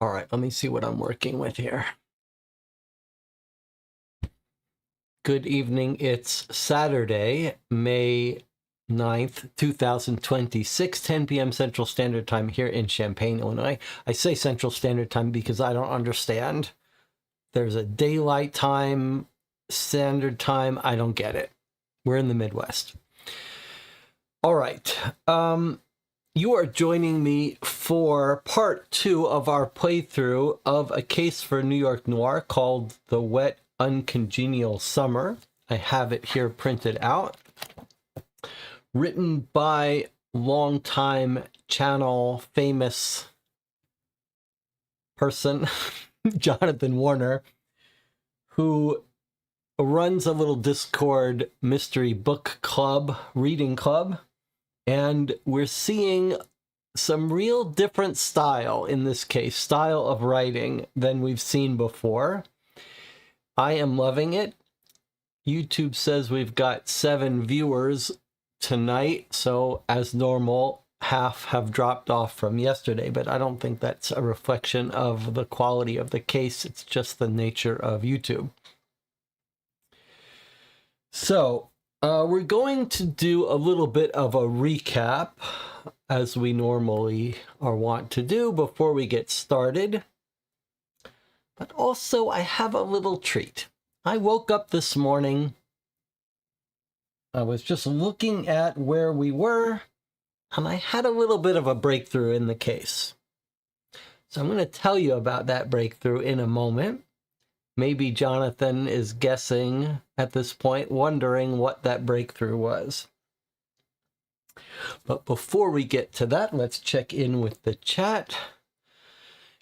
All right, let me see what I'm working with here. Good evening. It's Saturday, May 9th, 2026, 10 p.m. Central Standard Time here in Champaign, Illinois. I say Central Standard Time because I don't understand. There's a daylight time, standard time. I don't get it. We're in the Midwest. All right. You are joining me for part 2 of our playthrough of a case for New York Noir called The Wet Uncongenial Summer. I have it here printed out. Written by longtime channel famous person, Jonathan Warner, who runs a little Discord mystery book club, reading club. And we're seeing some real different style in this case, style of writing than we've seen before. I am loving it. YouTube says we've got 7 viewers tonight, so as normal, half have dropped off from yesterday, but I don't think that's a reflection of the quality of the case. It's just the nature of YouTube. So, we're going to do a little bit of a recap, as we normally are wont to do before we get started. But also, I have a little treat. I woke up this morning. I was just looking at where we were, and I had a little bit of a breakthrough in the case. So I'm going to tell you about that breakthrough in a moment. Maybe Jonathan is guessing at this point, wondering what that breakthrough was. But before we get to that, let's check in with the chat.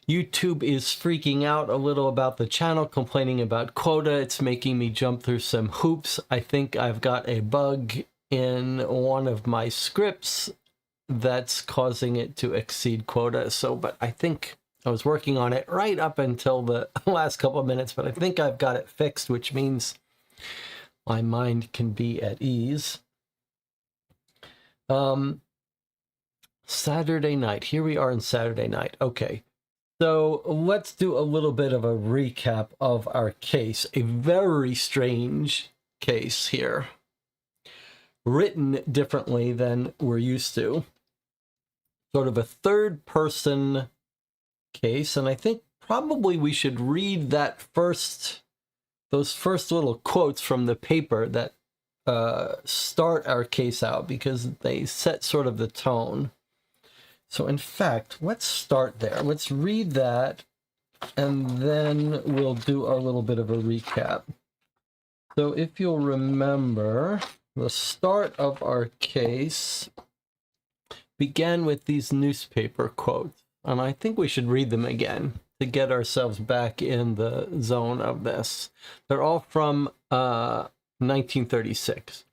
YouTube is freaking out a little about the channel, complaining about quota. It's making me jump through some hoops. I think I've got a bug in one of my scripts that's causing it to exceed quota. But I think I was working on it right up until the last couple of minutes, but I think I've got it fixed, which means my mind can be at ease. Saturday night. Here we are on Saturday night. Okay. So let's do a little bit of a recap of our case. A very strange case here. Written differently than we're used to. Sort of a third-person case, and I think probably we should read those first little quotes from the paper that start our case out, because they set sort of the tone. So in fact, let's start there. Let's read that, and then we'll do a little bit of a recap. So if you'll remember, the start of our case began with these newspaper quotes. And I think we should read them again to get ourselves back in the zone of this. They're all from 1936.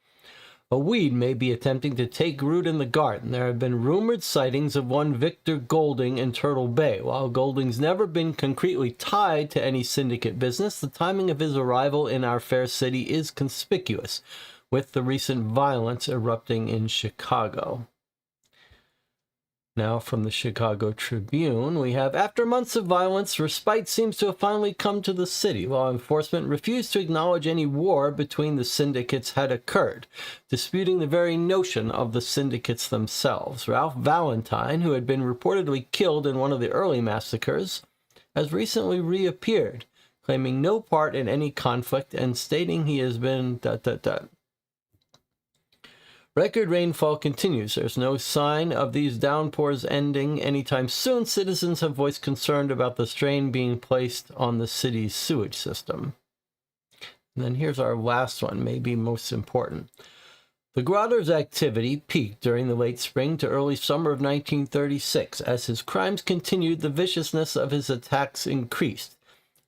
A weed may be attempting to take root in the garden. There have been rumored sightings of one Victor Golding in Turtle Bay. While Golding's never been concretely tied to any syndicate business, the timing of his arrival in our fair city is conspicuous, with the recent violence erupting in Chicago. Now, from the Chicago Tribune, we have, after months of violence, respite seems to have finally come to the city. Law enforcement refused to acknowledge any war between the syndicates had occurred, disputing the very notion of the syndicates themselves. Ralph Valentine, who had been reportedly killed in one of the early massacres, has recently reappeared, claiming no part in any conflict and stating he has been ... Record rainfall continues. There's no sign of these downpours ending anytime soon. Citizens have voiced concern about the strain being placed on the city's sewage system. And then here's our last one, maybe most important. The Grotter's activity peaked during the late spring to early summer of 1936. As his crimes continued, the viciousness of his attacks increased,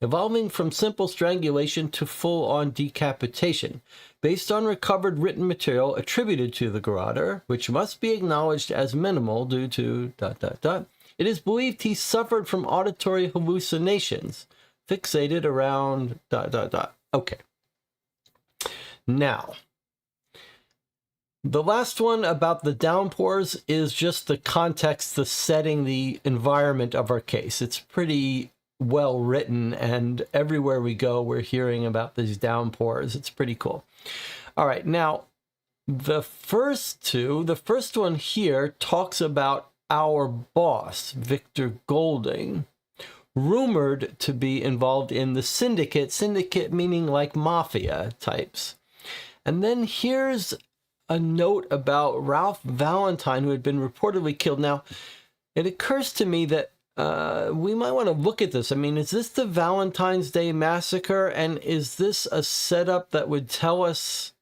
evolving from simple strangulation to full-on decapitation, based on recovered written material attributed to the Grotter, which must be acknowledged as minimal due to ... It is believed he suffered from auditory hallucinations, fixated around ... Okay. Now, The last one about the downpours is just the context, the setting, the environment of our case. It's pretty well written, and everywhere we go, we're hearing about these downpours. It's pretty cool. All right, now, the first one here talks about our boss, Victor Golding, rumored to be involved in the syndicate meaning like mafia types. And then here's a note about Ralph Valentine, who had been reportedly killed. Now, it occurs to me that we might want to look at this. I mean, is this the Valentine's Day Massacre? And is this a setup that would tell us,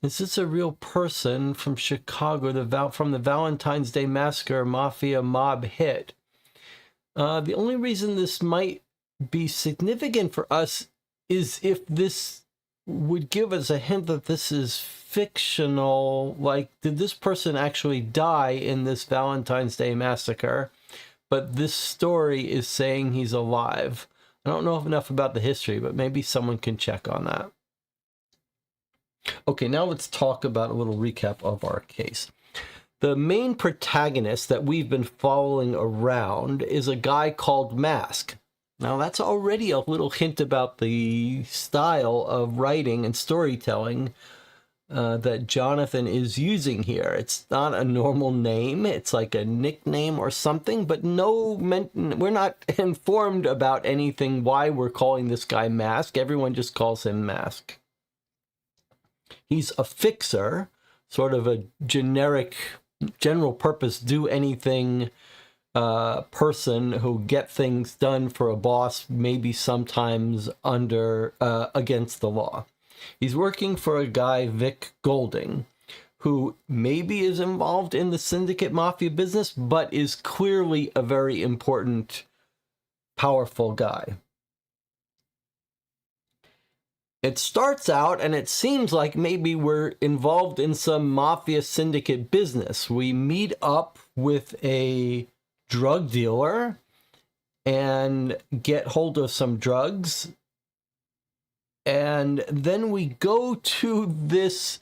is this a real person from Chicago, from the Valentine's Day Massacre Mafia mob hit? The only reason this might be significant for us is if this would give us a hint that this is fictional. Like, did this person actually die in this Valentine's Day Massacre? But this story is saying he's alive. I don't know enough about the history, but maybe someone can check on that. Okay, now let's talk about a little recap of our case. The main protagonist that we've been following around is a guy called Mask. Now, that's already a little hint about the style of writing and storytelling that Jonathan is using here. It's not a normal name. It's like a nickname or something, but we're not informed about anything why we're calling this guy Mask. Everyone just calls him Mask. He's a fixer, sort of a generic, general purpose, do anything person who get things done for a boss, maybe sometimes against the law. He's working for a guy, Vic Golding, who maybe is involved in the syndicate mafia business, but is clearly a very important, powerful guy. It starts out, and it seems like maybe we're involved in some mafia syndicate business. We meet up with a drug dealer and get hold of some drugs. And then we go to this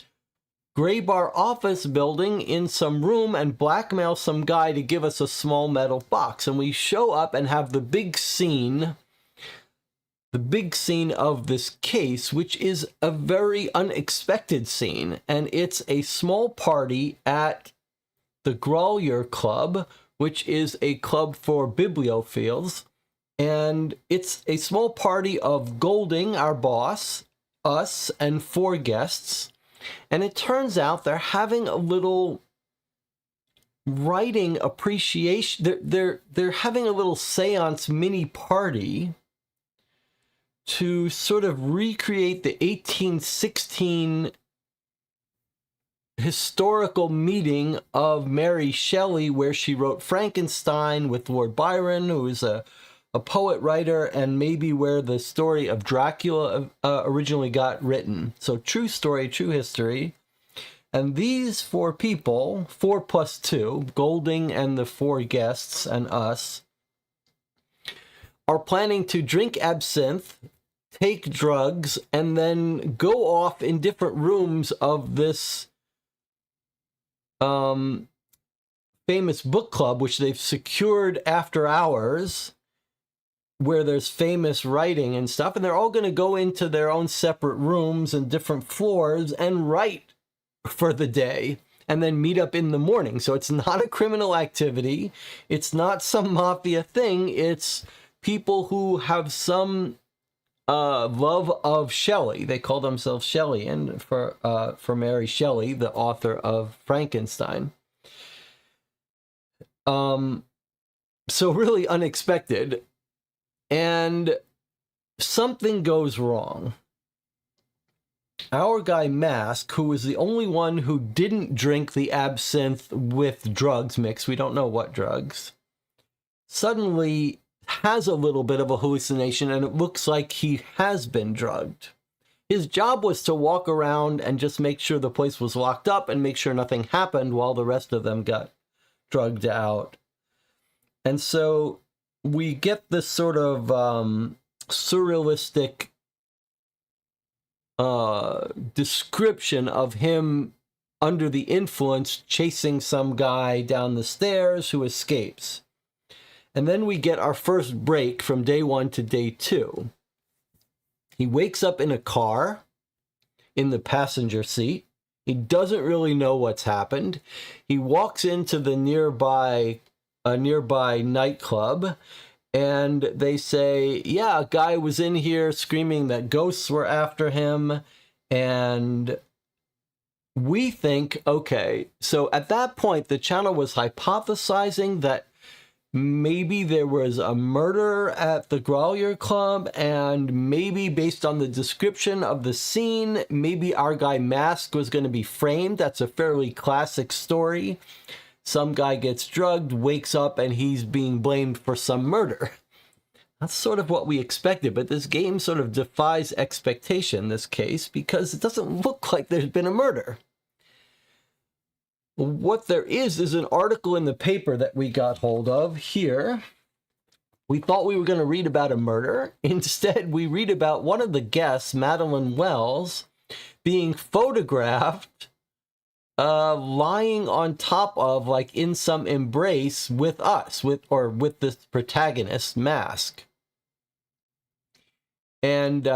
gray bar office building in some room and blackmail some guy to give us a small metal box. And we show up and have the big scene of this case, which is a very unexpected scene. And it's a small party at the Grolier Club, which is a club for bibliophiles. And it's a small party of Golding, our boss, us, and 4 guests. And it turns out they're having a little writing appreciation. They're having a little seance mini party to sort of recreate the 1816 historical meeting of Mary Shelley, where she wrote Frankenstein with Lord Byron, who is a poet writer, and maybe where the story of Dracula originally got written. So true story, true history. And these 4 people, 4 plus 2, Golding and the 4 guests and us, are planning to drink absinthe, take drugs, and then go off in different rooms of this famous book club, which they've secured after hours, where there's famous writing and stuff, and they're all going to go into their own separate rooms and different floors and write for the day, and then meet up in the morning. So it's not a criminal activity. It's not some mafia thing. It's people who have some love of Shelley. They call themselves Shelley, and for Mary Shelley, the author of Frankenstein. So really unexpected. And something goes wrong. Our guy Mask, who is the only one who didn't drink the absinthe with drugs mixed, we don't know what drugs, suddenly has a little bit of a hallucination, and it looks like he has been drugged. His job was to walk around and just make sure the place was locked up and make sure nothing happened while the rest of them got drugged out. And so we get this sort of surrealistic description of him under the influence chasing some guy down the stairs who escapes. And then we get our first break from day 1 to day 2. He wakes up in a car in the passenger seat. He doesn't really know what's happened. He walks into the nearby nightclub, and they say, yeah, a guy was in here screaming that ghosts were after him. And we think, okay, so at that point, the channel was hypothesizing that maybe there was a murder at the Grolier Club, and maybe based on the description of the scene, maybe our guy Mask was going to be framed. That's a fairly classic story. Some guy gets drugged, wakes up, and he's being blamed for some murder. That's sort of what we expected, but this game sort of defies expectation in this case because it doesn't look like there's been a murder. What there is an article in the paper that we got hold of here. We thought we were going to read about a murder. Instead, we read about one of the guests, Madeline Wells, being photographed lying on top of, like, in some embrace with us, with this protagonist, Mask. And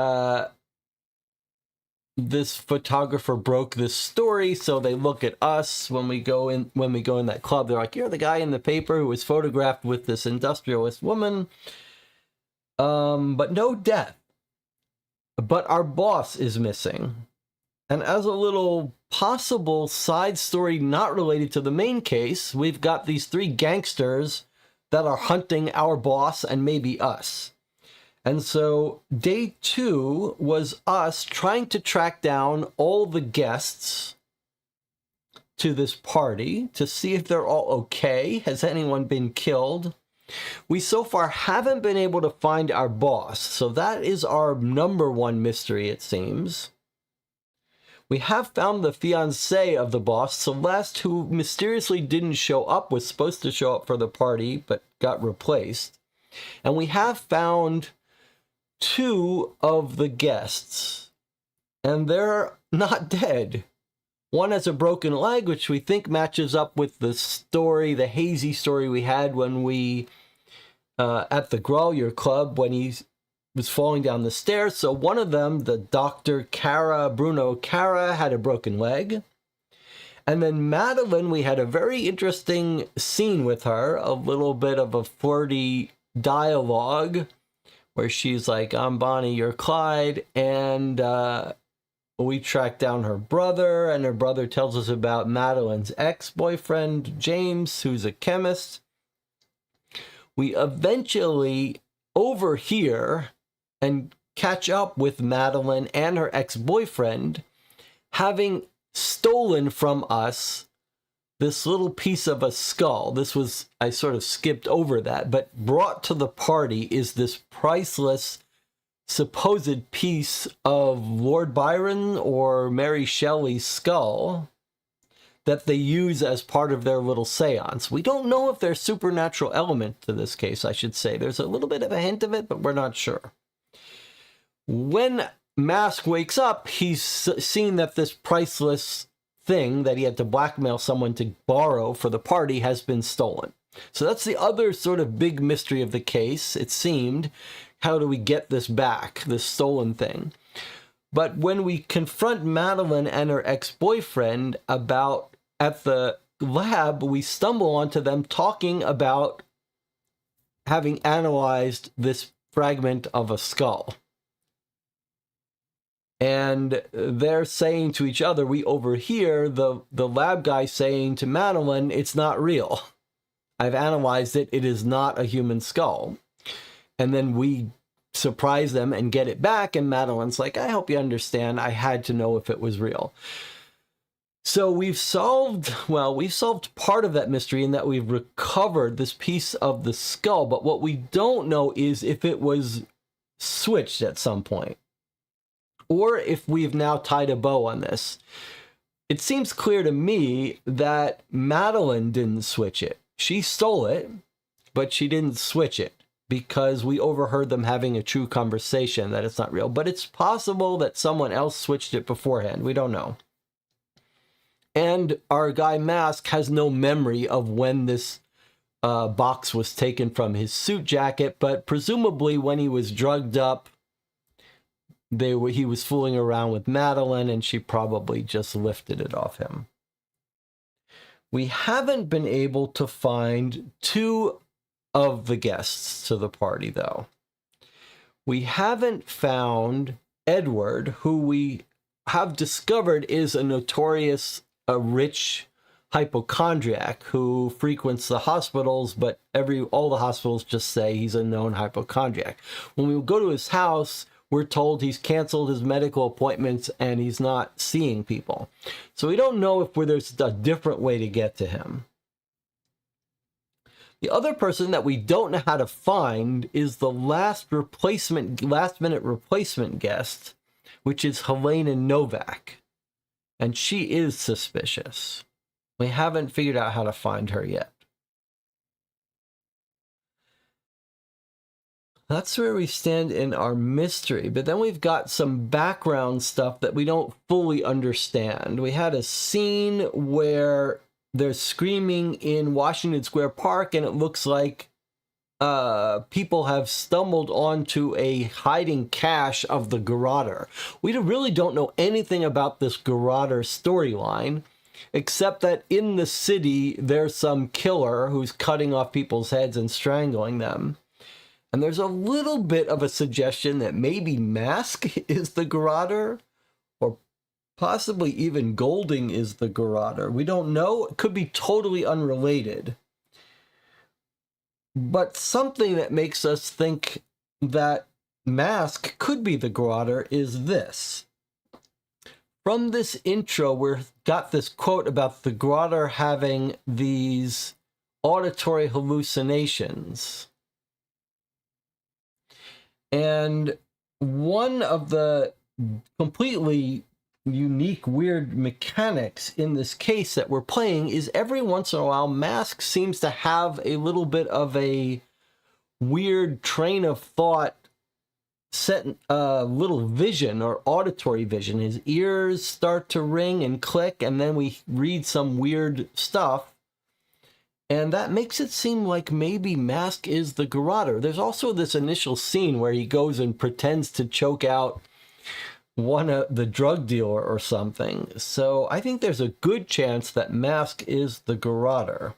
this photographer broke this story, so they look at us when we go in that club. They're like, you're the guy in the paper who was photographed with this industrialist woman, but no death. But our boss is missing. And as a little possible side story not related to the main case, we've got these 3 gangsters that are hunting our boss and maybe us. And so day 2 was us trying to track down all the guests to this party to see if they're all okay. Has anyone been killed? We so far haven't been able to find our boss, so that is our number 1 mystery, it seems. We have found the fiancée of the boss, Celeste, who mysteriously didn't show up, was supposed to show up for the party, but got replaced. And we have found 2 of the guests, and they're not dead. One has a broken leg, which we think matches up with the story, the hazy story we had when we, at the Grolier Club, when he was falling down the stairs. So one of them, the Dr. Bruno Cara, had a broken leg. And then Madeline, we had a very interesting scene with her, a little bit of a flirty dialogue, where she's like, I'm Bonnie, you're Clyde, and we track down her brother, and her brother tells us about Madeline's ex-boyfriend, James, who's a chemist. We eventually overhear and catch up with Madeline and her ex-boyfriend having stolen from us this little piece of a skull. This was, I sort of skipped over that, but brought to the party is this priceless supposed piece of Lord Byron or Mary Shelley's skull that they use as part of their little seance. We don't know if there's supernatural element to this case, I should say. There's a little bit of a hint of it, but we're not sure. When Mask wakes up, he's seen that this priceless thing that he had to blackmail someone to borrow for the party has been stolen. So that's the other sort of big mystery of the case, it seemed. How do we get this back, this stolen thing? But when we confront Madeline and her ex-boyfriend about at the lab, we stumble onto them talking about having analyzed this fragment of a skull. And they're saying to each other, we overhear the lab guy saying to Madeline, it's not real. I've analyzed it. It is not a human skull. And then we surprise them and get it back. And Madeline's like, I hope you understand. I had to know if it was real. So we've solved part of that mystery in that we've recovered this piece of the skull. But what we don't know is if it was switched at some point, or if we've now tied a bow on this. It seems clear to me that Madeline didn't switch it. She stole it, but she didn't switch it, because we overheard them having a true conversation, that it's not real. But it's possible that someone else switched it beforehand. We don't know. And our guy Mask has no memory of when this box was taken from his suit jacket, but presumably when he was drugged up, he was fooling around with Madeline, and she probably just lifted it off him. We haven't been able to find two of the guests to the party, though. We haven't found Edward, who we have discovered is a notorious, rich hypochondriac who frequents the hospitals, but all the hospitals just say he's a known hypochondriac. When we go to his house, we're told he's canceled his medical appointments and he's not seeing people. So we don't know if there's a different way to get to him. The other person that we don't know how to find is the last minute replacement guest, which is Helena Novak. And she is suspicious. We haven't figured out how to find her yet. That's where we stand in our mystery. But then we've got some background stuff that we don't fully understand. We had a scene where they're screaming in Washington Square Park, and it looks like people have stumbled onto a hiding cache of the Garroter. We really don't know anything about this Garroter storyline, except that in the city, there's some killer who's cutting off people's heads and strangling them. And there's a little bit of a suggestion that maybe Mask is the Garroter, or possibly even Golding is the Garroter. We don't know. It could be totally unrelated. But something that makes us think that Mask could be the Garroter is this. From this intro, we've got this quote about the Garroter having these auditory hallucinations. And one of the completely unique, weird mechanics in this case that we're playing is every once in a while, Mask seems to have a little bit of a weird train of thought, set little vision or auditory vision. His ears start to ring and click, and then we read some weird stuff. And that makes it seem like maybe Mask is the Garroter. There's also this initial scene where he goes and pretends to choke out the drug dealer or something. So I think there's a good chance that Mask is the Garroter.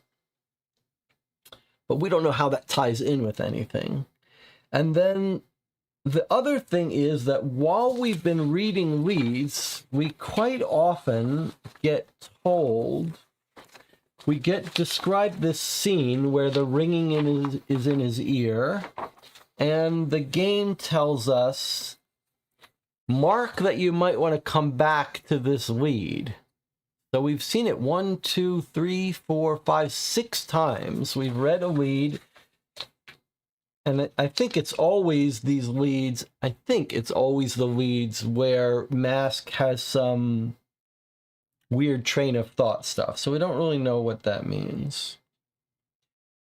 But we don't know how that ties in with anything. And then the other thing is that while we've been reading leads, we quite often get told... We get described this scene where the ringing is in his ear, and the game tells us, mark that you might want to come back to this lead. So we've seen it 1, 2, 3, 4, 5, 6 times. We've read a lead, and I think it's always these leads. I think it's always the leads where Mask has some weird train of thought stuff, so we don't really know what that means.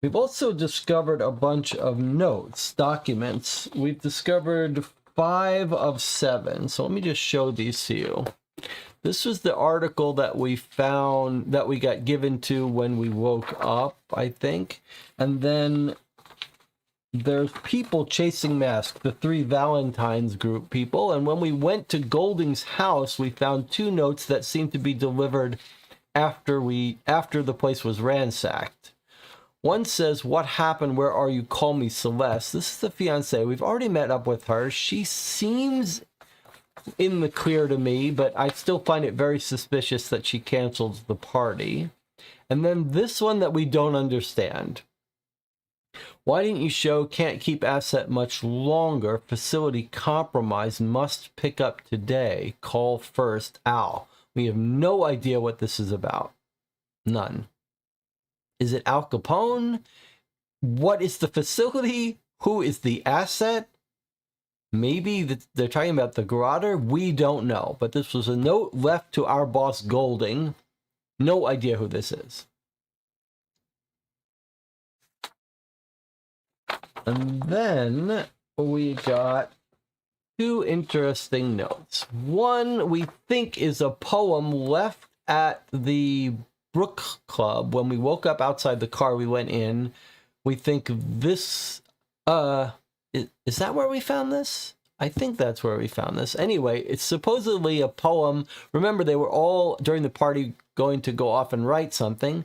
We've also discovered a bunch of notes, documents. We've discovered 5 of 7, so let me just show these to you. This was the article that we found, that we got given to when we woke up, I think. And then there's people chasing Mask, the 3 Valentine's group people. And when we went to Golding's house, we found 2 notes that seemed to be delivered after the place was ransacked. One says, "What happened? Where are you? Call me Celeste." This is the fiancée. We've already met up with her. She seems in the clear to me, but I still find it very suspicious that she cancels the party. And then this one that we don't understand. "Why didn't you show? Can't keep asset much longer. Facility compromised. Must pick up today. Call first. Al." We have no idea what this is about. None. Is it Al Capone? What is the facility? Who is the asset? Maybe they're talking about the Garroter. We don't know. But this was a note left to our boss Golding. No idea who this is. And then we got two interesting notes. One we think is a poem left at the Brook Club. When we woke up outside the car, we went in. We think this, is that where we found this? I think that's where we found this. Anyway, it's supposedly a poem. Remember, they were all, during the party, going to go off and write something.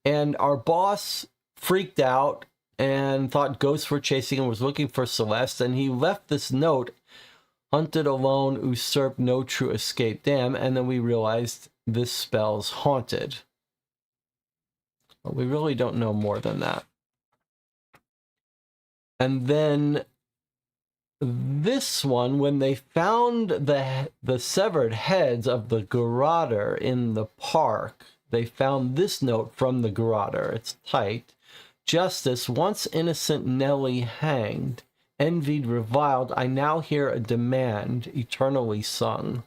And our boss freaked out and thought ghosts were chasing him, was looking for Celeste. And he left this note, hunted alone, usurped, no true escape, damn. And then we realized this spells haunted. But we really don't know more than that. And then this one, when they found the severed heads of the garroter in the park, they found this note from the garroter. It's tight. Justice, once innocent Nellie hanged, envied, reviled, I now hear a demand, eternally sung.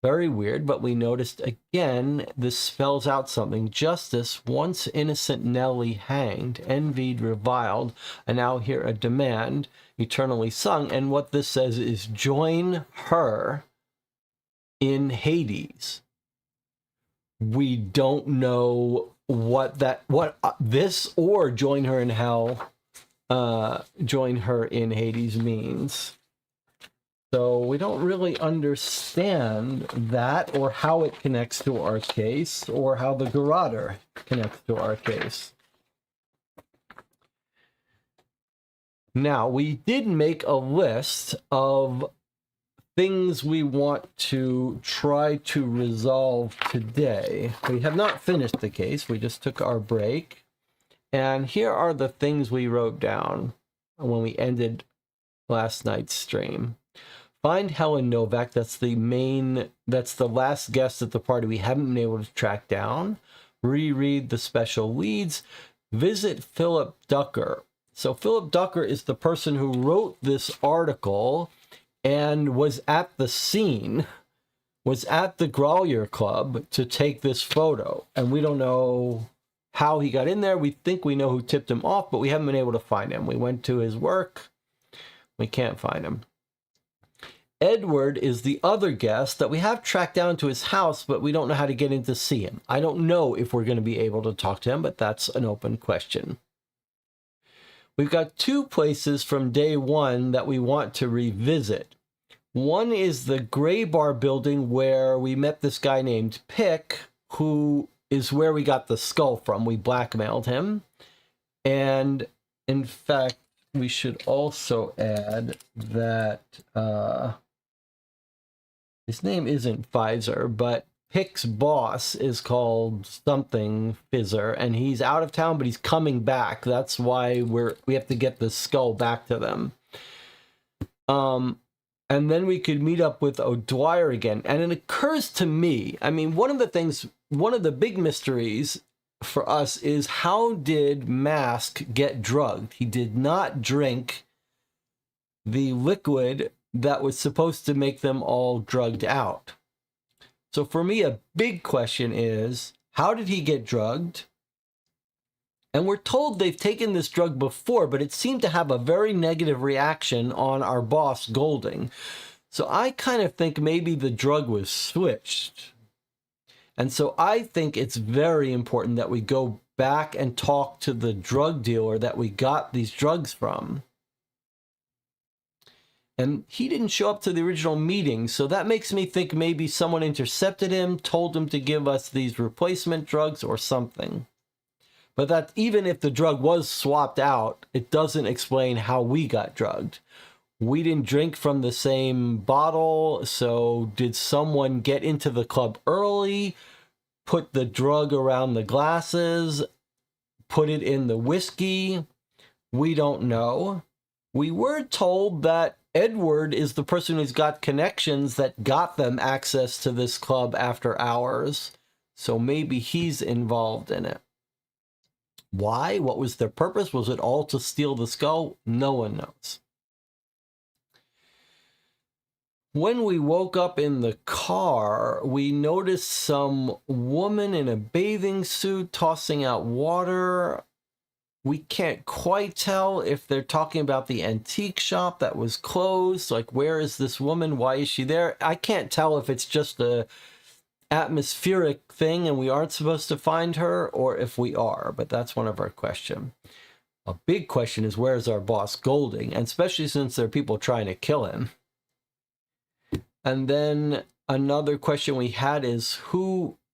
Very weird, but we noticed again, this spells out something. Justice, once innocent Nellie hanged, envied, reviled, I now hear a demand, eternally sung. And what this says is join her in Hades. We don't know what this or join her in hell, join her in Hades means. So we don't really understand that, or how it connects to our case, or how the garroter connects to our case. Now, we did make a list of things we want to try to resolve today. We have not finished the case. We just took our break. And here are the things we wrote down when we ended last night's stream. Find Helen Novak. That's the last guest at the party we haven't been able to track down. Reread the special leads. Visit Philip Ducker. So Philip Ducker is the person who wrote this article and was at the scene, was at the Grolier Club to take this photo. And we don't know how he got in there. We think we know who tipped him off, but we haven't been able to find him. We went to his work. We can't find him. Edward is the other guest that we have tracked down to his house, but we don't know how to get in to see him. I don't know if we're going to be able to talk to him, but that's an open question. We've got two places from day one that we want to revisit. One is the Gray Bar building where we met this guy named Pick, who is where we got the skull from. We blackmailed him. And in fact, we should also add that his name isn't Pfizer, but Pick's boss is called something Fizzer, and he's out of town, but he's coming back. That's why we have to get the skull back to them. And then we could meet up with O'Dwyer again. And it occurs to me, I mean, one of the big mysteries for us is, how did Mask get drugged? He did not drink the liquid that was supposed to make them all drugged out. So for me, a big question is, how did he get drugged? And we're told they've taken this drug before, but it seemed to have a very negative reaction on our boss, Golding. So I kind of think maybe the drug was switched. And so I think it's very important that we go back and talk to the drug dealer that we got these drugs from. And he didn't show up to the original meeting, so that makes me think maybe someone intercepted him, told him to give us these replacement drugs or something. But that even if the drug was swapped out, it doesn't explain how we got drugged. We didn't drink from the same bottle, so did someone get into the club early, put the drug around the glasses, put it in the whiskey? We don't know. We were told that Edward is the person who's got connections that got them access to this club after hours, so maybe he's involved in it. Why? What was their purpose? Was it all to steal the skull? No one knows. When we woke up in the car, we noticed some woman in a bathing suit tossing out water. we can't quite tell if they're talking about the antique shop that was closed. Like, where is this woman? Why is she there? I can't tell if it's just a atmospheric thing and we aren't supposed to find her, or if we are, but that's one of our questions. A big question is, where's our boss Golding? And especially since there are people trying to kill him. And then another question we had is,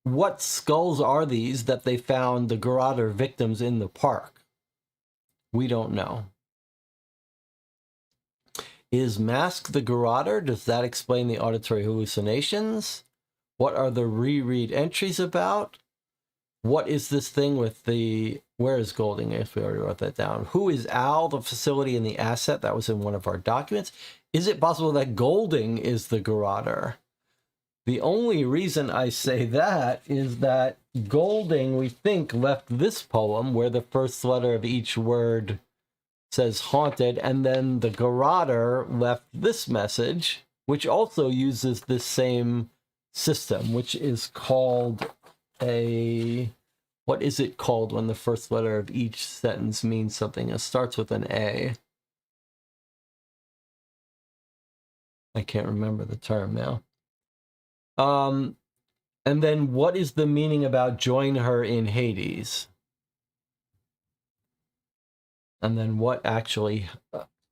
what skulls are these that they found the Garroter victims in the park? We don't know. Is Mask the Garroter? Does that explain the auditory hallucinations? What are the reread entries about? What is this thing with the... Where is Golding? If we already wrote that down. Who is Al, the facility and the asset? That was in one of our documents. Is it possible that Golding is the Garroter? The only reason I say that is that Golding, we think, left this poem where the first letter of each word says haunted, and then the Garroter left this message, which also uses this same system, which is called a... What is it called when the first letter of each sentence means something? It starts with an A. I can't remember the term now. And then what is the meaning about join her in Hades? And then what actually,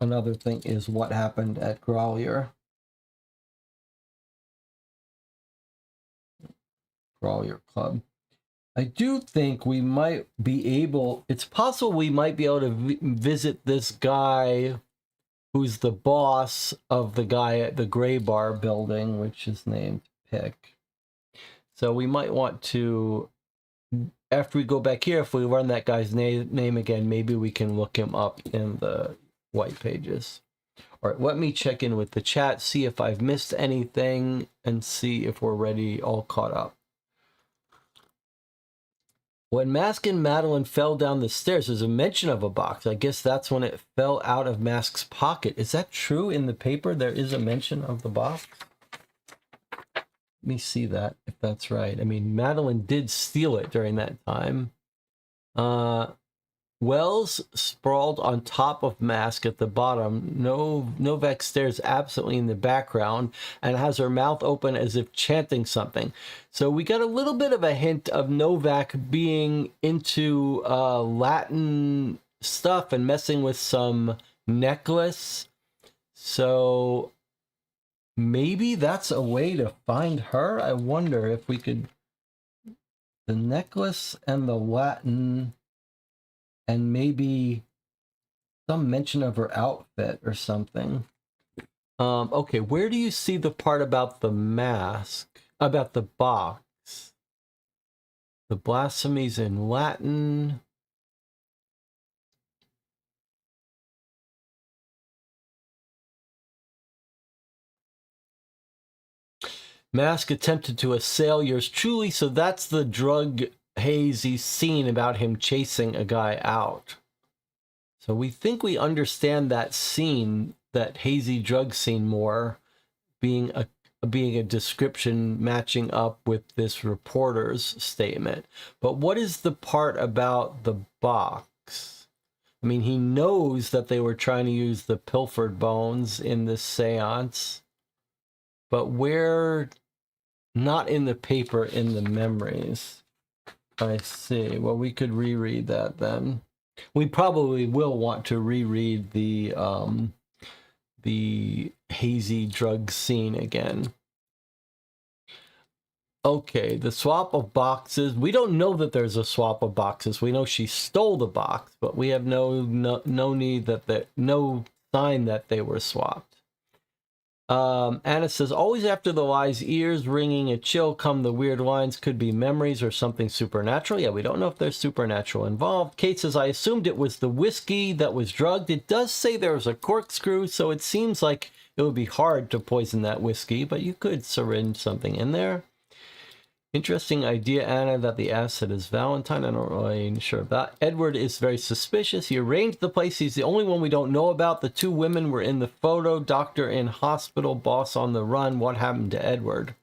another thing is what happened at Grolier. Grolier Club. I do think we might be able, it's possible we might be able to visit this guy who's the boss of the guy at the Gray Bar building, which is named Pick. So we might want to, after we go back here, if we run that guy's name again, maybe we can look him up in the white pages. All right, let me check in with the chat, see if I've missed anything, and see if we're ready, all caught up. When Mask and Madeline fell down the stairs, there's a mention of a box. I guess that's when it fell out of Mask's pocket. Is that true in the paper? There is a mention of the box? Let me see that, if that's right. I mean, Madeline did steal it during that time. Wells sprawled on top of Mask at the bottom. Novak stares absently in the background and has her mouth open as if chanting something. So we got a little bit of a hint of Novak being into Latin stuff and messing with some necklace. So maybe that's a way to find her. I wonder if we could... The necklace and the Latin... And maybe some mention of her outfit or something. Okay, where do you see the part about the mask? About the box? The blasphemies in Latin. Mask attempted to assail yours truly, so that's the drug hazy scene about him chasing a guy out. So we think we understand that scene, that hazy drug scene more, being a description matching up with this reporter's statement. But what is the part about the box? I mean, he knows that they were trying to use the pilfered bones in this seance, but where... Not in the paper, in the memories. I see. Well, we could reread that then. We probably will want to reread the hazy drug scene again. Okay, the swap of boxes. We don't know that there's a swap of boxes. We know she stole the box, but we have no need that no sign that they were swapped. Anna says, always after the lies, ears ringing, a chill come the weird lines, could be memories or something supernatural. Yeah, we don't know if there's supernatural involved. Kate says, I assumed it was the whiskey that was drugged. It does say there was a corkscrew, so it seems like it would be hard to poison that whiskey, but you could syringe something in there. Interesting idea, Anna, that the asset is Valentine. I'm not really sure of that. Edward is very suspicious. He arranged the place. He's the only one we don't know about. The two women were in the photo. Doctor in hospital, boss on the run. What happened to Edward?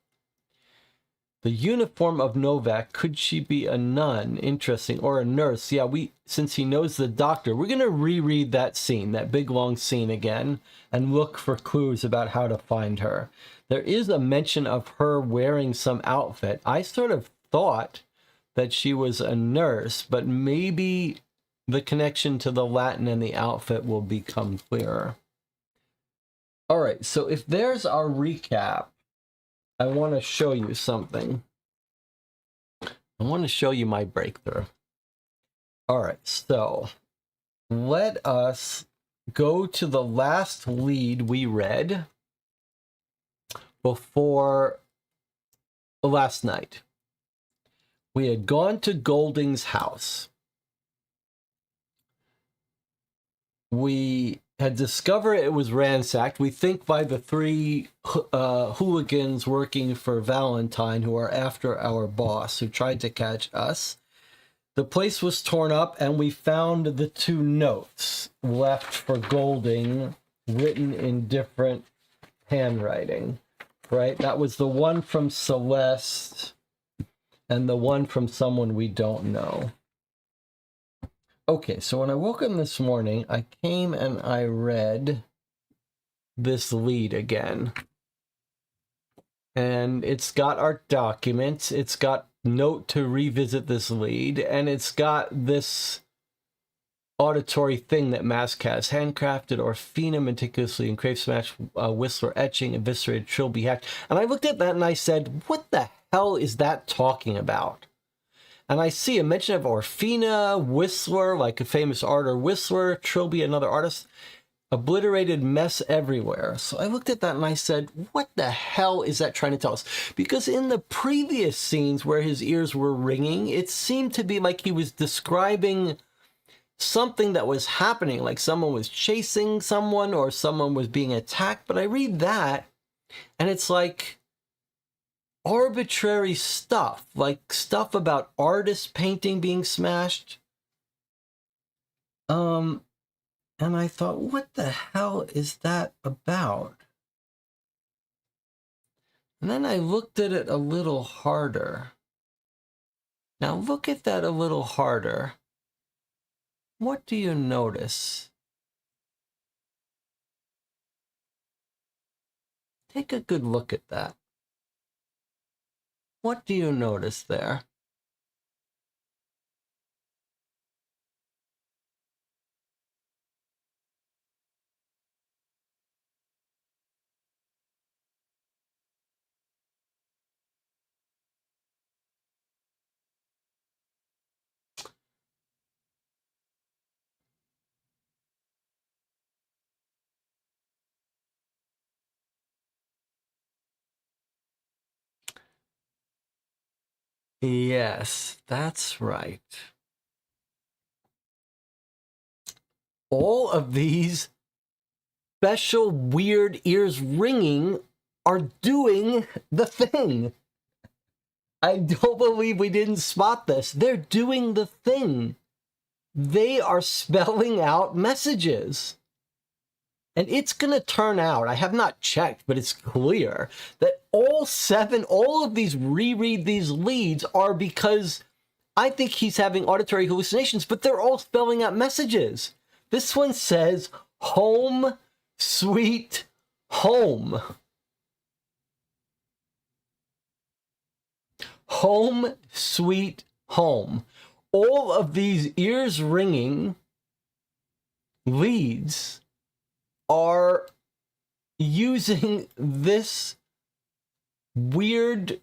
The uniform of Novak, could she be a nun? Interesting. Or a nurse. Yeah, since he knows the doctor, we're going to reread that scene, that big long scene again, and look for clues about how to find her. There is a mention of her wearing some outfit. I sort of thought that she was a nurse, but maybe the connection to the Latin and the outfit will become clearer. All right, so if there's our recap, I want to show you something. I want to show you my breakthrough. All right, so let us go to the last lead we read before last night. We had gone to Golding's house. We had discovered it was ransacked, we think by the three hooligans working for Valentine who are after our boss, who tried to catch us. The place was torn up, and we found the two notes left for Golding, written in different handwriting, right? That was the one from Celeste and the one from someone we don't know. Okay, so when I woke up this morning, I came and I read this lead again. And it's got our documents, it's got note to revisit this lead, and it's got this auditory thing that Mask has. Handcrafted Orfina meticulously engraved smash Whistler etching, eviscerated Trilby hack. And I looked at that and I said, what the hell is that talking about? And I see a mention of Orfina, Whistler, like a famous artist, Whistler, Trilby, another artist, obliterated mess everywhere. So I looked at that and I said, what the hell is that trying to tell us? Because in the previous scenes where his ears were ringing, it seemed to be like he was describing something that was happening, like someone was chasing someone or someone was being attacked. But I read that and it's like arbitrary stuff, like stuff about artists painting being smashed. And I thought, what the hell is that about? And then I looked at it a little harder. Now look at that a little harder. What do you notice? Take a good look at that. What do you notice there? Yes, that's right. All of these special weird ears ringing are doing the thing. I don't believe we didn't spot this. They're doing the thing. They are spelling out messages. And it's going to turn out, I have not checked, but it's clear that all of these reread these leads are because I think he's having auditory hallucinations, but they're all spelling out messages. This one says, home, sweet home. Home, sweet home. All of these ears ringing leads are using this weird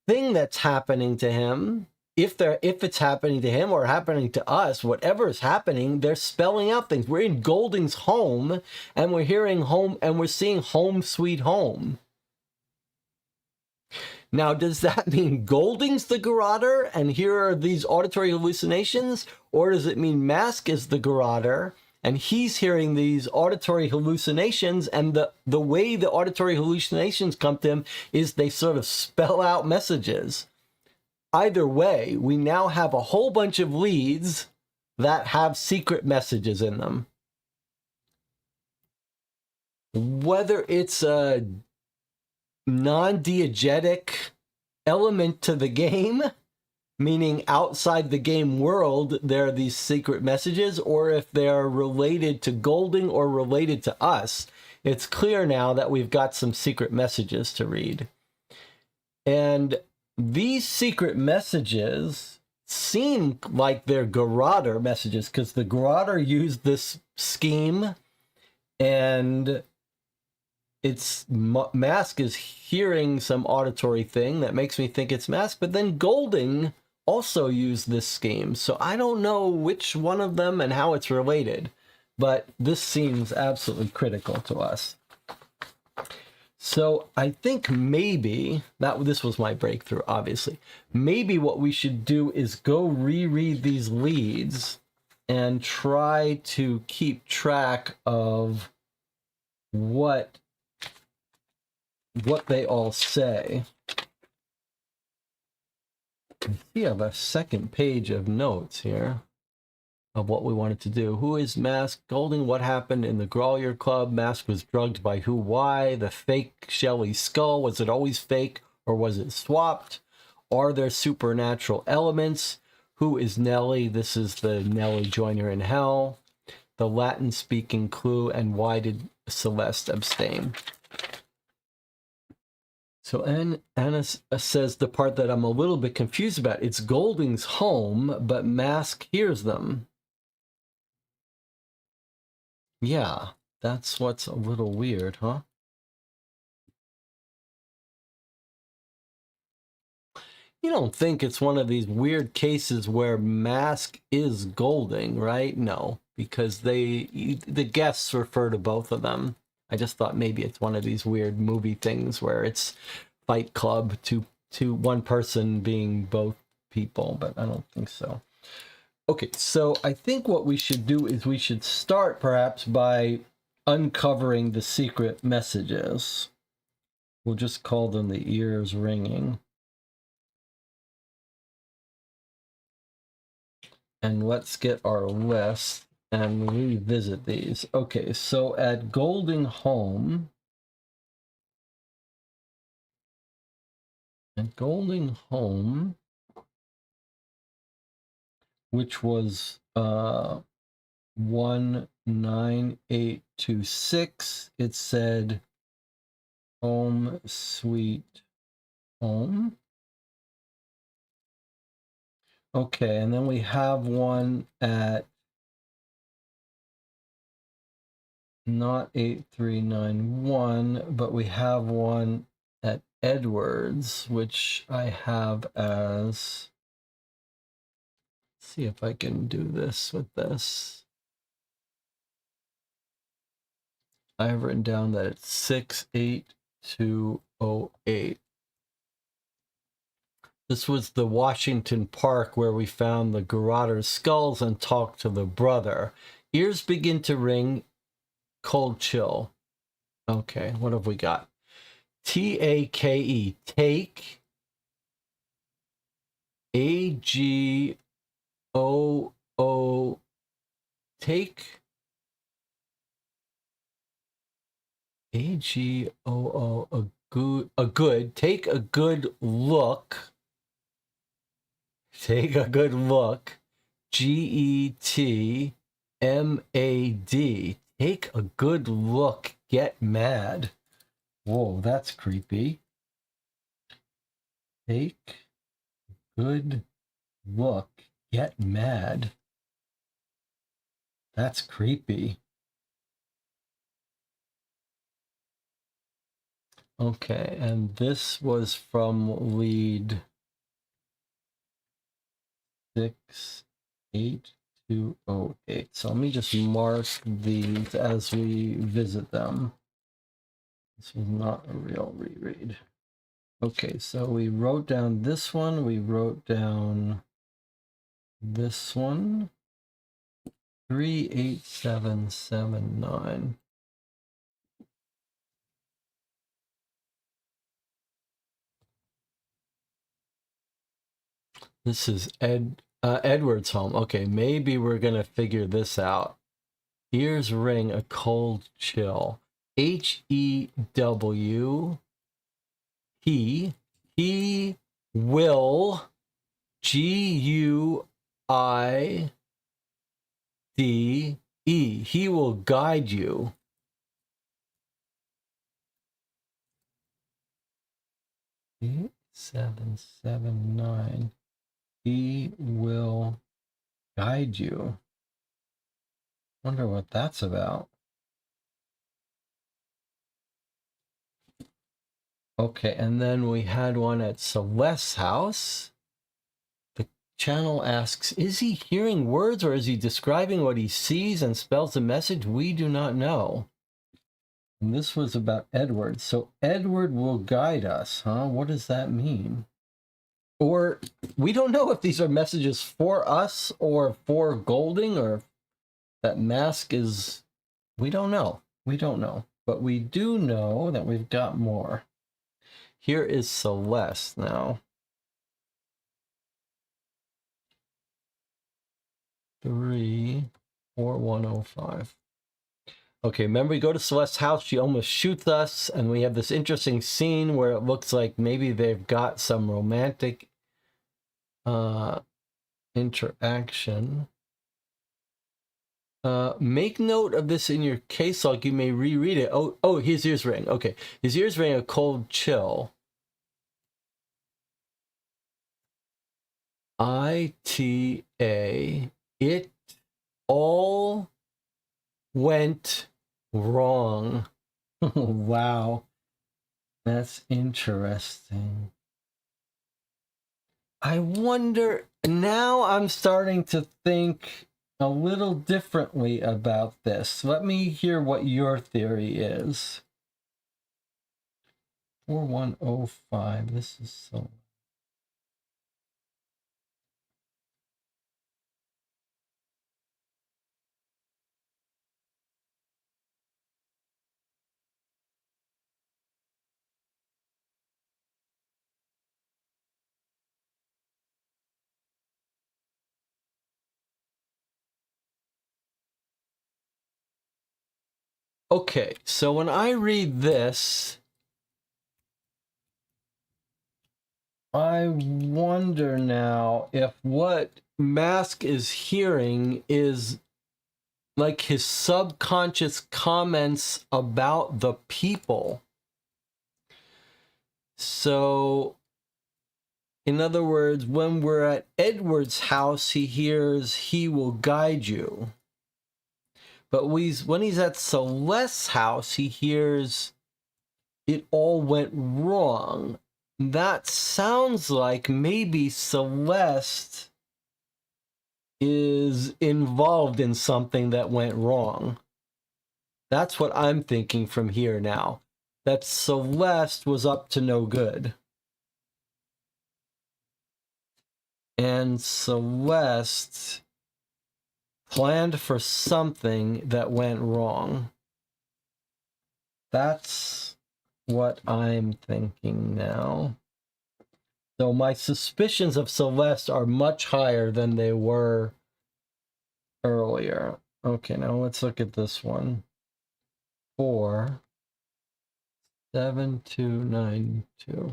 thing that's happening to him. If it's happening to him or happening to us, whatever is happening, they're spelling out things. We're in Golding's home, and we're hearing home, and we're seeing home sweet home. Now, does that mean Golding's the garroter, and here are these auditory hallucinations? Or does it mean Mask is the garroter, and he's hearing these auditory hallucinations, and the way the auditory hallucinations come to him is they sort of spell out messages? Either way, we now have a whole bunch of leads that have secret messages in them. Whether it's a non-diegetic element to the game, meaning outside the game world, there are these secret messages, or if they're related to Golding or related to us. It's clear now that we've got some secret messages to read. And these secret messages seem like they're Garrotter messages, because the Garrotter used this scheme, and it's Mask is hearing some auditory thing that makes me think it's Mask, but then Golding also used this scheme. So I don't know which one of them and how it's related, but this seems absolutely critical to us. So I think maybe, this was my breakthrough, obviously. Maybe what we should do is go reread these leads and try to keep track of what they all say. We have a second page of notes here of what we wanted to do. Who is Mask? Golding, what happened in the Grolier Club? Mask was drugged by who? Why? The fake Shelley skull, was it always fake or was it swapped? Are there supernatural elements? Who is Nellie? This is the Nellie Joiner in Hell. The Latin-speaking clue, and why did Celeste abstain? So Anna says the part that I'm a little bit confused about. It's Golding's home, but Mask hears them. Yeah, that's what's a little weird, huh? You don't think it's one of these weird cases where Mask is Golding, right? No, because the guests refer to both of them. I just thought maybe it's one of these weird movie things where it's Fight Club to one person being both people, but I don't think so. Okay, so I think what we should do is we should start perhaps by uncovering the secret messages. We'll just call them the ears ringing. And let's get our list and revisit these. Okay, so at Golding Home, which was 19826, it said Home Sweet Home. Okay, and then we have one at not 8391, but we have one at Edwards, which I have as, let's see if I can do this with this. I have written down that it's 68208. This was the Washington Park where we found the Garrotter skulls and talked to the brother. Ears begin to ring, cold chill. Okay, what have we got? T-A-K-E, take. A-G-O-O, take. A-G-O-O, a good, take a good look. Take a good look. G-E-T-M-A-D. Take a good look. Get mad. Whoa, that's creepy. Take a good look. Get mad. That's creepy. Okay, and this was from lead 68208. So let me just mark these as we visit them. This was not a real reread. Okay, so we wrote down this one. We wrote down this one. 38779. This is Edward's home. Okay, maybe we're gonna figure this out. Ears ring, a cold chill. H-E-W. He will, Guide. He will guide you. Eight, 7, 7, 9. He will guide you. Wonder what that's about. Okay, and then we had one at Celeste's house. The channel asks, is he hearing words or is he describing what he sees and spells the message? We do not know. And this was about Edward. So Edward will guide us, huh? What does that mean? Or we don't know if these are messages for us or for Golding, or that Mask is... We don't know. We don't know. But we do know that we've got more. Here is Celeste now. 34105. Okay, remember we go to Celeste's house, she almost shoots us, and we have this interesting scene where it looks like maybe they've got some romantic interaction. Make note of this in your case log, you may reread it. Oh, his ears ring. Okay, his ears ring a cold chill. ITA, it all went wrong. Wow, that's interesting. I wonder, now I'm starting to think a little differently about this. Let me hear what your theory is. 4105, this is so... Okay, so when I read this, I wonder now if what Mask is hearing is like his subconscious comments about the people. So, in other words, when we're at Edward's house, he hears, he will guide you. But when he's at Celeste's house, he hears, it all went wrong. That sounds like maybe Celeste is involved in something that went wrong. That's what I'm thinking from here now. That Celeste was up to no good. And Celeste planned for something that went wrong. That's what I'm thinking now. So my suspicions of Celeste are much higher than they were earlier. Okay, now let's look at this one. 47292.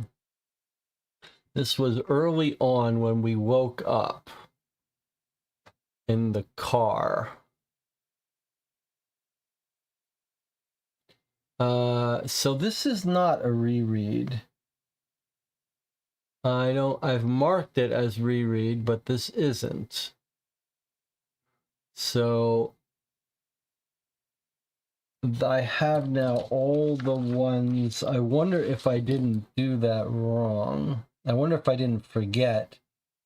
This was early on when we woke up in the car. So this is not a reread. I've marked it as reread, but this isn't. So I have now all the ones. I wonder if I didn't do that wrong. I wonder if I didn't forget.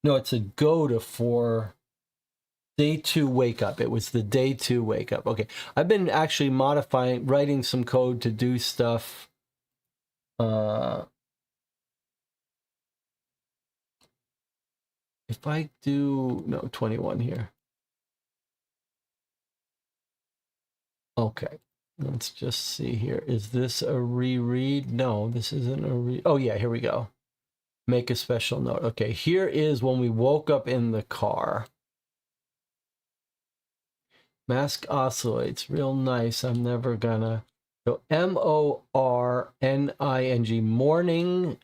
No, it's a go to 4. Day 2 wake up. It was the day 2 wake up. Okay. I've been actually writing some code to do stuff. If I do, no, 21 here. Okay. Let's just see here. Is this a reread? No, this isn't a read. Oh yeah, here we go. Make a special note. Okay, here is when we woke up in the car. Mask oscillates, real nice. I'm never gonna. So M-O-R-N-I-N-G, morning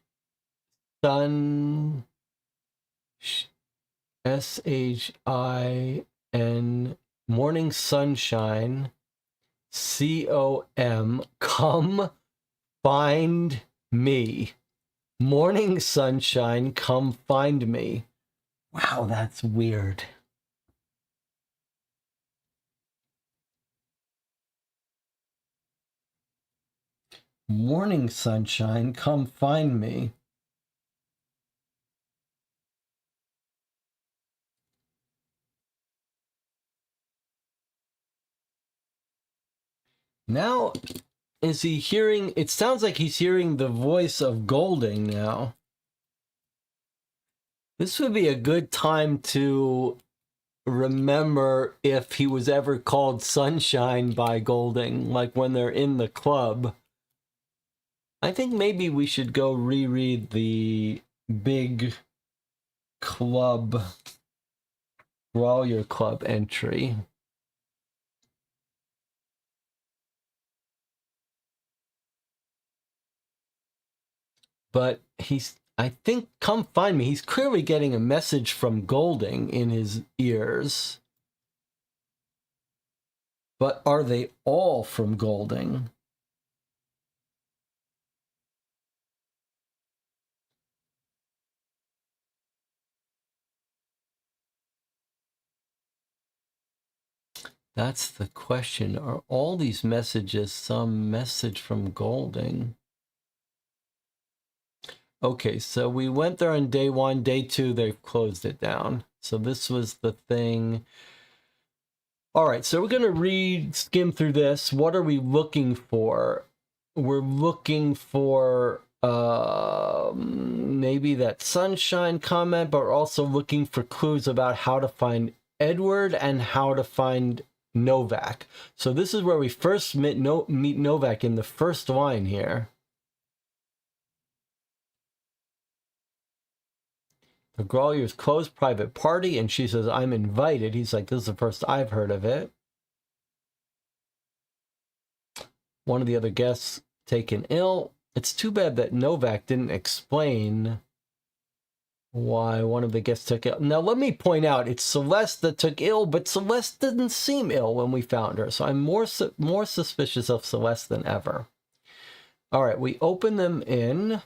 Sun, S-H-I-N, Morning Sunshine, C-O-M, come find me. Morning Sunshine, come find me. Wow, that's weird. Morning Sunshine, come find me. Now, is he hearing? It sounds like he's hearing the voice of Golding now. This would be a good time to remember if he was ever called Sunshine by Golding, like when they're in the club. I think maybe we should go reread the big club, Growler Club entry. But I think, come find me, he's clearly getting a message from Golding in his ears. But are they all from Golding? That's the question. Are all these messages some message from Golding? Okay, so we went there on day 1. Day 2, they've closed it down. So this was the thing. All right, so we're going to skim through this. What are we looking for? We're looking for maybe that sunshine comment, but we're also looking for clues about how to find Edward and how to find Novak. So this is where we first meet Novak in the first line here. The Growler's closed private party, and she says, I'm invited. He's like, this is the first I've heard of it. One of the other guests taken ill. It's too bad that Novak didn't explain why one of the guests took ill. Now, let me point out, it's Celeste that took ill, but Celeste didn't seem ill when we found her. So I'm more suspicious of Celeste than ever. All right, we open them in.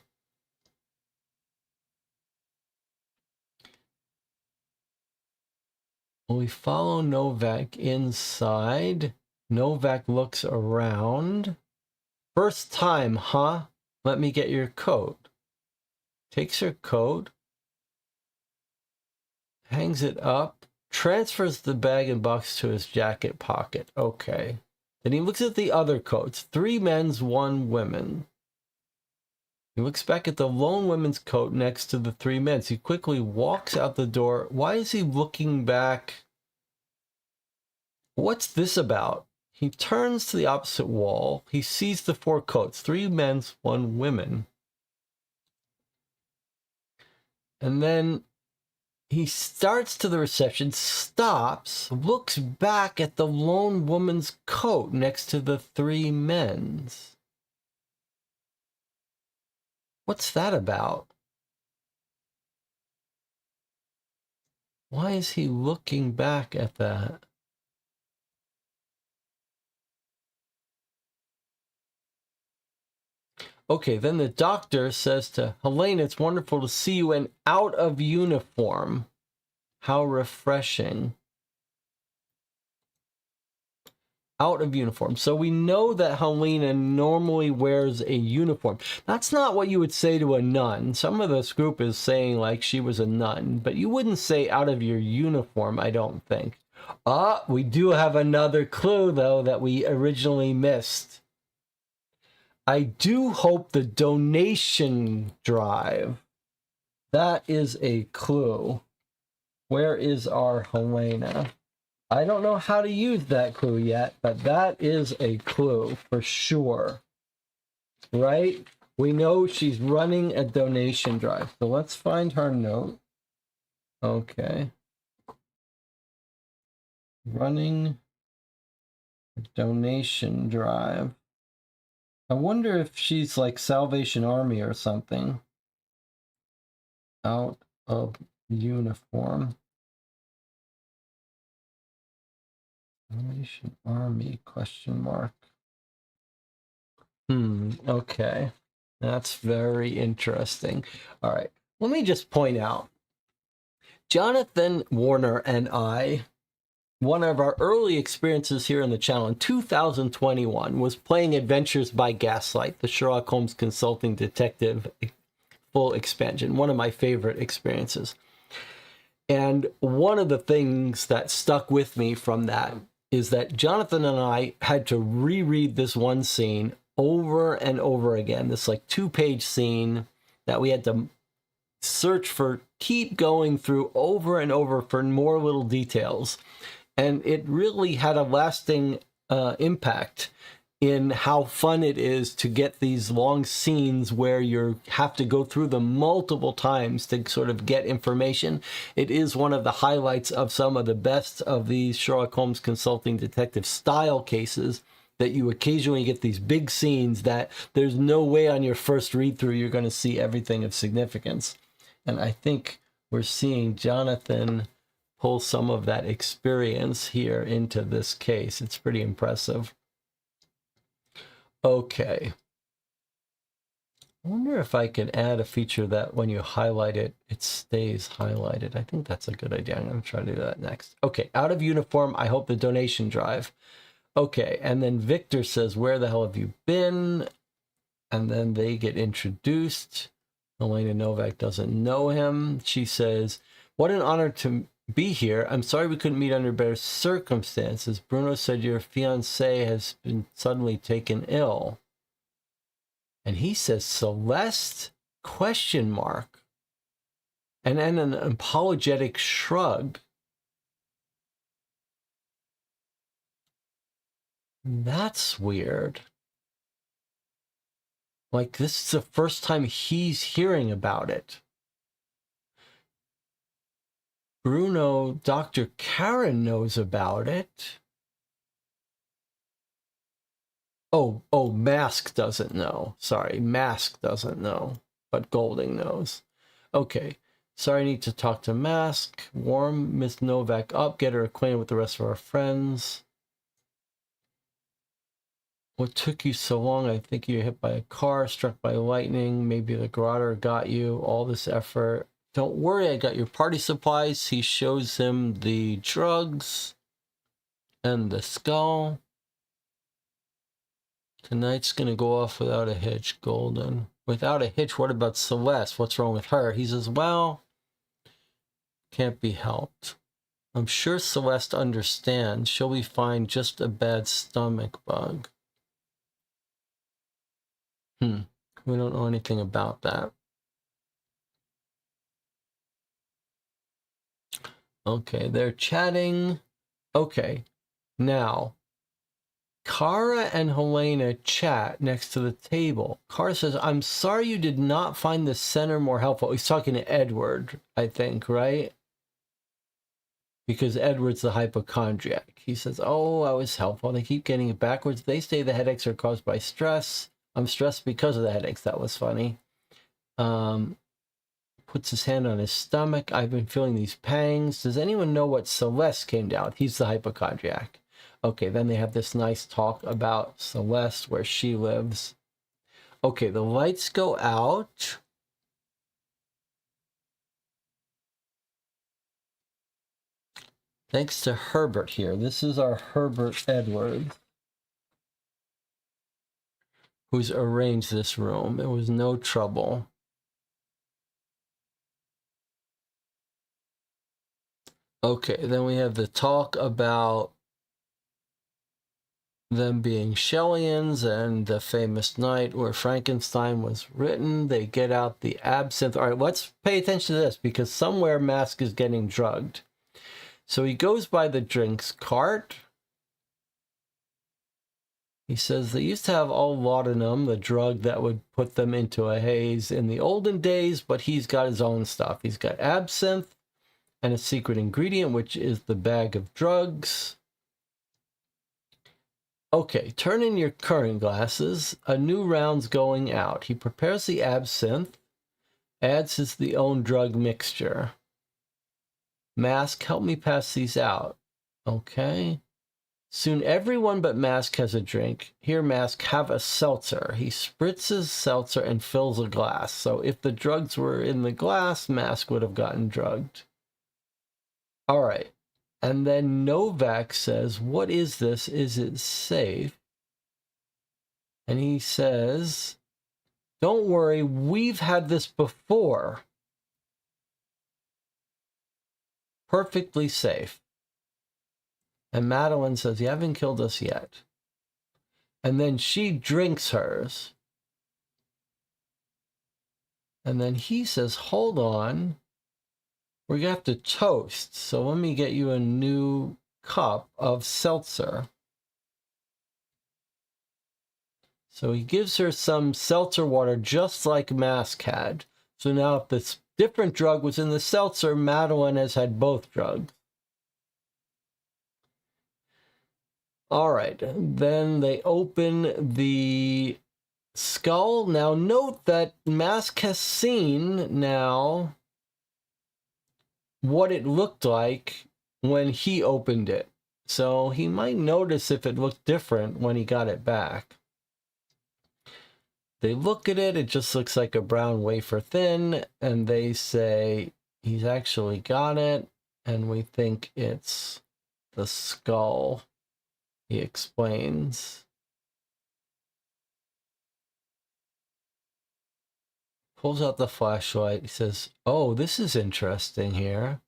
We follow Novak inside. Novak looks around. First time, huh? Let me get your coat. Takes her coat. Hangs it up. Transfers the bag and box to his jacket pocket. Okay. Then he looks at the other coats. 3 men's, 1 women. He looks back at the lone woman's coat next to the 3 men's. He quickly walks out the door. Why is he looking back? What's this about? He turns to the opposite wall. He sees the 4 coats. 3 men's, 1 women. And then he starts to the reception, stops, looks back at the lone woman's coat next to the 3 men's. What's that about? Why is he looking back at that? Okay, then the doctor says to Helene, it's wonderful to see you in out of uniform. How refreshing. Out of uniform. So we know that Helena normally wears a uniform. That's not what you would say to a nun. Some of this group is saying like she was a nun, but you wouldn't say out of your uniform, I don't think. We do have another clue, though, that we originally missed. I do hope the donation drive. That is a clue. Where is our Helena? I don't know how to use that clue yet, but that is a clue for sure. Right? We know she's running a donation drive. So let's find her note. Okay. Running a donation drive. I wonder if she's like Salvation Army or something. out of uniform. Salvation Army, question mark. Okay. That's very interesting. All right. Let me just point out, Jonathan Warner and I, one of our early experiences here in the channel in 2021 was playing Adventures by Gaslight, the Sherlock Holmes Consulting Detective full expansion, one of my favorite experiences. And one of the things that stuck with me from that is that Jonathan and I had to reread this one scene over and over again, this like 2-page scene that we had to search for, keep going through over and over for more little details. And it really had a lasting impact in how fun it is to get these long scenes where you have to go through them multiple times to sort of get information. It is one of the highlights of some of the best of these Sherlock Holmes Consulting Detective style cases, that you occasionally get these big scenes that there's no way on your first read through you're going to see everything of significance. And I think we're seeing Jonathan pull some of that experience here into this case. It's pretty impressive. Okay. I wonder if I could add a feature that when you highlight it, it stays highlighted. I think that's a good idea. I'm going to try to do that next. Okay, out of uniform, I hope the donation drive. Okay, and then Victor says, where the hell have you been? And then they get introduced. Elena Novak doesn't know him. She says, what an honor to be here. I'm sorry we couldn't meet under better circumstances. Bruno said your fiancé has been suddenly taken ill. And he says, Celeste? Question mark. And then an apologetic shrug. That's weird. Like, this is the first time he's hearing about it. Bruno, Dr. Karen knows about it. Oh, Mask doesn't know. Sorry, Mask doesn't know, but Golding knows. Okay, sorry, I need to talk to Mask. Warm Miss Novak up, get her acquainted with the rest of our friends. What took you so long? I think you were hit by a car, struck by lightning. Maybe the garroter got you. All this effort. Don't worry, I got your party supplies. He shows him the drugs and the skull. Tonight's gonna go off without a hitch, Golden. Without a hitch, what about Celeste? What's wrong with her? He says, well, can't be helped. I'm sure Celeste understands. She'll be fine, just a bad stomach bug. We don't know anything about that. Okay, they're chatting. Okay, now, Kara and Helena chat next to the table. Kara says, I'm sorry you did not find the center more helpful. He's talking to Edward, I think, right? Because Edward's the hypochondriac. He says, oh, I was helpful. They keep getting it backwards. They say the headaches are caused by stress. I'm stressed because of the headaches. That was funny. Puts his hand on his stomach. I've been feeling these pangs. Does anyone know what Celeste came down with? He's the hypochondriac. Okay, then they have this nice talk about Celeste, where she lives. Okay, the lights go out. Thanks to Herbert here. This is our Herbert Edwards, who's arranged this room. It was no trouble. Okay, then we have the talk about them being Shellians and the famous night where Frankenstein was written. They get out the absinthe. All right, let's pay attention to this, because somewhere Mask is getting drugged. So he goes by the drinks cart. He says they used to have all laudanum, the drug that would put them into a haze in the olden days, but he's got his own stuff. He's got absinthe and a secret ingredient, which is the bag of drugs. Okay, turn in your current glasses. A new round's going out. He prepares the absinthe Adds his the own drug mixture. Mask, help me pass these out. Okay. Soon everyone but Mask has a drink. Here, Mask, have a seltzer. He spritzes seltzer and fills a glass. So if the drugs were in the glass, Mask would have gotten drugged. All right. And then Novak says, what is this? Is it safe? And he says, don't worry, we've had this before. Perfectly safe. And Madeline says, you haven't killed us yet. And then she drinks hers. And then he says, hold on. We're going to have to toast. So let me get you a new cup of seltzer. So he gives her some seltzer water just like Mask had. So now if this different drug was in the seltzer, Madeline has had both drugs. All right, then they open the skull. Now note that Mask has seen now what it looked like when he opened it. So he might notice if it looked different when he got it back. They look at it, it just looks like a brown wafer thin, and they say, he's actually got it, and we think it's the skull. He explains. Pulls out the flashlight. He says, oh, this is interesting here.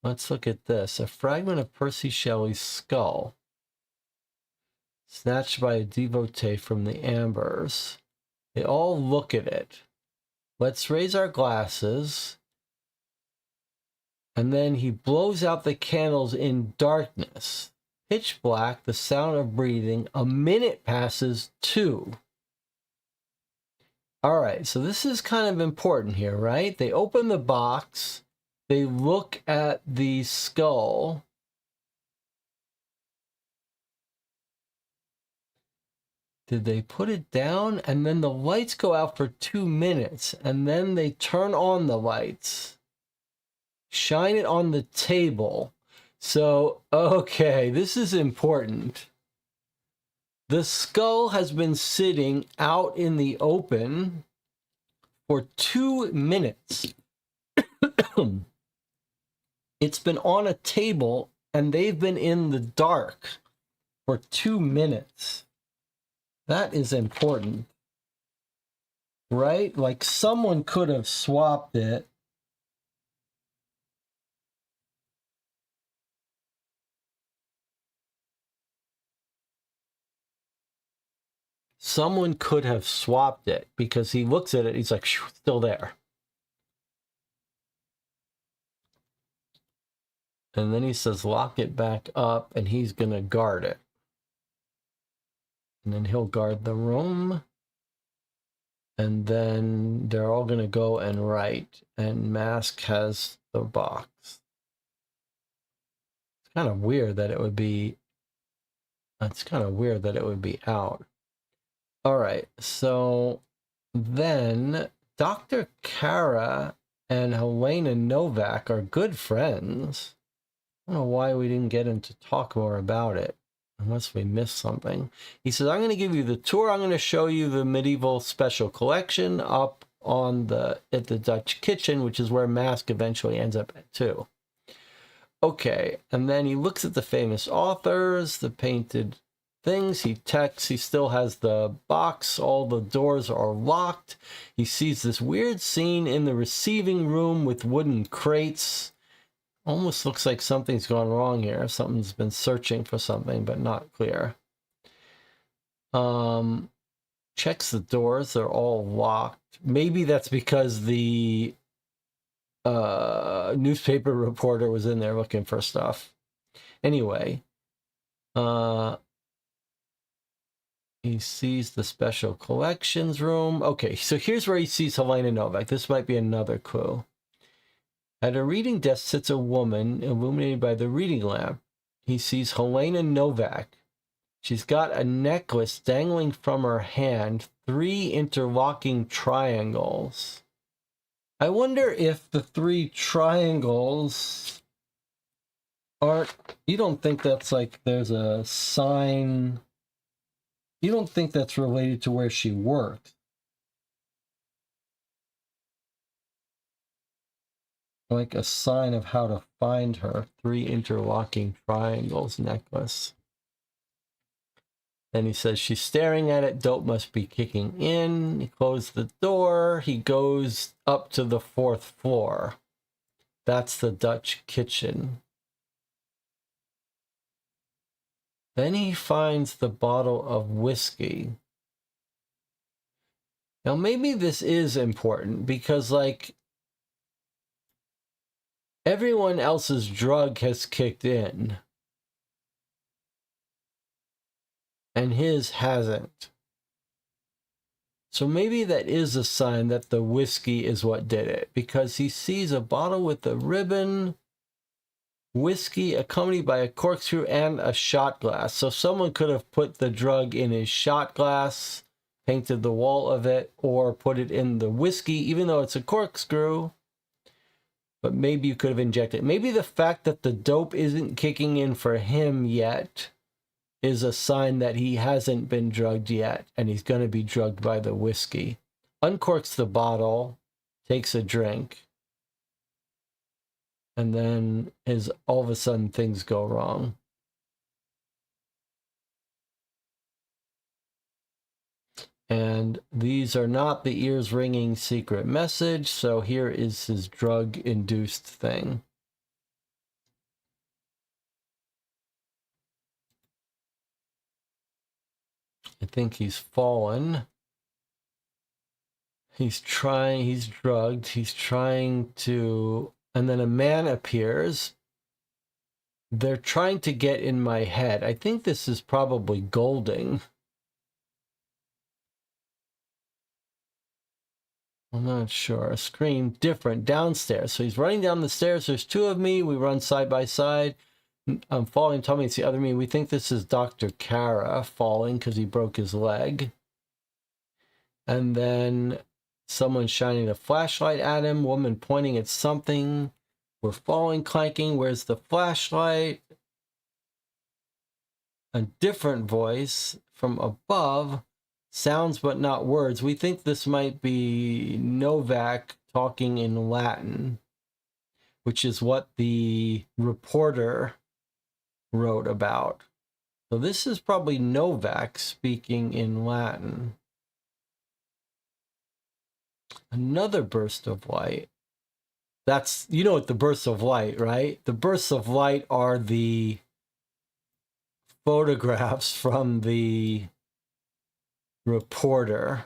Let's look at this. A fragment of Percy Shelley's skull. Snatched by a devotee from the ambers. They all look at it. Let's raise our glasses. And then he blows out the candles in darkness. Pitch black, the sound of breathing. A minute passes, 2. All right, so this is kind of important here, right? They open the box. They look at the skull. Did they put it down? And then the lights go out for 2 minutes. And then they turn on the lights. Shine it on the table. So, okay, this is important. The skull has been sitting out in the open for 2 minutes. It's been on a table and they've been in the dark for 2 minutes. That is important, right? Like someone could have swapped it. Someone could have swapped it because he looks at it, he's like, still there. And then he says, lock it back up, and he's going to guard it. And then he'll guard the room. And then they're all going to go and write. And Mask has the box. It's kind of weird that it would be... It's kind of weird that it would be out. All right, so then Dr. Kara and Helena Novak are good friends. I don't know why we didn't get him to talk more about it, unless we missed something. He says, I'm going to give you the tour. I'm going to show you the medieval special collection up on at the Dutch kitchen, which is where Mask eventually ends up at too. Okay, and then he looks at the famous authors, the painted things. He texts. He still has the box. All the doors are locked. He sees this weird scene in the receiving room with wooden crates. Almost looks like something's gone wrong here. Something's been searching for something, but not clear. Checks the doors. They're all locked. Maybe that's because the newspaper reporter was in there looking for stuff. Anyway, he sees the special collections room. Okay, so here's where he sees Helena Novak. This might be another clue. At a reading desk sits a woman illuminated by the reading lamp. He sees Helena Novak. She's got a necklace dangling from her hand, 3 interlocking triangles. I wonder if the 3 triangles aren't... You don't think that's like there's a sign... You don't think that's related to where she worked? Like a sign of how to find her. 3 interlocking triangles necklace. Then he says she's staring at it. Dope must be kicking in. He closed the door. He goes up to the 4th floor. That's the Dutch kitchen. Then he finds the bottle of whiskey. Now, maybe this is important because, like, everyone else's drug has kicked in. And his hasn't. So maybe that is a sign that the whiskey is what did it. Because he sees a bottle with a ribbon, whiskey accompanied by a corkscrew and a shot glass. So someone could have put the drug in his shot glass, painted the wall of it, or put it in the whiskey, even though it's a corkscrew. But maybe you could have injected it. Maybe the fact that the dope isn't kicking in for him yet is a sign that he hasn't been drugged yet, and he's going to be drugged by the whiskey. Uncorks the bottle, takes a drink, and then all of a sudden things go wrong. And these are not the ears ringing secret message, so here is his drug-induced thing. I think he's fallen. He's drugged, he's trying to... And then a man appears. They're trying to get in my head. I think this is probably Golding. I'm not sure. A screen different downstairs. So he's running down the stairs. There's 2 of me. We run side by side. I'm falling. Tell me it's the other me. We think this is Dr. Kara falling because he broke his leg. And then someone shining a flashlight at him. Woman pointing at something. We're falling, clanking. Where's the flashlight? A different voice from above. Sounds but not words. We think this might be Novak talking in Latin, which is what the reporter wrote about. So this is probably Novak speaking in Latin. Another burst of light. That's, you know what the bursts of light, right? The bursts of light are the photographs from the reporter.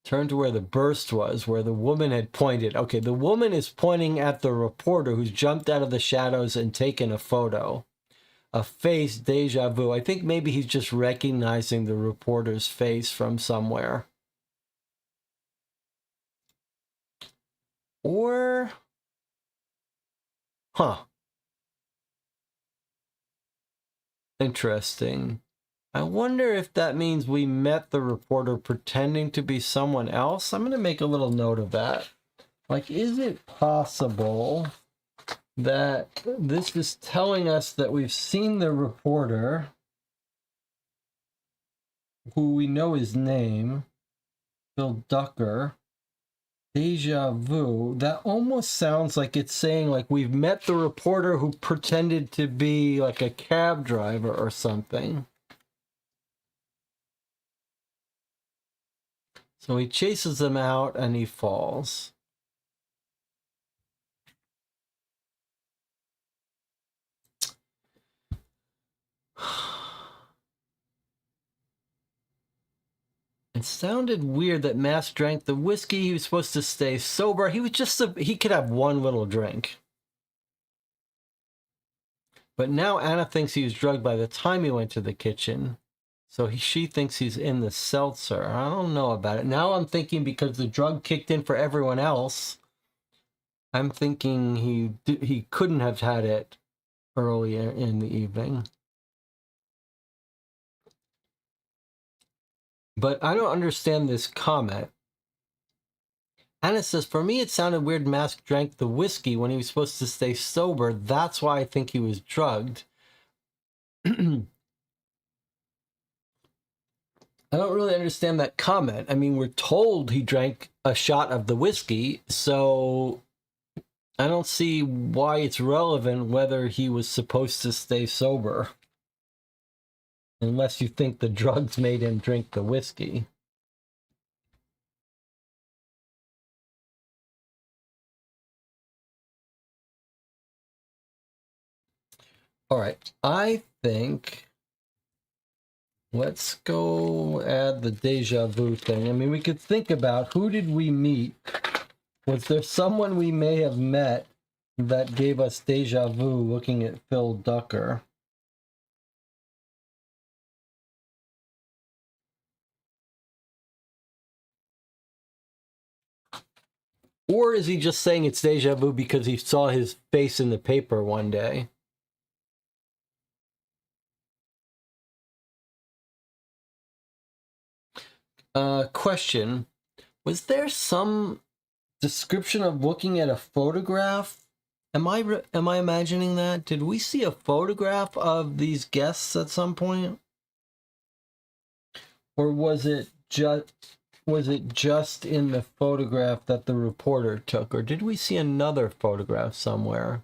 Turn to where the burst was, where the woman had pointed. Okay, the woman is pointing at the reporter who's jumped out of the shadows and taken a photo. A face, deja vu. I think maybe he's just recognizing the reporter's face from somewhere. Or... Huh. Interesting. I wonder if that means we met the reporter pretending to be someone else. I'm going to make a little note of that. Like, is it possible that this is telling us that we've seen the reporter, who we know his name, Bill Ducker, deja vu? That almost sounds like it's saying, like, we've met the reporter who pretended to be like a cab driver or something. So he chases them out and he falls. It sounded weird that Mass drank the whiskey. He was supposed to stay sober. He was just he could have one little drink. But now Anna thinks he was drugged by the time he went to the kitchen. So she thinks he's in the seltzer. I don't know about it. Now I'm thinking because the drug kicked in for everyone else, I'm thinking he couldn't have had it earlier in the evening. But I don't understand this comment. Anna says, for me, it sounded weird Mask drank the whiskey when he was supposed to stay sober. That's why I think he was drugged. I don't really understand that comment. I mean, we're told he drank a shot of the whiskey, so I don't see why it's relevant whether he was supposed to stay sober. Unless you think the drugs made him drink the whiskey. All right, I think let's go add the deja vu thing. I mean, we could think about who did we meet? Was there someone we may have met that gave us deja vu looking at Phil Ducker? Or is he just saying it's deja vu because he saw his face in the paper one day? Question. Was there some description of looking at a photograph? Am I imagining that? Did we see a photograph of these guests at some point? Or was it just in the photograph that the reporter took? Or did we see another photograph somewhere?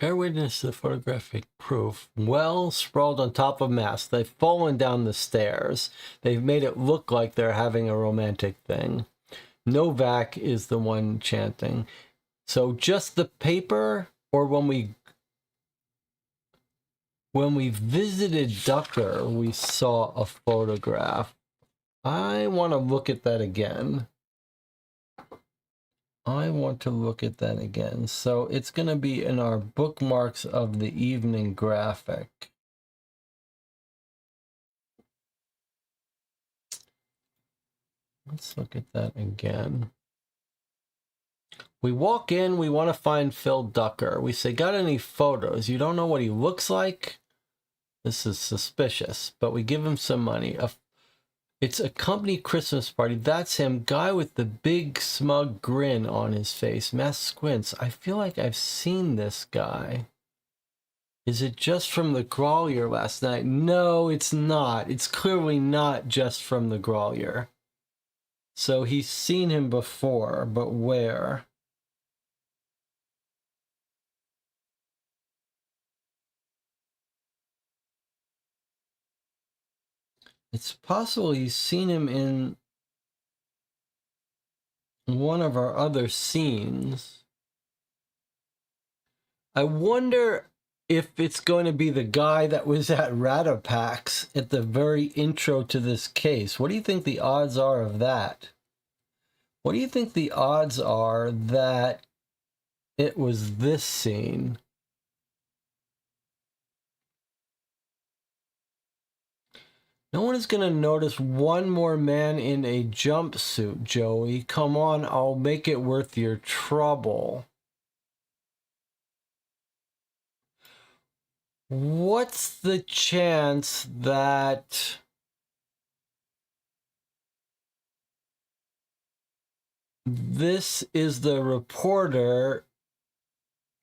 Bear witness to the photographic proof. Well sprawled on top of Mass. They've fallen down the stairs. They've made it look like they're having a romantic thing. Novak is the one chanting. So just the paper, or when we visited Ducker, we saw a photograph. I want to look at that again. So it's going to be in our bookmarks of the evening graphic. Let's look at that again. We walk in, we want to find Phil Ducker. We say, got any photos? You don't know what he looks like? This is suspicious, but we give him some money. It's a company Christmas party. That's him. Guy with the big smug grin on his face. Mass squints. I feel like I've seen this guy. Is it just from the Grolier last night? No, it's not. It's clearly not just from the Grolier. So he's seen him before, but where? It's possible he's seen him in one of our other scenes. I wonder if it's going to be the guy that was at Ratapax at the very intro to this case. What do you think the odds are of that? What do you think the odds are that it was this scene? No one is going to notice one more man in a jumpsuit, Joey. Come on, I'll make it worth your trouble. What's the chance that this is the reporter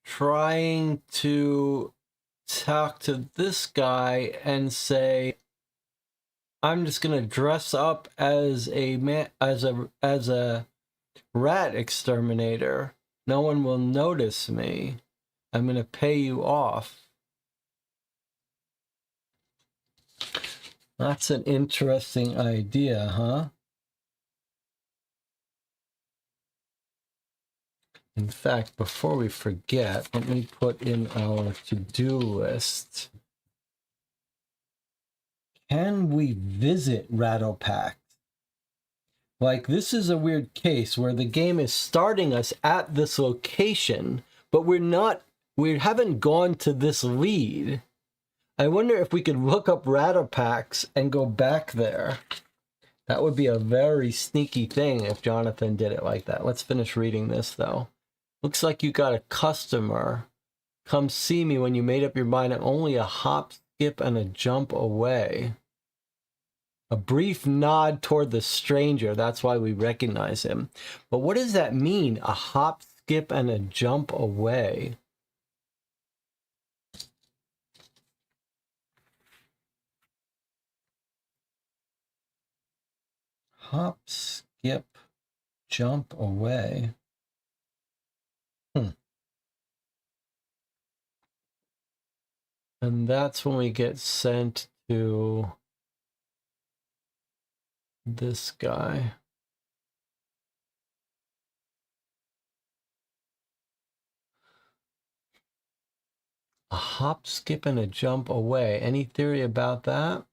trying to talk to this guy and say, I'm just gonna dress up as a man, as a rat exterminator. No one will notice me. I'm gonna pay you off. That's an interesting idea, huh? In fact, before we forget, let me put in our to-do list. Can we visit Rattlepack? Like, this is a weird case where the game is starting us at this location, but we haven't gone to this lead. I wonder if we could look up Ratapax and go back there. That would be a very sneaky thing if Jonathan did it like that. Let's finish reading this, though. Looks like you got a customer. Come see me when you made up your mind. I'm only a hop, skip, and a jump away. A brief nod toward the stranger. That's why we recognize him. But what does that mean? A hop, skip, and a jump away. Hop, skip, jump away. And that's when we get sent to this guy. A hop, skip, and a jump away. Any theory about that?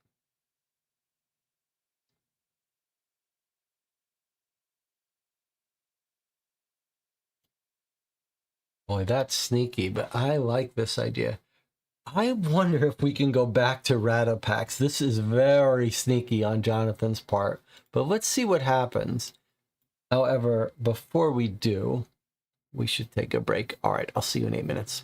Boy, that's sneaky, but I like this idea. I wonder if we can go back to Ratapax. This is very sneaky on Jonathan's part, but let's see what happens. However, before we do, we should take a break. All right, I'll see you in 8 minutes.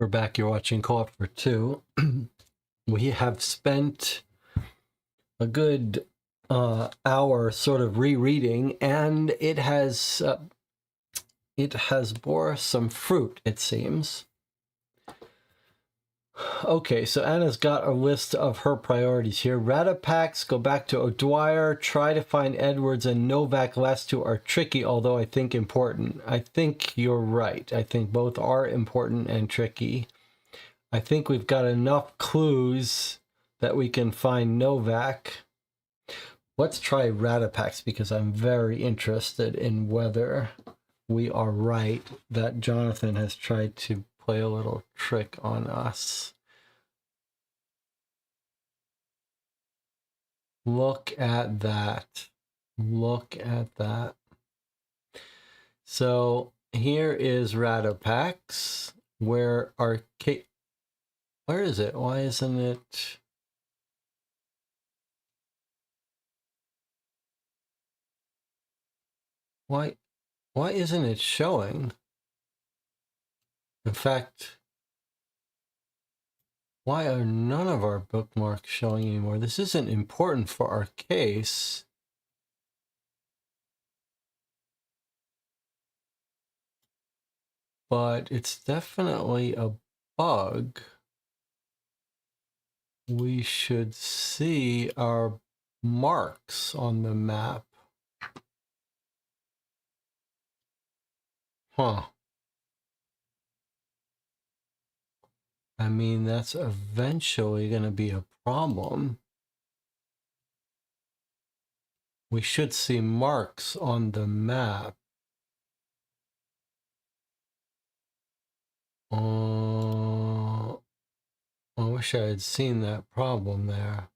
We're back. You're watching Co-op for Two. We have spent a good hour sort of rereading, and it has bore some fruit, it seems. Okay, so Anna's got a list of her priorities here. Ratapax, go back to O'Dwyer, try to find Edwards, and Novak. Last two are tricky, although I think important. I think you're right. I think both are important and tricky. I think we've got enough clues that we can find Novak. Let's try Ratapax because I'm very interested in whether we are right that Jonathan has tried to play a little trick on us. Look at that. Look at that. So here is Ratapax, where where is it? Why isn't it? Why isn't it showing? In fact, why are none of our bookmarks showing anymore? This isn't important for our case. But it's definitely a bug. We should see our marks on the map. Huh. I mean, that's eventually going to be a problem. We should see marks on the map. I wish I had seen that problem there.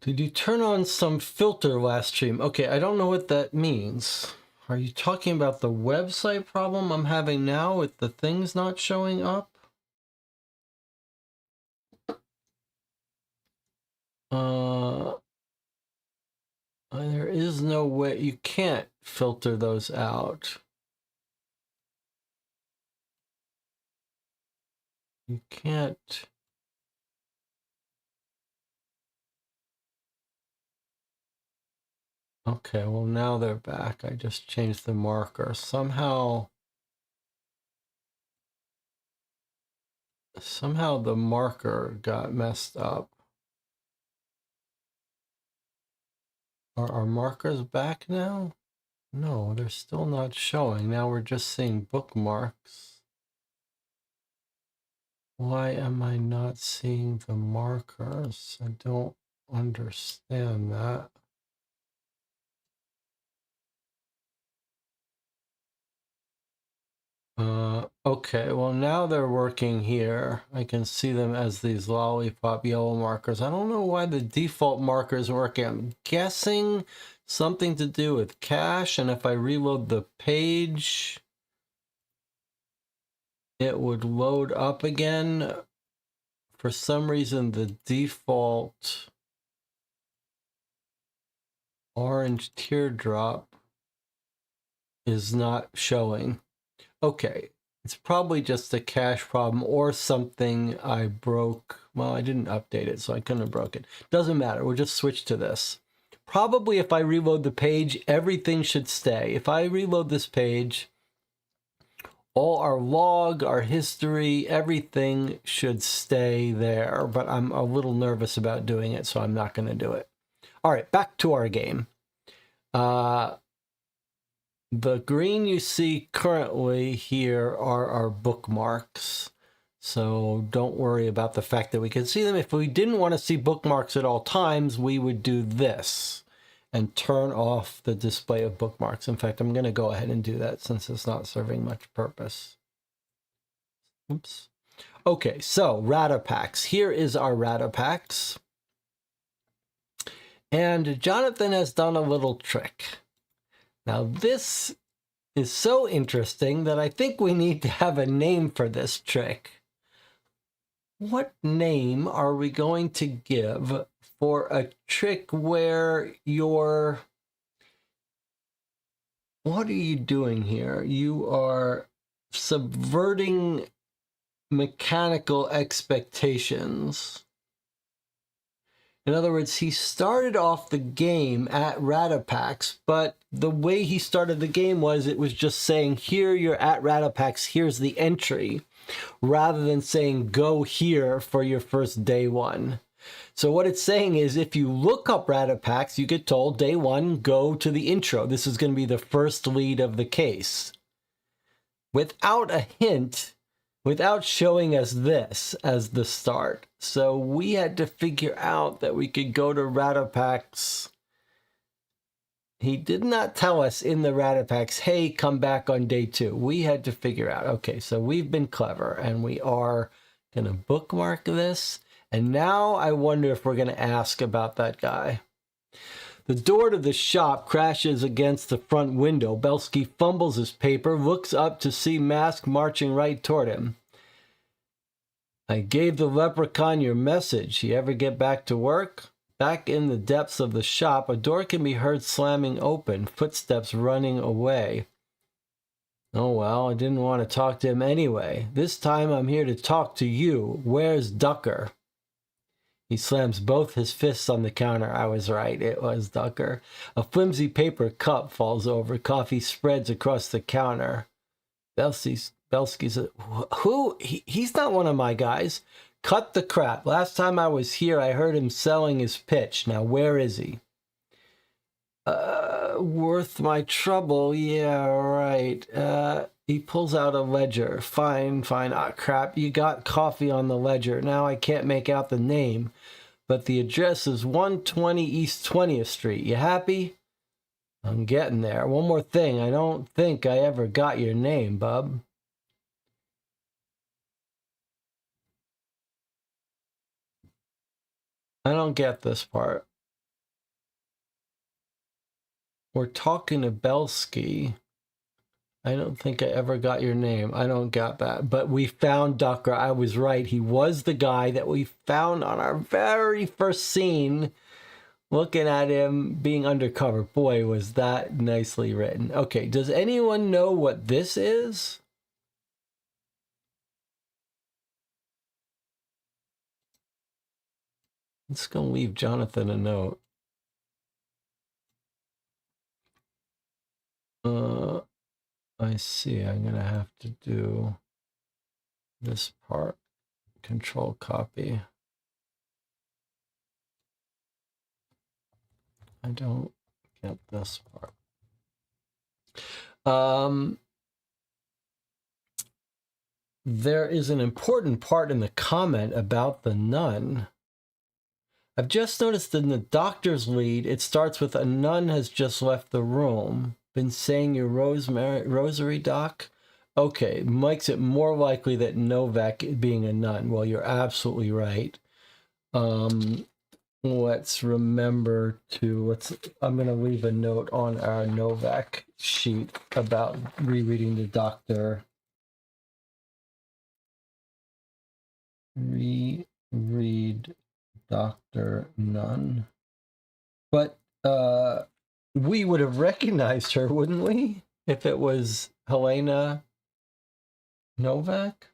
Did you turn on some filter last stream? Okay, I don't know what that means. Are you talking about the website problem I'm having now with the things not showing up? There is no way. You can't filter those out. You can't. Okay, well now they're back. I just changed the marker. Somehow the marker got messed up. Are our markers back now? No, they're still not showing. Now we're just seeing bookmarks. Why am I not seeing the markers? I don't understand that. Okay, well now they're working here. I can see them as these lollipop yellow markers. I don't know why the default marker is working. I'm guessing something to do with cache, and if I reload the page, it would load up again. For some reason, the default orange teardrop is not showing. Okay, it's probably just a cache problem or something I broke. Well, I didn't update it, so I couldn't have broke it. Doesn't matter, we'll just switch to this. Probably if I reload the page, everything should stay. If I reload this page, all our log, our history, everything should stay there, but I'm a little nervous about doing it, so I'm not going to do it. All right, back to our game. The green you see currently here are our bookmarks. So don't worry about the fact that we can see them. If we didn't want to see bookmarks at all times, we would do this and turn off the display of bookmarks. In fact, I'm going to go ahead and do that since it's not serving much purpose. Oops. Okay, so Ratapax. Here is our Ratapax. And Jonathan has done a little trick. Now this is so interesting that I think we need to have a name for this trick. What name are we going to give for a trick where you're... What are you doing here? You are subverting mechanical expectations. In other words, he started off the game at Ratapax, but the way he started the game was it was just saying, here you're at Rattlepax, here's the entry, rather than saying go here for your first day one. So what it's saying is if you look up Rattlepax, you get told day one, go to the intro. This is going to be the first lead of the case. Without a hint, without showing us this as the start. So we had to figure out that we could go to Rattlepax. He did not tell us in the Rattlepax, hey, come back on day 2. We had to figure out, okay, so we've been clever and we are going to bookmark this. And now I wonder if we're going to ask about that guy. The door to the shop crashes against the front window. Belsky fumbles his paper, looks up to see Mask marching right toward him. I gave the leprechaun your message. He ever get back to work? Back in the depths of the shop, a door can be heard slamming open, footsteps running away. Oh well, I didn't want to talk to him anyway. This time I'm here to talk to you. Where's Ducker? He slams both his fists on the counter. I was right, it was Ducker. A flimsy paper cup falls over. Coffee spreads across the counter. Belsky's who? He's not one of my guys. Cut the crap. Last time I was here, I heard him selling his pitch. Now, where is he? Worth my trouble. Yeah, right. He pulls out a ledger. Fine. Ah, crap. You got coffee on the ledger. Now I can't make out the name, but the address is 120 East 20th Street. You happy? I'm getting there. One more thing. I don't think I ever got your name, bub. I don't get this part. We're talking to Belsky. I don't think I ever got your name. I don't got that. But we found Ducker. I was right. He was the guy that we found on our very first scene, looking at him being undercover. Boy, was that nicely written. Okay, does anyone know what this is? Let's go leave Jonathan a note. I see. I'm going to have to do this part. Control copy. I don't get this part. There is an important part in the comment about the nun. I've just noticed in the doctor's lead, it starts with a nun has just left the room. Been saying your rosary, doc? Okay, makes it more likely that Novak being a nun. Well, you're absolutely right. Let's remember to, I'm going to leave a note on our Novak sheet about rereading the doctor. Reread Dr. Nun. But we would have recognized her, wouldn't we? If it was Helena Novak?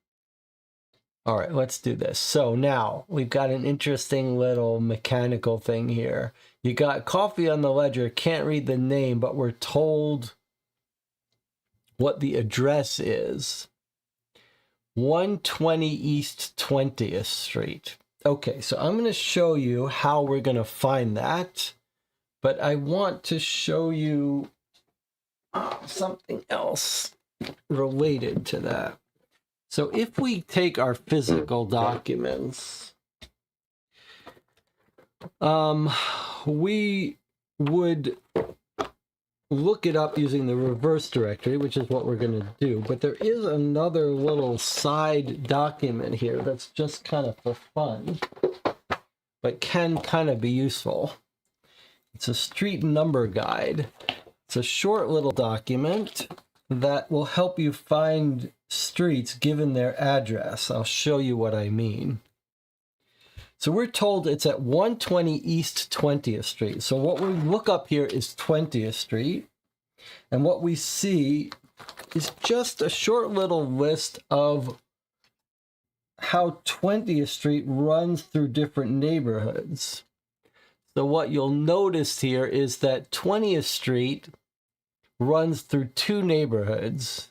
All right, let's do this. So now we've got an interesting little mechanical thing here. You got coffee on the ledger, can't read the name, but we're told what the address is. 120 East 20th Street. Okay, so I'm going to show you how we're going to find that, but I want to show you something else related to that. So if we take our physical documents, we would look it up using the reverse directory, which is what we're going to do. But there is another little side document here that's just kind of for fun, but can kind of be useful. It's a street number guide. It's a short little document that will help you find streets given their address. I'll show you what I mean. So we're told it's at 120 East 20th Street. So what we look up here is 20th Street. And what we see is just a short little list of how 20th Street runs through different neighborhoods. So what you'll notice here is that 20th Street runs through two neighborhoods,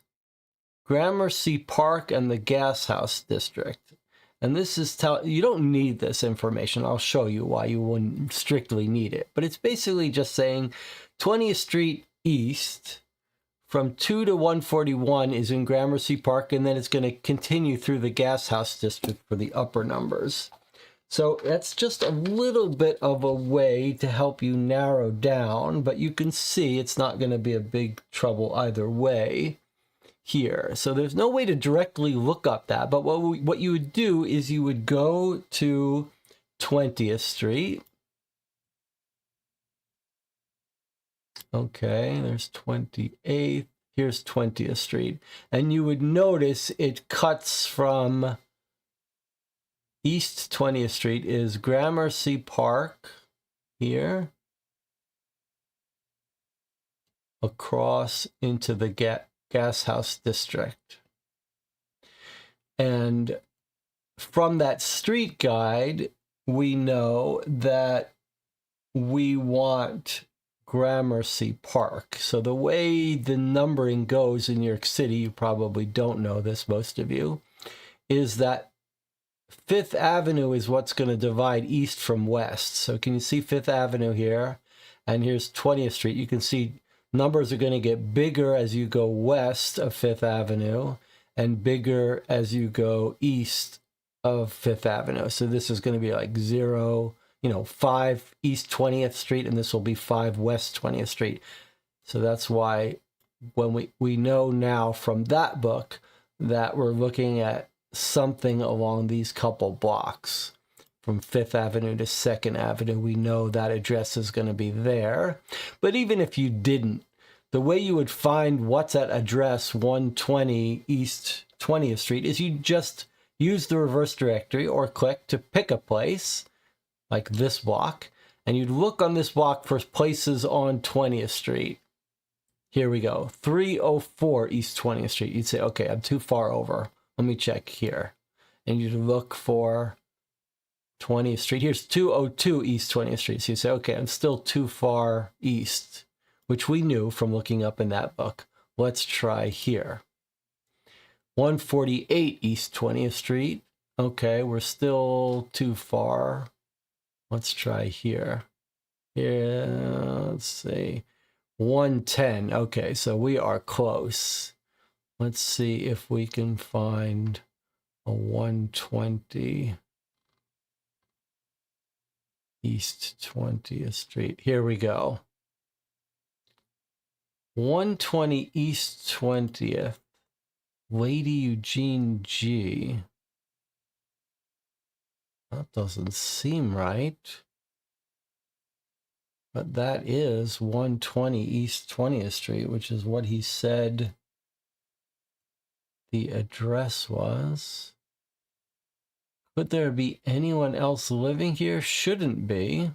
Gramercy Park and the Gas House District. And this is you don't need this information. I'll show you why you wouldn't strictly need it. But it's basically just saying 20th Street East from 2 to 141 is in Gramercy Park, and then it's going to continue through the Gas House District for the upper numbers. So that's just a little bit of a way to help you narrow down, but you can see it's not going to be a big trouble either way here. So there's no way to directly look up that, but what you would do is you would go to 20th Street. Okay, there's 28th. Here's 20th Street. And you would notice it cuts from East 20th Street is Gramercy Park here, across into the Gas House District. And from that street guide, we know that we want Gramercy Park. So the way the numbering goes in New York City, you probably don't know this, most of you, is that Fifth Avenue is what's going to divide east from west. So can you see Fifth Avenue here? And here's 20th Street. You can see numbers are going to get bigger as you go west of Fifth Avenue and bigger as you go east of Fifth Avenue. So this is going to be like 0, 5 East 20th Street, and this will be 5 West 20th Street. So that's why when we know now from that book that we're looking at something along these couple blocks from 5th Avenue to 2nd Avenue. We know that address is going to be there. But even if you didn't, the way you would find what's at address 120 East 20th Street is you just use the reverse directory or click to pick a place, like this block, and you'd look on this block for places on 20th Street. Here we go, 304 East 20th Street. You'd say, okay, I'm too far over. Let me check here. And you'd look for 20th Street. Here's 202 East 20th Street. So you say, okay, I'm still too far east, which we knew from looking up in that book. Let's try here. 148 East 20th Street. Okay, we're still too far. Let's try here. Here, let's see. 110. Okay, so we are close. Let's see if we can find a 120 East 20th Street. Here we go. 120 East 20th. Lady Eugene G. That doesn't seem right. But that is 120 East 20th Street, which is what he said the address was. Could there be anyone else living here? Shouldn't be.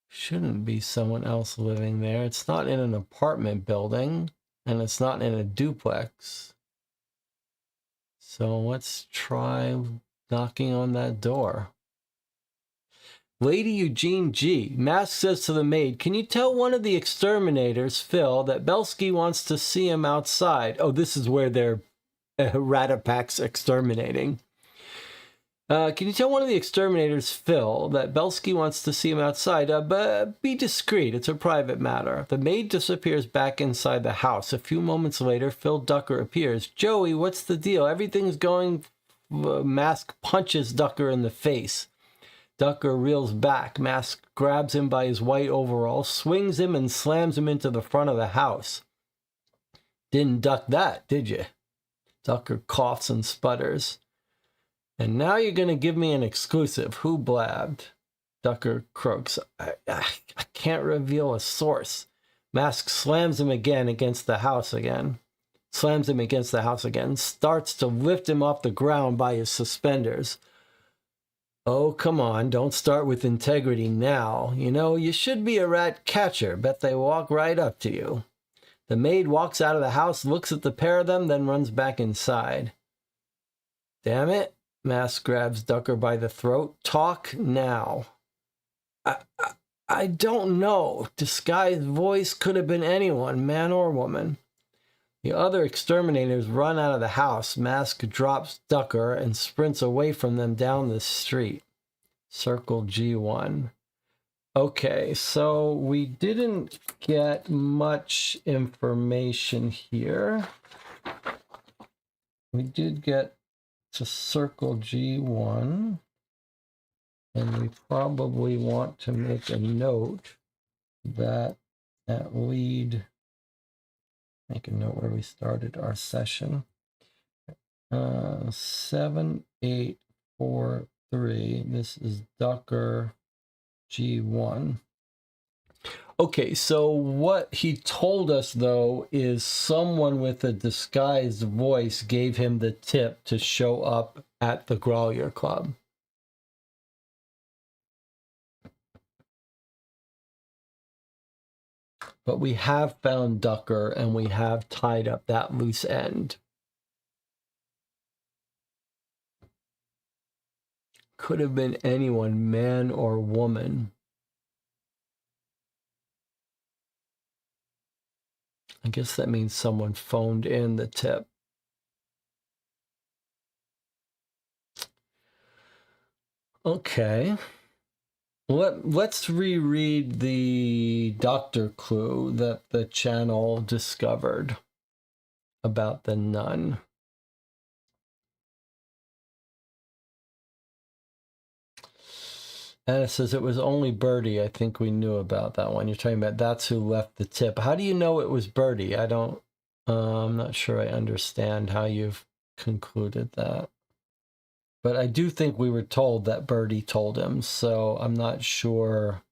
Shouldn't be someone else living there. It's not in an apartment building, and it's not in a duplex. So let's try knocking on that door. Lady Eugene G. Mask says to the maid, can you tell one of the exterminators, Phil, that Belsky wants to see him outside? Oh, this is where they're Ratapak's exterminating. Can you tell one of the exterminators, Phil, that Belsky wants to see him outside? But be discreet. It's a private matter. The maid disappears back inside the house. A few moments later, Phil Ducker appears. Joey, what's the deal? Everything's going... Mask punches Ducker in the face. Ducker reels back. Mask grabs him by his white overalls, swings him, and slams him into the front of the house. Didn't duck that, did you? Ducker coughs and sputters. And now you're going to give me an exclusive. Who blabbed? Ducker croaks. I can't reveal a source. Mask slams him against the house again. Slams him against the house again. Starts to lift him off the ground by his suspenders. Oh, come on. Don't start with integrity now. You know, you should be a rat catcher. Bet they walk right up to you. The maid walks out of the house, looks at the pair of them, then runs back inside. Damn it. Mask grabs Ducker by the throat. Talk now. I don't know. Disguised voice could have been anyone, man or woman. The other exterminators run out of the house. Mask drops Ducker and sprints away from them down the street. Circle G1. Okay, so we didn't get much information here. We did get to circle G1. And we probably want to make a note that at lead, make a note where we started our session. 7843. This is Ducker G1. Okay, so what he told us, though, is someone with a disguised voice gave him the tip to show up at the Grolier Club. But we have found Ducker, and we have tied up that loose end. Could have been anyone, man or woman. I guess that means someone phoned in the tip. Okay. Let's reread the doctor clue that the channel discovered about the nun. And it says it was only Birdie. I think we knew about that one. You're talking about that's who left the tip. How do you know it was Birdie? I'm not sure I understand how you've concluded that. But I do think we were told that Birdie told him, so I'm not sure.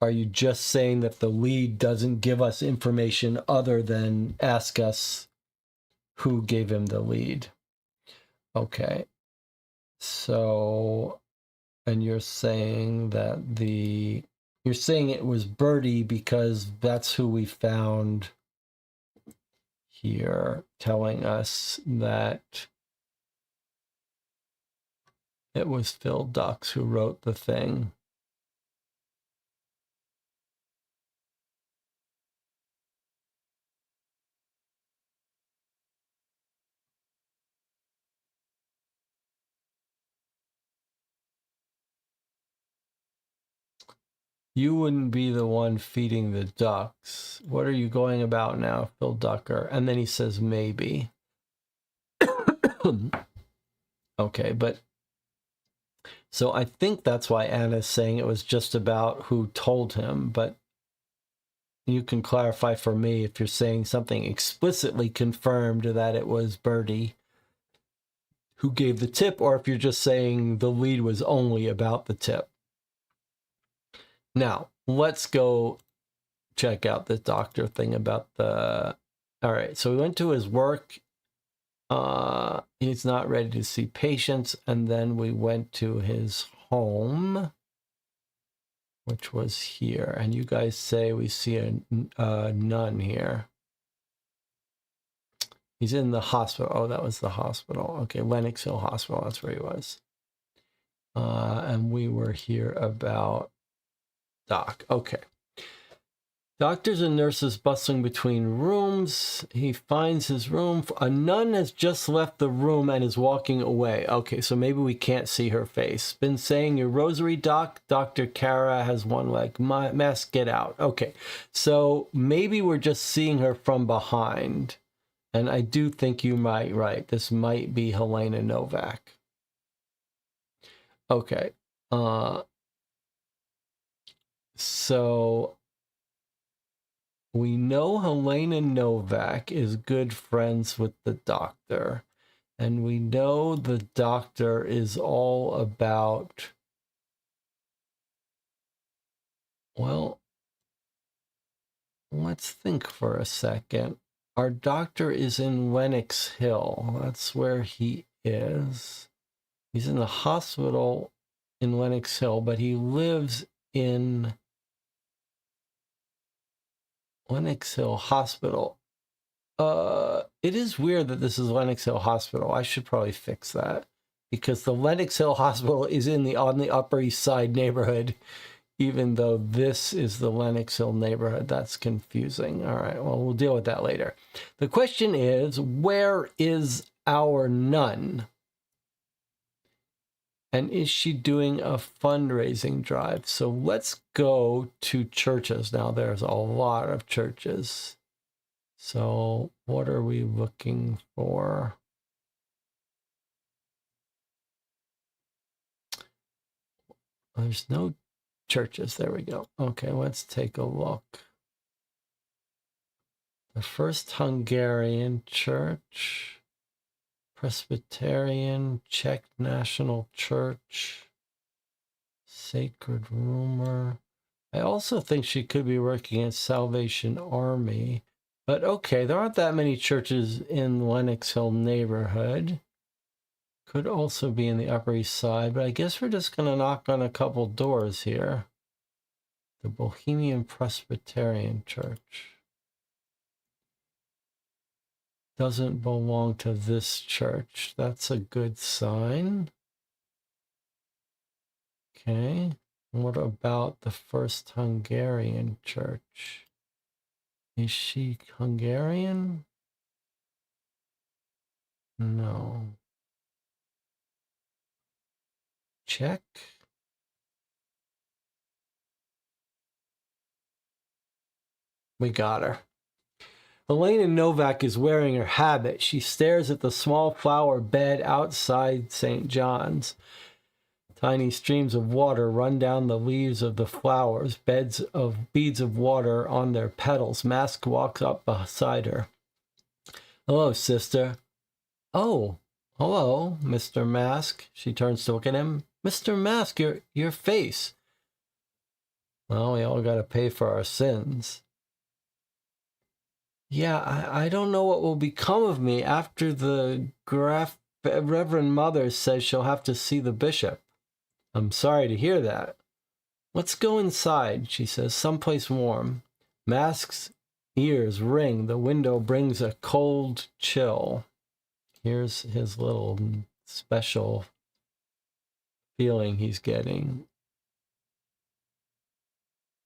Are you just saying that the lead doesn't give us information other than ask us who gave him the lead? Okay. So, and you're saying that you're saying it was Birdie because that's who we found here telling us that it was Phil Dux who wrote the thing. You wouldn't be the one feeding the ducks. What are you going about now, Phil Ducker? And then he says, maybe. Okay, but so I think that's why Anna's saying it was just about who told him, but you can clarify for me if you're saying something explicitly confirmed that it was Birdie who gave the tip, or if you're just saying the lead was only about the tip. Now, let's go check out the doctor thing about the... All right, so we went to his work. He's not ready to see patients. And then we went to his home, which was here. And you guys say we see a nun here. He's in the hospital. Oh, that was the hospital. Okay, Lenox Hill Hospital. That's where he was. And we were here about Doc. Okay. Doctors and nurses bustling between rooms. He finds his room. A nun has just left the room and is walking away. Okay, so maybe we can't see her face. Been saying your rosary, Doc? Dr. Kara has one leg. Mask, get out. Okay, so maybe we're just seeing her from behind. And I do think you might be right. This might be Helena Novak. Okay. So we know Helena Novak is good friends with the doctor. And we know the doctor is all about... Well, let's think for a second. Our doctor is in Lenox Hill. That's where he is. He's in the hospital in Lenox Hill, but he lives in Lenox Hill Hospital. It is weird that this is Lenox Hill Hospital. I should probably fix that because the Lenox Hill Hospital is on the Upper East Side neighborhood, even though this is the Lenox Hill neighborhood. That's confusing. All right, well, we'll deal with that later. The question is, where is our nun? And is she doing a fundraising drive? So let's go to churches. Now, there's a lot of churches. So what are we looking for? There's no churches. There we go. Okay, let's take a look. The First Hungarian Church, Presbyterian, Czech National Church, Sacred Rumor. I also think she could be working at Salvation Army. But okay, there aren't that many churches in Lenox Hill neighborhood. Could also be in the Upper East Side, but I guess we're just going to knock on a couple doors here. The Bohemian Presbyterian Church doesn't belong to this church. That's a good sign. Okay. What about the First Hungarian Church? Is she Hungarian? No. Czech? We got her. Elena Novak is wearing her habit. She stares at the small flower bed outside St. John's. Tiny streams of water run down the leaves of the flowers, beads of water on their petals. Mask walks up beside her. Hello, sister. Oh, hello, Mr. Mask. She turns to look at him. Mr. Mask, your face. Well, we all got to pay for our sins. Yeah, I don't know what will become of me after the Reverend Mother says she'll have to see the bishop. I'm sorry to hear that. Let's go inside, she says, someplace warm. Mask's ears ring. The window brings a cold chill. Here's his little special feeling he's getting.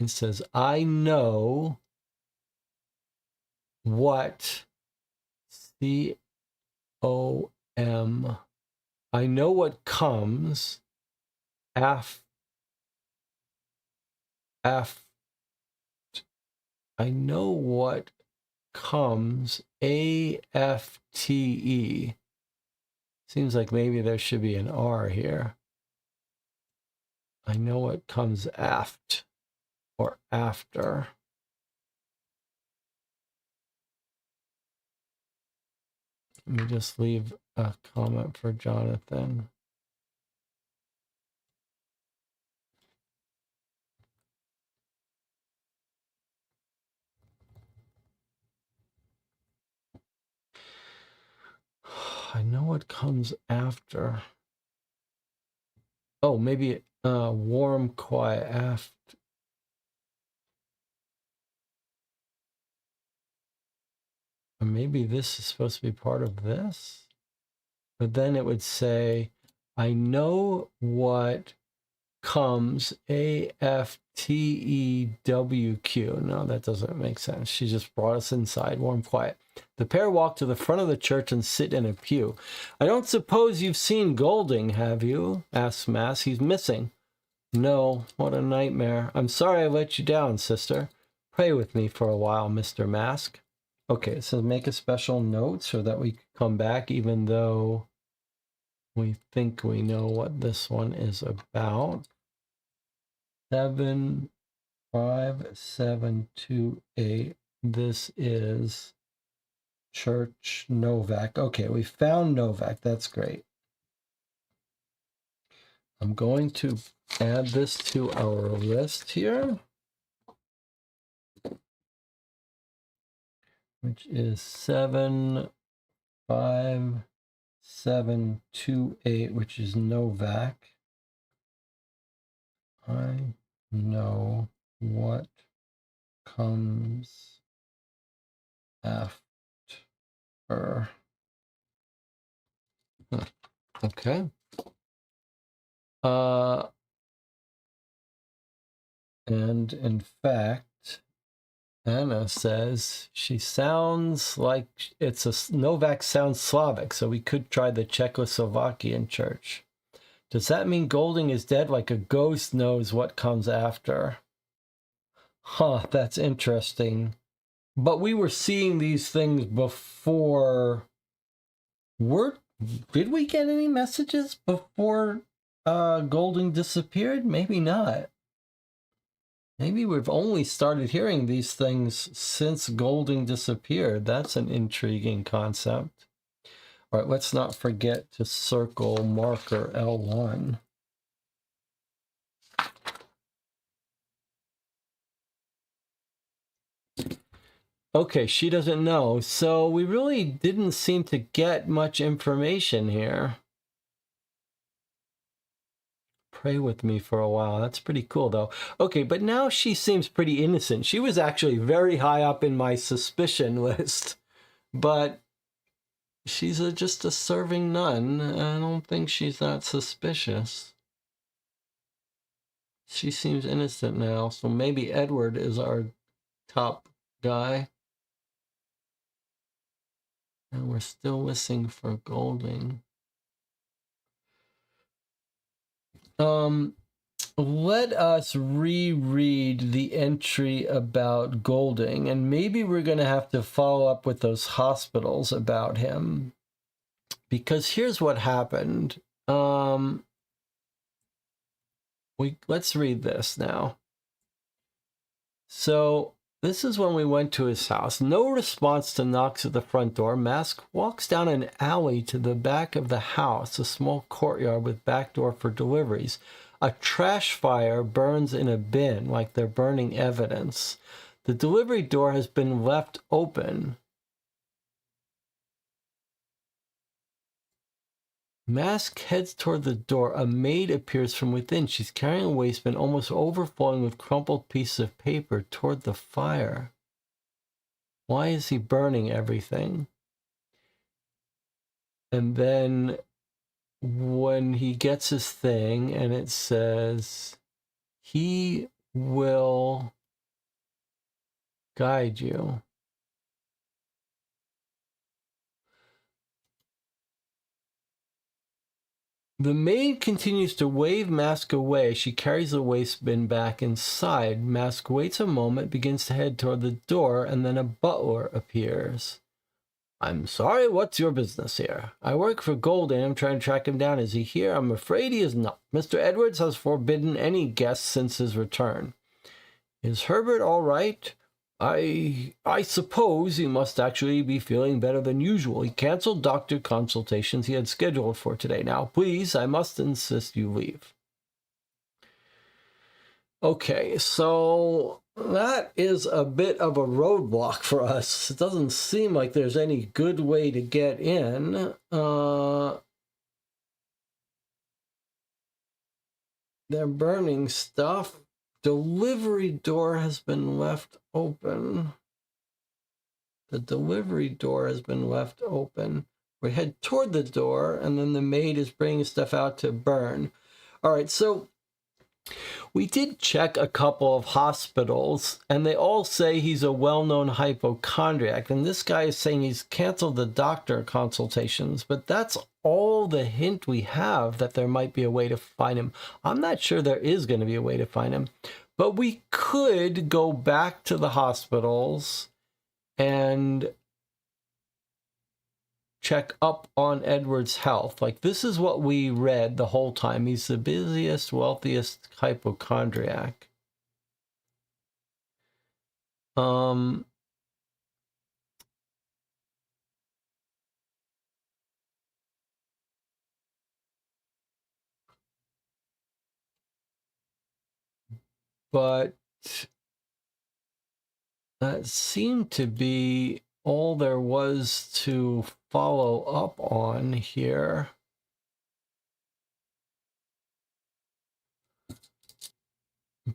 It says, I know what C-O-M. I know what comes I know what comes AFTE. Seems like maybe there should be an R here. I know what comes aft or after. Let me just leave a comment for Jonathan. I know what comes after. Oh, maybe warm, quiet, aft. Or maybe this is supposed to be part of this. But then it would say, I know what comes AFTEWQ. No, that doesn't make sense. She just brought us inside, warm, quiet. The pair walk to the front of the church and sit in a pew. I don't suppose you've seen Golding, have you? Asks Mass. He's missing. No, what a nightmare. I'm sorry I let you down, sister. Pray with me for a while, Mr. Mask. Okay, so make a special note so that we can come back even though we think we know what this one is about. 75728. This is Church Novak. Okay, we found Novak. That's great. I'm going to add this to our list here, which is 75728, which is Novak. I know what comes after. Okay. And in fact, Anna says she sounds like Novak sounds Slavic, so we could try the Czechoslovakian church. Does that mean Golding is dead, like a ghost knows what comes after? Huh, that's interesting. But we were seeing these things before. Did we get any messages before Golding disappeared? Maybe not. Maybe we've only started hearing these things since Golding disappeared. That's an intriguing concept. All right, let's not forget to circle marker L1. Okay, she doesn't know. So we really didn't seem to get much information here. Pray with me for a while. That's pretty cool, though. Okay, but now she seems pretty innocent. She was actually very high up in my suspicion list, but she's just a serving nun. I don't think she's that suspicious. She seems innocent now, so maybe Edward is our top guy. And we're still listening for Golding. Let us reread the entry about Golding, and maybe we're going to have to follow up with those hospitals about him. Because here's what happened. Let's read this now. So this is when we went to his house. No response to knocks at the front door. Mask walks down an alley to the back of the house, a small courtyard with back door for deliveries. A trash fire burns in a bin like they're burning evidence. The delivery door has been left open. Mask heads toward the door. A maid appears from within. She's carrying a waistband almost overflowing with crumpled pieces of paper toward the fire. Why is he burning everything? And then when he gets his thing and it says, he will guide you. The maid continues to wave Mask away. She carries the waistband back inside. Mask waits a moment, begins to head toward the door, and then a butler appears. I'm sorry, what's your business here? I work for Golding. I'm trying to track him down. Is he here? I'm afraid he is not. Mr. Edwards has forbidden any guests since his return. Is Herbert all right? I suppose he must actually be feeling better than usual. He canceled doctor consultations he had scheduled for today. Now, please, I must insist you leave. Okay, so that is a bit of a roadblock for us. It doesn't seem like there's any good way to get in. They're burning stuff. Delivery door has been left open. The delivery door has been left open. We head toward the door, and then the maid is bringing stuff out to burn. All right, so we did check a couple of hospitals, and they all say he's a well-known hypochondriac. And this guy is saying he's canceled the doctor consultations, but that's all the hint we have that there might be a way to find him. I'm not sure there is going to be a way to find him, but we could go back to the hospitals and check up on Edward's health. Like, this is what we read the whole time. He's the busiest, wealthiest hypochondriac. But that seemed to be all there was to follow up on here.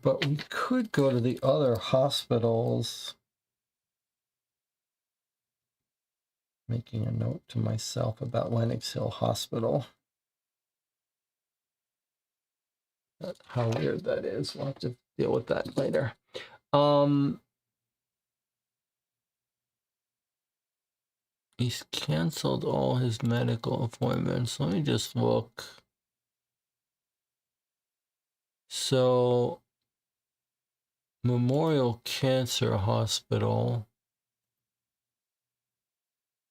But we could go to the other hospitals. Making a note to myself about Lenox Hill Hospital. how weird that is. We'll have to deal with that later. He's canceled all his medical appointments. Let me just look. So, Memorial Cancer Hospital.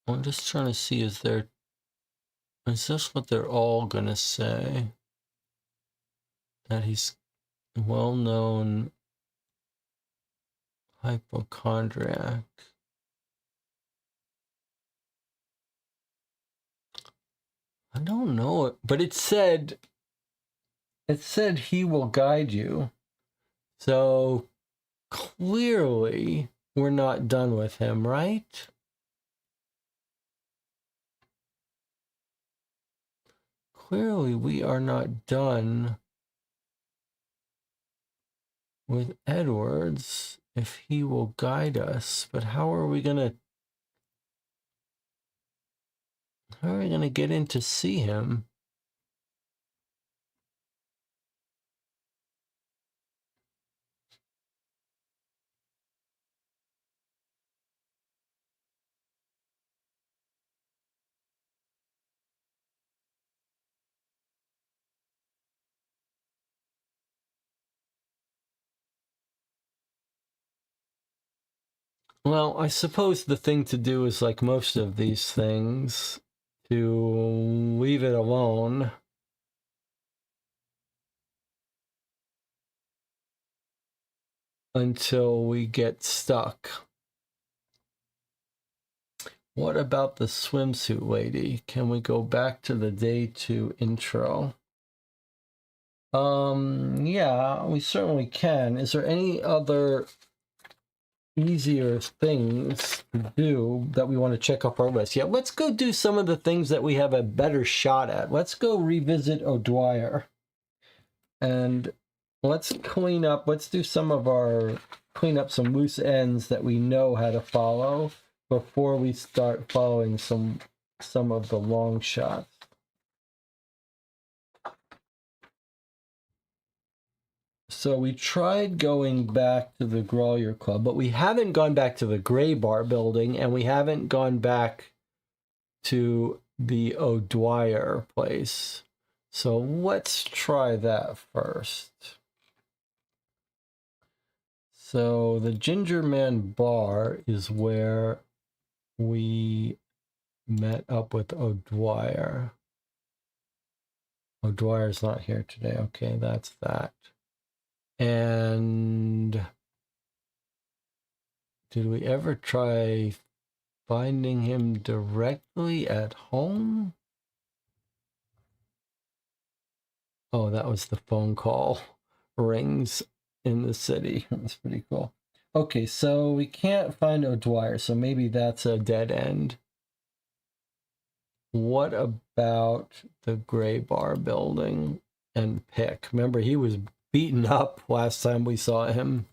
I'm just trying to see, is this what they're all gonna say? That he's well-known hypochondriac. I don't know it, but it said he will guide you. So clearly we're not done with him, right? Clearly we are not done with Edwards if he will guide us. But how are we gonna get in to see him? Well, I suppose the thing to do is, like most of these things, to leave it alone. Until we get stuck. What about the swimsuit lady? Can we go back to the day 2 intro? Yeah, we certainly can. Is there any other easier things to do that we want to check off our list? Yeah, let's go do some of the things that we have a better shot at. Let's go revisit O'Dwyer. And let's clean up some loose ends that we know how to follow before we start following some of the long shots. So we tried going back to the Grolier Club, but we haven't gone back to the Gray Bar building, and we haven't gone back to the O'Dwyer place. So let's try that first. So the Ginger Man Bar is where we met up with O'Dwyer. O'Dwyer's not here today. Okay, that's that. And did we ever try finding him directly at home? Oh, that was the phone call rings in the city. That's pretty cool. Okay, so we can't find O'Dwyer, so maybe that's a dead end. What about the Gray Bar building and Pick? Remember, he was beaten up last time we saw him.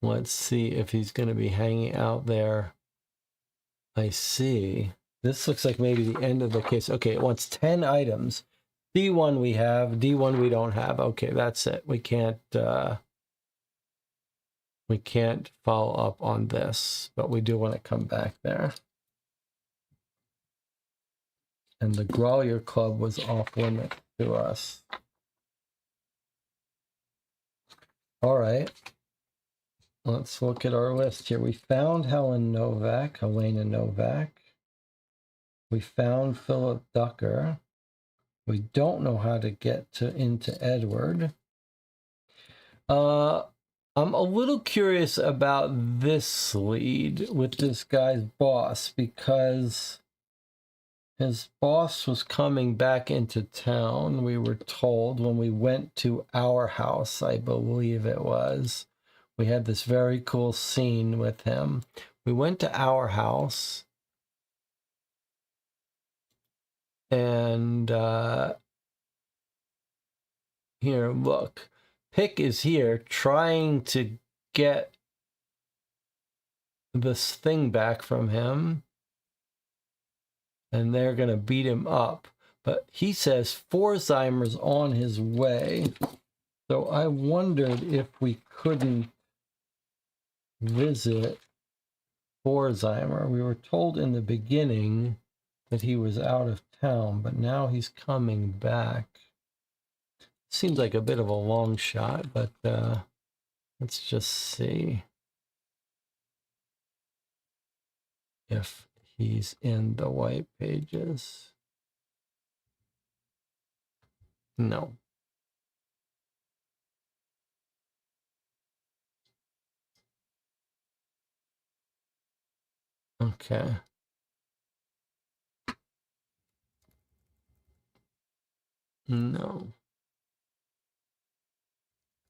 Let's see if he's going to be hanging out there. I see. This looks like maybe the end of the case. Okay, it wants 10 items. D1 we have, D1 we don't have. Okay, that's it. We can't follow up on this, but we do want to come back there. And the Grolier Club was off limit to us. All right. Let's look at our list here. We found Helena Novak. We found Philip Ducker. We don't know how to get into Edward. I'm a little curious about this lead with this guy's boss, because his boss was coming back into town, we were told, when we went to our house, I believe it was. We had this very cool scene with him. We went to our house, and here, look. Pick is here trying to get this thing back from him, and they're going to beat him up. But he says Forzheimer's on his way. So I wondered if we couldn't visit Forzheimer. We were told in the beginning that he was out of town, but now he's coming back. Seems like a bit of a long shot, but let's just see if he's in the white pages. No. Okay. No.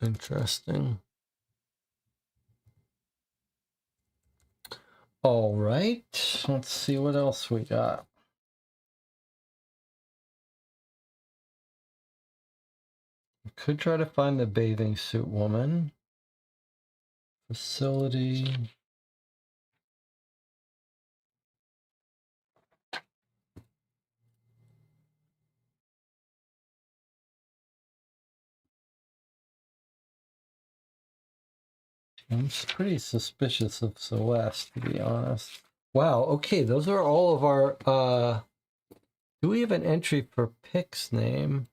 Interesting. All right. Let's see what else we got. We could try to find the bathing suit woman. Facility. I'm pretty suspicious of Celeste, to be honest. Wow, okay, those are all of our, do we have an entry for Pick's name?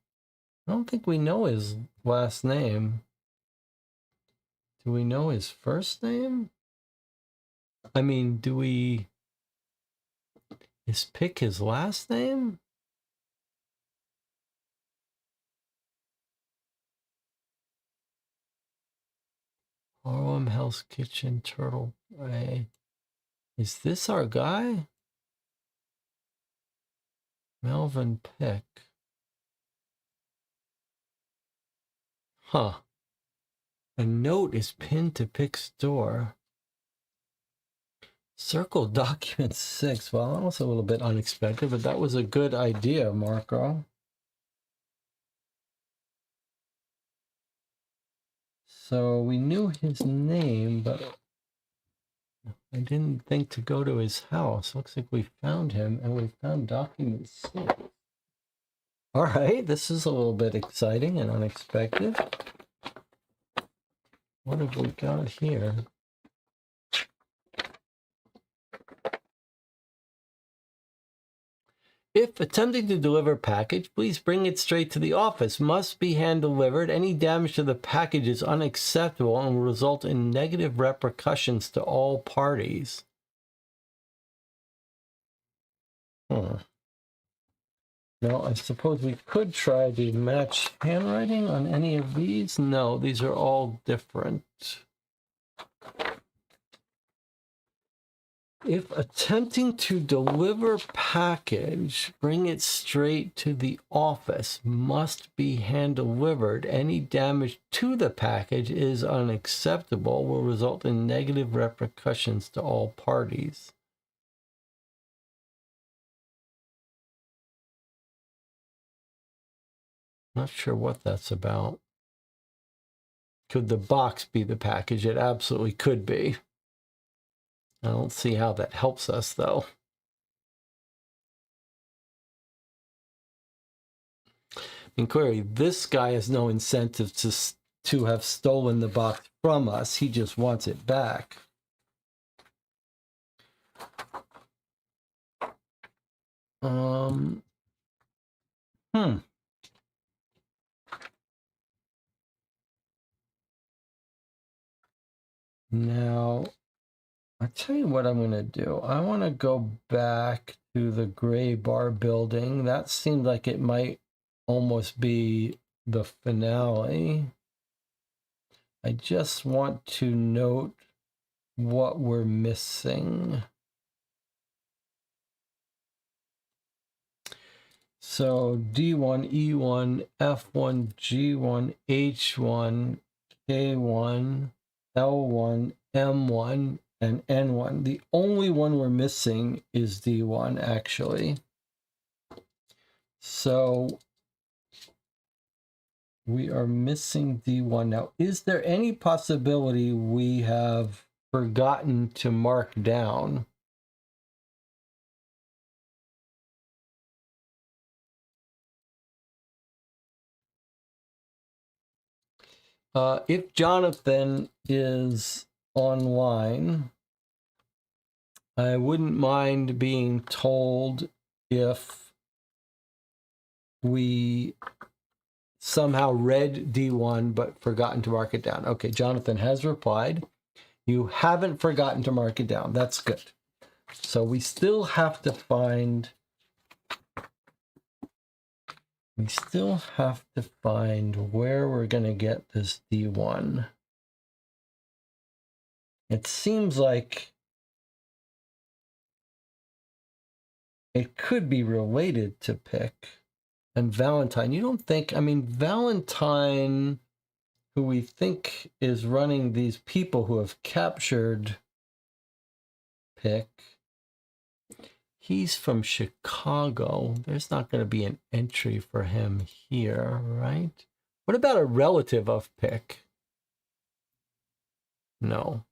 I don't think we know his last name. Do we know his first name? I mean, is Pick his last name? Harlem Hell's Kitchen, Turtle Bay. Is this our guy? Melvin Pick. Huh. A note is pinned to Pick's door. Circle document 6. Well, that was a little bit unexpected, but that was a good idea, Marco. So we knew his name, but I didn't think to go to his house. Looks like we found him, and we found document 6. All right, this is a little bit exciting and unexpected. What have we got here? If attempting to deliver a package, please bring it straight to the office. Must be hand-delivered. Any damage to the package is unacceptable and will result in negative repercussions to all parties. Now, I suppose we could try to match handwriting on any of these. No, these are all different. If attempting to deliver package, bring it straight to the office. Must be hand-delivered. Any damage to the package is unacceptable. Will result in negative repercussions to all parties. Not sure what that's about. Could the box be the package? It absolutely could be. I don't see how that helps us, though. And clearly, this guy has no incentive to have stolen the box from us. He just wants it back. Now, I'll tell you what I'm going to do. I want to go back to the Gray Bar building. That seemed like it might almost be the finale. I just want to note what we're missing. So D1, E1, F1, G1, H1, K1, L1, M1, and N1. The only one we're missing is D1, actually. So we are missing D1. Now, is there any possibility we have forgotten to mark down? If Jonathan is online, I wouldn't mind being told if we somehow read D1 but forgotten to mark it down. Okay, Jonathan has replied. You haven't forgotten to mark it down. That's good. So we still have to find where we're going to get this D1. It seems like it could be related to Pick and Valentine. You don't think, I mean, Valentine, who we think is running these people who have captured Pick, he's from Chicago. There's not going to be an entry for him here, right? What about a relative of Pick? No.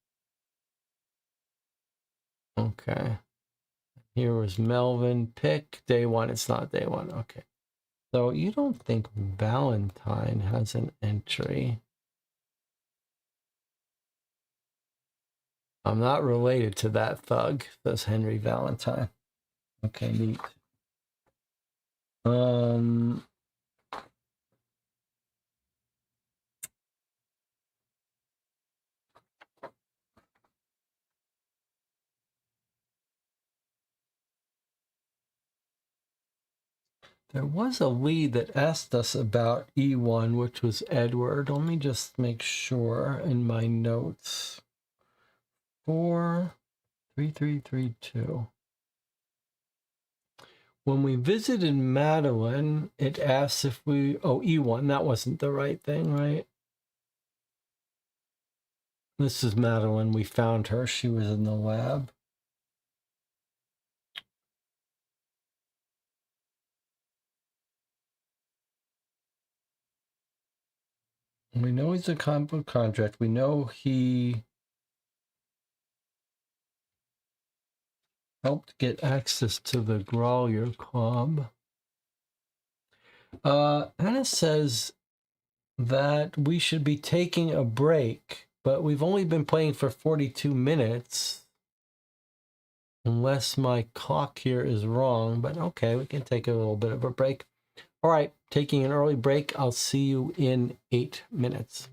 Okay. Here was Melvin Pick. Day one. It's not day one. Okay. So you don't think Valentine has an entry? I'm not related to that thug, says Henry Valentine. Okay, neat. There was a lead that asked us about E1, which was Edward. Let me just make sure in my notes. 43332. When we visited Madeline, it asks if we... Oh, E1, that wasn't the right thing, right? This is Madeline. We found her. She was in the lab. We know he's a contract. We know he helped get access to the Grolier Club. Anna says that we should be taking a break, but we've only been playing for 42 minutes. Unless my clock here is wrong, but okay, we can take a little bit of a break. All right, taking an early break. I'll see you in 8 minutes.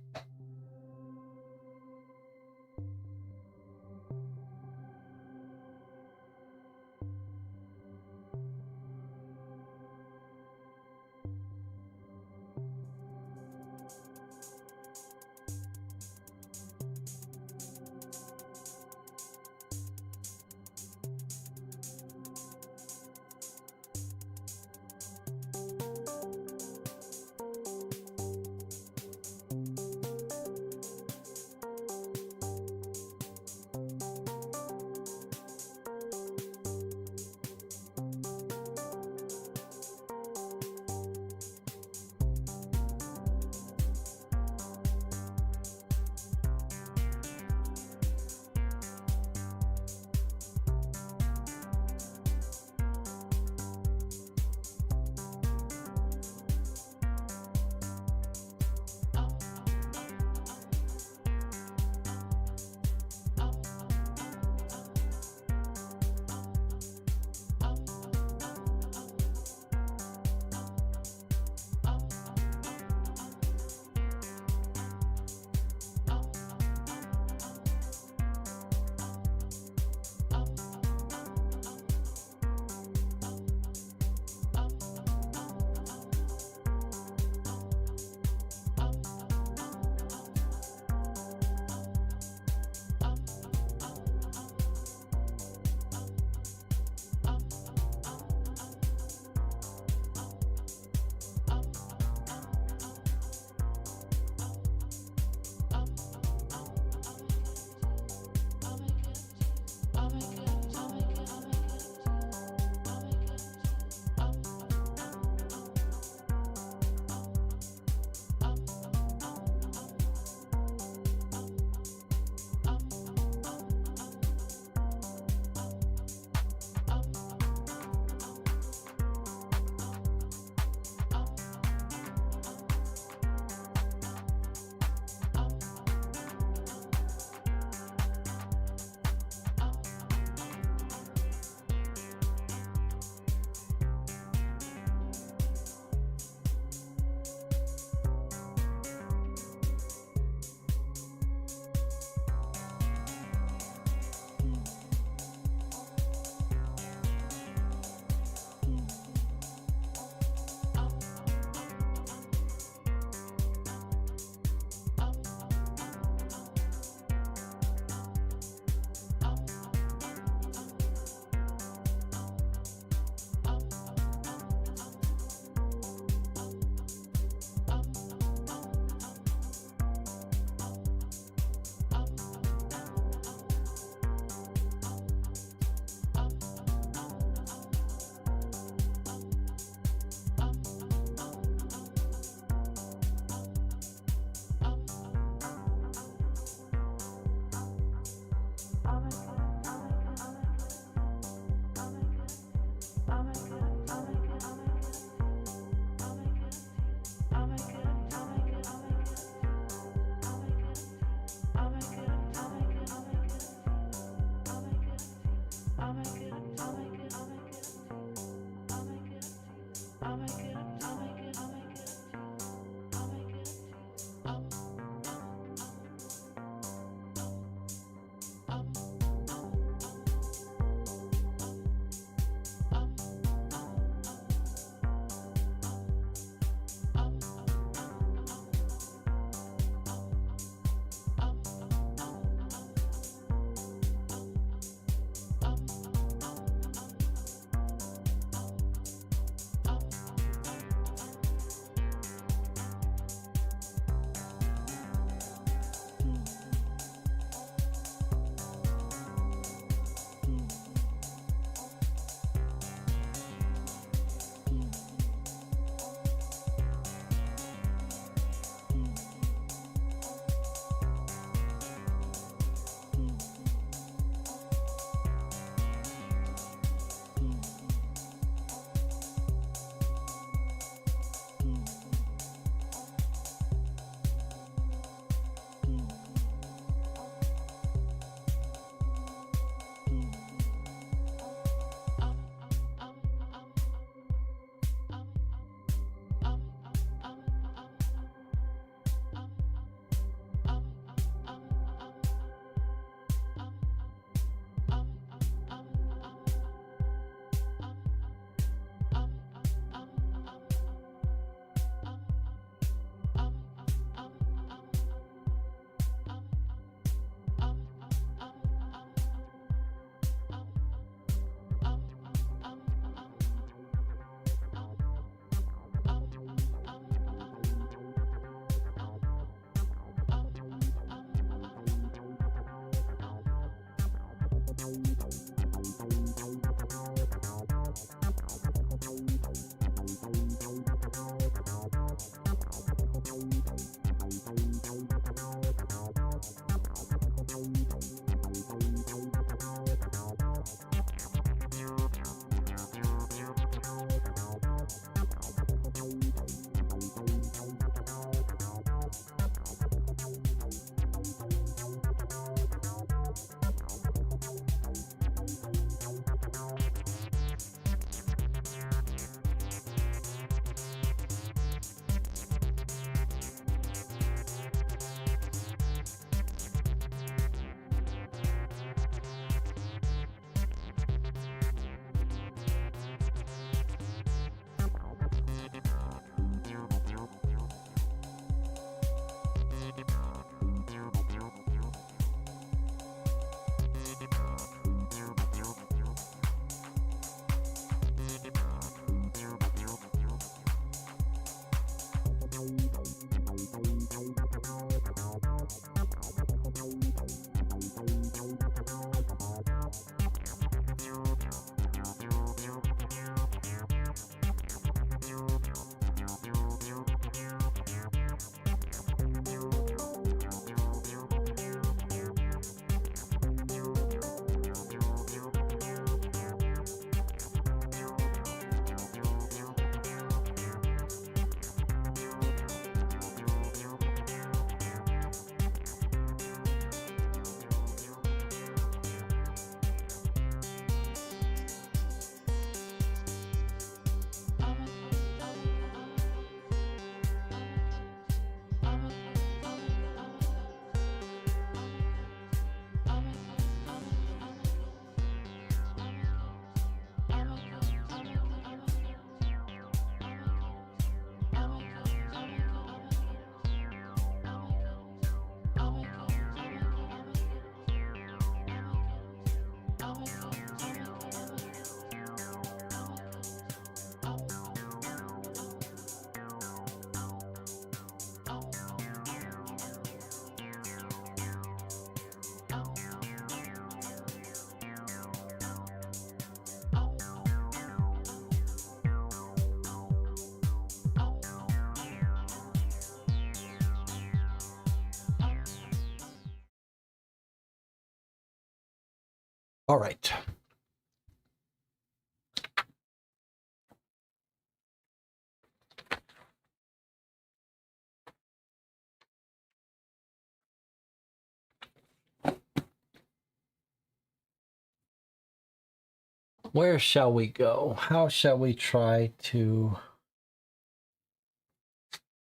All right. Where shall we go? How shall we try to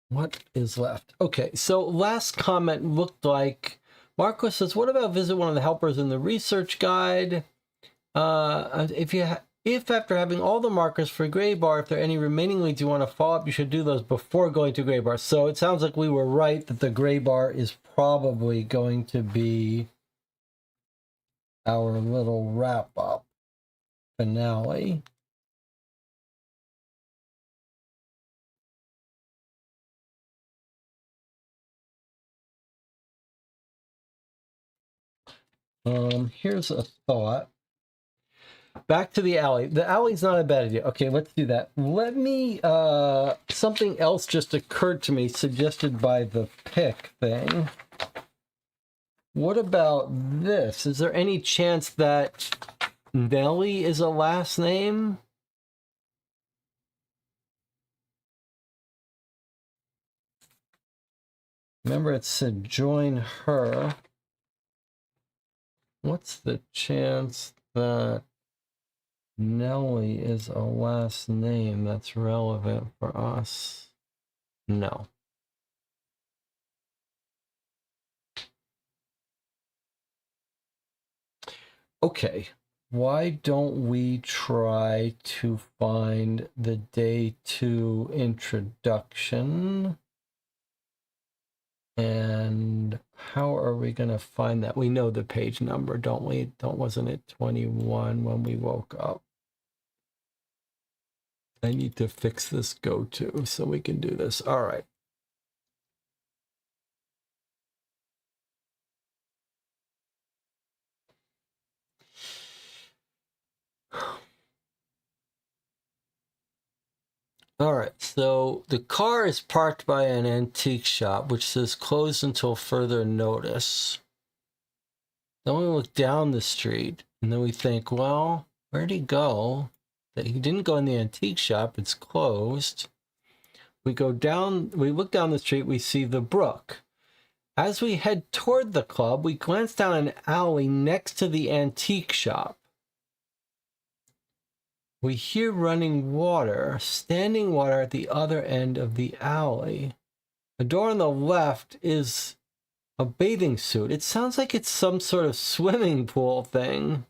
What is left? Okay, so last comment looked like Marco says, what about visit one of the helpers in the research guide? If after having all the markers for Gray Bar, if there are any remaining leads you want to follow up, you should do those before going to Gray Bar. So it sounds like we were right that the Gray Bar is probably going to be our little wrap-up finale. Here's a thought. Back to the alley. The alley's not a bad idea. Okay, let's do that. Let me, something else just occurred to me, suggested by the pick thing. What about this? Is there any chance that Nellie is a last name? Remember it said join her. What's the chance that Nellie is a last name that's relevant for us? No. Okay, why don't we try to find the day 2 introduction? And how are we going to find that? We know the page number, don't we? Wasn't it 21 when we woke up? I need to fix this go to so we can do this. All right. All right, so the car is parked by an antique shop, which says closed until further notice. Then we look down the street, and then we think, well, where'd he go? That he didn't go in the antique shop, it's closed. We go down, we look down the street, we see the brook. As we head toward the club, we glance down an alley next to the antique shop. We hear running water, standing water at the other end of the alley. The door on the left is a bathing suit. It sounds like it's some sort of swimming pool thing.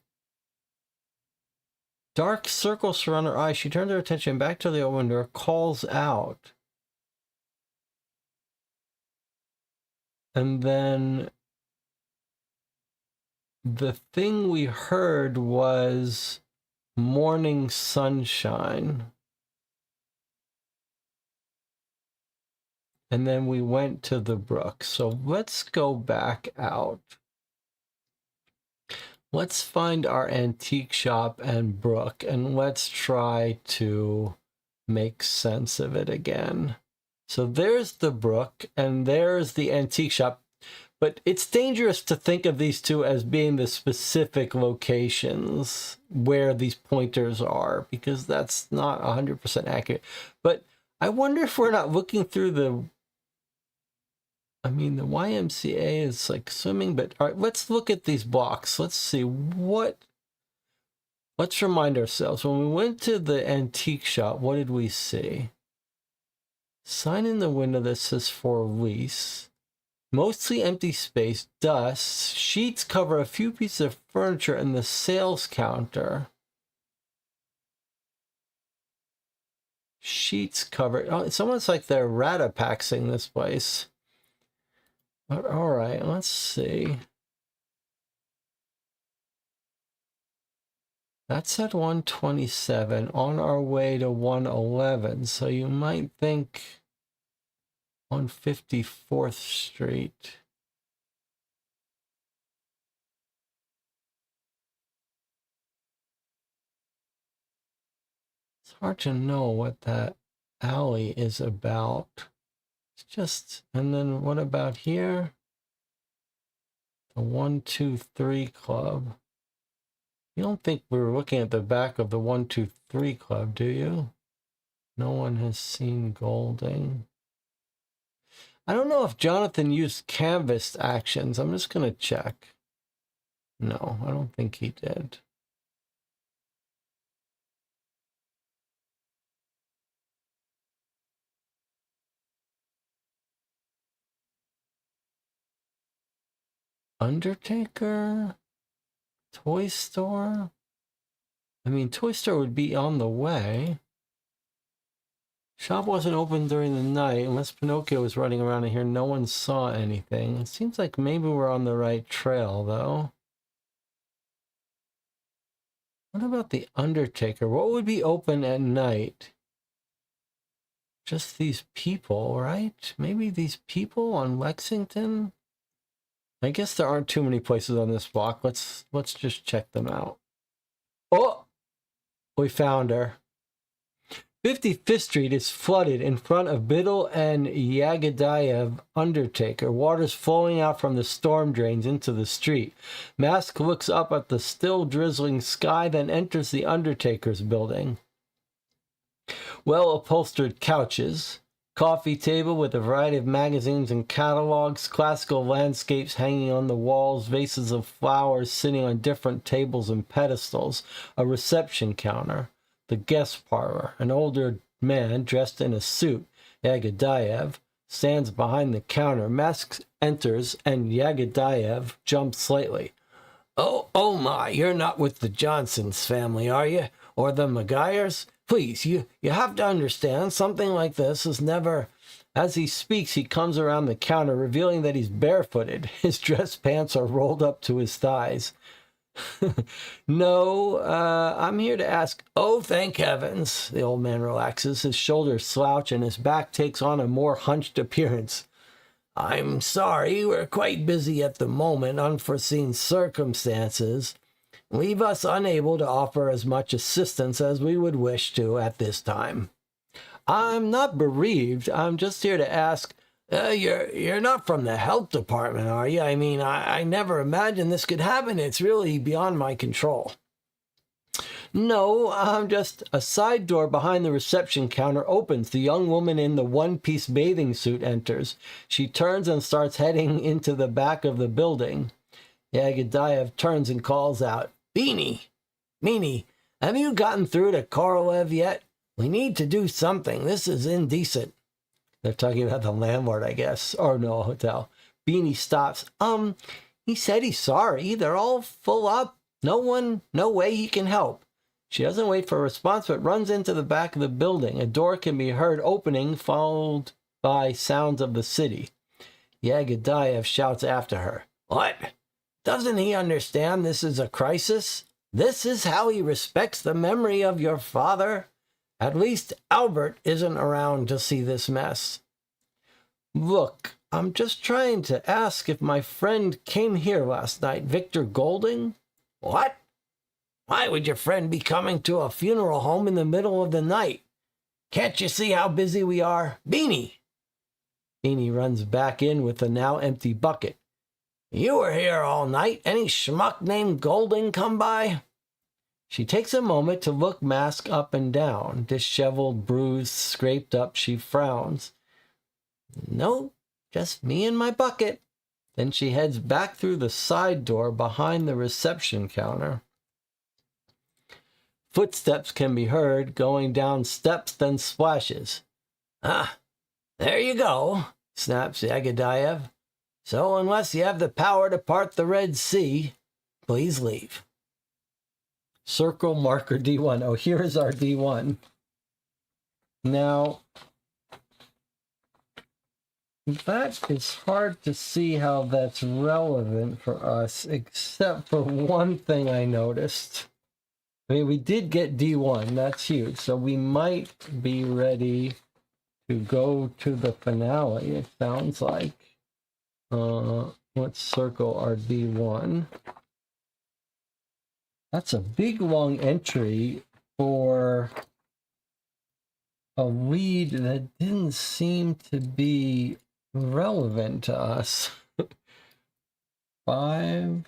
Dark circles surround her eyes. She turns her attention back to the open door, calls out. And then the thing we heard was morning sunshine. And then we went to the brook. So let's go back out. Let's find our antique shop and brook, and let's try to make sense of it again. So there's the brook, and there's the antique shop. But it's dangerous to think of these two as being the specific locations where these pointers are, because that's not 100% accurate. But I wonder if we're not looking through the... I mean, the YMCA is like swimming, but all right, let's look at these blocks. Let's see what... Let's remind ourselves. When we went to the antique shop, what did we see? Sign in the window that says for lease. Mostly empty space, dust. Sheets cover a few pieces of furniture and the sales counter. Sheets cover... Oh, it's almost like they're ratapaxing this place. But all right, let's see. That's at 127, on our way to 111. So you might think on 54th Street. It's hard to know what that alley is about. It's just, and then what about here? The 123 Club. You don't think we were looking at the back of the 123 Club, do you? No one has seen Golding. I don't know if Jonathan used canvas actions. I'm just going to check. No, I don't think he did. Undertaker? Toy store? I mean, toy store would be on the way. Shop wasn't open during the night. Unless Pinocchio was running around in here, no one saw anything. It seems like maybe we're on the right trail, though. What about the Undertaker? What would be open at night? Just these people, right? Maybe these people on Lexington? I guess there aren't too many places on this block. Let's just check them out. Oh! We found her. 55th Street is flooded in front of Biddle and Yagadayev Undertaker. Water's flowing out from the storm drains into the street. Mask looks up at the still drizzling sky, then enters the Undertaker's building. Well-upholstered couches, coffee table with a variety of magazines and catalogs, classical landscapes hanging on the walls, vases of flowers sitting on different tables and pedestals, a reception counter. The guest parlor. An older man dressed in a suit, Yagadayev, stands behind the counter. Mask enters, and Yagadayev jumps slightly. Oh my, you're not with the Johnsons family, are you? Or the Maguires? Please, you have to understand, something like this is never... As he speaks, he comes around the counter, revealing that he's barefooted. His dress pants are rolled up to his thighs. No, I'm here to ask. Oh, thank heavens. The old man relaxes. His shoulders slouch and his back takes on a more hunched appearance. I'm sorry, we're quite busy at the moment. Unforeseen circumstances leave us unable to offer as much assistance as we would wish to at this time. I'm not bereaved. I'm just here to ask... You're not from the health department, are you? I mean, I never imagined this could happen. It's really beyond my control. No, I'm just... A side door behind the reception counter opens. The young woman in the one-piece bathing suit enters. She turns and starts heading into the back of the building. Yagadayev turns and calls out, Beanie, have you gotten through to Korolev yet? We need to do something. This is indecent. They're talking about the landlord, I guess. Or no, hotel. Beanie stops. He said he's sorry. They're all full up. No way he can help. She doesn't wait for a response, but runs into the back of the building. A door can be heard opening, followed by sounds of the city. Yagadayev shouts after her. What? Doesn't he understand this is a crisis? This is how he respects the memory of your father? At least Albert isn't around to see this mess. Look, I'm just trying to ask if my friend came here last night, Victor Golding. What? Why would your friend be coming to a funeral home in the middle of the night? Can't you see how busy we are? Beanie! Beanie runs back in with the now empty bucket. You were here all night. Any schmuck named Golding come by? She takes a moment to look Mask up and down. Disheveled, bruised, scraped up, she frowns. No, just me and my bucket. Then she heads back through the side door behind the reception counter. Footsteps can be heard, going down steps, then splashes. Ah, there you go, snaps Yagadayev. So unless you have the power to part the Red Sea, please leave. Circle marker D1. Oh, here's our D1. Now, that is hard to see how that's relevant for us, except for one thing I noticed. I mean, we did get D1. That's huge. So we might be ready to go to the finale, it sounds like. Let's circle our D1. That's a big, long entry for a lead that didn't seem to be relevant to us. 5,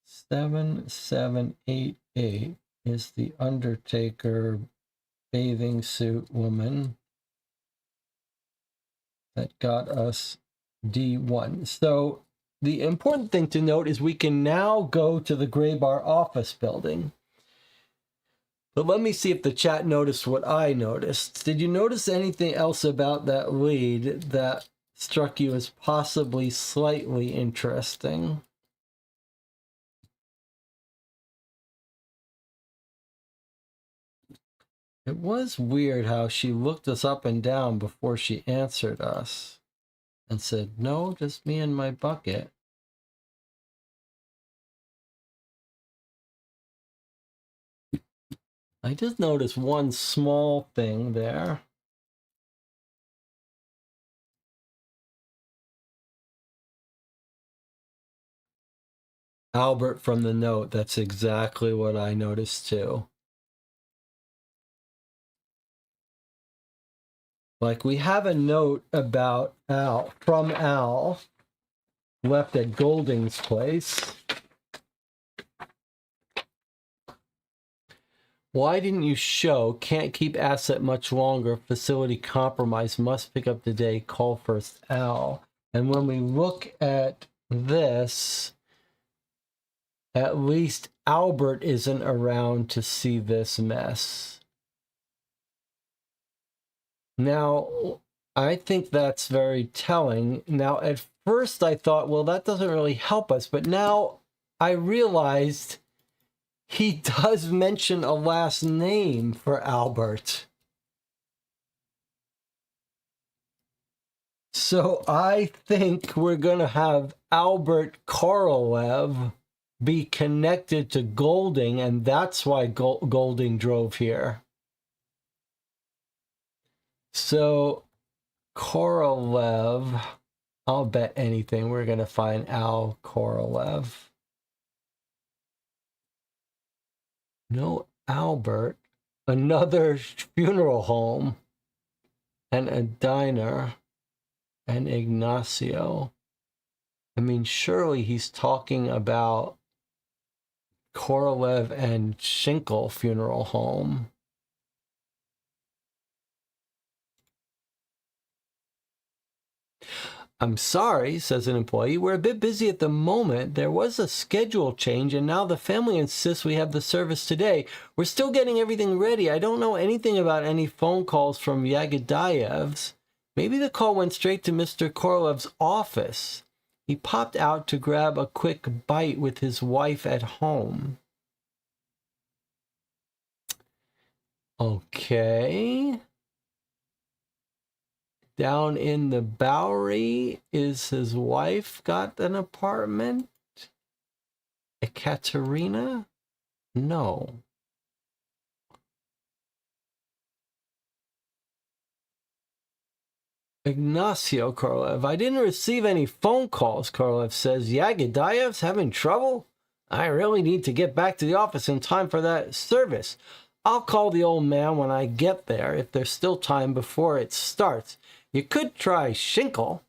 7, 7, 8, 8 is the Undertaker bathing suit woman that got us D1. So the important thing to note is we can now go to the Gray Bar office building. But let me see if the chat noticed what I noticed. Did you notice anything else about that lead that struck you as possibly slightly interesting? It was weird how she looked us up and down before she answered us and said, "No, just me and my bucket." I just noticed one small thing there. Albert from the note, that's exactly what I noticed too. Like, we have a note about Al, from Al, left at Golding's place. Why didn't you show? Can't keep asset much longer. Facility compromise. Must pick up today. Call first, Al. And when we look at this, at least Albert isn't around to see this mess. Now, I think that's very telling. Now, at first I thought, well, that doesn't really help us. But now I realized he does mention a last name for Albert. So I think we're going to have Albert Korolev be connected to Golding, and that's why Golding drove here. So Korolev, I'll bet anything we're going to find Al Korolev. No Albert, another funeral home, and a diner, and Ignacio. I mean, surely he's talking about Korolev and Schinkel funeral home. I'm sorry, says an employee. We're a bit busy at the moment. There was a schedule change, and now the family insists we have the service today. We're still getting everything ready. I don't know anything about any phone calls from Yagidayev's. Maybe the call went straight to Mr. Korolev's office. He popped out to grab a quick bite with his wife at home. Okay. Down in the Bowery, is his wife got an apartment? Ekaterina? No. Ignacio Korolev. I didn't receive any phone calls, Korolev says. Yagidayev's having trouble? I really need to get back to the office in time for that service. I'll call the old man when I get there, if there's still time before it starts. You could try Schinkel.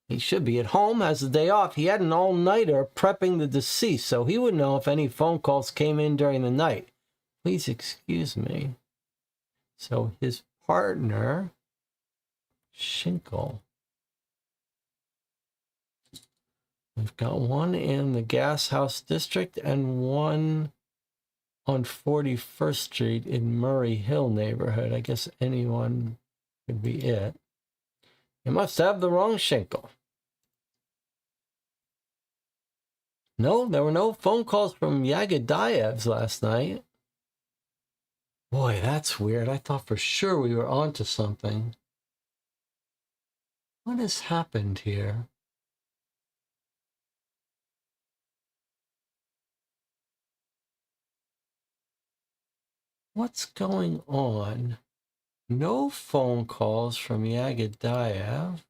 He should be at home, has the day off. He had an all-nighter prepping the deceased, so he would know if any phone calls came in during the night. Please excuse me. So his partner, Schinkel. We've got one in the Gas House District and one on 41st Street in Murray Hill neighborhood. I guess anyone could be it. You must have the wrong Schinkel. No, there were no phone calls from Yagidayev's last night. Boy, that's weird. I thought for sure we were onto something. What has happened here? What's going on? No phone calls from Yagadayev.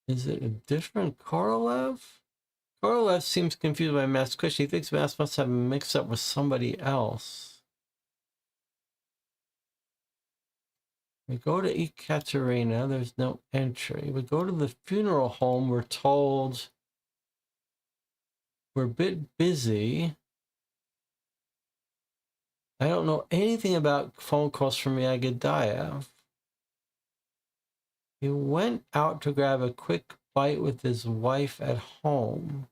Is it a different Korolev? Korolev seems confused by Matt's question. He thinks Matt must have mixed up with somebody else. We go to Ekaterina, there's no entry. We go to the funeral home, we're told we're a bit busy. I don't know anything about phone calls from Yagadayev. He went out to grab a quick bite with his wife at home.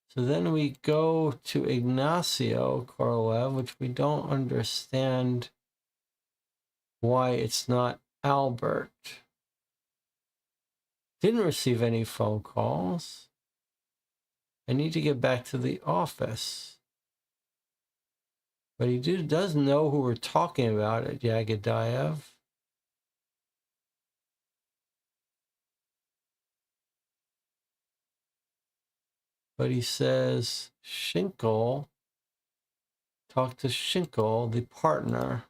So then we go to Ignacio Korolev, which we don't understand why it's not Albert. Didn't receive any phone calls. I need to get back to the office. But he does know who we're talking about at Yagadayev. But he says Schinkel, talk to Schinkel, the partner.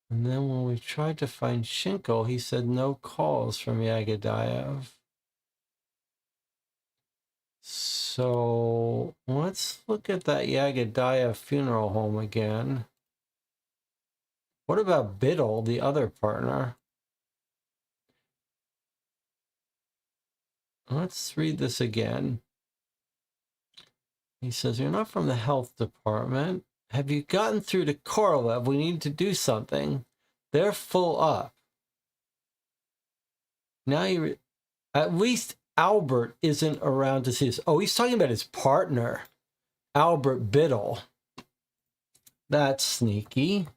And then when we tried to find Schinkel, he said no calls from Yagadayev. So let's look at that Yagadayev funeral home again. What about Biddle, the other partner? Let's read this again. He says, you're not from the health department. Have you gotten through to Korolev? We need to do something. They're full up. Now you at least Albert isn't around to see this. Oh, he's talking about his partner, Albert Biddle. That's sneaky.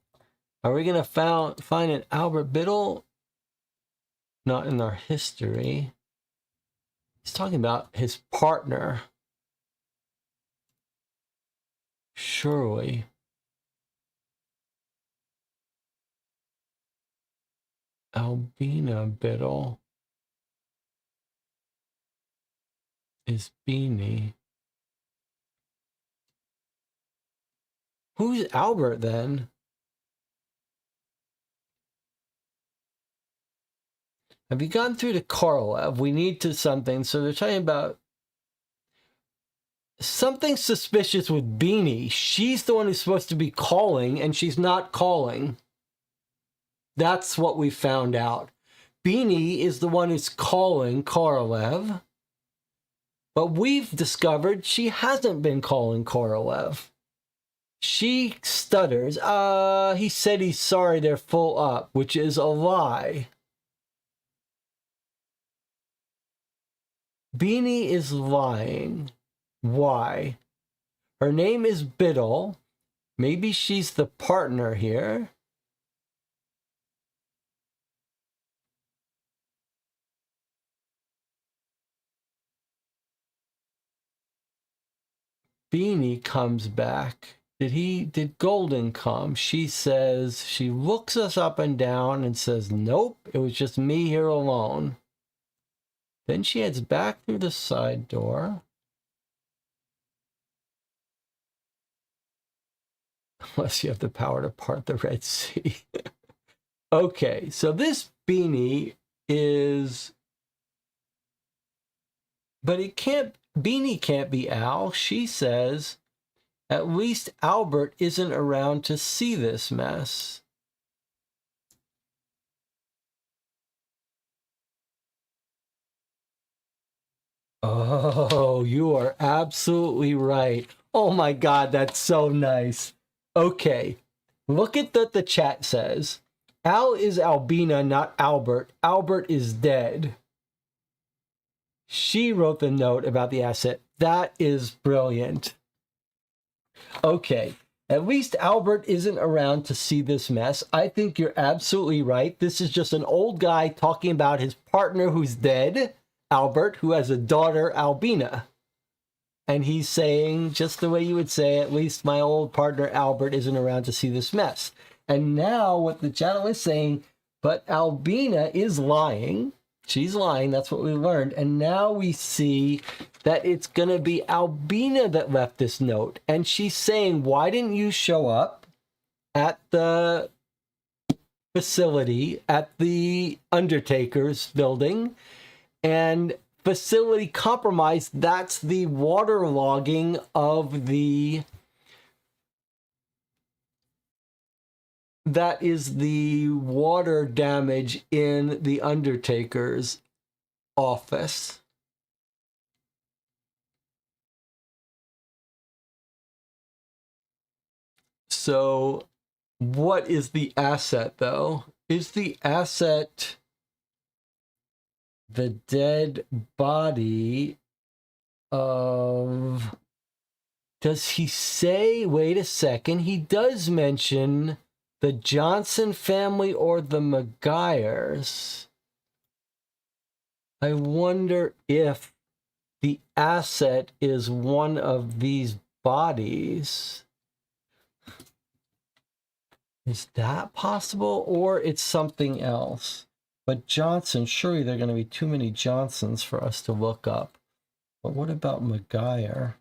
Are we going to find an Albert Biddle? Not in our history. He's talking about his partner. Surely. Albina Biddle is Beanie. Who's Albert then? Have you gone through to Korolev? We need to something. So they're talking about something suspicious with Beanie. She's the one who's supposed to be calling, and she's not calling. That's what we found out. Beanie is the one who's calling Korolev, but we've discovered she hasn't been calling Korolev. She stutters. He said he's sorry they're full up, which is a lie. Beanie is lying. Why? Her name is Biddle. Maybe she's the partner here. Beanie comes back. Did Golden come? She says, she looks us up and down and says, nope, it was just me here alone. Then she heads back through the side door. Unless you have the power to part the Red Sea. Okay, so this Beanie is... But Beanie can't be Al. She says, at least Albert isn't around to see this mess. Oh, you are absolutely right. Oh my God, that's so nice. Okay, look at what the chat says. Al is Albina, not Albert. Albert is dead. She wrote the note about the asset. That is brilliant. Okay, at least Albert isn't around to see this mess. I think you're absolutely right. This is just an old guy talking about his partner who's dead, Albert, who has a daughter, Albina. And he's saying, just the way you would say, at least my old partner, Albert, isn't around to see this mess. And now what the channel is saying, but Albina is lying. She's lying. That's what we learned. And now we see that it's going to be Albina that left this note. And she's saying, why didn't you show up at the facility, at the Undertaker's building? And facility compromised, that's the waterlogging of the that is the water damage in the Undertaker's office. So what is the asset, though? Is the asset the dead body of... Does he say... Wait a second. He does mention the Johnson family or the Maguires. I wonder if the asset is one of these bodies. Is that possible? Or it's something else? But Johnson, surely there are going to be too many Johnsons for us to look up. But what about Maguire?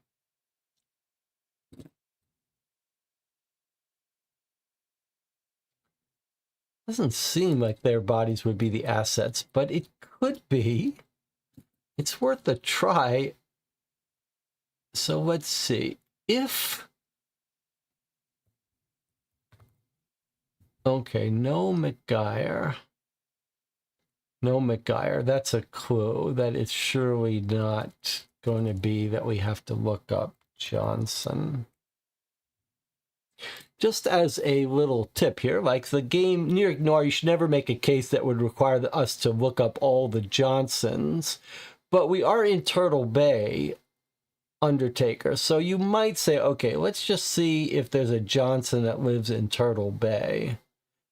Doesn't seem like their bodies would be the assets, but it could be. It's worth a try. So let's see. If... Okay, no Maguire. No Maguire. That's a clue that it's surely not going to be that we have to look up Johnson. Just as a little tip here, like the game New York Noir, you should never make a case that would require us to look up all the Johnsons. But we are in Turtle Bay, Undertaker. So you might say, okay, let's just see if there's a Johnson that lives in Turtle Bay.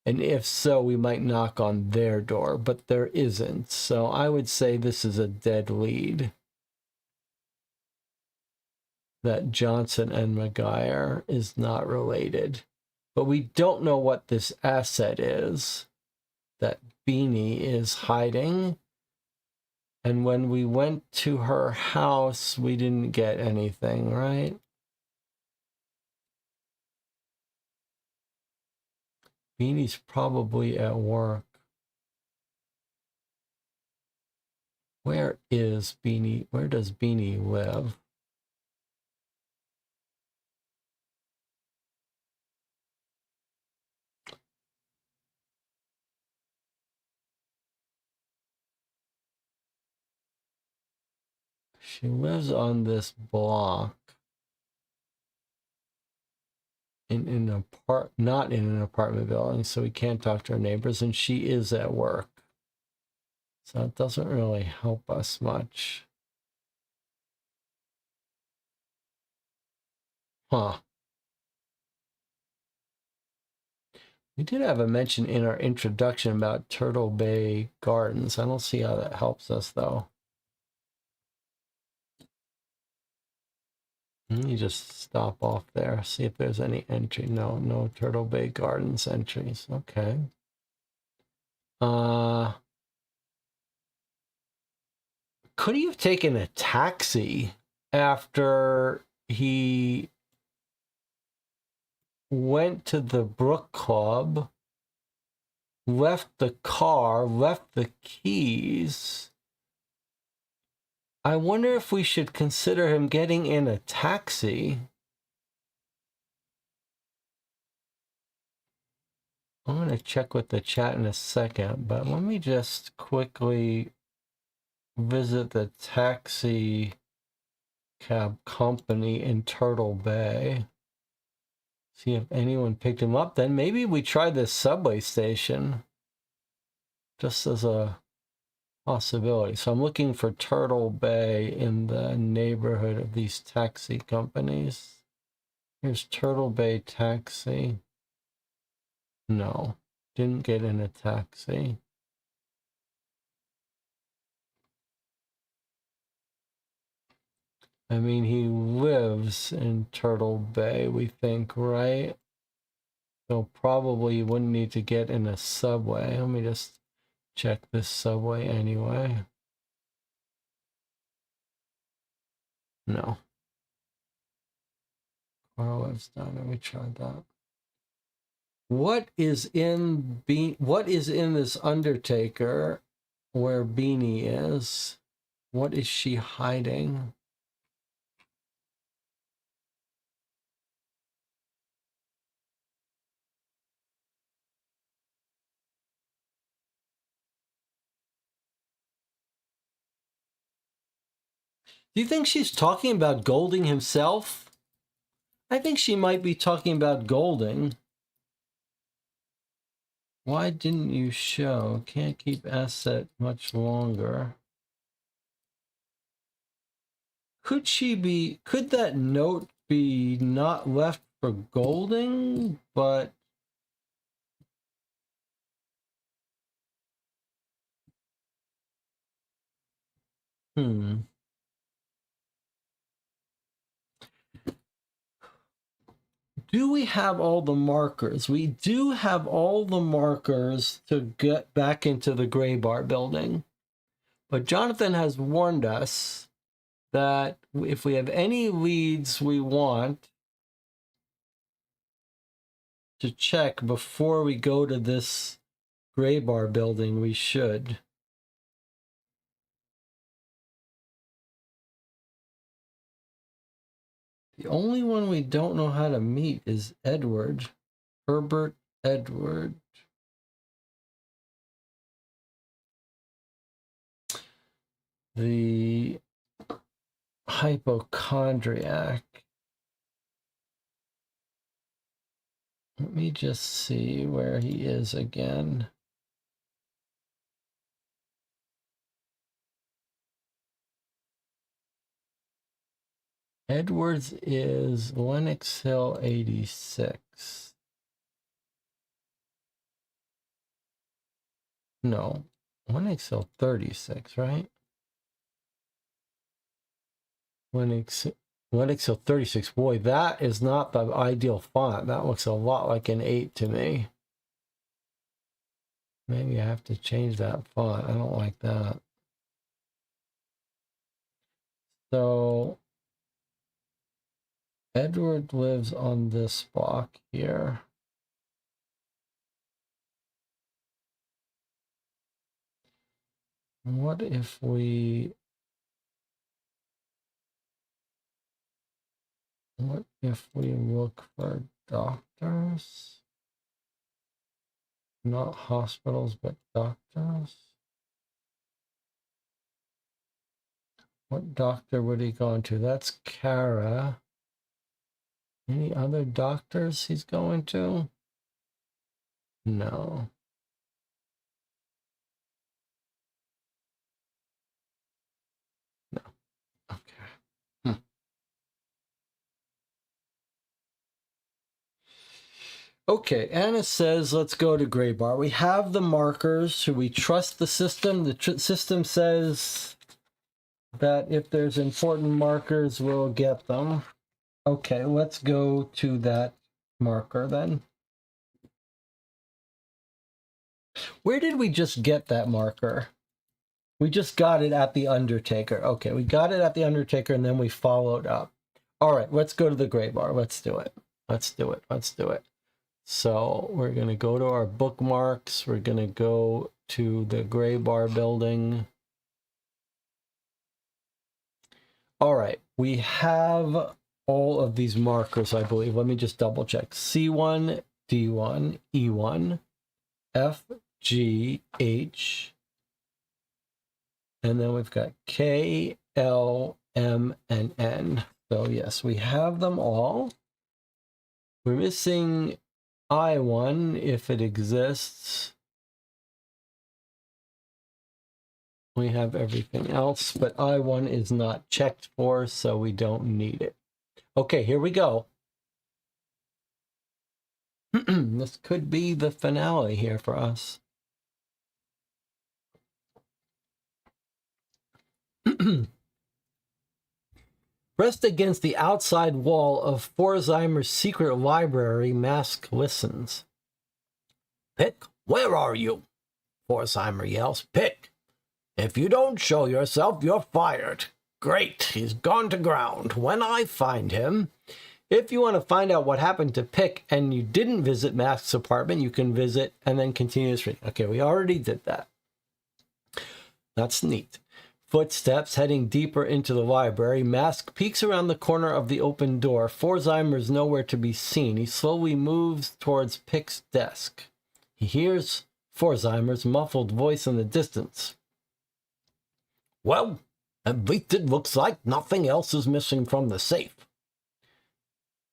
And if so, we might knock on their door, but there isn't. So I would say this is a dead lead. That Johnson and Maguire is not related. But we don't know what this asset is that Beanie is hiding. And when we went to her house, we didn't get anything, right? Beanie's probably at work. Where is Beanie? Where does Beanie live? She lives on this block. Not in an apartment building, so we can't talk to her neighbors, and she is at work. So it doesn't really help us much. Huh. We did have a mention in our introduction about Turtle Bay Gardens. I don't see how that helps us, though. Let me just stop off there, see if there's any entry. No, no Turtle Bay Gardens entries. Okay. Could he have taken a taxi after he went to the Brook Club, left the car, left the keys? I wonder if we should consider him getting in a taxi. I'm going to check with the chat in a second, but let me just quickly visit the taxi cab company in Turtle Bay. See if anyone picked him up. Then maybe we try this subway station just as a possibility. So I'm looking for Turtle Bay in the neighborhood of these taxi companies. Here's Turtle Bay Taxi. No, didn't get in a taxi. I mean, he lives in Turtle Bay, we think, right? So probably you wouldn't need to get in a subway. Let me just check this subway anyway. No. Car lives down there. We tried that. What is in this Undertaker where Beanie is? What is she hiding? Do you think she's talking about Golding himself? I think she might be talking about Golding. Why didn't you show? Can't keep asset much longer. Could that note be not left for Golding, but do we have all the markers? We do have all the markers to get back into the Gray Bar building. But Jonathan has warned us that if we have any leads we want to check before we go to this Gray Bar building, we should. The only one we don't know how to meet is Edward. Herbert Edward. The hypochondriac. Let me just see where he is again. Edwards is Lenox Hill 86. No, Lenox Hill 36, right? Lenox Hill 36. Boy, that is not the ideal font. That looks a lot like an 8 to me. Maybe I have to change that font. I don't like that. So Edward lives on this block here. What if we look for doctors? Not hospitals, but doctors? What doctor would he go to? That's Kara. Any other doctors he's going to? No. No. Okay. Okay, Anna says, let's go to Gray Bar. We have the markers. Should we trust the system? The system says that if there's important markers, we'll get them. Okay, let's go to that marker then. Where did we just get that marker? We just got it at the Undertaker. Okay, we got it at the Undertaker and then we followed up. All right, let's go to the Gray Bar. Let's do it. Let's do it. Let's do it. So we're going to go to our bookmarks. We're going to go to the Gray Bar building. All right, we have all of these markers, I believe. Let me just double check. C1, D1, E1, F, G, H, and then we've got K, L, M, and N. So yes, we have them all. We're missing I1 if it exists. We have everything else, but I1 is not checked for, so we don't need it. Okay, here we go. This could be the finale here for us. Pressed against the outside wall of Forzheimer's secret library, Mask listens. "Pick, where are you?" Forzheimer yells. "Pick! If you don't show yourself, you're fired." "Great, he's gone to ground. When I find him..." If you want to find out what happened to Pick and you didn't visit Mask's apartment, you can visit and then continue this reading. Okay, we already did that. That's neat. Footsteps heading deeper into the library. Mask peeks around the corner of the open door. Forzheimer's nowhere to be seen. He slowly moves towards Pick's desk. He hears Forzheimer's muffled voice in the distance. "Well, At least it looks like nothing else is missing from the safe.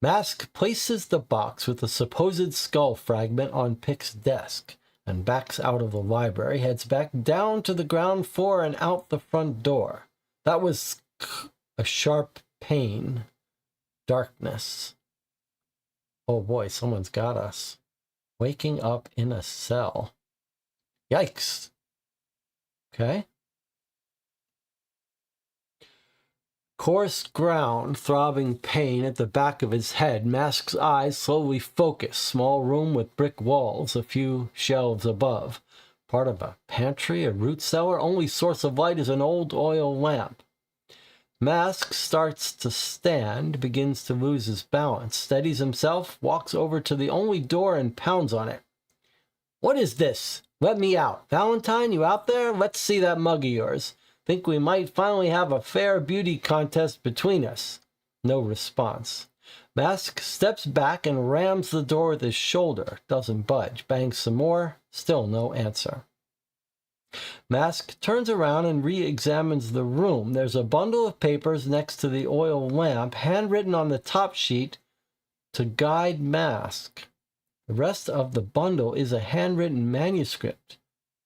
Mask places the box with the supposed skull fragment on Pick's desk and backs out of the library, heads back down to the ground floor and out the front door. That was a sharp pain. Darkness. Oh boy, someone's got us. Waking up in a cell. Yikes. Okay. Coarse ground, throbbing pain at the back of his head. Mask's eyes slowly focus. Small room with brick walls, a few shelves above. Part of a pantry, a root cellar. Only source of light is an old oil lamp. Mask starts to stand, begins to lose his balance, steadies himself, walks over to the only door and pounds on it. What is this? Let me out. Valentine, you out there? Let's see that mug of yours. Think we might finally have a fair beauty contest between us. No response. Mask steps back and rams the door with his shoulder. Doesn't budge. Bangs some more. Still no answer. Mask turns around and re-examines the room. There's a bundle of papers next to the oil lamp, handwritten on the top sheet to guide Mask. The rest of the bundle is a handwritten manuscript.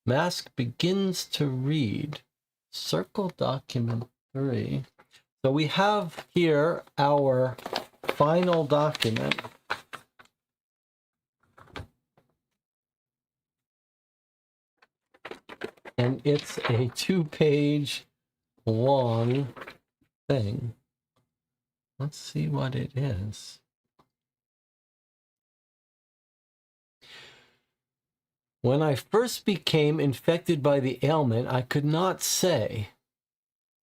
Mask begins to read. Circle document 3. So we have here our final document. And it's a 2-page long thing. Let's see what it is. When I first became infected by the ailment, I could not say.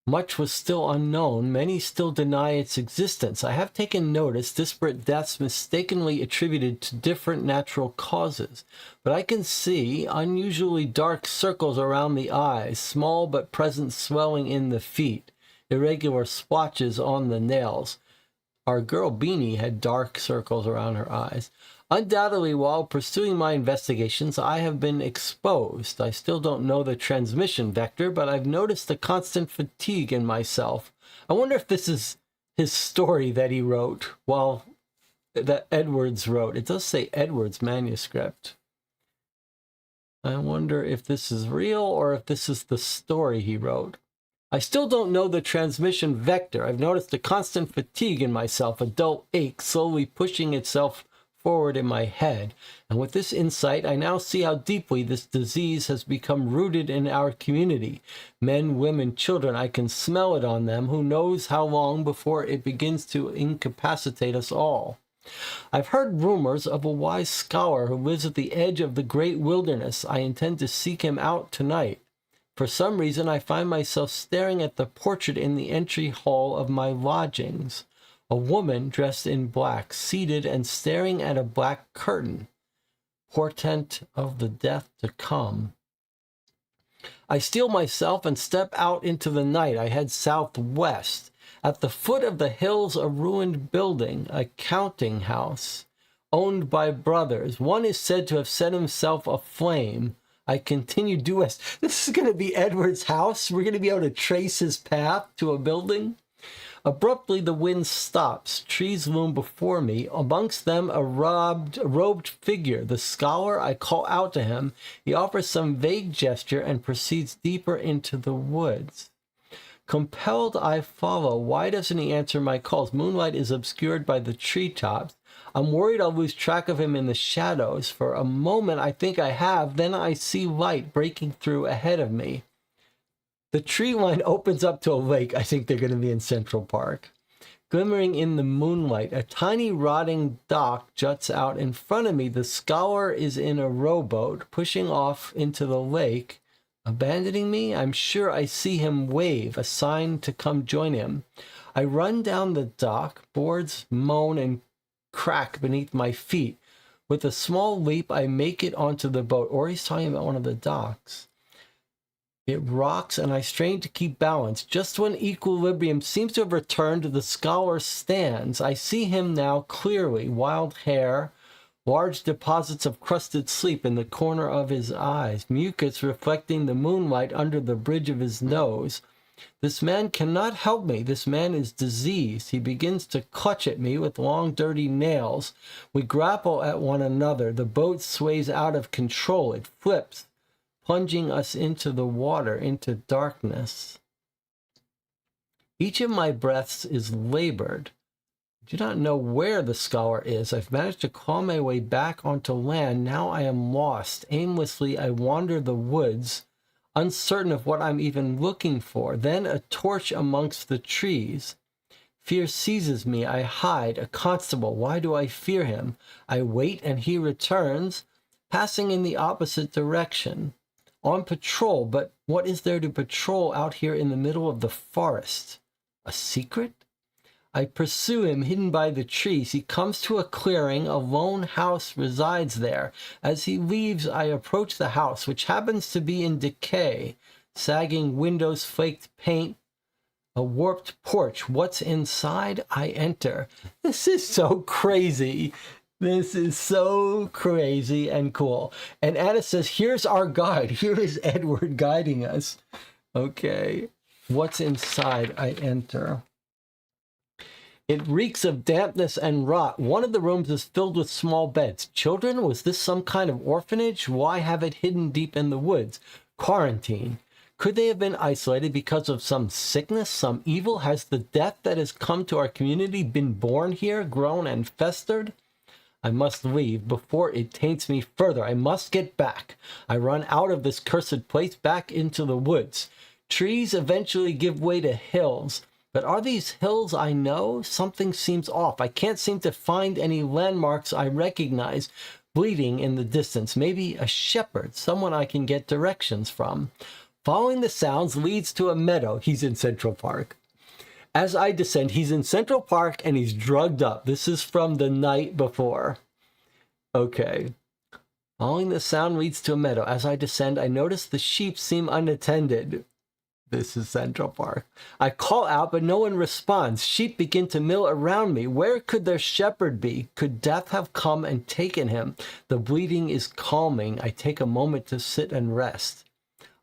Much was still unknown. Many still deny its existence. I have taken notice disparate deaths mistakenly attributed to different natural causes. But I can see unusually dark circles around the eyes, small but present swelling in the feet, irregular splotches on the nails. Our girl Beanie had dark circles around her eyes. Undoubtedly, while pursuing my investigations, I have been exposed. I still don't know the transmission vector, but I've noticed a constant fatigue in myself. I wonder if this is his story that he wrote, that Edwards wrote. It does say Edwards manuscript. I wonder if this is real or if this is the story he wrote. I still don't know the transmission vector. I've noticed a constant fatigue in myself, a dull ache slowly pushing itself forward in my head. And with this insight, I now see how deeply this disease has become rooted in our community. Men, women, children, I can smell it on them. Who knows how long before it begins to incapacitate us all? I've heard rumors of a wise scholar who lives at the edge of the great wilderness. I intend to seek him out tonight. For some reason, I find myself staring at the portrait in the entry hall of my lodgings. A woman dressed in black, seated and staring at a black curtain. Portent of the death to come. I steel myself and step out into the night. I head southwest. At the foot of the hills, a ruined building, a counting house, owned by brothers. One is said to have set himself aflame. I continue due west. This is going to be Edward's house. We're going to be able to trace his path to a building. Abruptly, the wind stops. Trees loom before me. Amongst them, a robed figure. The scholar, I call out to him. He offers some vague gesture and proceeds deeper into the woods. Compelled, I follow. Why doesn't he answer my calls? Moonlight is obscured by the treetops. I'm worried I'll lose track of him in the shadows. For a moment, I think I have. Then I see light breaking through ahead of me. The tree line opens up to a lake. I think they're going to be in Central Park. Glimmering in the moonlight, a tiny rotting dock juts out in front of me. The scholar is in a rowboat, pushing off into the lake. Abandoning me? I'm sure I see him wave, a sign to come join him. I run down the dock. Boards moan and crack beneath my feet. With a small leap, I make it onto the boat. Or he's talking about one of the docks. It rocks, and I strain to keep balance. Just when equilibrium seems to have returned, the scholar stands. I see him now clearly. Wild hair, large deposits of crusted sleep in the corner of his eyes, mucus reflecting the moonlight under the bridge of his nose. This man cannot help me. This man is diseased. He begins to clutch at me with long, dirty nails. We grapple at one another. The boat sways out of control. It flips, plunging us into the water, into darkness. Each of my breaths is labored. I do not know where the scholar is. I've managed to claw my way back onto land. Now I am lost. Aimlessly, I wander the woods, uncertain of what I'm even looking for. Then a torch amongst the trees. Fear seizes me. I hide. A constable. Why do I fear him? I wait, and he returns, passing in the opposite direction. On patrol, but what is there to patrol out here in the middle of the forest? A secret? I pursue him, hidden by the trees. He comes to a clearing. A lone house resides there. As he leaves, I approach the house, which happens to be in decay. Sagging windows, flaked paint, a warped porch. What's inside? I enter. This is so crazy. This is so crazy and cool. And Anna says, here's our guide. Here is Edward guiding us. Okay. What's inside? I enter. It reeks of dampness and rot. One of the rooms is filled with small beds. Children? Was this some kind of orphanage? Why have it hidden deep in the woods? Quarantine. Could they have been isolated because of some sickness, some evil? Has the death that has come to our community been born here, grown and festered? I must leave before it taints me further. I must get back. I run out of this cursed place, back into the woods. Trees eventually give way to hills. But are these hills I know? Something seems off. I can't seem to find any landmarks I recognize. Bleeding in the distance. Maybe a shepherd, someone I can get directions from. Following the sounds leads to a meadow. He's in Central Park. As I descend, he's in Central Park and he's drugged up. This is from the night before. Okay. Following the sound leads to a meadow. As I descend, I notice the sheep seem unattended. This is Central Park. I call out, but no one responds. Sheep begin to mill around me. Where could their shepherd be? Could death have come and taken him? The bleeding is calming. I take a moment to sit and rest.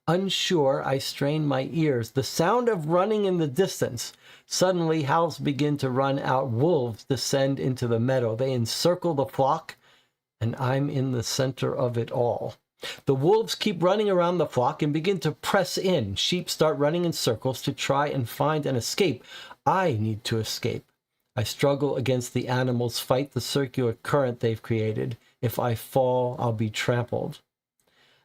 Unsure, I strain my ears. The sound of running in the distance. Suddenly, howls begin to run out. Wolves descend into the meadow. They encircle the flock, and I'm in the center of it all. The wolves keep running around the flock and begin to press in. Sheep start running in circles to try and find an escape. I need to escape. I struggle against the animals, fight the circular current they've created. If I fall, I'll be trampled.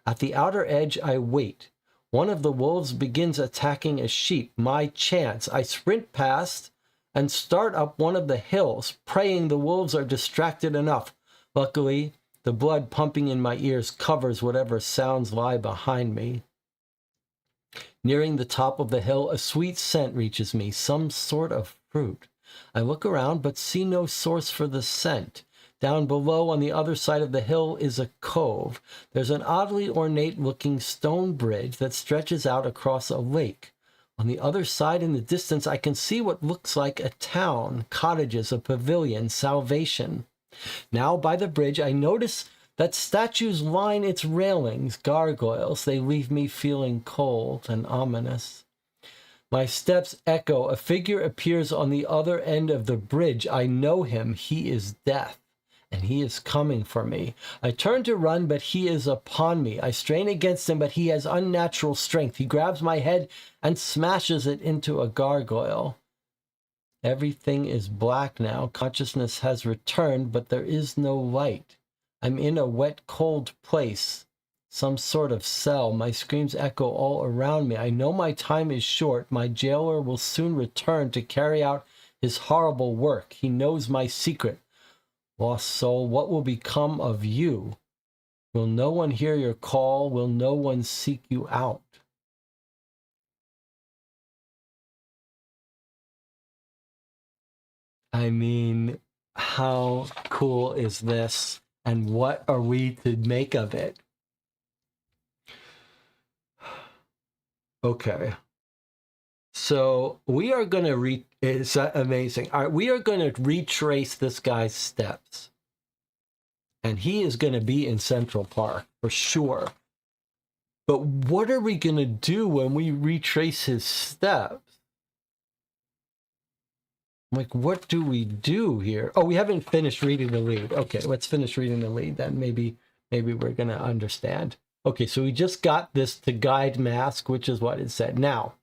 At the outer edge, I wait. One of the wolves begins attacking a sheep. My chance. I sprint past and start up one of the hills, praying the wolves are distracted enough. Luckily, the blood pumping in my ears covers whatever sounds lie behind me. Nearing the top of the hill, a sweet scent reaches me, some sort of fruit. I look around but see no source for the scent. Down below on the other side of the hill is a cove. There's an oddly ornate-looking stone bridge that stretches out across a lake. On the other side in the distance, I can see what looks like a town, cottages, a pavilion, salvation. Now by the bridge, I notice that statues line its railings, gargoyles. They leave me feeling cold and ominous. My steps echo. A figure appears on the other end of the bridge. I know him. He is Death, and he is coming for me. I turn to run, but he is upon me. I strain against him, but he has unnatural strength. He grabs my head and smashes it into a gargoyle. Everything is black now. Consciousness has returned, but there is no light. I'm in a wet, cold place, some sort of cell. My screams echo all around me. I know my time is short. My jailer will soon return to carry out his horrible work. He knows my secret. Lost soul, what will become of you? Will no one hear your call? Will no one seek you out? I mean, how cool is this? And what are we to make of it? Okay. So we are going to it's amazing. All right, we are going to retrace this guy's steps. And he is going to be in Central Park for sure. But what are we going to do when we retrace his steps? Like, what do we do here? Oh, we haven't finished reading the lead. Okay, let's finish reading the lead. Then maybe we're going to understand. Okay, so we just got this to guide Mask, which is what it said. Now,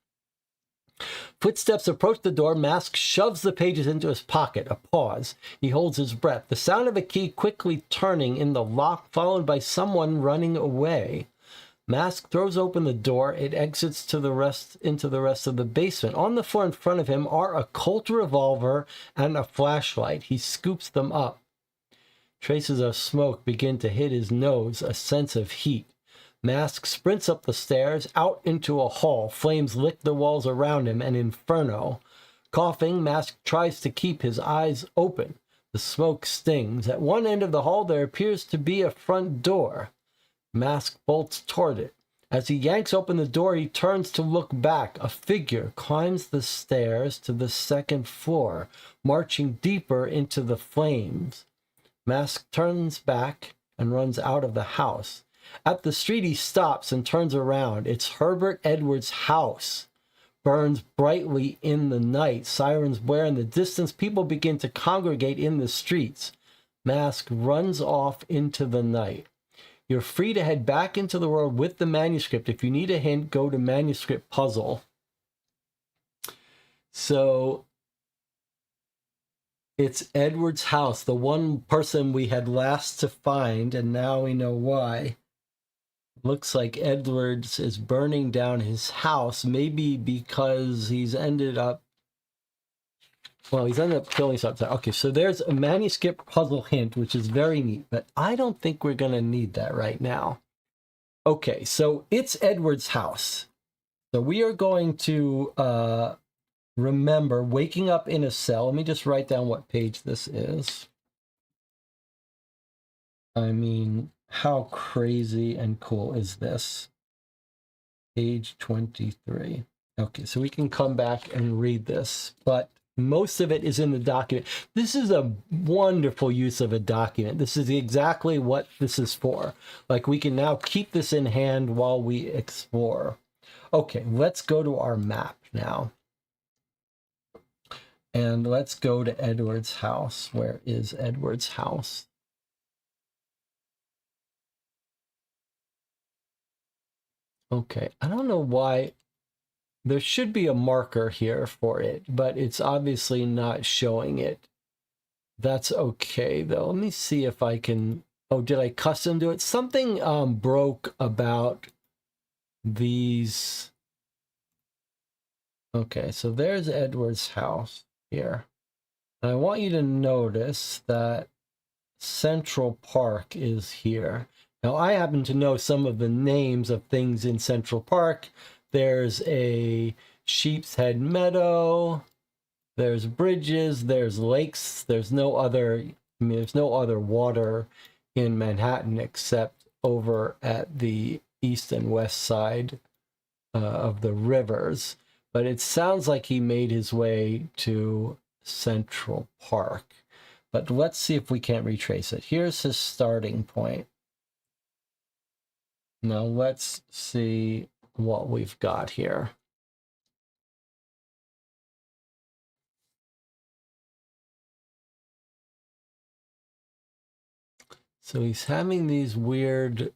footsteps approach the door. Mask shoves the pages into his pocket. A pause. He holds his breath. The sound of a key quickly turning in the lock, followed by someone running away. Mask throws open the door. It exits into the rest of the basement. On the floor in front of him are a Colt revolver and a flashlight. He scoops them up. Traces of smoke begin to hit his nose, a sense of heat. Mask sprints up the stairs, out into a hall. Flames lick the walls around him, an inferno. Coughing, Mask tries to keep his eyes open. The smoke stings. At one end of the hall, there appears to be a front door. Mask bolts toward it. As he yanks open the door, he turns to look back. A figure climbs the stairs to the second floor, marching deeper into the flames. Mask turns back and runs out of the house. At the street, he stops and turns around. It's Herbert Edwards' house. Burns brightly in the night. Sirens blare in the distance. People begin to congregate in the streets. Mask runs off into the night. You're free to head back into the world with the manuscript. If you need a hint, go to Manuscript Puzzle. So it's Edward's house, the one person we had last to find, and now we know why. Looks like Edwards is burning down his house, maybe because he's ended up killing something. Okay, so there's a manuscript puzzle hint, which is very neat, but I don't think we're going to need that right now. Okay, so it's Edward's house. So we are going to remember waking up in a cell. Let me just write down what page this is. I mean, how crazy and cool is this? Page 23. Okay, so we can come back and read this, but most of it is in the document. This is a wonderful use of a document. This is exactly what this is for. Like, we can now keep this in hand while we explore. Okay, let's go to our map now. And let's go to Edward's house. Where is Edward's house? Okay, I don't know why. There should be a marker here for it, but it's obviously not showing it. That's okay, though. Let me see if I can... Oh, did I custom do it? Something broke about these... Okay, so there's Edward's house here. And I want you to notice that Central Park is here. Now, I happen to know some of the names of things in Central Park. There's a Sheep's Head Meadow, there's bridges, there's lakes, there's no other water in Manhattan except over at the east and west side of the rivers. But it sounds like he made his way to Central Park. But let's see if we can't retrace it. Here's his starting point. Now let's see what we've got here. So he's having these weird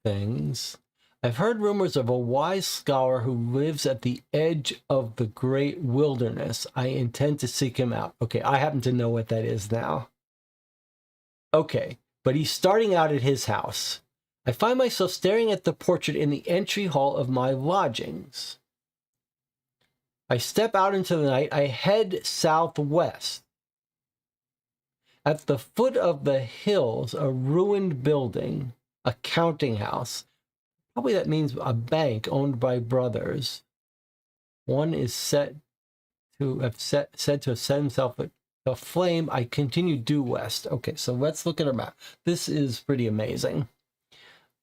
things. I've heard rumors of a wise scholar who lives at the edge of the great wilderness. I intend to seek him out. Okay, I happen to know what that is now. Okay, but he's starting out at his house. I find myself staring at the portrait in the entry hall of my lodgings. I step out into the night. I head southwest. At the foot of the hills, a ruined building, a counting house. Probably that means a bank owned by brothers. One is said to have set himself aflame. I continue due west. Okay, so let's look at our map. This is pretty amazing.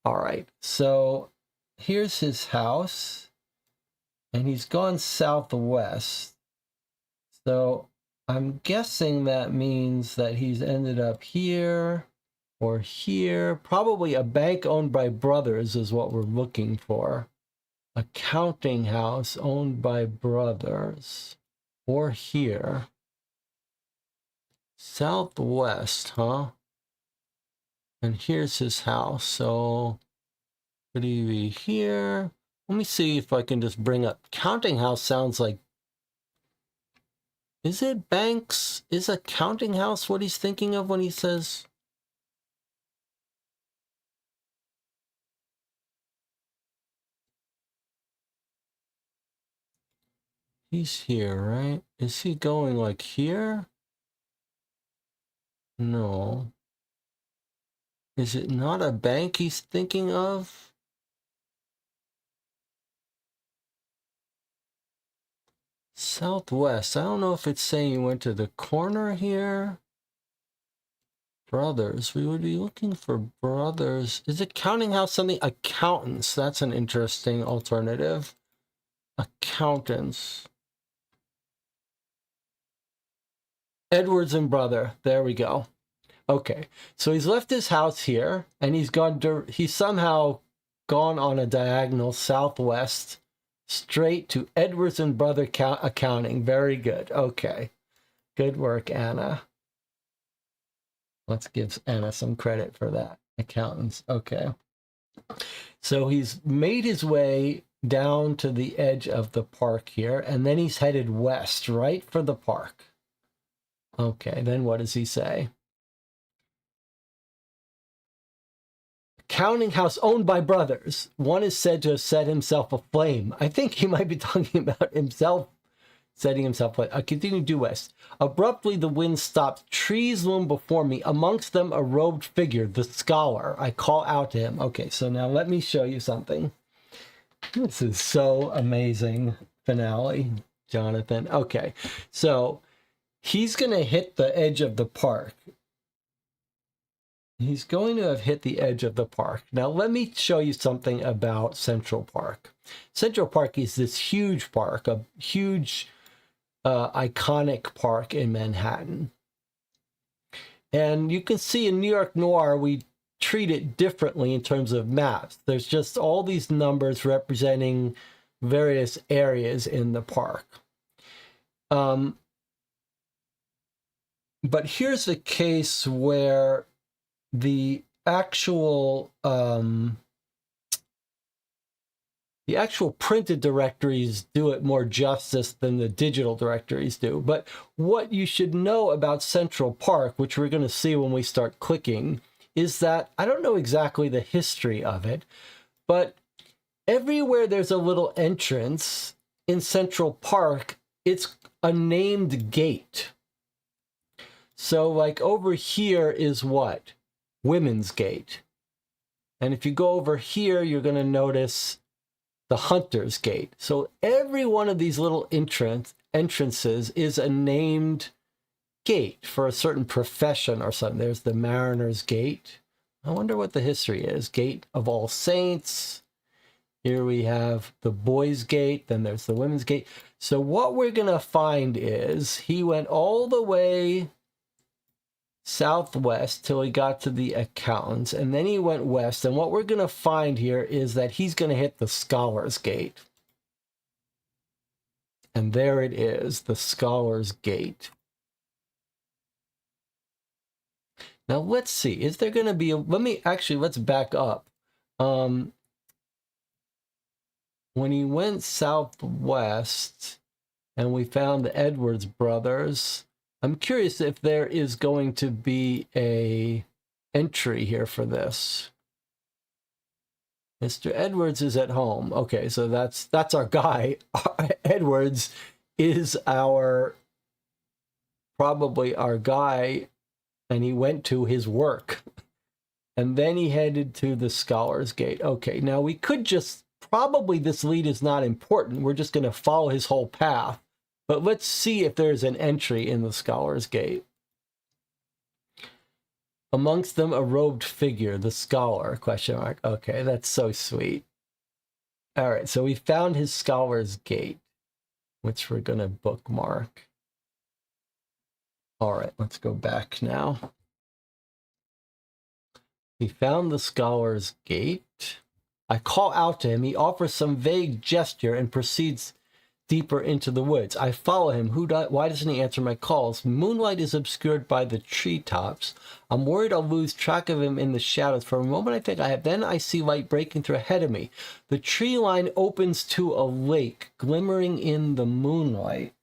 All right, so here's his house, and he's gone southwest. So I'm guessing that means that he's ended up here or here. Probably a bank owned by brothers is what we're looking for. A counting house owned by brothers. Or here. Southwest, huh? And here's his house. So could he be here? Let me see if I can just bring up. Counting house sounds like. Is it banks? Is a counting house what he's thinking of when he says? He's here, right? Is he going like here? No. Is it not a bank he's thinking of? Southwest. I don't know if it's saying you went to the corner here. Brothers. We would be looking for brothers. Is it counting house something? Accountants. That's an interesting alternative. Accountants. Edwards and brother. There we go. Okay. So he's left his house here and he's somehow gone on a diagonal southwest straight to Edwards and brother accounting. Very good. Okay. Good work, Anna. Let's give Anna some credit for that. Accountants. Okay. So he's made his way down to the edge of the park here, and then he's headed west, right for the park. Okay, then what does he say? Counting house owned by brothers. One is said to have set himself aflame. I think he might be talking about himself setting himself aflame. I continue due west. Abruptly, the wind stopped. Trees loom before me. Amongst them, a robed figure, the scholar. I call out to him. Okay, so now let me show you something. This is so amazing. Finale, Jonathan. Okay, so he's going to hit the edge of the park. He's going to have hit the edge of the park. Now, let me show you something about Central Park. Central Park is this huge park, a huge, iconic park in Manhattan. And you can see in New York Noir, we treat it differently in terms of maps. There's just all these numbers representing various areas in the park. But here's a case where the actual printed directories do it more justice than the digital directories do. But what you should know about Central Park, which we're going to see when we start clicking, is that I don't know exactly the history of it, but everywhere there's a little entrance in Central Park, it's a named gate. So like over here is what? Women's Gate. And if you go over here, you're going to notice the Hunter's Gate. So every one of these little entrances is a named gate for a certain profession or something. There's the Mariner's Gate. I wonder what the history is. Gate of All Saints. Here we have the Boys' Gate. Then there's the Women's Gate. So what we're going to find is he went all the way southwest till he got to the accountants, and then he went west, and what we're going to find here is that he's going to hit the Scholar's Gate. And there it is, the Scholar's Gate. Now let's see, is there going to be a, let's back up. When he went southwest and we found the Edwards brothers, I'm curious if there is going to be a entry here for this. Mr. Edwards is at home. Okay, so that's our guy. Edwards is probably our guy, and he went to his work. And then he headed to the Scholar's Gate. Okay, now we could just, probably this lead is not important. We're just going to follow his whole path. But let's see if there's an entry in the Scholar's Gate. Amongst them, a robed figure, the scholar, question mark. Okay, that's so sweet. All right, so we found his Scholar's Gate, which we're going to bookmark. All right, let's go back now. He found the scholar's gate. I call out to him. He offers some vague gesture and proceeds deeper into the woods. I follow him. Why doesn't he answer my calls? Moonlight is obscured by the treetops. I'm worried I'll lose track of him in the shadows. For a moment I think I have. Then I see light breaking through ahead of me. The tree line opens to a lake, glimmering in the moonlight.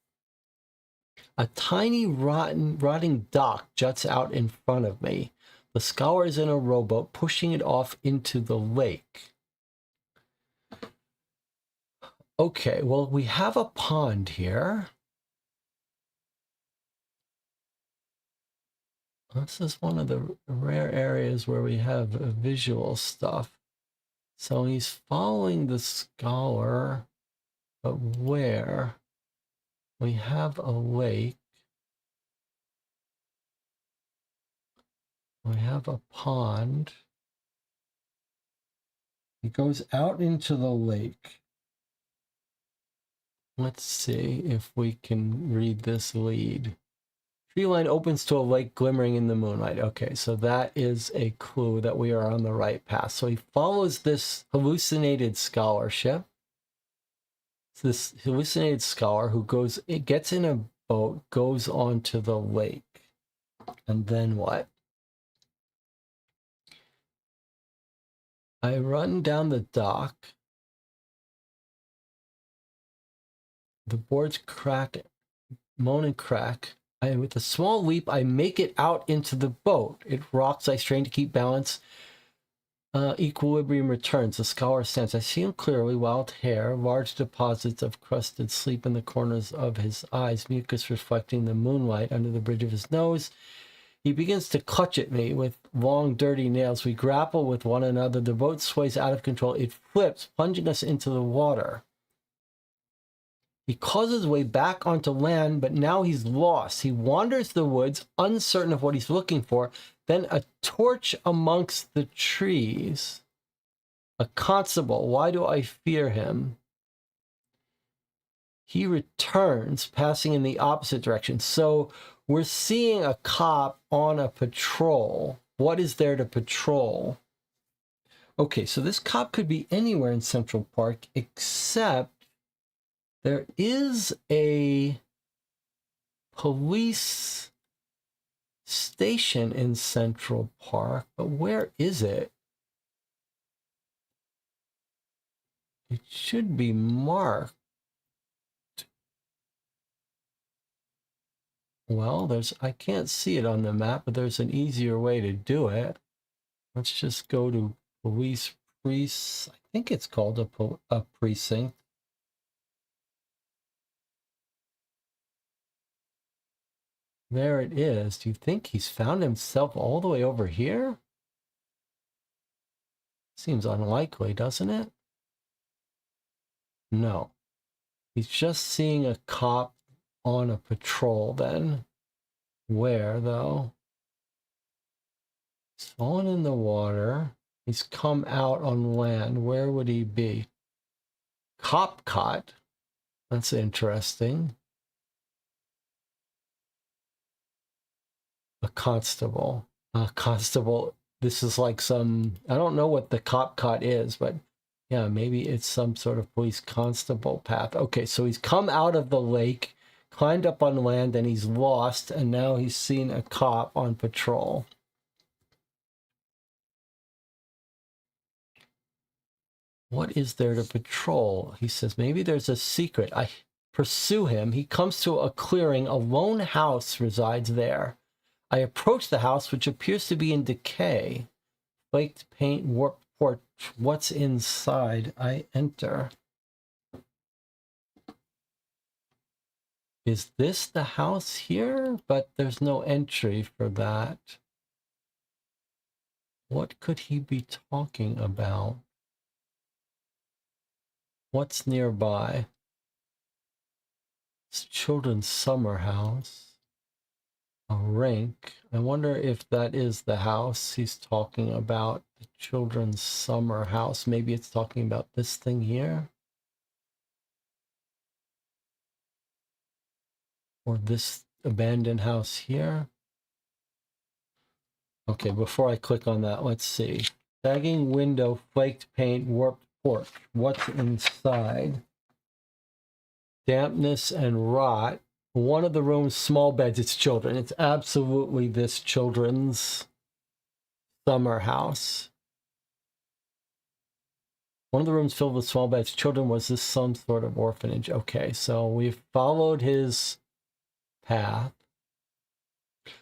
A tiny rotting dock juts out in front of me. The scholar is in a rowboat, pushing it off into the lake. Okay, well, we have a pond here. This is one of the rare areas where we have visual stuff. So he's following the scholar, but where? We have a lake. We have a pond. He goes out into the lake. Let's see if we can read this lead. Tree line opens to a lake glimmering in the moonlight. Okay, so that is a clue that we are on the right path. So he follows this hallucinated scholarship. It's this hallucinated scholar who gets in a boat, goes onto the lake. And then what? I run down the dock. The boards crack, moan and crack. With a small leap, I make it out into the boat. It rocks. I strain to keep balance. Equilibrium returns. The scholar stands. I see him clearly. Wild hair, large deposits of crusted sleep in the corners of his eyes, mucus reflecting the moonlight under the bridge of his nose. He begins to clutch at me with long, dirty nails. We grapple with one another. The boat sways out of control. It flips, plunging us into the water. He claws his way back onto land, but now he's lost. He wanders the woods, uncertain of what he's looking for. Then a torch amongst the trees. A constable. Why do I fear him? He returns, passing in the opposite direction. So we're seeing a cop on a patrol. What is there to patrol? Okay, so this cop could be anywhere in Central Park, except there is a police station in Central Park, but where is it? It should be marked. Well, I can't see it on the map, but there's an easier way to do it. Let's just go to police precinct. I think it's called a precinct. There it is. Do you think he's found himself all the way over here? Seems unlikely, doesn't it? No. He's just seeing a cop on a patrol then. Where, though? He's fallen in the water. He's come out on land. Where would he be? Copcot. That's interesting. A constable. A constable. This is like some, I don't know what the Copcot is, but yeah, maybe it's some sort of police constable path. Okay, so he's come out of the lake, climbed up on land, and he's lost, and now he's seen a cop on patrol. What is there to patrol? He says, maybe there's a secret. I pursue him. He comes to a clearing. A lone house resides there. I approach the house, which appears to be in decay. Flaked paint, warped porch. What's inside? I enter. Is this the house here? But there's no entry for that. What could he be talking about? What's nearby? It's children's summer house. A rink. I wonder if that is the house he's talking about. The children's summer house. Maybe it's talking about this thing here. Or this abandoned house here. Okay, before I click on that, let's see. Sagging window, flaked paint, warped porch. What's inside? Dampness and rot. One of the rooms, small beds. It's children. It's absolutely this children's summer house. One of the rooms filled with small beds. Children. Was this some sort of orphanage? Okay, so we've followed his path.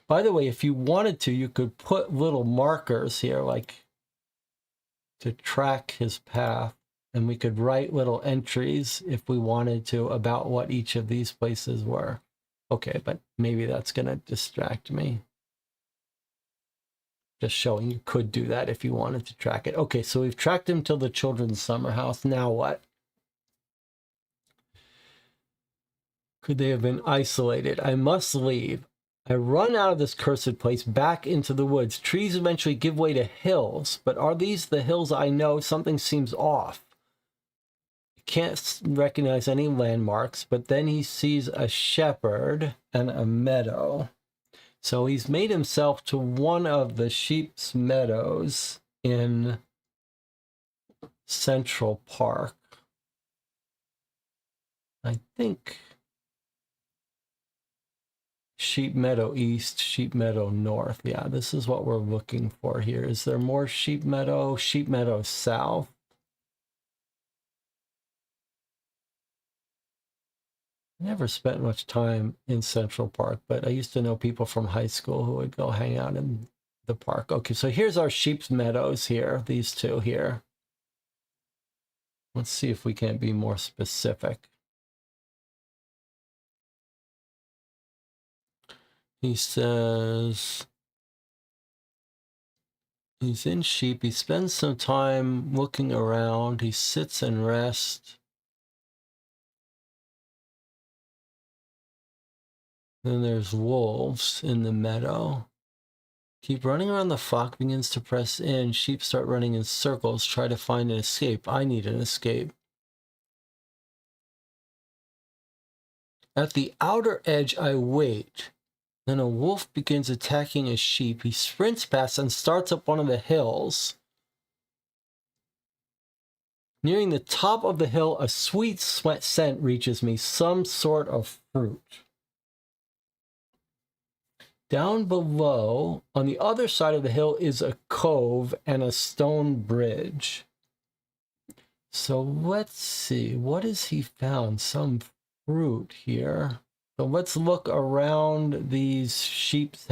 By the way, if you wanted to, you could put little markers here, like to track his path. And we could write little entries if we wanted to about what each of these places were. Okay, but maybe that's going to distract me. Just showing you could do that if you wanted to track it. Okay, so we've tracked him till the children's summer house. Now what? Could they have been isolated? I must leave. I run out of this cursed place back into the woods. Trees eventually give way to hills, but are these the hills I know? Something seems off. Can't recognize any landmarks, but then he sees a shepherd and a meadow. So he's made himself to one of the sheep's meadows in Central Park. I think Sheep Meadow East, Sheep Meadow North. Yeah, this is what we're looking for here. Is there more Sheep Meadow? Sheep Meadow South. Never spent much time in Central Park, but I used to know people from high school who would go hang out in the park. Okay, so here's our sheep's meadows here, these two here. Let's see if we can be more specific. He says he's in sheep. He spends some time looking around. He sits and rests. Then there's wolves in the meadow. Keep running around. The flock begins to press in. Sheep start running in circles, try to find an escape. I need an escape. At the outer edge, I wait. Then a wolf begins attacking a sheep. He sprints past and starts up one of the hills. Nearing the top of the hill, a sweet scent reaches me, some sort of fruit. Down below, on the other side of the hill, is a cove and a stone bridge. So let's see, what has he found? Some fruit here. So let's look around these sheep's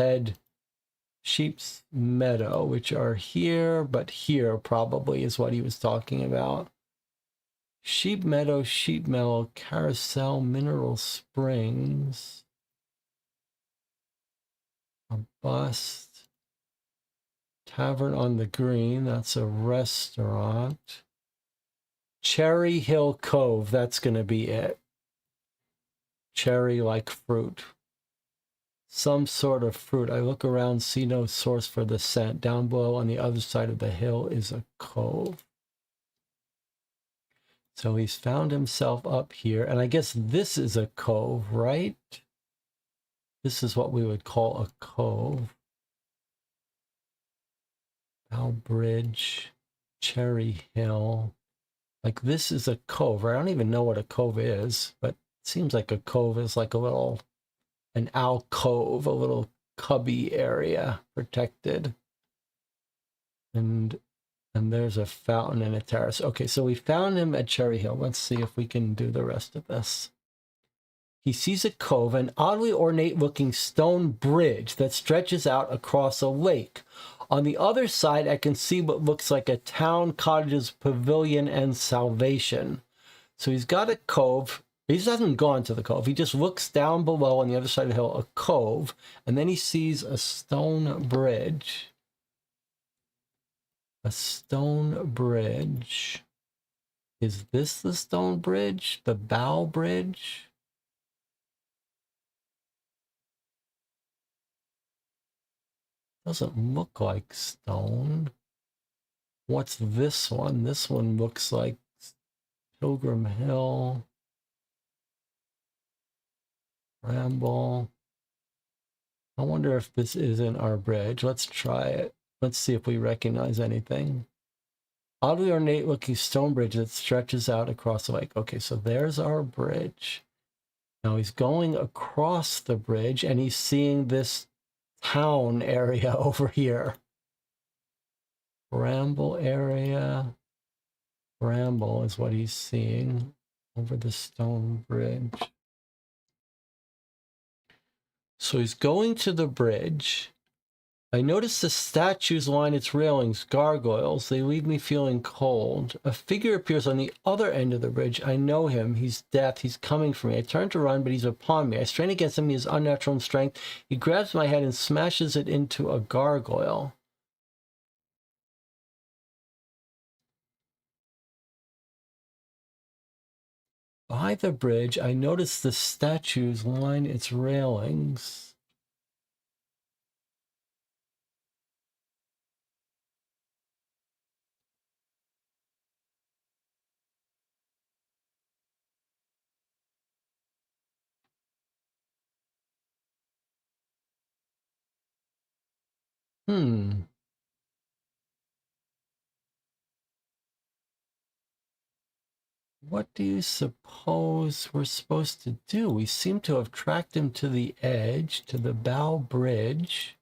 meadow, which are here, but here probably is what he was talking about. Sheep meadow, carousel, mineral springs. A bust. Tavern on the Green, that's a restaurant. Cherry Hill Cove, that's going to be it. Cherry like fruit. Some sort of fruit. I look around, see no source for the scent. Down below on the other side of the hill is a cove. So he's found himself up here, and I guess this is a cove, right? This is what we would call a cove. Bow Bridge, Cherry Hill. Like this is a cove. I don't even know what a cove is, but it seems like a cove is like an alcove, a little cubby area, protected. And there's a fountain and a terrace. Okay, so we found him at Cherry Hill. Let's see if we can do the rest of this. He sees a cove, an oddly ornate-looking stone bridge that stretches out across a lake. On the other side, I can see what looks like a town, cottages, pavilion, and salvation. So he's got a cove. He just hasn't gone to the cove. He just looks down below on the other side of the hill, a cove, and then he sees a stone bridge. A stone bridge. Is this the stone bridge? The bow bridge? Doesn't look like stone. What's this one? This one looks like Pilgrim Hill. Ramble. I wonder if this isn't our bridge. Let's try it. Let's see if we recognize anything. Oddly ornate looking stone bridge that stretches out across the lake. Okay, so there's our bridge. Now he's going across the bridge and he's seeing this town area over here. Bramble area. Bramble is what he's seeing over the stone bridge. So he's going to the bridge. I notice the statues line its railings, gargoyles. They leave me feeling cold. A figure appears on the other end of the bridge. I know him. He's death. He's coming for me. I turn to run, but he's upon me. I strain against him. He is unnatural in strength. He grabs my head and smashes it into a gargoyle. By the bridge, I notice the statues line its railings. What do you suppose we're supposed to do? We seem to have tracked him to the edge, to the bow bridge.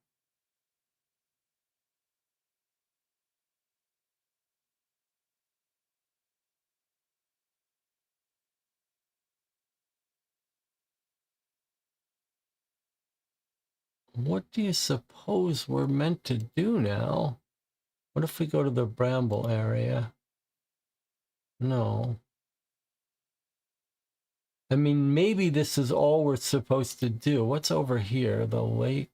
What do you suppose we're meant to do now? What if we go to the bramble area? No. I mean, maybe this is all we're supposed to do. What's over here? The lake?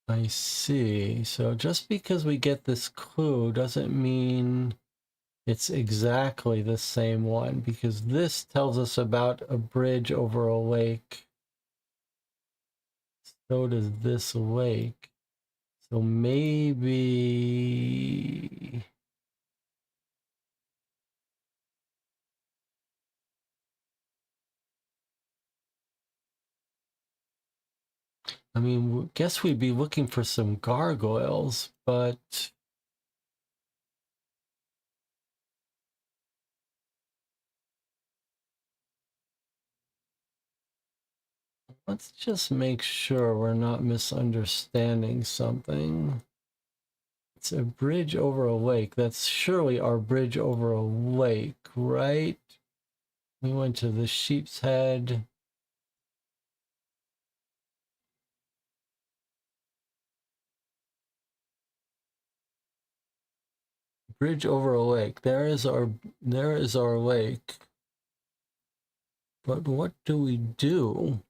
I see. So just because we get this clue doesn't mean it's exactly the same one, because this tells us about a bridge over a lake. So does this lake. So maybe... I mean, guess we'd be looking for some gargoyles, but... let's just make sure we're not misunderstanding something. It's a bridge over a lake. That's surely our bridge over a lake, right? We went to the Sheep's Head. Bridge over a lake. There is our lake. But what do we do?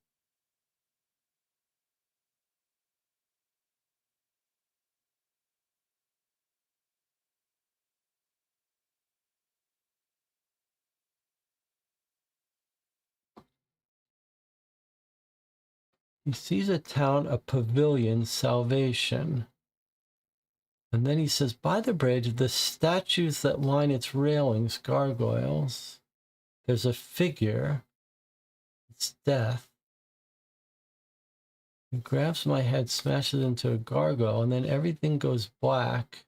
He sees a town, a pavilion, salvation. And then he says, by the bridge, the statues that line its railings, gargoyles. There's a figure. It's death. He grabs my head, smashes it into a gargoyle, and then everything goes black.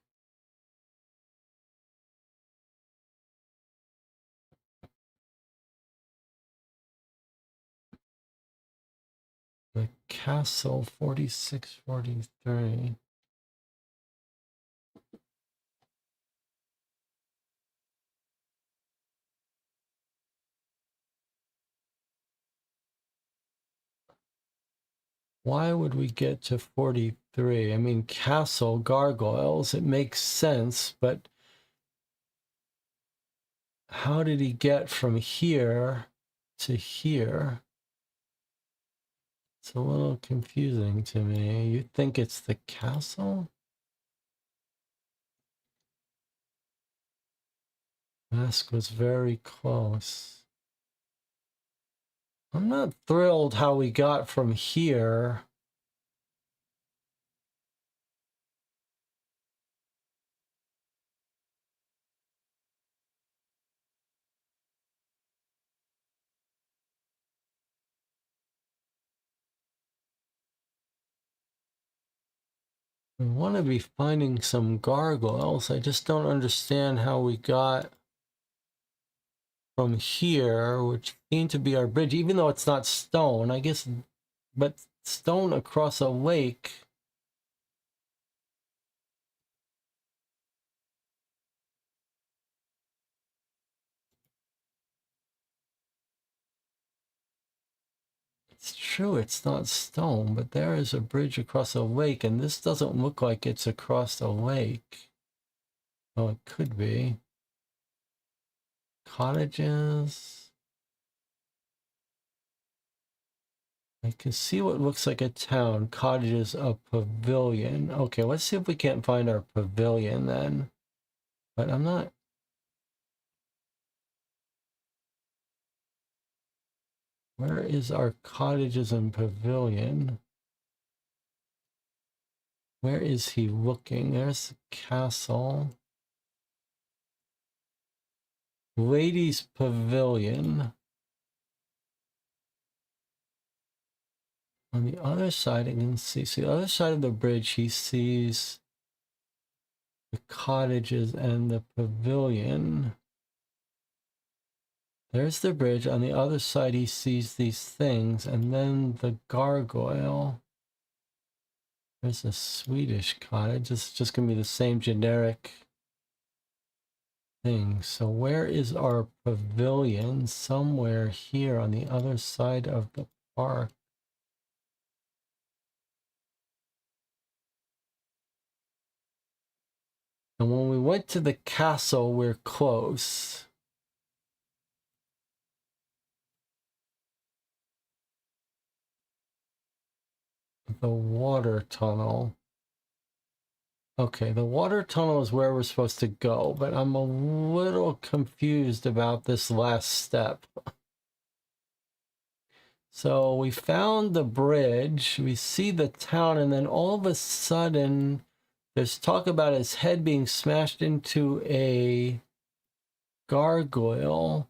The castle, 4643. Why would we get to 43? I mean, castle, gargoyles, it makes sense, but how did he get from here to here? It's a little confusing to me. You think it's the castle? Mask was very close. I'm not thrilled how we got from here. I want to be finding some gargoyles. I just don't understand how we got from here, which seemed to be our bridge, even though it's not stone, I guess, but stone across a lake. It's true, it's not stone, but there is a bridge across a lake, and this doesn't look like it's across a lake. Oh, it could be. Cottages. I can see what looks like a town. Cottages, a pavilion. Okay, let's see if we can't find our pavilion then. But I'm not... Where is our cottages and pavilion? Where is he looking? There's the castle. Ladies' pavilion. On the other side, I can see the other side of the bridge, he sees the cottages and the pavilion. There's the bridge. On the other side, he sees these things, and then the gargoyle. There's a Swedish cottage. It's just going to be the same generic thing. So where is our pavilion? Somewhere here on the other side of the park. And when we went to the castle, we're close. The water tunnel. Okay, the water tunnel is where we're supposed to go, but I'm a little confused about this last step. So we found the bridge, we see the town, and then all of a sudden there's talk about his head being smashed into a gargoyle.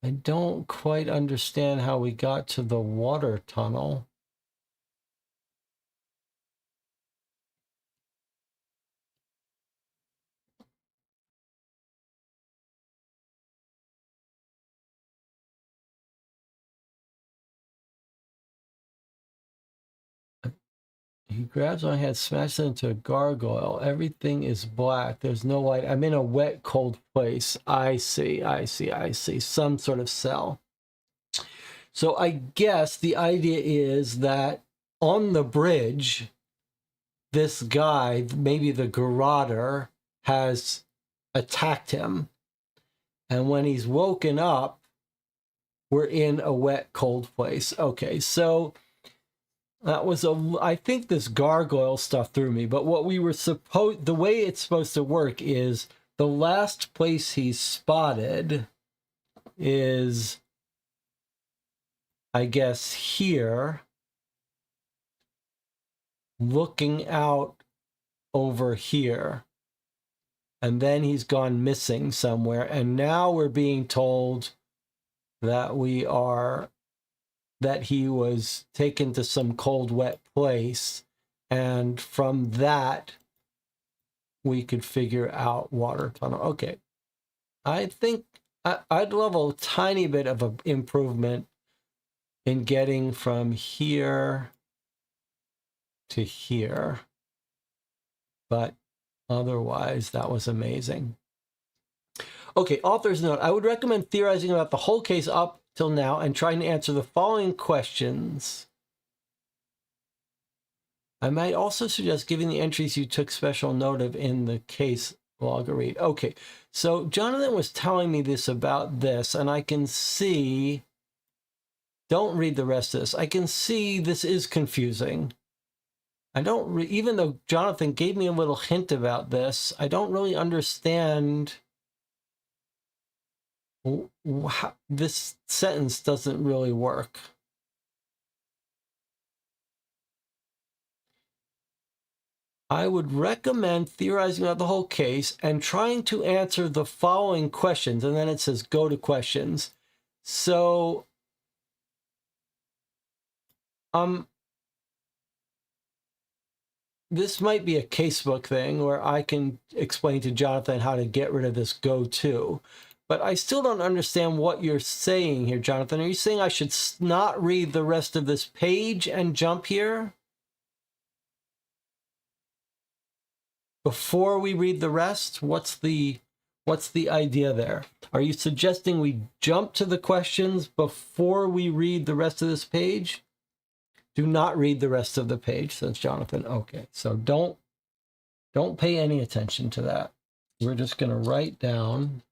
I don't quite understand how we got to the water tunnel. He grabs my head, smashes it into a gargoyle. Everything is black. There's no light. I'm in a wet, cold place. I see. Some sort of cell. So I guess the idea is that on the bridge, this guy, maybe the garroter, has attacked him. And when he's woken up, we're in a wet, cold place. Okay, so that was I think this gargoyle stuff threw me, but what we were the way it's supposed to work is the last place he's spotted is, I guess, here, looking out over here. And then he's gone missing somewhere. And now we're being told that that he was taken to some cold, wet place. And from that, we could figure out water tunnel. Okay. I think I'd love a tiny bit of an improvement in getting from here to here. But otherwise, that was amazing. Okay, author's note. I would recommend theorizing about the whole case up till now and trying to answer the following questions. I might also suggest giving the entries you took special note of in the case log a read. Okay, so Jonathan was telling me this about this, and I can see... Don't read the rest of this. I can see this is confusing. I don't, even though Jonathan gave me a little hint about this, I don't really understand. This sentence doesn't really work. I would recommend theorizing about the whole case and trying to answer the following questions. And then it says go to questions. So, this might be a casebook thing where I can explain to Jonathan how to get rid of this go to. But I still don't understand what you're saying here, Jonathan. Are you saying I should not read the rest of this page and jump here? Before we read the rest, what's the idea there? Are you suggesting we jump to the questions before we read the rest of this page? Do not read the rest of the page, says Jonathan. Okay, so don't pay any attention to that. We're just going to write down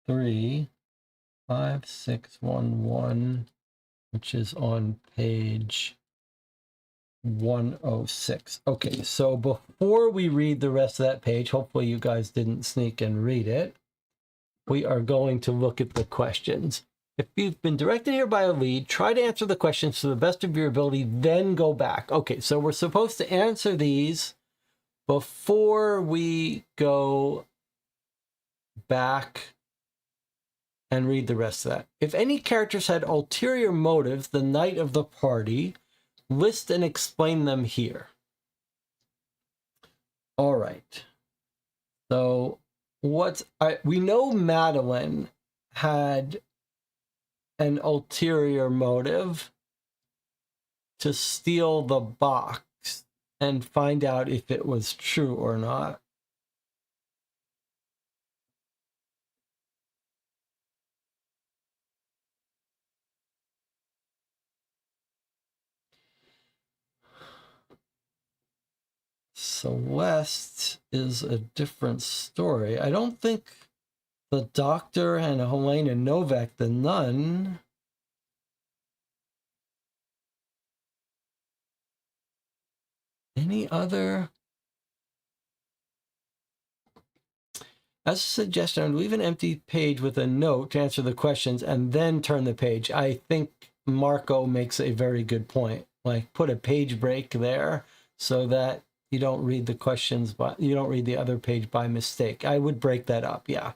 35611, which is on page 106. Okay, so before we read the rest of that page, hopefully you guys didn't sneak and read it, we are going to look at the questions. If you've been directed here by a lead, try to answer the questions to the best of your ability, then go back. Okay, so we're supposed to answer these before we go back and read the rest of that. If any characters had ulterior motives the night of the party, list and explain them here. All right. So we know Madeline had an ulterior motive to steal the box and find out if it was true or not. Celeste is a different story. I don't think the doctor and Helena Novak, the nun, any other? As a suggestion, I would leave an empty page with a note to answer the questions and then turn the page. I think Marco makes a very good point. Like, put a page break there so that you don't read the questions, but you don't read the other page by mistake. I would break that up. Yeah,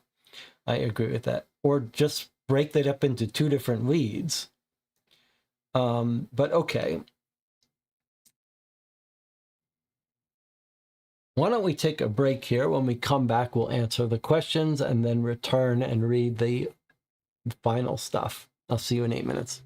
I agree with that. Or just break that up into two different leads. But okay. Why don't we take a break here? When we come back, we'll answer the questions and then return and read the final stuff. I'll see you in 8 minutes.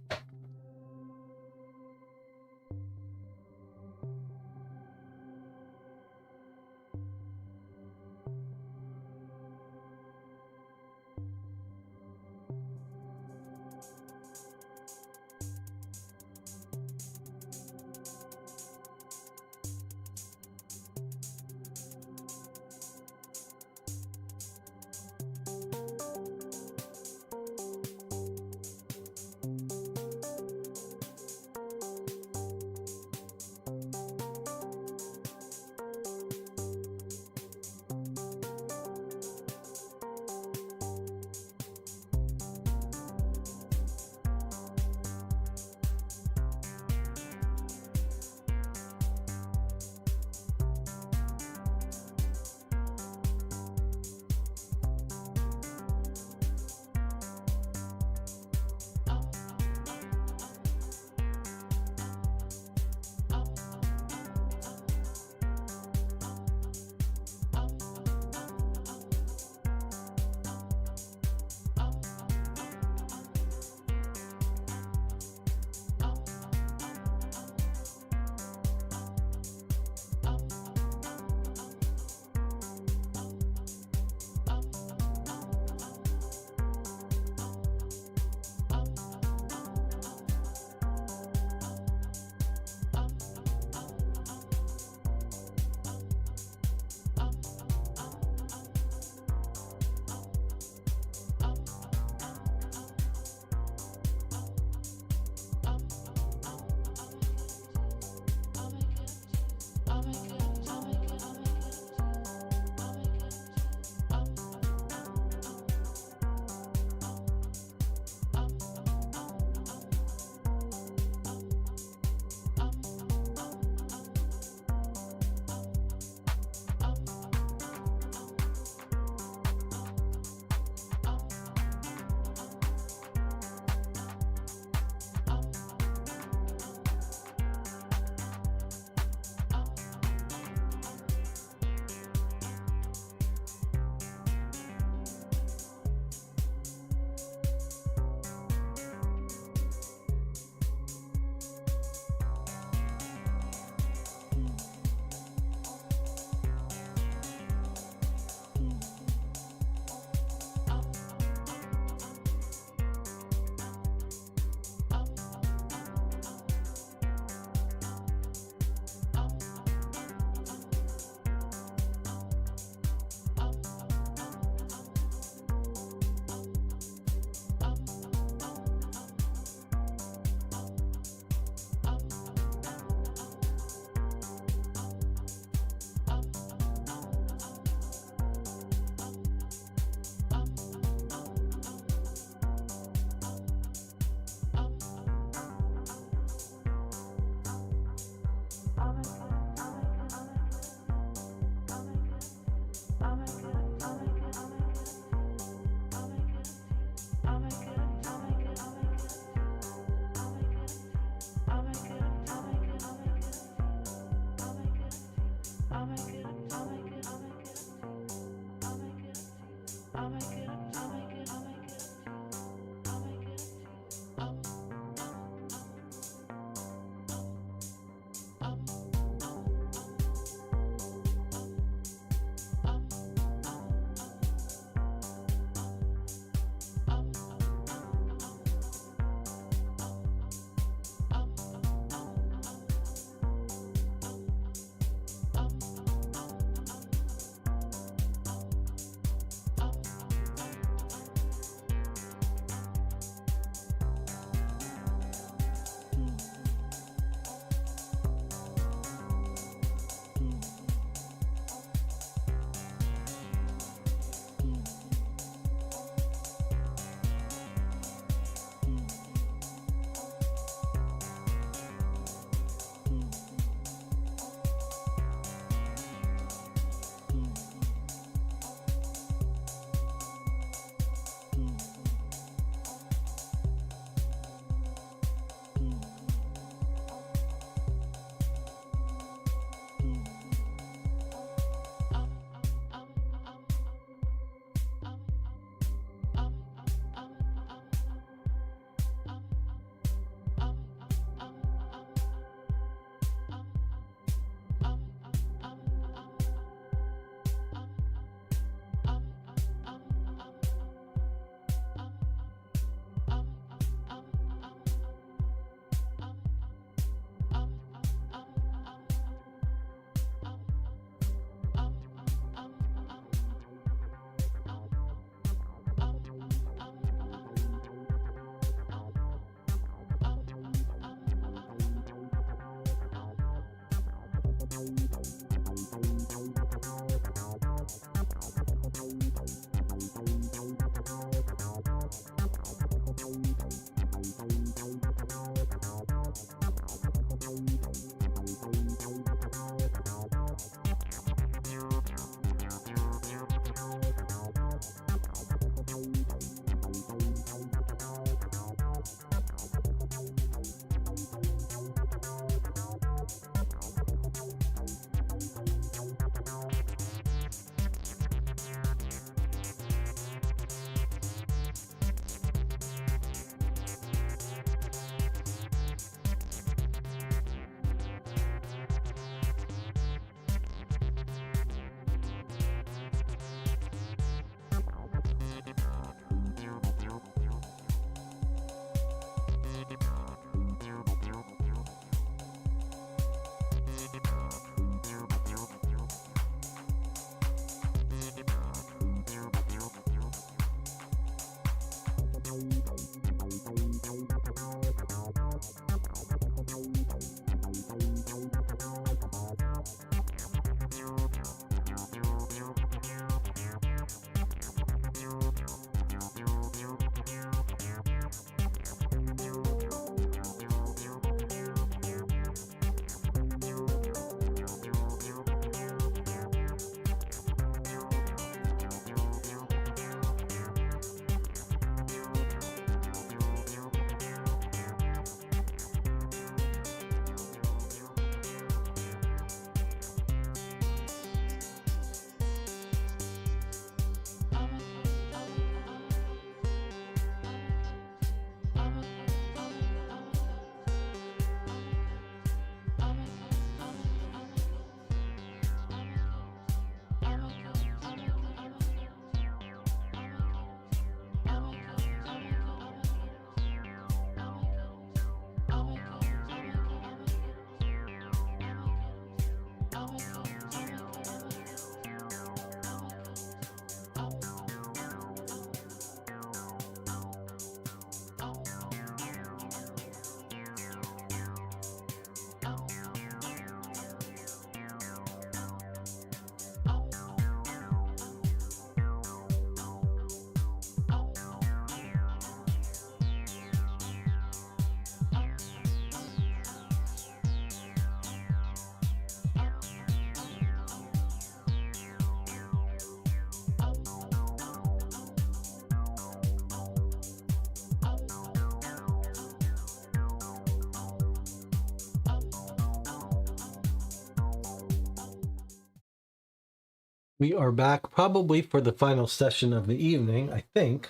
We are back probably for the final session of the evening, I think.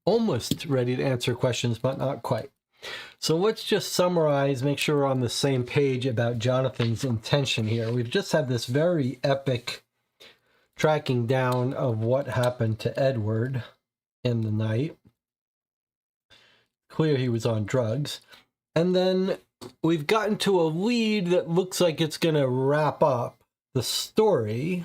Almost ready to answer questions, but not quite. So let's just summarize, make sure we're on the same page about Jonathan's intention here. We've just had this very epic tracking down of what happened to Edward in the night. Clear he was on drugs. And then we've gotten to a lead that looks like it's going to wrap up the story.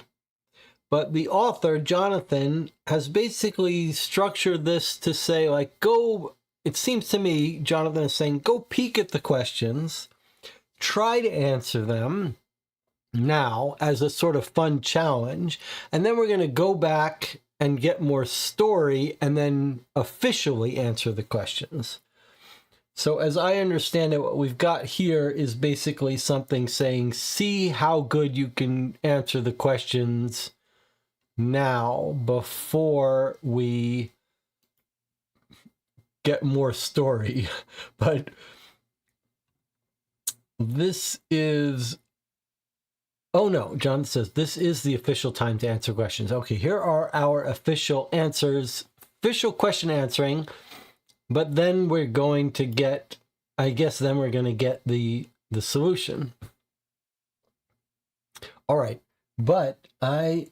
But the author, Jonathan, has basically structured this to say, like, go, it seems to me, Jonathan is saying, go peek at the questions, try to answer them now as a sort of fun challenge, and then we're going to go back and get more story and then officially answer the questions. So as I understand it, what we've got here is basically something saying, see how good you can answer the questions now before we get more story. But this is, oh no, John says this is the official time to answer questions. Okay, here are our official answers, official question answering, but then we're going to get, I guess then we're going to get the solution. All right, but I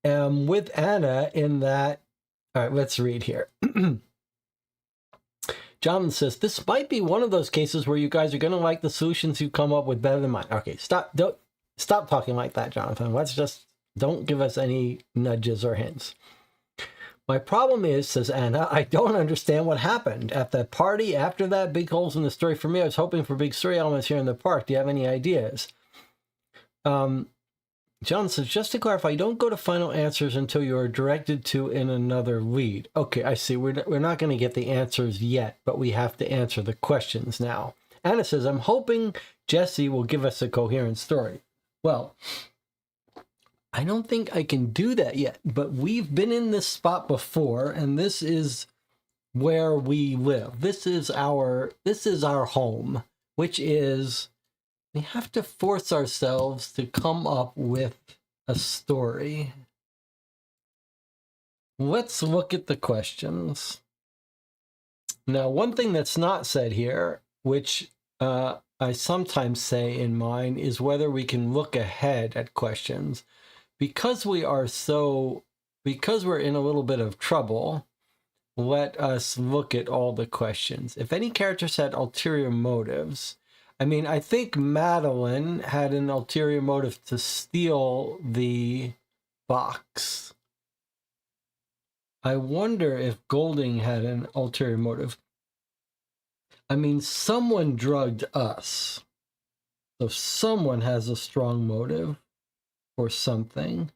am with Anna in that. All right, let's read here. Jonathan says, this might be one of those cases where you guys are going to like the solutions you come up with better than mine. Okay, stop talking like that, Jonathan. Let's just, don't give us any nudges or hints. My problem is, says Anna, I don't understand what happened. At the party, after that, big holes in the story for me. I was hoping for big story elements here in the park. Do you have any ideas? John says, just to clarify, you don't go to final answers until you are directed to in another lead. Okay, I see. We're not going to get the answers yet, but we have to answer the questions now. Anna says, I'm hoping Jesse will give us a coherent story. Well, I don't think I can do that yet, but we've been in this spot before, and this is where we live. This is our home, which is, we have to force ourselves to come up with a story. Let's look at the questions. Now, one thing that's not said here, which I sometimes say in mine, is whether we can look ahead at questions. Because we're in a little bit of trouble, let us look at all the questions. If any characters had ulterior motives, I mean, I think Madeline had an ulterior motive to steal the box. I wonder if Golding had an ulterior motive. I mean, someone drugged us. So someone has a strong motive for something.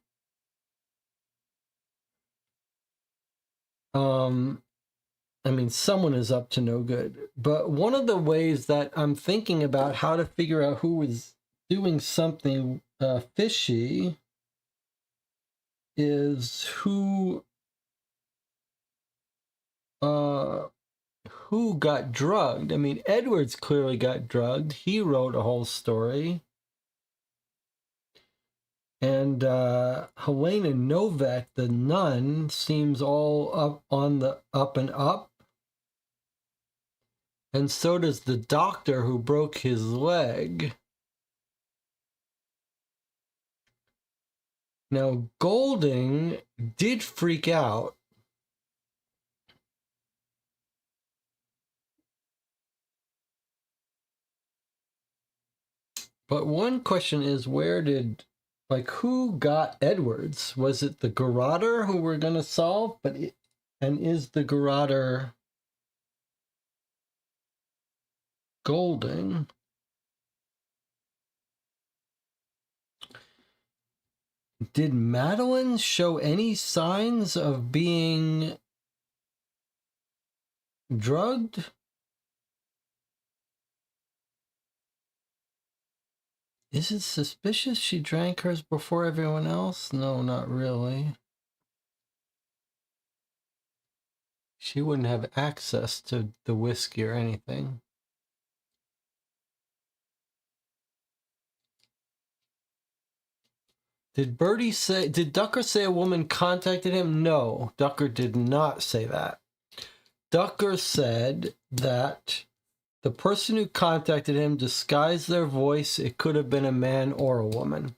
I mean, someone is up to no good. But one of the ways that I'm thinking about how to figure out who is doing something fishy is who got drugged. I mean, Edwards clearly got drugged. He wrote a whole story. And Helena Novak, the nun, seems all up on the up and up. And so does the doctor who broke his leg. Now, Golding did freak out. But one question is, where did, like, who got Edwards? Was it the Garroter who we're going to solve? And is the Garroter Golding? Did Madeline show any signs of being drugged? Is it suspicious she drank hers before everyone else? No, not really. She wouldn't have access to the whiskey or anything. Did Ducker say a woman contacted him? No, Ducker did not say that. Ducker said that the person who contacted him disguised their voice. It could have been a man or a woman.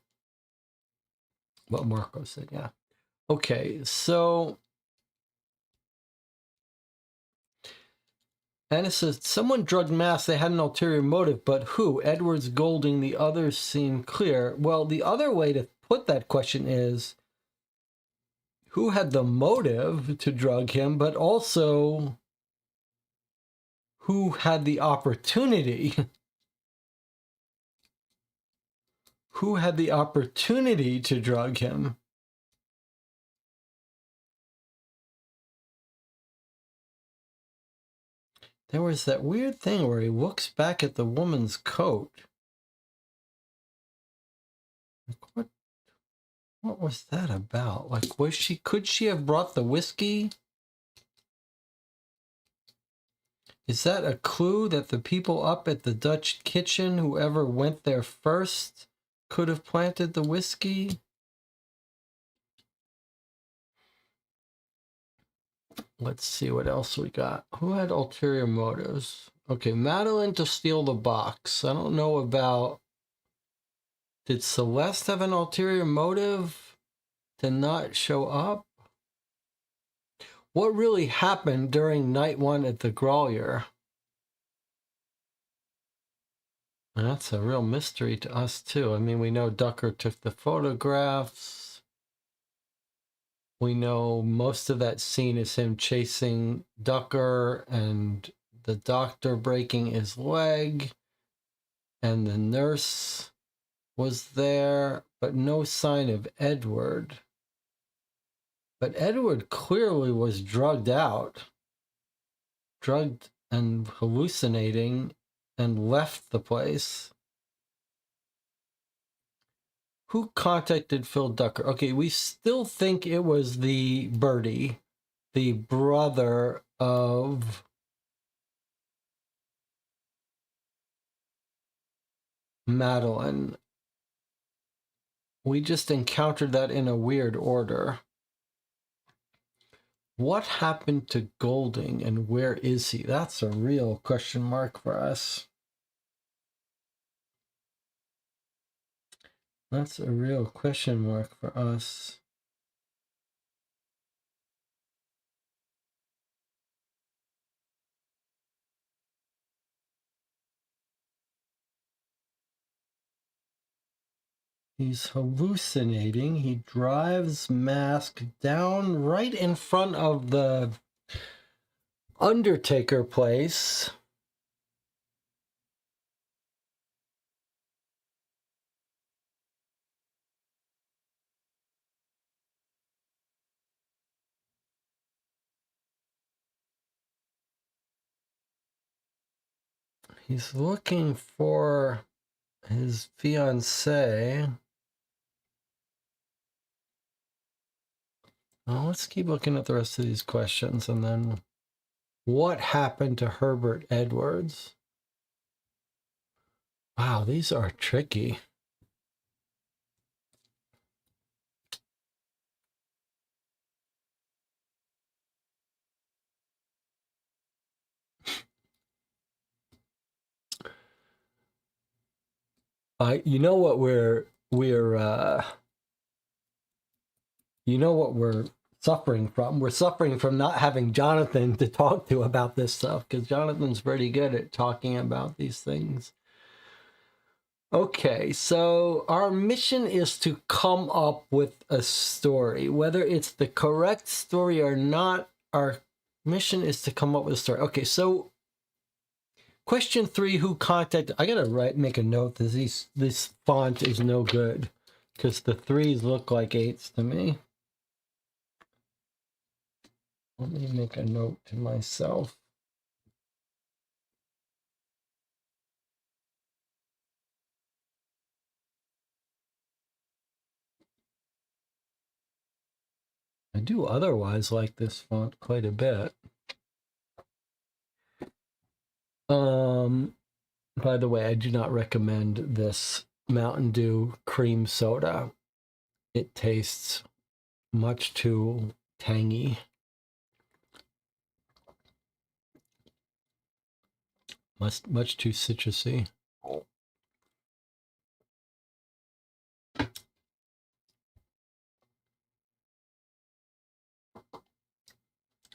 What Marco said, yeah. Okay, so Anna says, someone drugged Mass. They had an ulterior motive, but who? Edwards, Golding, the others seem clear. Well, the other way to put that question is, who had the motive to drug him, but also who had the opportunity? Who had the opportunity to drug him? There was that weird thing where he looks back at the woman's coat. Like, what was that about? Like, could she have brought the whiskey? Is that a clue that the people up at the Dutch kitchen, whoever went there first, could have planted the whiskey? Let's see what else we got. Who had ulterior motives? Okay, Madeline to steal the box. I don't know about... Did Celeste have an ulterior motive to not show up? What really happened during night one at the Grolier? That's a real mystery to us, too. I mean, we know Ducker took the photographs. We know most of that scene is him chasing Ducker and the doctor breaking his leg. And the nurse was there, but no sign of Edward. But Edward clearly was drugged out. Drugged and hallucinating and left the place. Who contacted Phil Ducker? Okay, we still think it was the Birdie, the brother of Madeline. We just encountered that in a weird order. What happened to Golding and where is he? That's a real question mark for us. That's a real question mark for us. He's hallucinating. He drives Mask down right in front of the Undertaker place. He's looking for his fiancée. Well, let's keep looking at the rest of these questions and then what happened to Herbert Edwards? Wow, these are tricky. You know what we're suffering from? We're suffering from not having Jonathan to talk to about this stuff because Jonathan's pretty good at talking about these things. Okay, so our mission is to come up with a story. Whether it's the correct story or not, our mission is to come up with a story. Okay, so question 3, who contacted? I gotta make a note that this font is no good because the 3s look like 8s to me. Let me make a note to myself. I do otherwise like this font quite a bit. By the way, I do not recommend this Mountain Dew cream soda. It tastes much too tangy. Much too citrusy.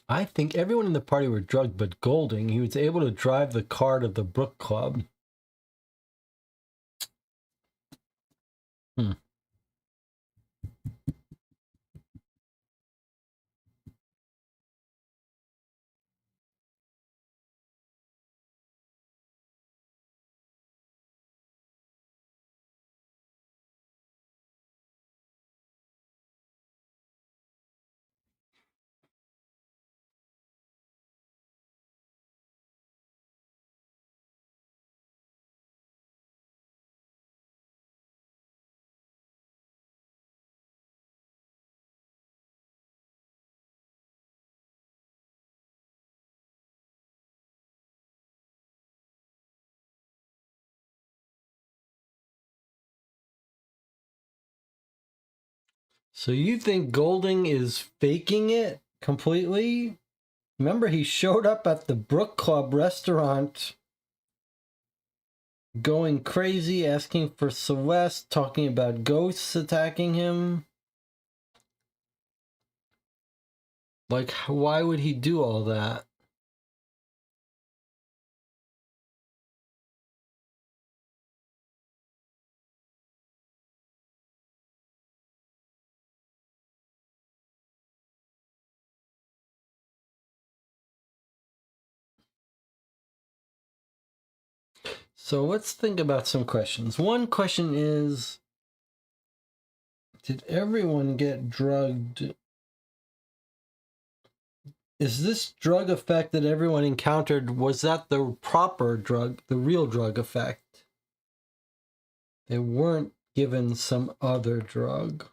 I think everyone in the party were drugged but Golding. He was able to drive the car to the Brook Club. So you think Golding is faking it completely? Remember, he showed up at the Brook Club restaurant going crazy, asking for Celeste, talking about ghosts attacking him. Like, why would he do all that? So let's think about some questions. One question is, did everyone get drugged? Is this drug effect that everyone encountered, was that the proper drug, the real drug effect? They weren't given some other drug.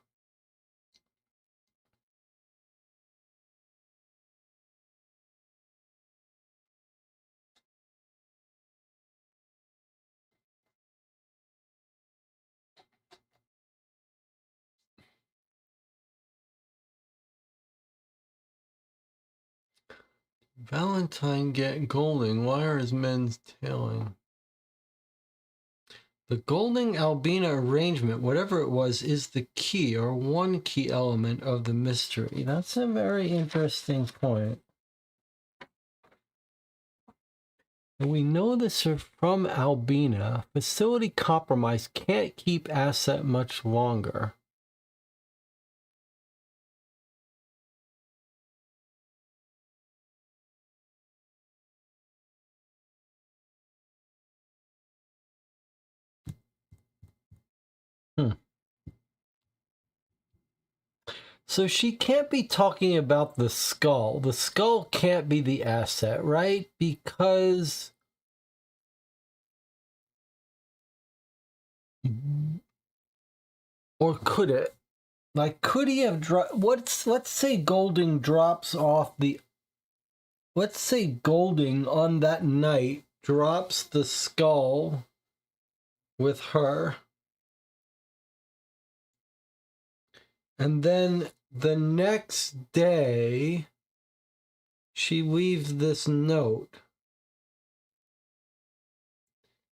Valentine get Golding. Why are his men tailing? The Golding Albina arrangement, whatever it was, is the key or one key element of the mystery. That's a very interesting point. And we know this from Albina. Facility compromise can't keep asset much longer. So she can't be talking about the skull. The skull can't be the asset, right? Because... Or could it? Like, could he have dropped... Let's say Golding drops off the... Let's say Golding on that night drops the skull with her. And then the next day, she leaves this note.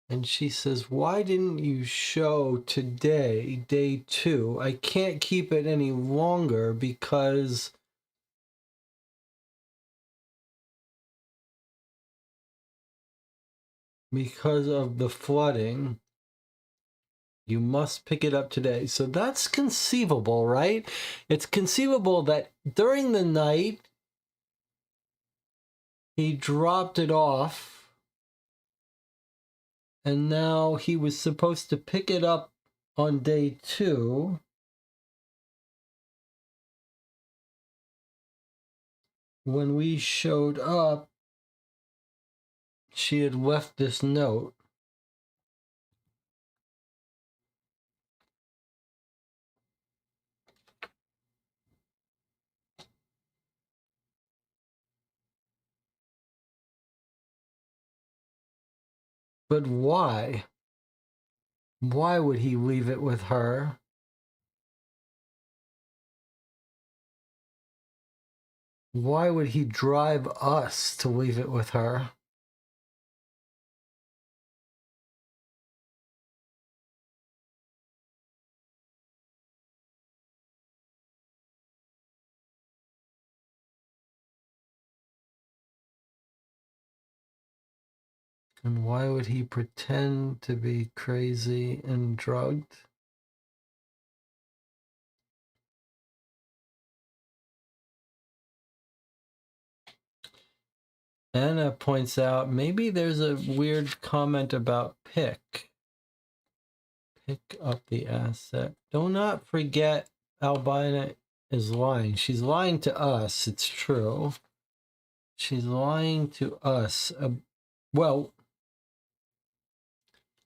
And she says, why didn't you show today, day 2? I can't keep it any longer because of the flooding. You must pick it up today. So that's conceivable, right? It's conceivable that during the night, he dropped it off, and now he was supposed to pick it up on day 2. When we showed up, she had left this note. But why? Why would he leave it with her? Why would he drive us to leave it with her? And why would he pretend to be crazy and drugged? Anna points out maybe there's a weird comment about pick. Pick up the asset. Do not forget Albina is lying. She's lying to us, it's true. She's lying to us. Well,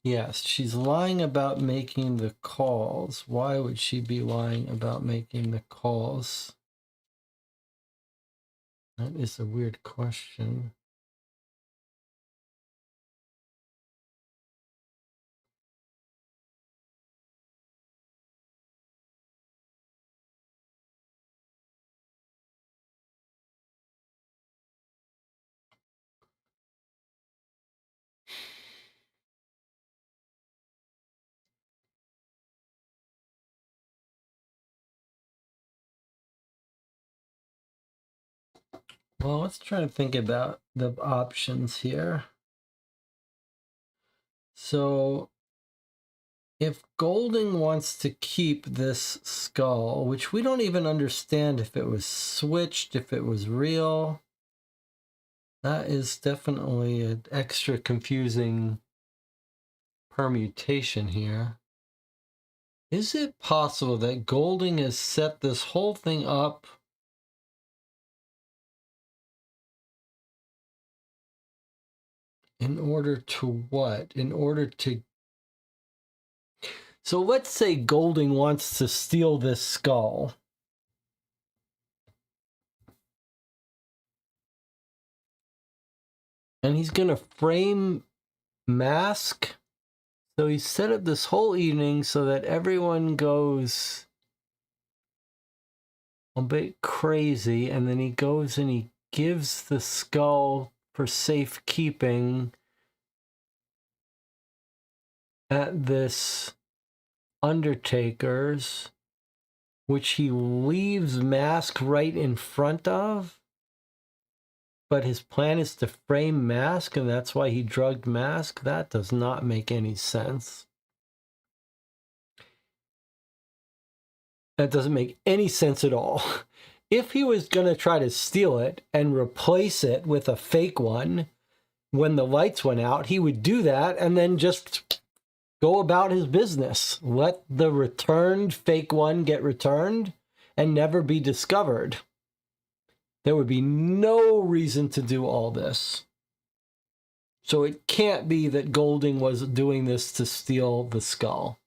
yes, she's lying about making the calls. Why would she be lying about making the calls? That is a weird question. Well, let's try to think about the options here. So, if Golding wants to keep this skull, which we don't even understand if it was switched, if it was real, that is definitely an extra confusing permutation here. Is it possible that Golding has set this whole thing up in order to what? In order to... So let's say Golding wants to steal this skull. And he's going to frame Mask. So he set up this whole evening so that everyone goes a bit crazy. And then he goes and he gives the skull for safekeeping at this Undertaker's, which he leaves Mask right in front of. But his plan is to frame Mask, and that's why he drugged Mask? That does not make any sense. That doesn't make any sense at all. If he was going to try to steal it and replace it with a fake one when the lights went out, he would do that and then just go about his business. Let the returned fake one get returned and never be discovered. There would be no reason to do all this. So it can't be that Golding was doing this to steal the skull.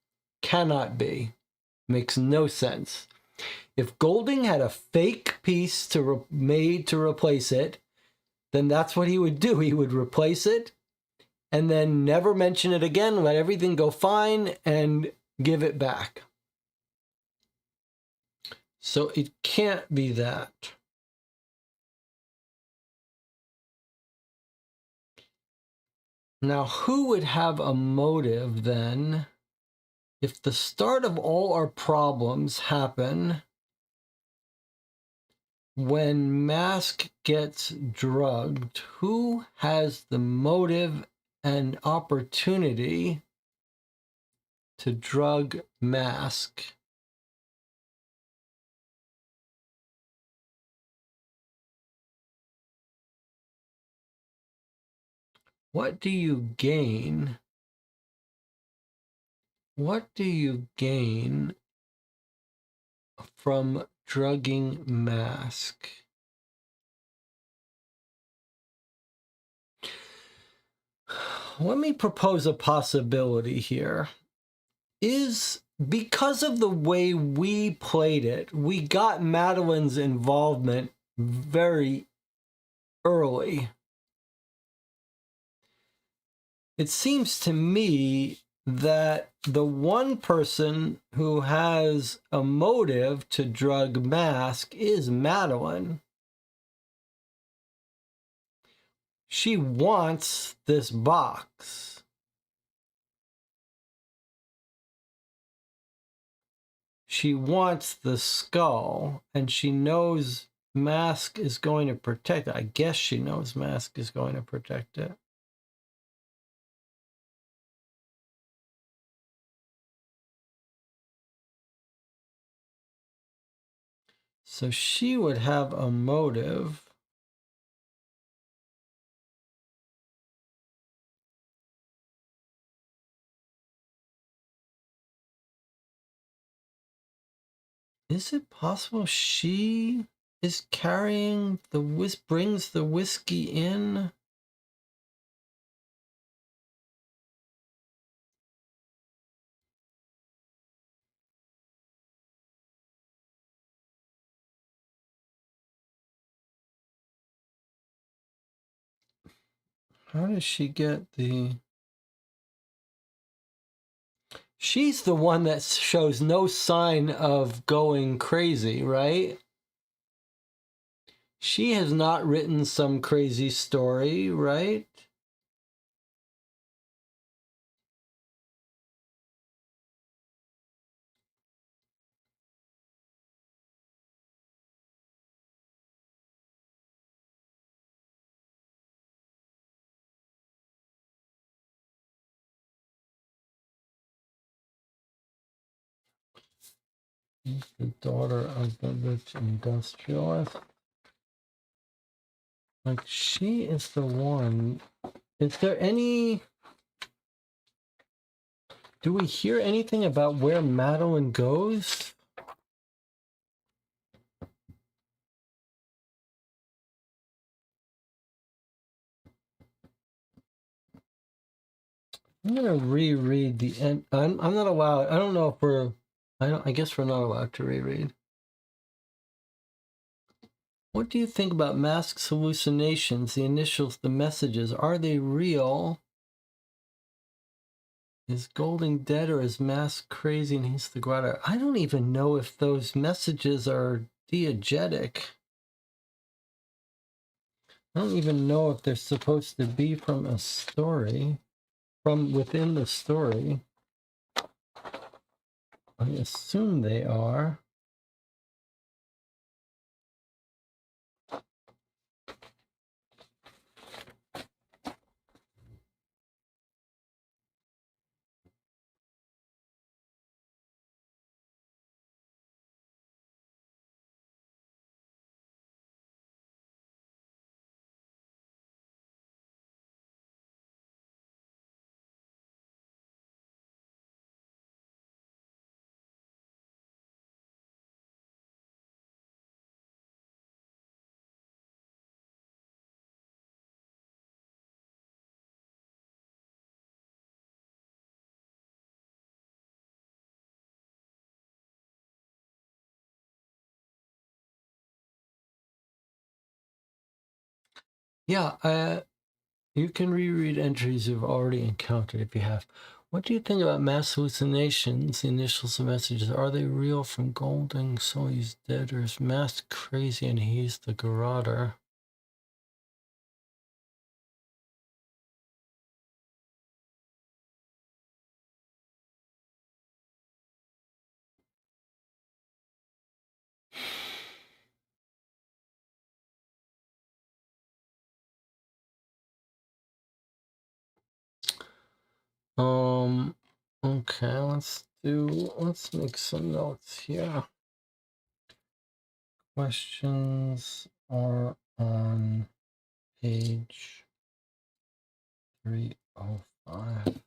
Cannot be. Makes no sense. If Golding had a fake piece made to replace it, then that's what he would do. He would replace it and then never mention it again, let everything go fine, and give it back. So it can't be that. Now, who would have a motive then if the start of all our problems happen when Mask gets drugged? Who has the motive and opportunity to drug Mask? What do you gain? What do you gain from drugging Mask? Let me propose a possibility here. Is because of the way we played it, we got Madeline's involvement very early. It seems to me that the one person who has a motive to drug Mask is Madeline. She wants this box. She wants the skull, and she knows Mask is going to protect it. I guess she knows Mask is going to protect it. So she would have a motive. Is it possible she is carrying the brings the whiskey in? How does she get the... She's the one that shows no sign of going crazy, right? She has not written some crazy story, right? She's the daughter of the rich industrialist. Like, she is the one. Is there any... Do we hear anything about where Madeline goes? I'm gonna reread the end. I'm not allowed. I don't know if we're... I guess we're not allowed to reread. What do you think about Mask's hallucinations, the initials, the messages? Are they real? Is Golding dead or is Mask crazy and he's the grotto? I don't even know if those messages are diegetic. I don't even know if they're supposed to be from a story, from within the story. I assume they are. Yeah, you can reread entries you've already encountered if you have. What do you think about mass hallucinations, the initials of messages? Are they real from Golding, so he's dead, or is Mask crazy and he's the garroter? Okay, let's make some notes here. Questions are on page 305.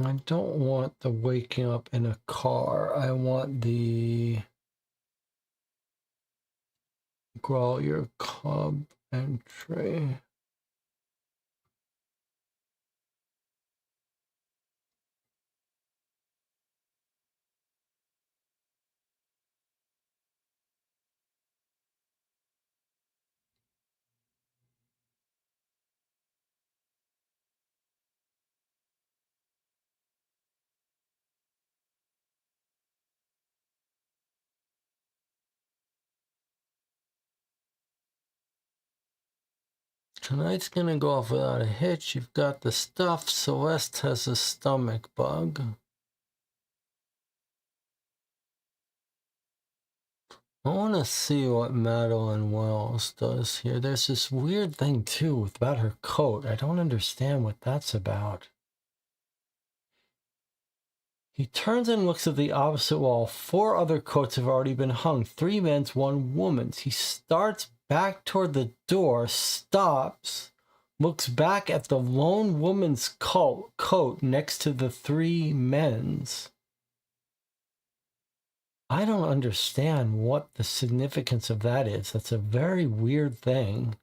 I don't want the waking up in a car. I want the Growl Your Club entry. Tonight's gonna go off without a hitch. You've got the stuff. Celeste has a stomach bug. I want to see what Madeline Wells does here. There's this weird thing, too, about her coat. I don't understand what that's about. He turns and looks at the opposite wall. 4 other coats have already been hung. 3 men's, 1 woman's. He starts back toward the door, stops, looks back at the lone woman's coat next to the 3 men's. I don't understand what the significance of that is. That's a very weird thing.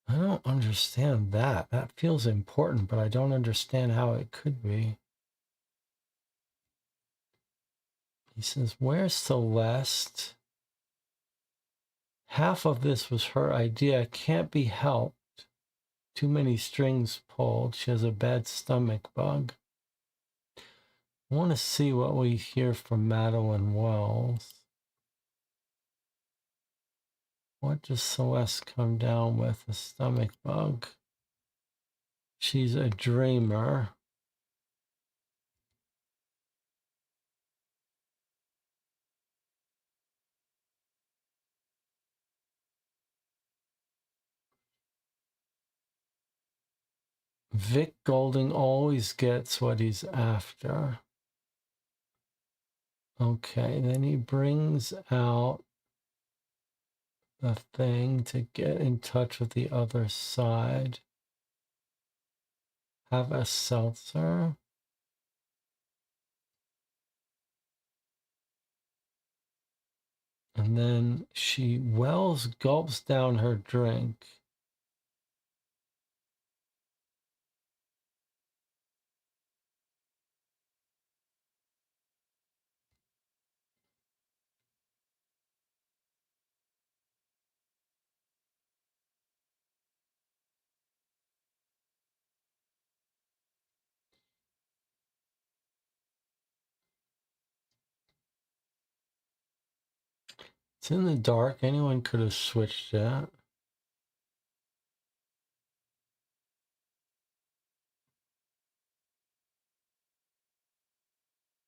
I don't understand that. That feels important, but I don't understand how it could be. He says, "Where's Celeste? Half of this was her idea. Can't be helped. Too many strings pulled. She has a bad stomach bug." I want to see what we hear from Madeline Wells. What does Celeste come down with? A stomach bug. She's a dreamer. Vic Golding always gets what he's after. Okay, then he brings out the thing to get in touch with the other side. Have a seltzer. And then Wells gulps down her drink. It's in the dark. Anyone could have switched that.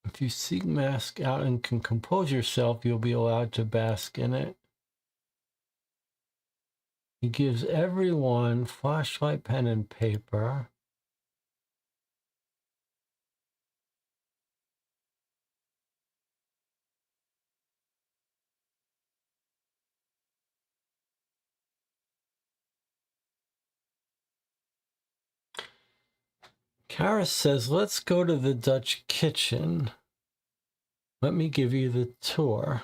If you seek mask out and can compose yourself, you'll be allowed to bask in it. He gives everyone flashlight, pen, and paper. Karis says, "Let's go to the Dutch kitchen. Let me give you the tour."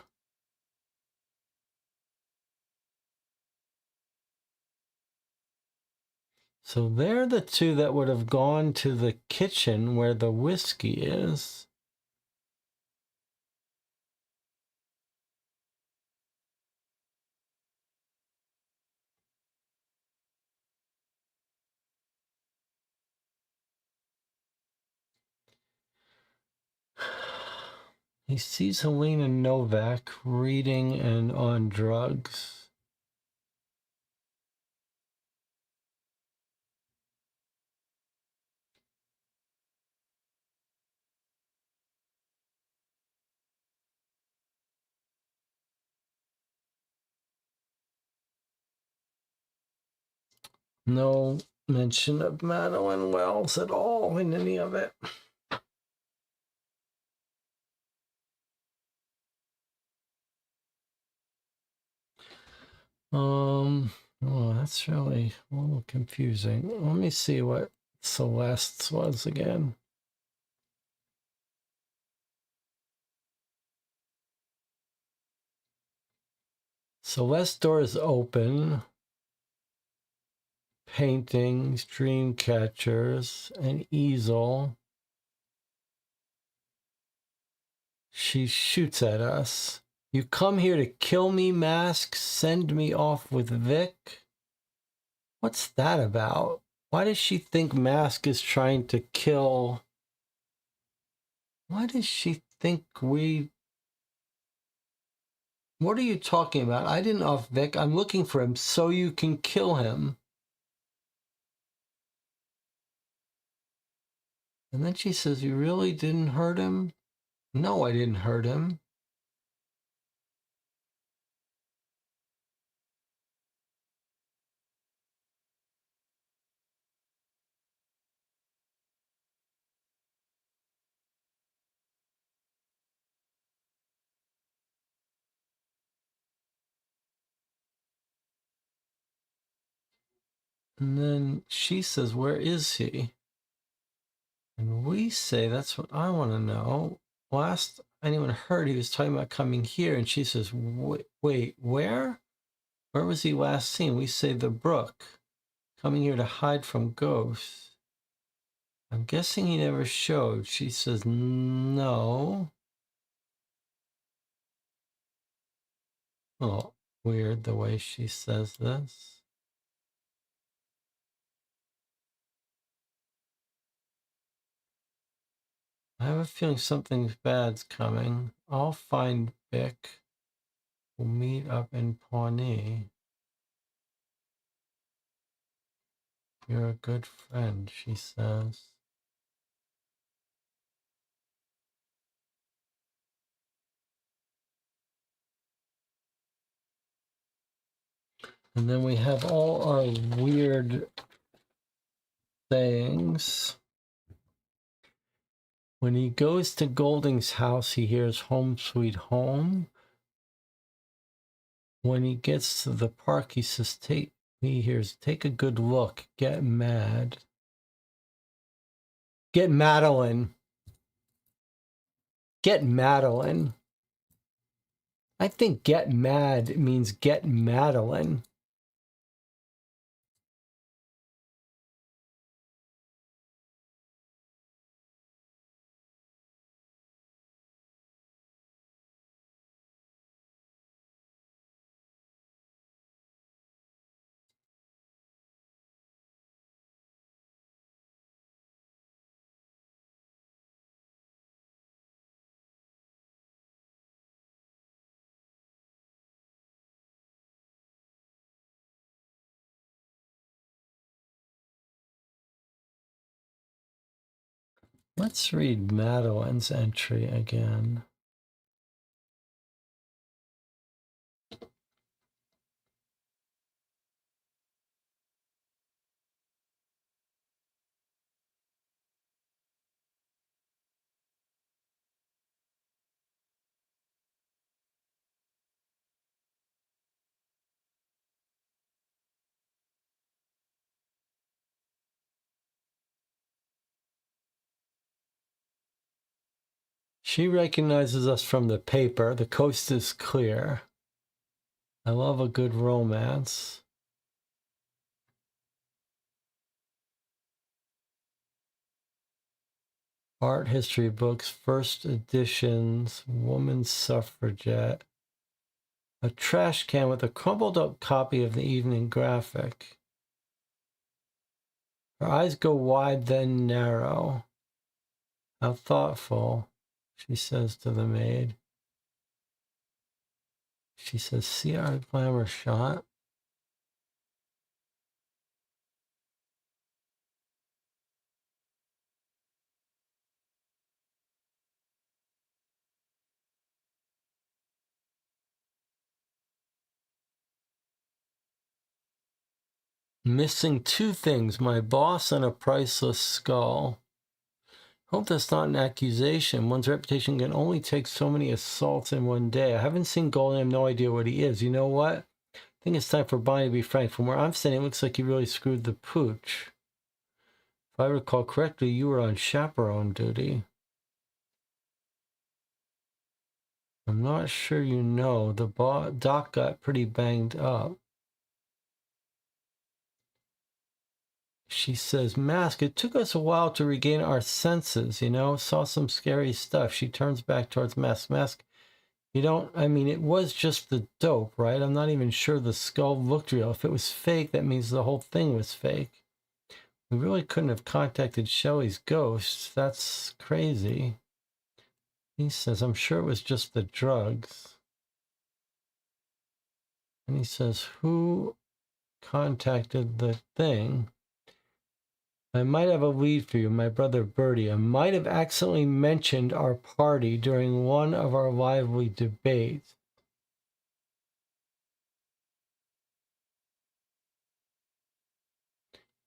So they're the 2 that would have gone to the kitchen where the whiskey is. He sees Helena Novak reading and on drugs. No mention of Madeline Wells at all in any of it. Oh, that's really a little confusing. Let me see what Celeste's was again. Celeste's door is open. Paintings, dream catchers, an easel. She shoots at us. "You come here to kill me, Mask? Send me off with Vic?" What's that about? Why does she think Mask is trying to kill? Why does she think we... What are you talking about? I didn't off Vic. I'm looking for him so you can kill him. And then she says, you really didn't hurt him? No, I didn't hurt him. And then she says, where is he? And we say, that's what I want to know. Last anyone heard, he was talking about coming here. And she says, wait, where? Where was he last seen? We say the brook. Coming here to hide from ghosts. I'm guessing he never showed. She says, no. Oh, weird the way she says this. I have a feeling something bad's coming. I'll find Vic. We'll meet up in Pawnee. You're a good friend, she says. And then we have all our weird sayings. When he goes to Golding's house, he hears Home Sweet Home. When he gets to the park, he says, he hears, take a good look, get mad. Get Madeline. Get Madeline. I think get mad means get Madeline. Let's read Madeline's entry again. She recognizes us from the paper. The coast is clear. I love a good romance. Art history books, first editions, woman's suffragette. A trash can with a crumpled up copy of the Evening Graphic. Her eyes go wide, then narrow. How thoughtful, she says to the maid. She says, see our glamour shot? Missing two things, my boss and a priceless skull. Hope that's not an accusation. One's reputation can only take so many assaults in one day. I haven't seen Golding. I have no idea what he is. You know what? I think it's time for Bonnie to be frank. From where I'm standing, it looks like he really screwed the pooch. If I recall correctly, you were on chaperone duty. I'm not sure you know. The doc got pretty banged up. She says, Mask, it took us a while to regain our senses, you know? Saw some scary stuff. She turns back towards Mask. Mask, you don't, I mean, it was just the dope, right? I'm not even sure the skull looked real. If it was fake, that means the whole thing was fake. We really couldn't have contacted Shelley's ghost. That's crazy. He says, I'm sure it was just the drugs. And he says, who contacted the thing? I might have a lead for you, my brother Bertie. I might have accidentally mentioned our party during one of our lively debates.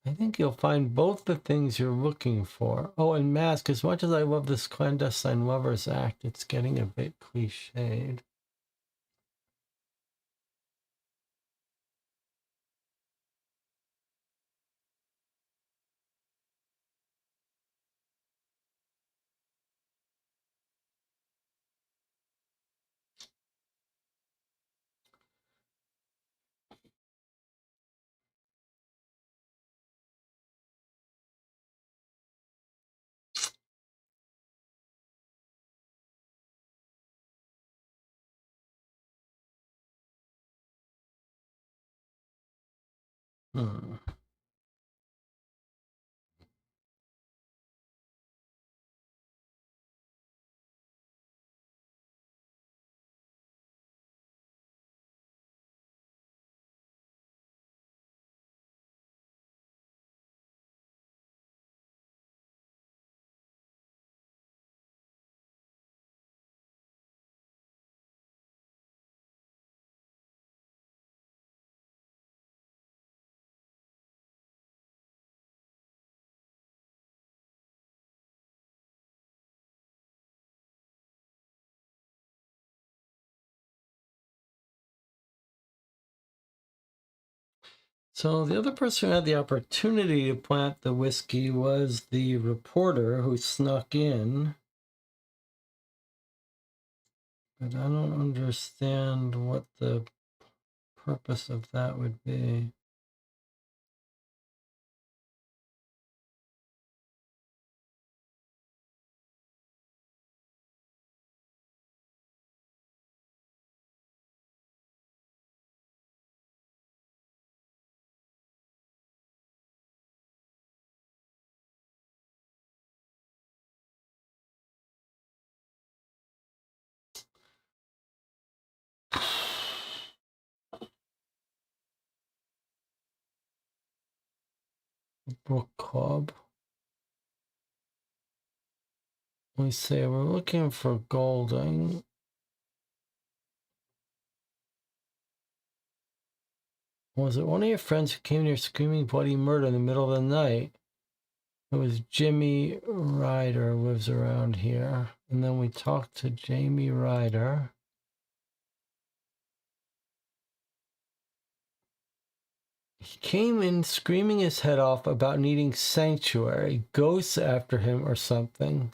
I think you'll find both the things you're looking for. Oh, and Mask, as much as I love this clandestine lovers act, it's getting a bit cliched. Hmm. So the other person who had the opportunity to plant the whiskey was the reporter who snuck in. But I don't understand what the purpose of that would be. Book club. We say we're looking for Golding. Was it one of your friends who came here screaming bloody murder in the middle of the night? It was Jimmy Ryder, lives around here. And then we talked to Jamie Ryder. He came in screaming his head off about needing sanctuary, ghosts after him or something.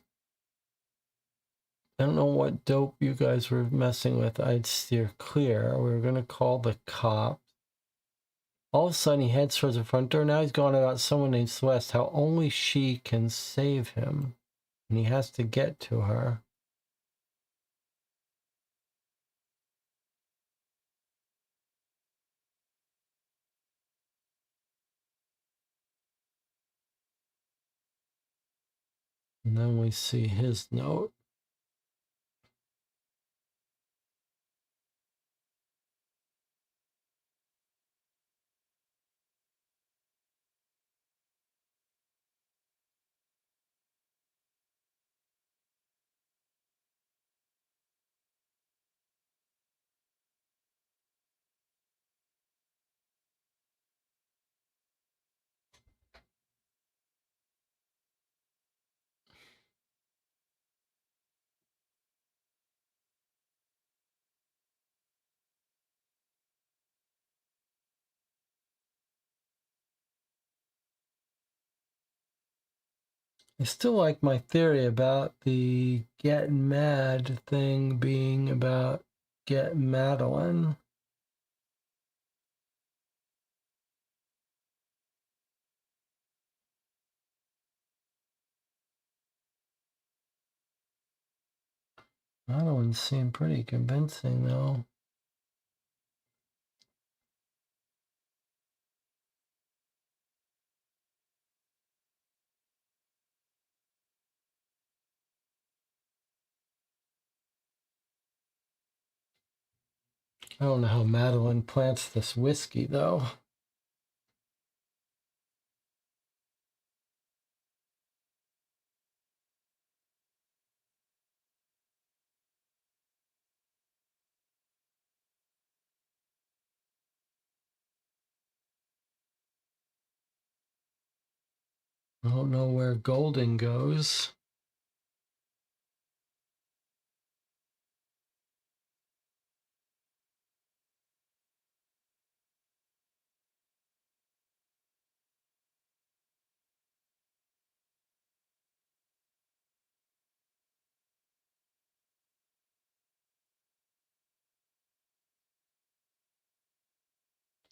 I don't know what dope you guys were messing with. I'd steer clear. We were going to call the cops. All of a sudden, he heads towards the front door. Now he's going about someone named Celeste, how only she can save him. And he has to get to her. And then we see his note. I still like my theory about the get mad thing being about get Madeline. Madeline seemed pretty convincing, though. I don't know how Madeline plants this whiskey, though. I don't know where Golden goes.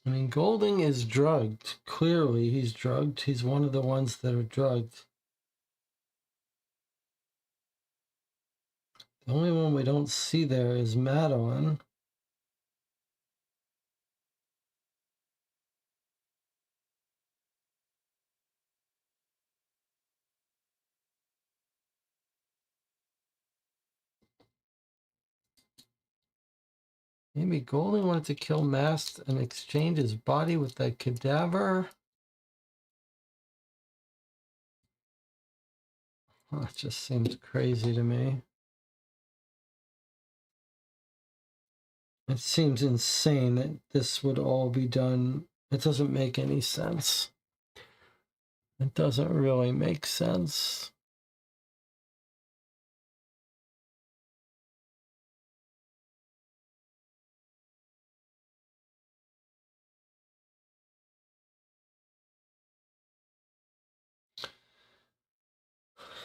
I mean, Golding is drugged. Clearly, he's drugged. He's one of the ones that are drugged. The only one we don't see there is Madeline. Maybe Golding wanted to kill Mast and exchange his body with that cadaver. That just seems crazy to me. It seems insane that this would all be done. It doesn't make any sense. It doesn't really make sense.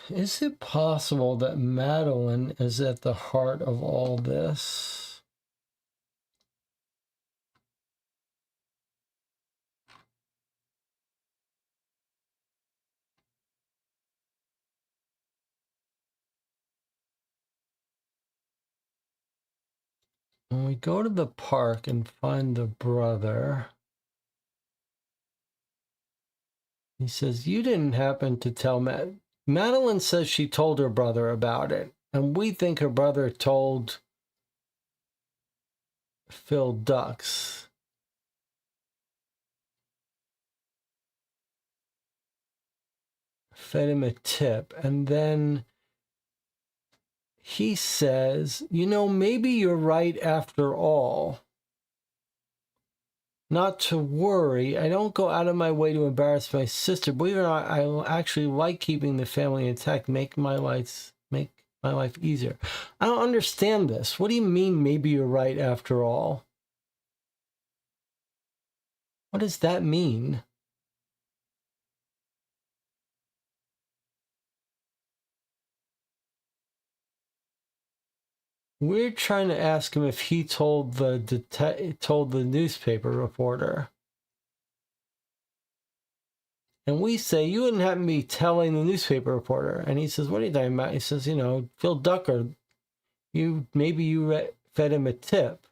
Is it possible that Madeline is at the heart of all this? When we go to the park and find the brother, he says, you didn't happen to tell Madeline says she told her brother about it, and we think her brother told Phil Ducks. Fed him a tip, and then he says, you know, maybe you're right after all. Not to worry. I don't go out of my way to embarrass my sister. Believe it or not, I actually like keeping the family intact, make my life easier. I don't understand this. What do you mean maybe you're right after all? What does that mean? We're trying to ask him if he told the newspaper reporter. And we say, you wouldn't have me telling the newspaper reporter. And he says, what are you talking about? He says, you know, Phil Ducker, maybe you fed him a tip.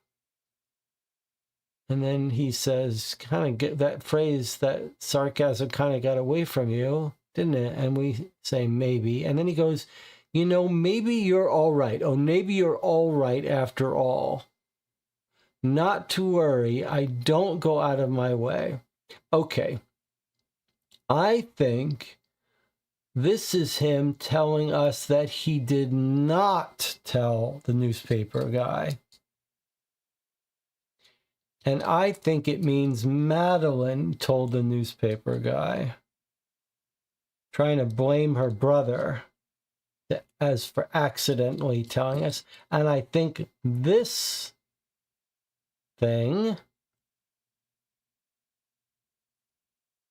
And then he says, kind of get that phrase, that sarcasm kind of got away from you, didn't it? And we say, maybe. And then he goes, you know, maybe you're all right. Oh, maybe you're all right after all. Not to worry. I don't go out of my way. Okay. I think this is him telling us that he did not tell the newspaper guy. And I think it means Madeline told the newspaper guy, trying to blame her brother as for accidentally telling us. And I think this thing,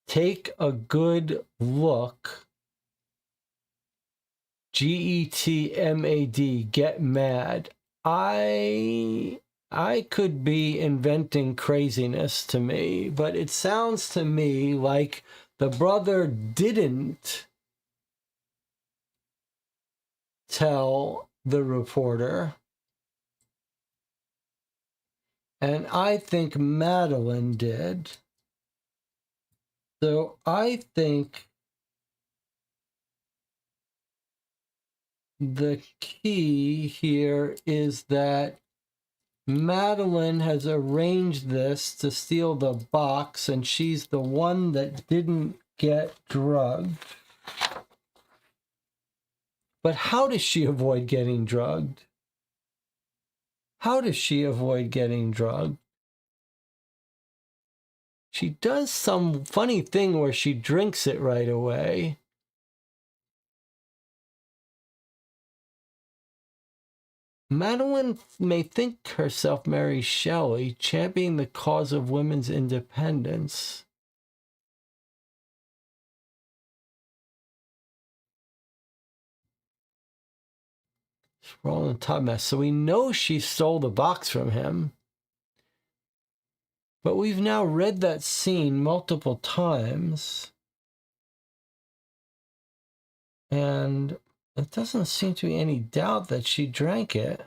take a good look, GETMAD, get mad. I could be inventing craziness to me, but it sounds to me like the brother didn't tell the reporter. And I think Madeline did. So I think the key here is that Madeline has arranged this to steal the box, and she's the one that didn't get drugged. But how does she avoid getting drugged? How does she avoid getting drugged? She does some funny thing where she drinks it right away. Madeline may think herself Mary Shelley, championing the cause of women's independence. We're all in a top mess. So we know she stole the box from him. But we've now read that scene multiple times. And it doesn't seem to be any doubt that she drank it.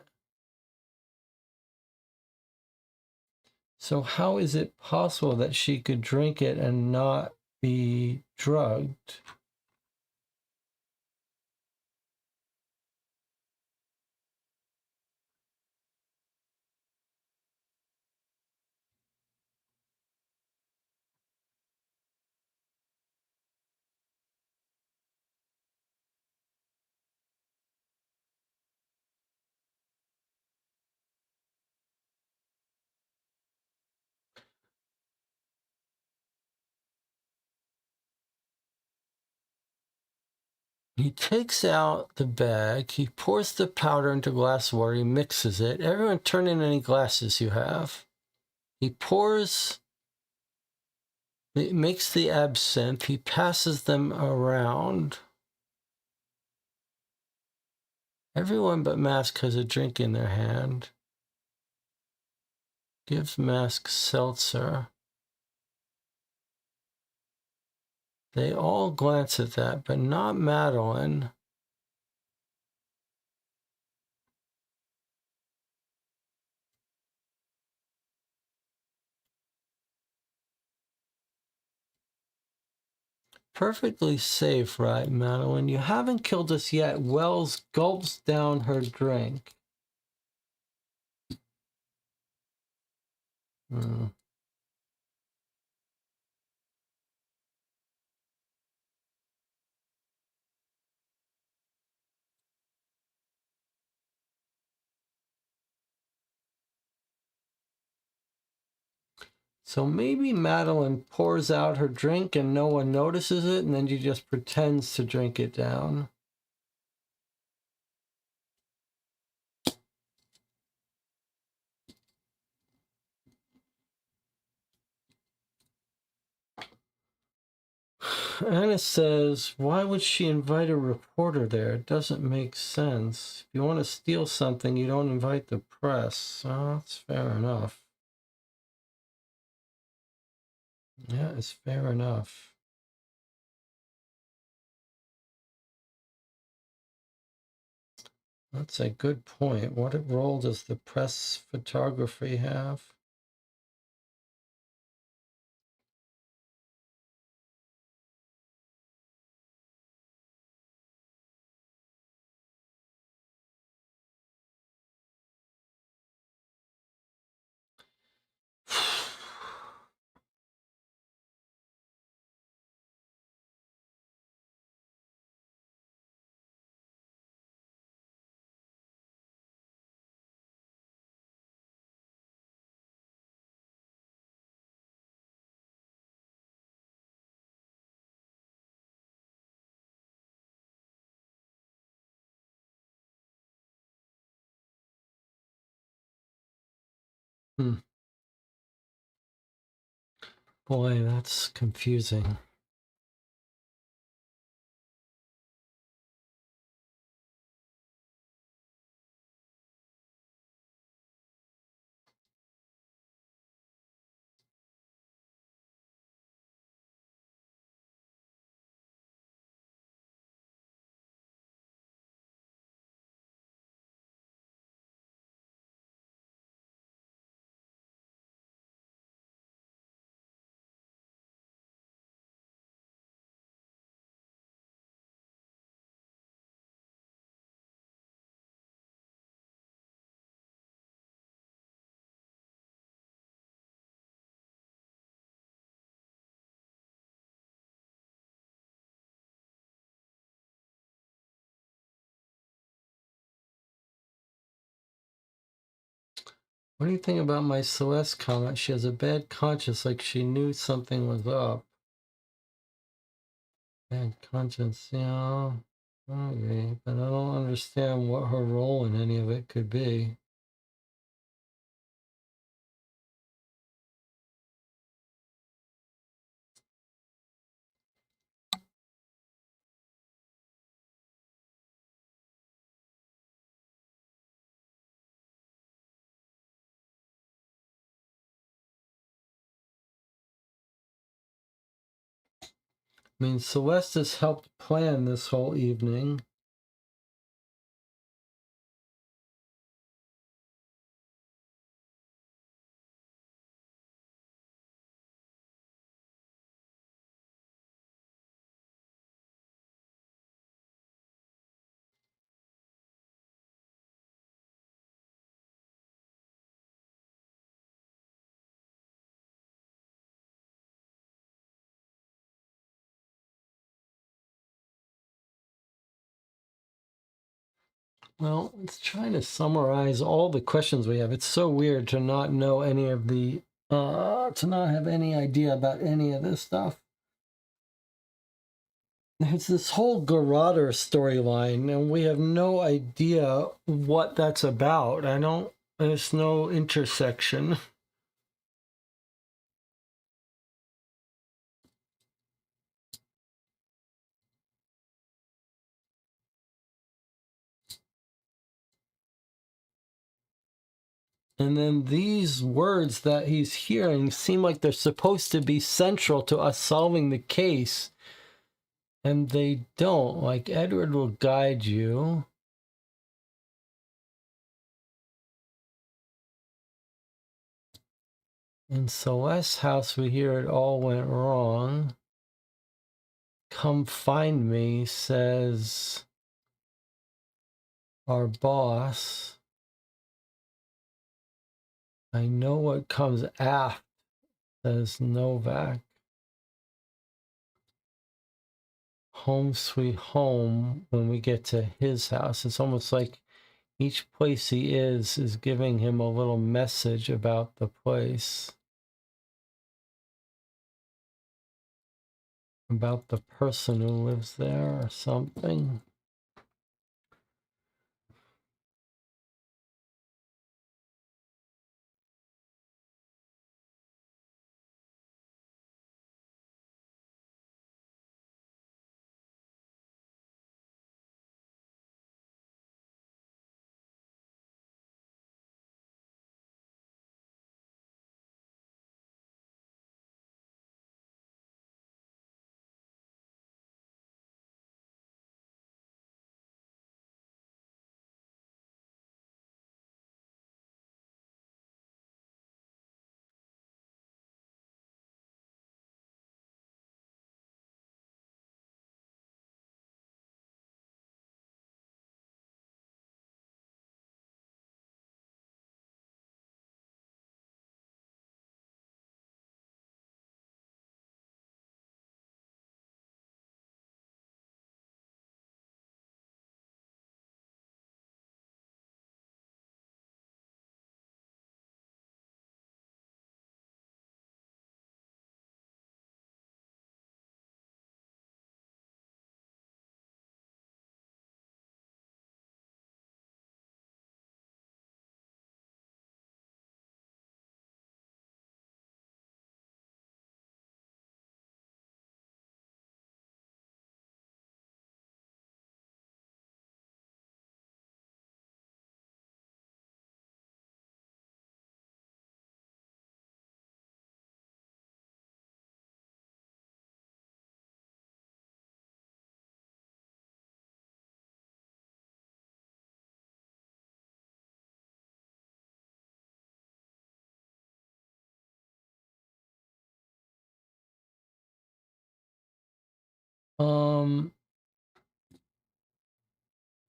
So how is it possible that she could drink it and not be drugged? He takes out the bag, he pours the powder into glassware, he mixes it. Everyone turn in any glasses you have. He pours, makes the absinthe, he passes them around. Everyone but Mask has a drink in their hand. Gives Mask seltzer. They all glance at that, but not Madeline. Perfectly safe, right, Madeline? You haven't killed us yet. Wells gulps down her drink. Hmm. So maybe Madeline pours out her drink and no one notices it, and then she just pretends to drink it down. Anna says, why would she invite a reporter there? It doesn't make sense. If you want to steal something, you don't invite the press. Oh, that's fair enough. Yeah, it's fair enough. That's a good point. What role does the press photography have? Boy, that's confusing. What do you think about my Celeste comment? She has a bad conscience, like she knew something was up. Bad conscience, yeah. Okay, but I don't understand what her role in any of it could be. I mean, Celeste has helped plan this whole evening. Well, it's trying to summarize all the questions we have. It's so weird to not know any of the, to not have any idea about any of this stuff. There's this whole Garroter storyline, and we have no idea what that's about. There's no intersection. And then these words that he's hearing seem like they're supposed to be central to us solving the case. And they don't. Like, Edward will guide you. In Celeste's house, we hear it all went wrong. Come find me, says our boss. I know what comes after, says Novak. Home sweet home when we get to his house. It's almost like each place he is giving him a little message about the place, about the person who lives there or something.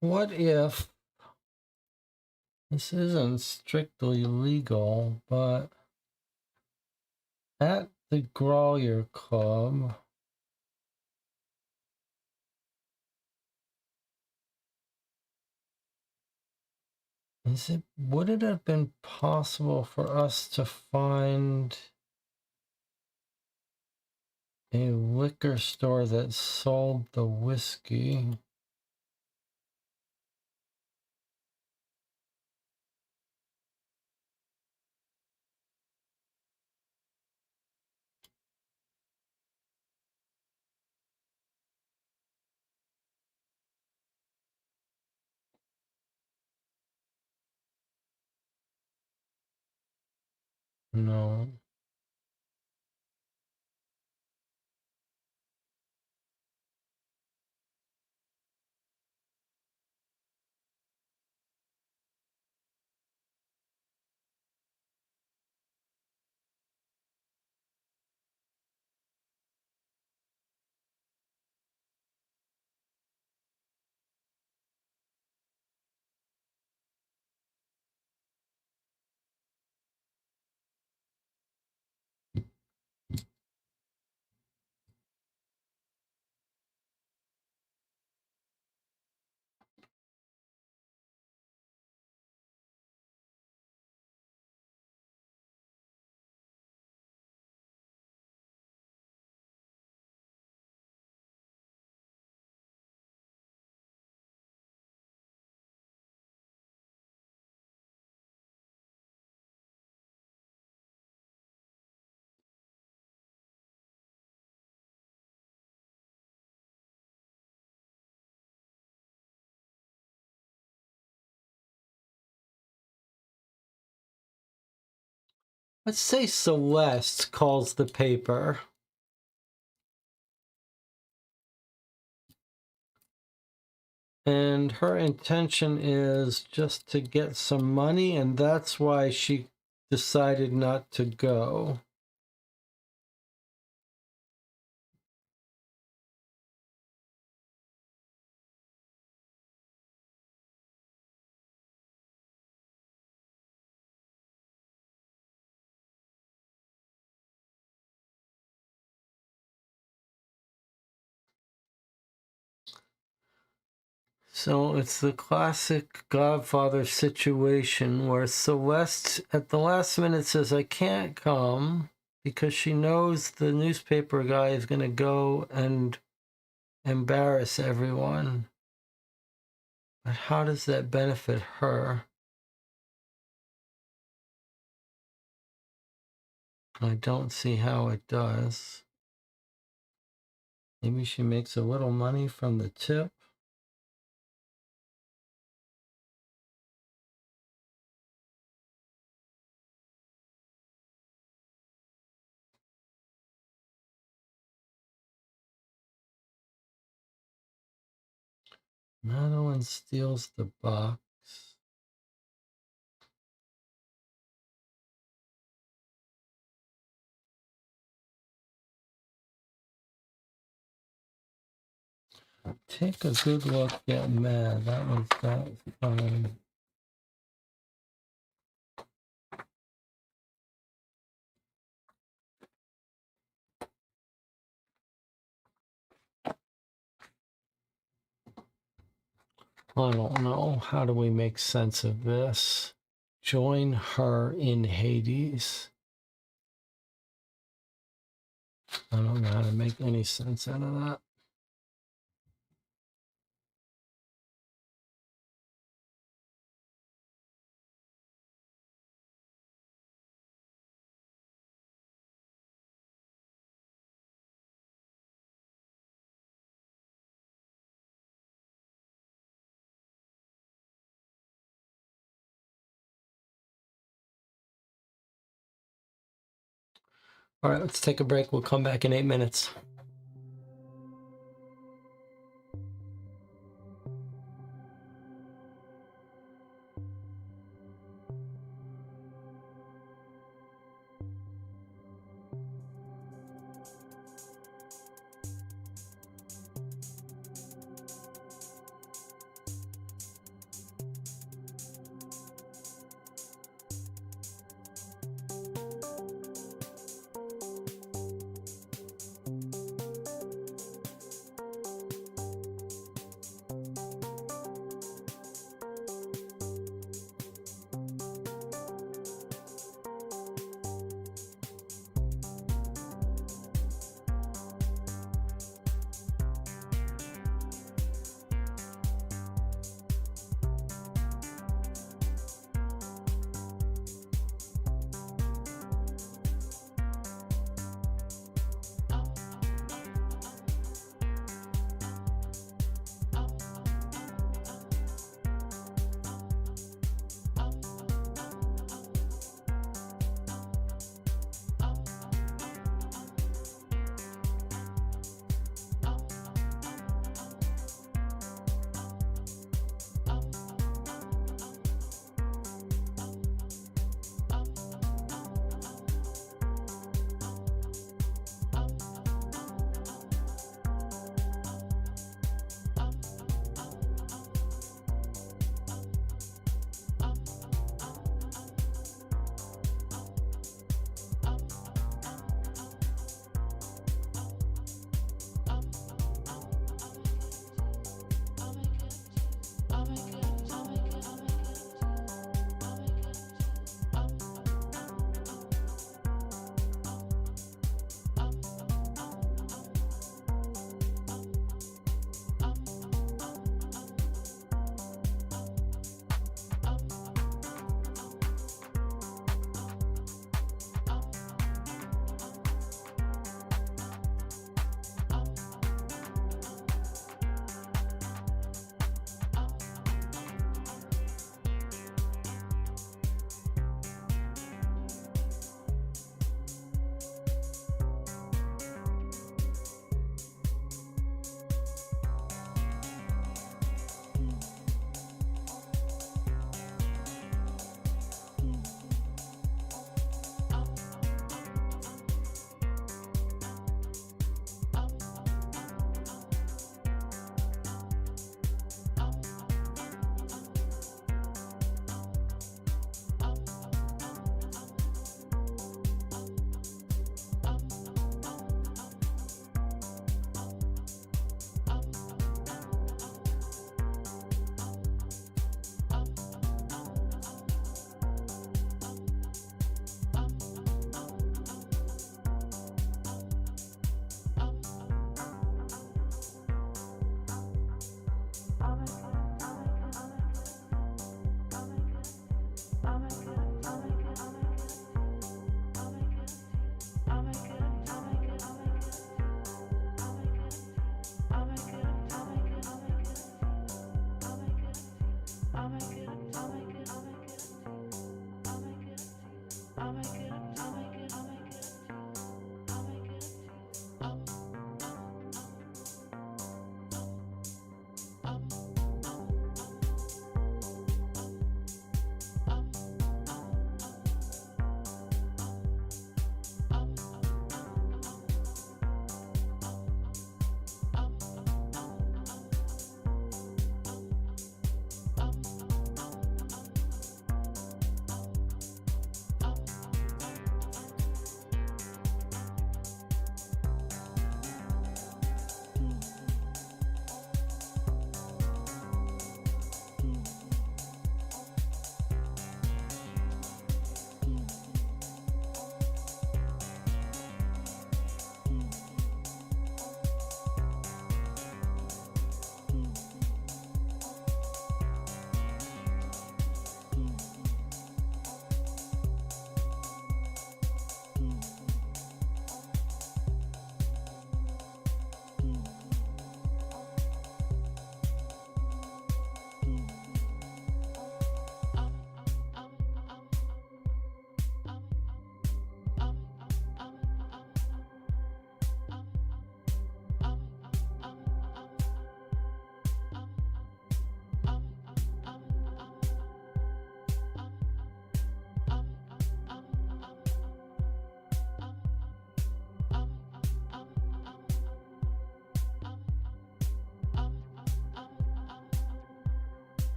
What if this isn't strictly legal, but at the Grolier Club, Would it have been possible for us to find a liquor store that sold the whiskey? No. Let's say Celeste calls the paper. And her intention is just to get some money, and that's why she decided not to go. So it's the classic Godfather situation where Celeste at the last minute says, I can't come, because she knows the newspaper guy is going to go and embarrass everyone. But how does that benefit her? I don't see how it does. Maybe she makes a little money from the tip. Madeline steals the box. Take a good look, get mad. That was fine. I don't know. How do we make sense of this? Join her in Hades. I don't know how to make any sense out of that. All right, let's take a break. We'll come back in 8 minutes.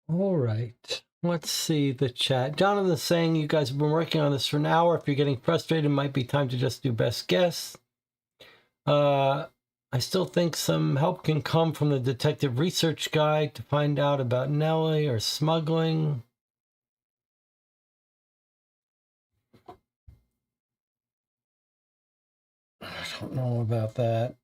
All right. Let's see the chat. Jonathan's saying you guys have been working on this for an hour. If you're getting frustrated, it might be time to just do best guess. I still think some help can come from the detective research guide to find out about Nellie or smuggling. I don't know about that.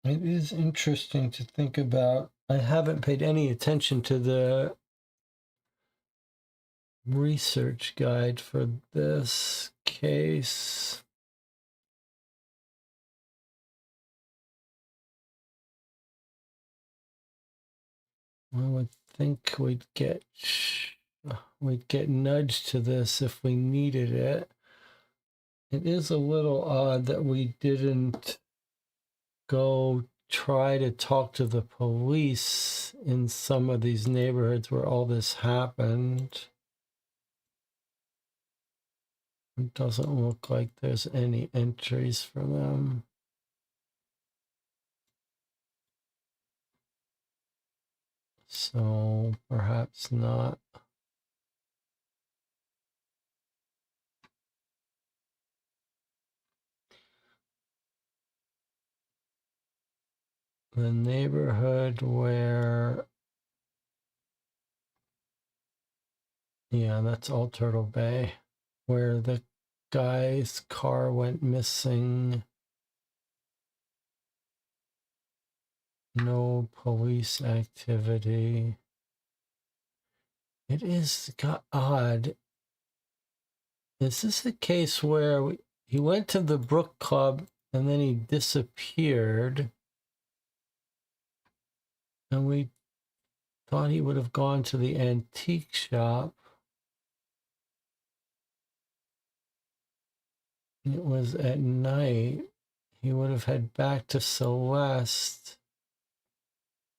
It is interesting to think about. I haven't paid any attention to the research guide for this case. I would think we'd get nudged to this if we needed it. It is a little odd that we didn't go try to talk to the police in some of these neighborhoods where all this happened. It doesn't look like there's any entries for them. So perhaps not. The neighborhood where, yeah, that's Old Turtle Bay, where the guy's car went missing. No police activity. It is odd. Is this a case where he went to the Brook Club and then he disappeared? And we thought he would have gone to the antique shop. It was at night. He would have headed back to Celeste.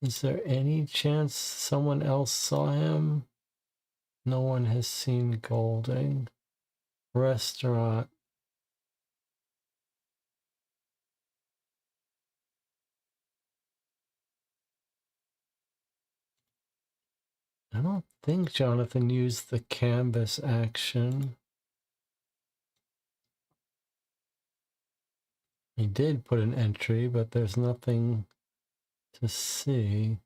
Is there any chance someone else saw him? No one has seen Golding. Restaurant. I don't think Jonathan used the canvas action. He did put an entry, but there's nothing to see.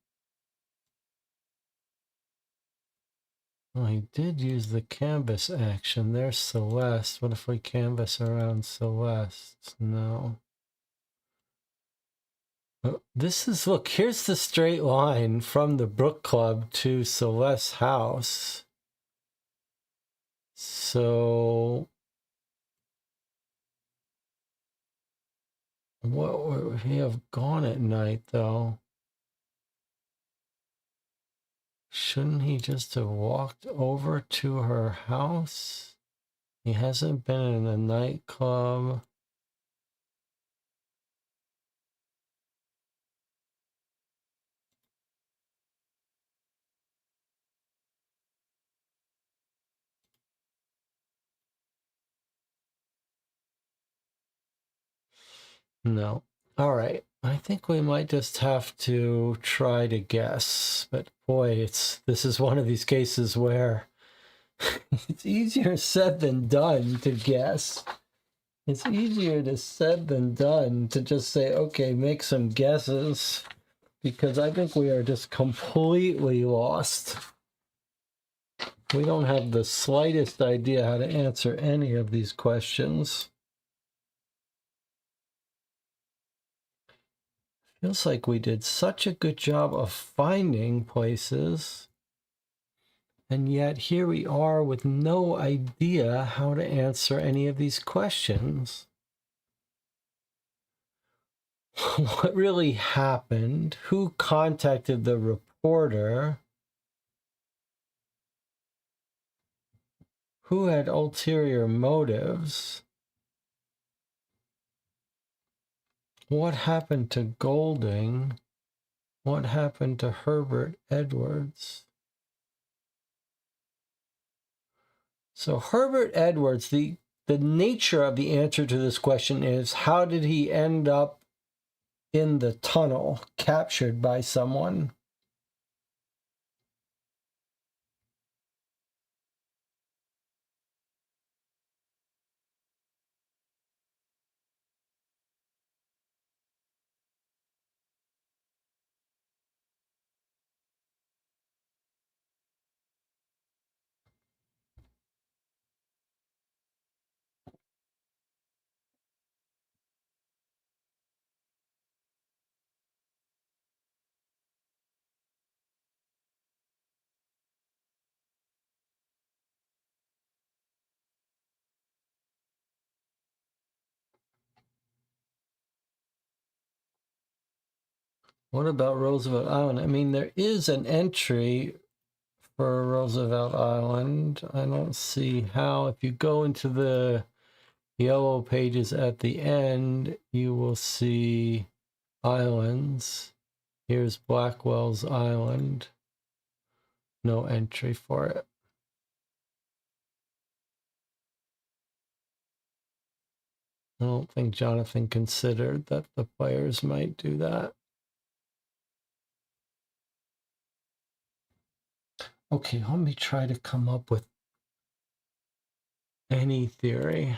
Oh, he did use the canvas action. There's Celeste. What if we canvas around Celeste? No. Oh, this is, look, here's the straight line from the Brook Club to Celeste's house. So what would he have gone at night, though? Shouldn't he just have walked over to her house? He hasn't been in a nightclub. No. All right. I think we might just have to try to guess. But boy, this is one of these cases where it's easier said than done to guess. It's easier to said than done to just say, okay, make some guesses, because I think we are just completely lost. We don't have the slightest idea how to answer any of these questions. Feels like we did such a good job of finding places, and yet here we are with no idea how to answer any of these questions. What really happened? Who contacted the reporter? Who had ulterior motives? What happened to Golding? What happened to Herbert Edwards? So Herbert Edwards, the nature of the answer to this question is, how did he end up in the tunnel, captured by someone. What about Roosevelt Island? I mean, there is an entry for Roosevelt Island. I don't see how. If you go into the yellow pages at the end, you will see islands. Here's Blackwell's Island. No entry for it. I don't think Jonathan considered that the players might do that. Okay, let me try to come up with any theory.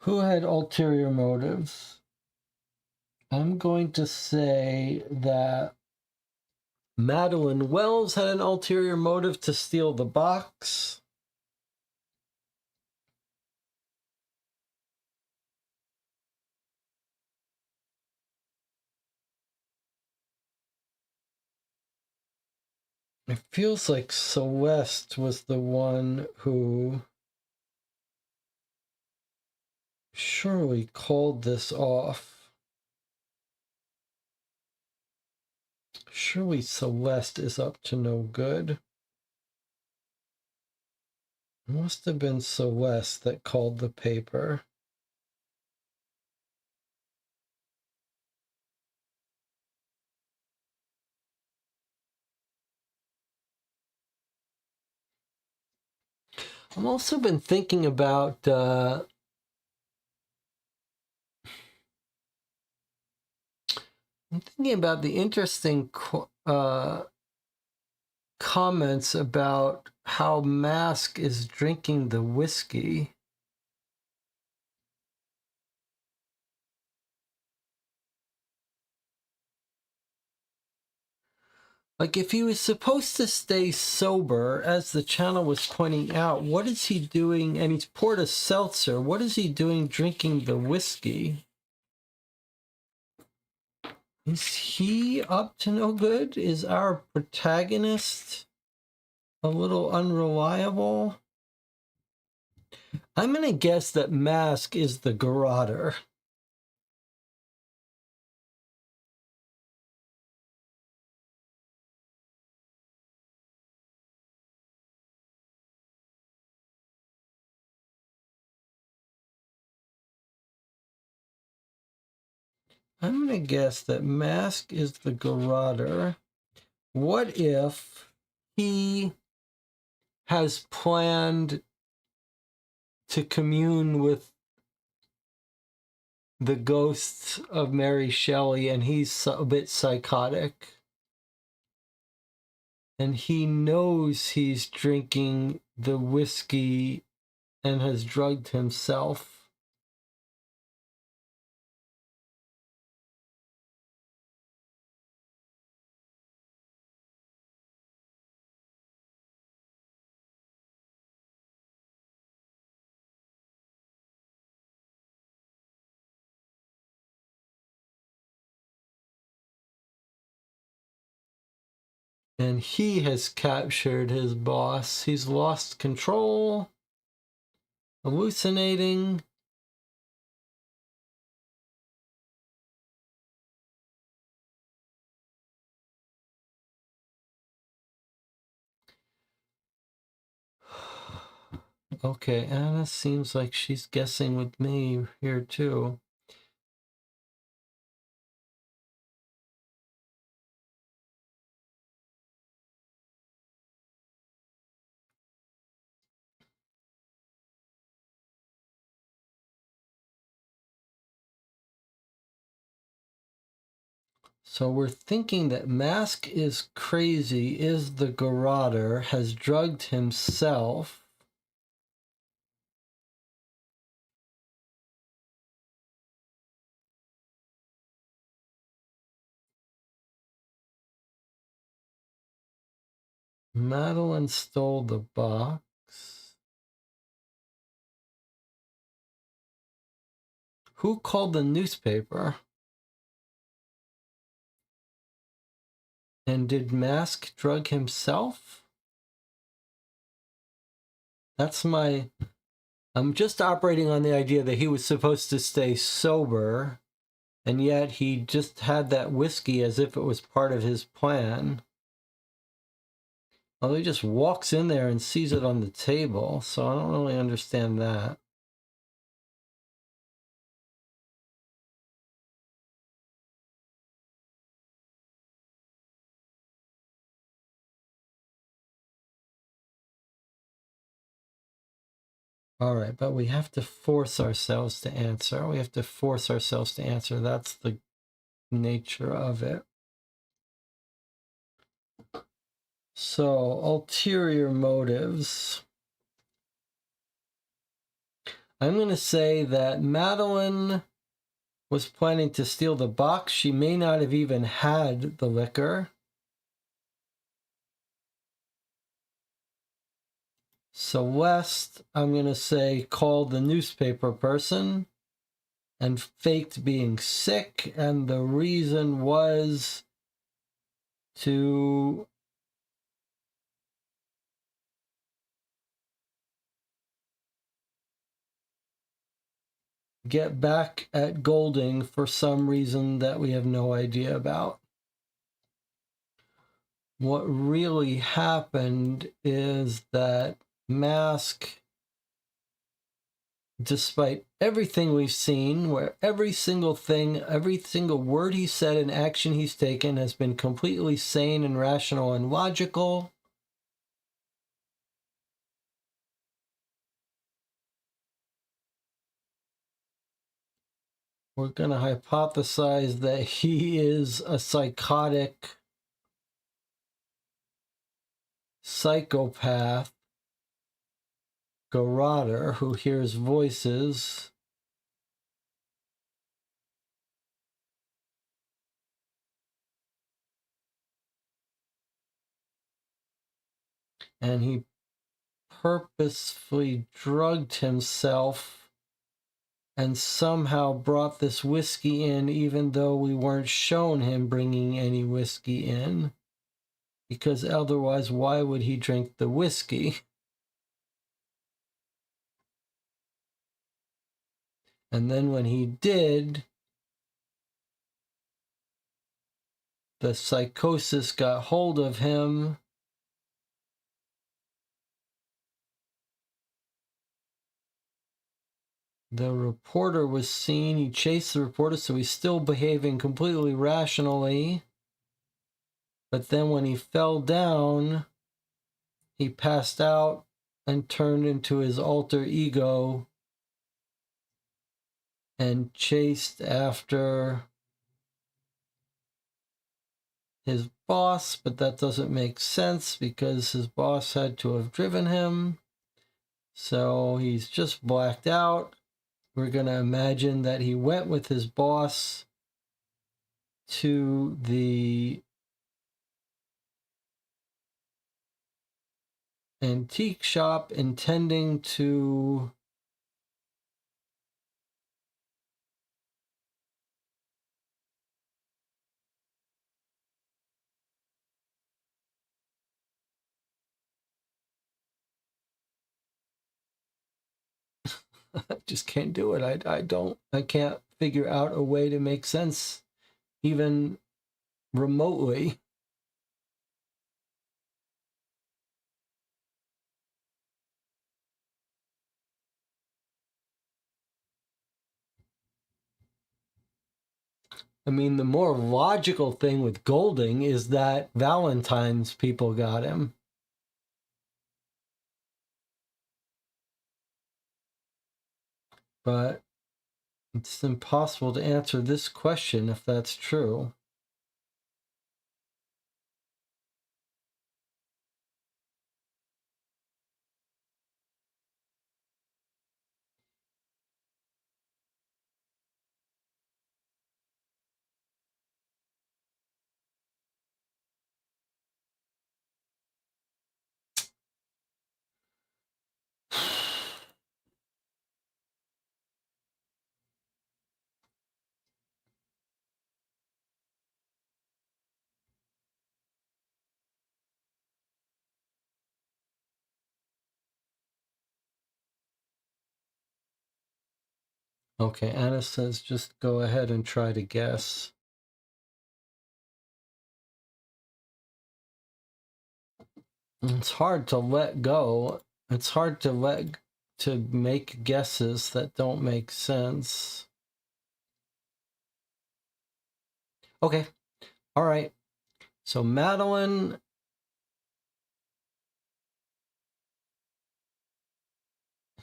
Who had ulterior motives? I'm going to say that Madeline Wells had an ulterior motive to steal the box. It feels like Celeste was the one who surely called this off. Surely Celeste is up to no good. It must have been Celeste that called the paper. I've also been thinking about the interesting comments about how Mask is drinking the whiskey. Like, if he was supposed to stay sober, as the channel was pointing out, what is he doing? And he's poured a seltzer. What is he doing drinking the whiskey? Is he up to no good? Is our protagonist a little unreliable? I'm going to guess that Mask is the garroter. I'm going to guess that Mask is the garroter. What if he has planned to commune with the ghosts of Mary Shelley and he's a bit psychotic? And he knows he's drinking the whiskey and has drugged himself. And he has captured his boss. He's lost control, hallucinating. Okay, Anna seems like she's guessing with me here too. So we're thinking that Mask is crazy, is the garroter, has drugged himself. Madeline stole the box. Who called the newspaper? And did Mask drug himself? That's my... I'm just operating on the idea that he was supposed to stay sober, and yet he just had that whiskey as if it was part of his plan. Well, he just walks in there and sees it on the table, so I don't really understand that. All right, but we have to force ourselves to answer. We have to force ourselves to answer. That's the nature of it. So, ulterior motives. I'm going to say that Madeline was planning to steal the box. She may not have even had the liquor. Celeste, I'm going to say, called the newspaper person and faked being sick, and the reason was to get back at Golding for some reason that we have no idea about. What really happened is that Mask, despite everything we've seen, where every single thing, every single word he said and action he's taken has been completely sane and rational and logical, we're going to hypothesize that he is a psychotic psychopath garroter who hears voices and he purposefully drugged himself and somehow brought this whiskey in even though we weren't shown him bringing any whiskey in, because otherwise why would he drink the whiskey? And then when he did, the psychosis got hold of him. The reporter was seen. He chased the reporter, so he's still behaving completely rationally. But then when he fell down, he passed out and turned into his alter ego and chased after his boss, but that doesn't make sense because his boss had to have driven him. So he's just blacked out. We're going to imagine that he went with his boss to the antique shop intending to I just can't do it. I can't figure out a way to make sense even remotely. I mean, the more logical thing with Golding is that Valentine's people got him. But it's impossible to answer this question if that's true. Okay, Anna says just go ahead and try to guess. It's hard to let go. It's hard to make guesses that don't make sense. Okay. All right. So Madeline,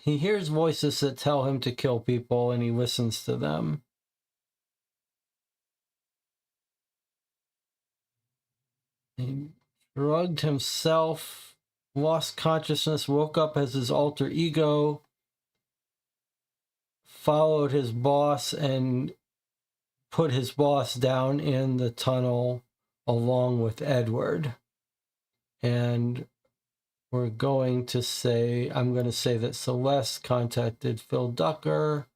he hears voices that tell him to kill people and he listens to them. He drugged himself, lost consciousness, woke up as his alter ego, followed his boss and put his boss down in the tunnel along with Edward. And I'm going to say that Celeste contacted Phil Ducker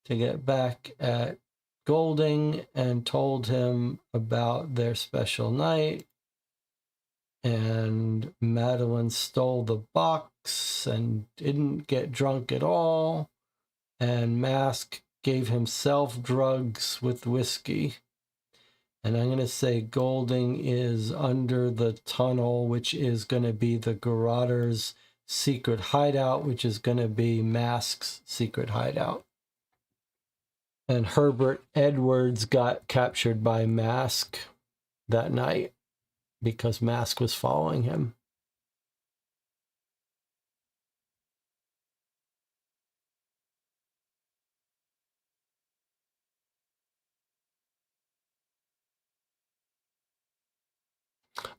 to get back at Golding and told him about their special night. And Madeline stole the box and didn't get drunk at all. And Mask gave himself drugs with whiskey. And I'm going to say Golding is under the tunnel, which is going to be the Garroter's secret hideout, which is going to be Mask's secret hideout. And Herbert Edwards got captured by Mask that night because Mask was following him.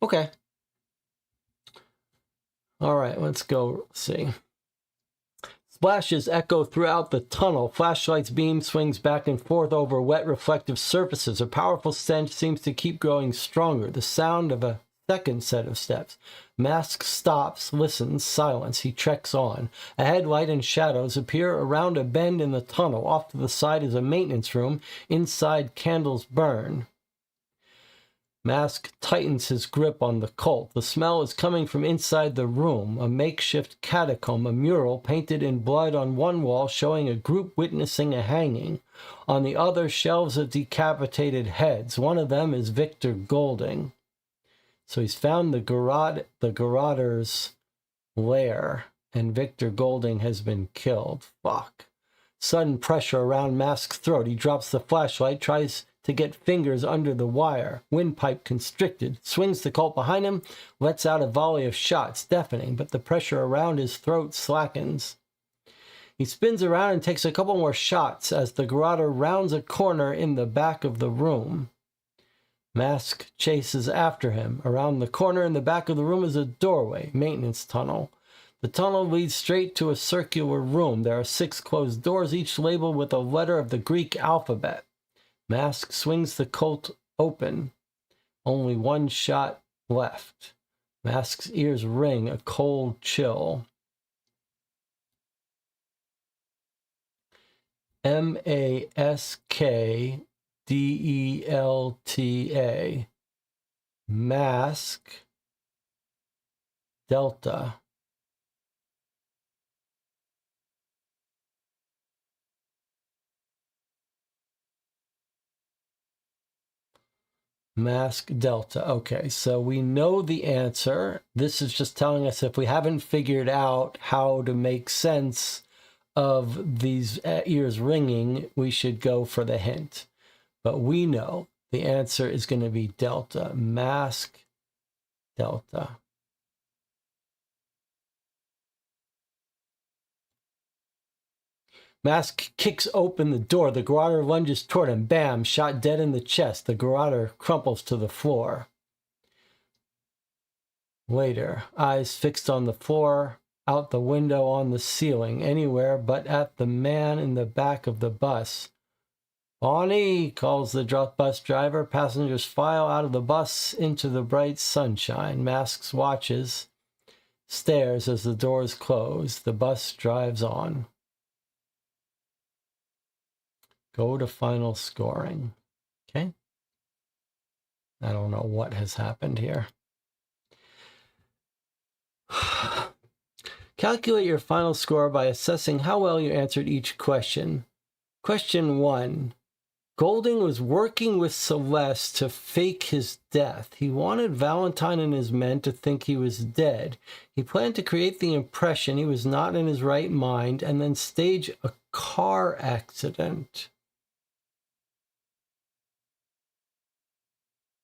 Okay. All right, let's go see. Splashes echo throughout the tunnel. Flashlight's beam swings back and forth over wet reflective surfaces. A powerful stench seems to keep growing stronger. The sound of a second set of steps. Mask stops, listens, silence. He treks on. A headlight and shadows appear around a bend in the tunnel. Off to the side is a maintenance room. Inside, candles burn. Mask tightens his grip on the Colt. The smell is coming from inside the room, a makeshift catacomb, a mural painted in blood on one wall showing a group witnessing a hanging. On the other, shelves of decapitated heads. One of them is Victor Golding. So he's found the Garroter's lair, and Victor Golding has been killed. Fuck. Sudden pressure around Mask's throat. He drops the flashlight, tries to get fingers under the wire. Windpipe constricted. Swings the Colt behind him, lets out a volley of shots, deafening, but the pressure around his throat slackens. He spins around and takes a couple more shots as the Garroter rounds a corner in the back of the room. Mask chases after him. Around the corner in the back of the room is a doorway, maintenance tunnel. The tunnel leads straight to a circular room. There are 6 closed doors, each labeled with a letter of the Greek alphabet. Mask swings the Colt open. Only one shot left. Mask's ears ring, a cold chill. Maskdelta. Mask Delta. Mask Delta. Okay, so we know the answer. This is just telling us if we haven't figured out how to make sense of these ears ringing, we should go for the hint. But we know the answer is going to be Delta. Mask Delta. Mask kicks open the door. The Garroter lunges toward him. Bam! Shot dead in the chest. The Garroter crumples to the floor. Later, eyes fixed on the floor, out the window, on the ceiling, anywhere but at the man in the back of the bus. Bonnie, calls the bus driver. Passengers file out of the bus into the bright sunshine. Masks watches, stares as the doors close. The bus drives on. Go to final scoring. Okay. I don't know what has happened here. Calculate your final score by assessing how well you answered each question. Question 1. Golding was working with Celeste to fake his death. He wanted Valentine and his men to think he was dead. He planned to create the impression he was not in his right mind and then stage a car accident.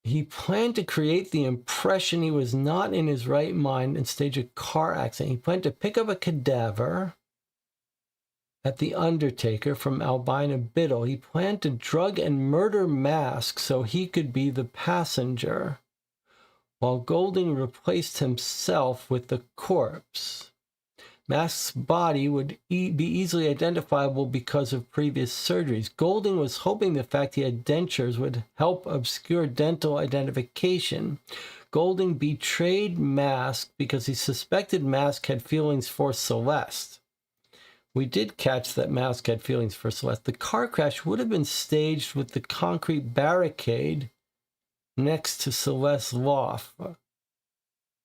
He planned to create the impression he was not in his right mind and stage a car accident. He planned to pick up a cadaver at the Undertaker from Albina Biddle. He planned to drug and murder Mask so he could be the passenger, while Golding replaced himself with the corpse. Mask's body would be easily identifiable because of previous surgeries. Golding was hoping the fact he had dentures would help obscure dental identification. Golding betrayed Mask because he suspected Mask had feelings for Celeste. We did catch that Mask had feelings for Celeste. The car crash would have been staged with the concrete barricade next to Celeste's loft.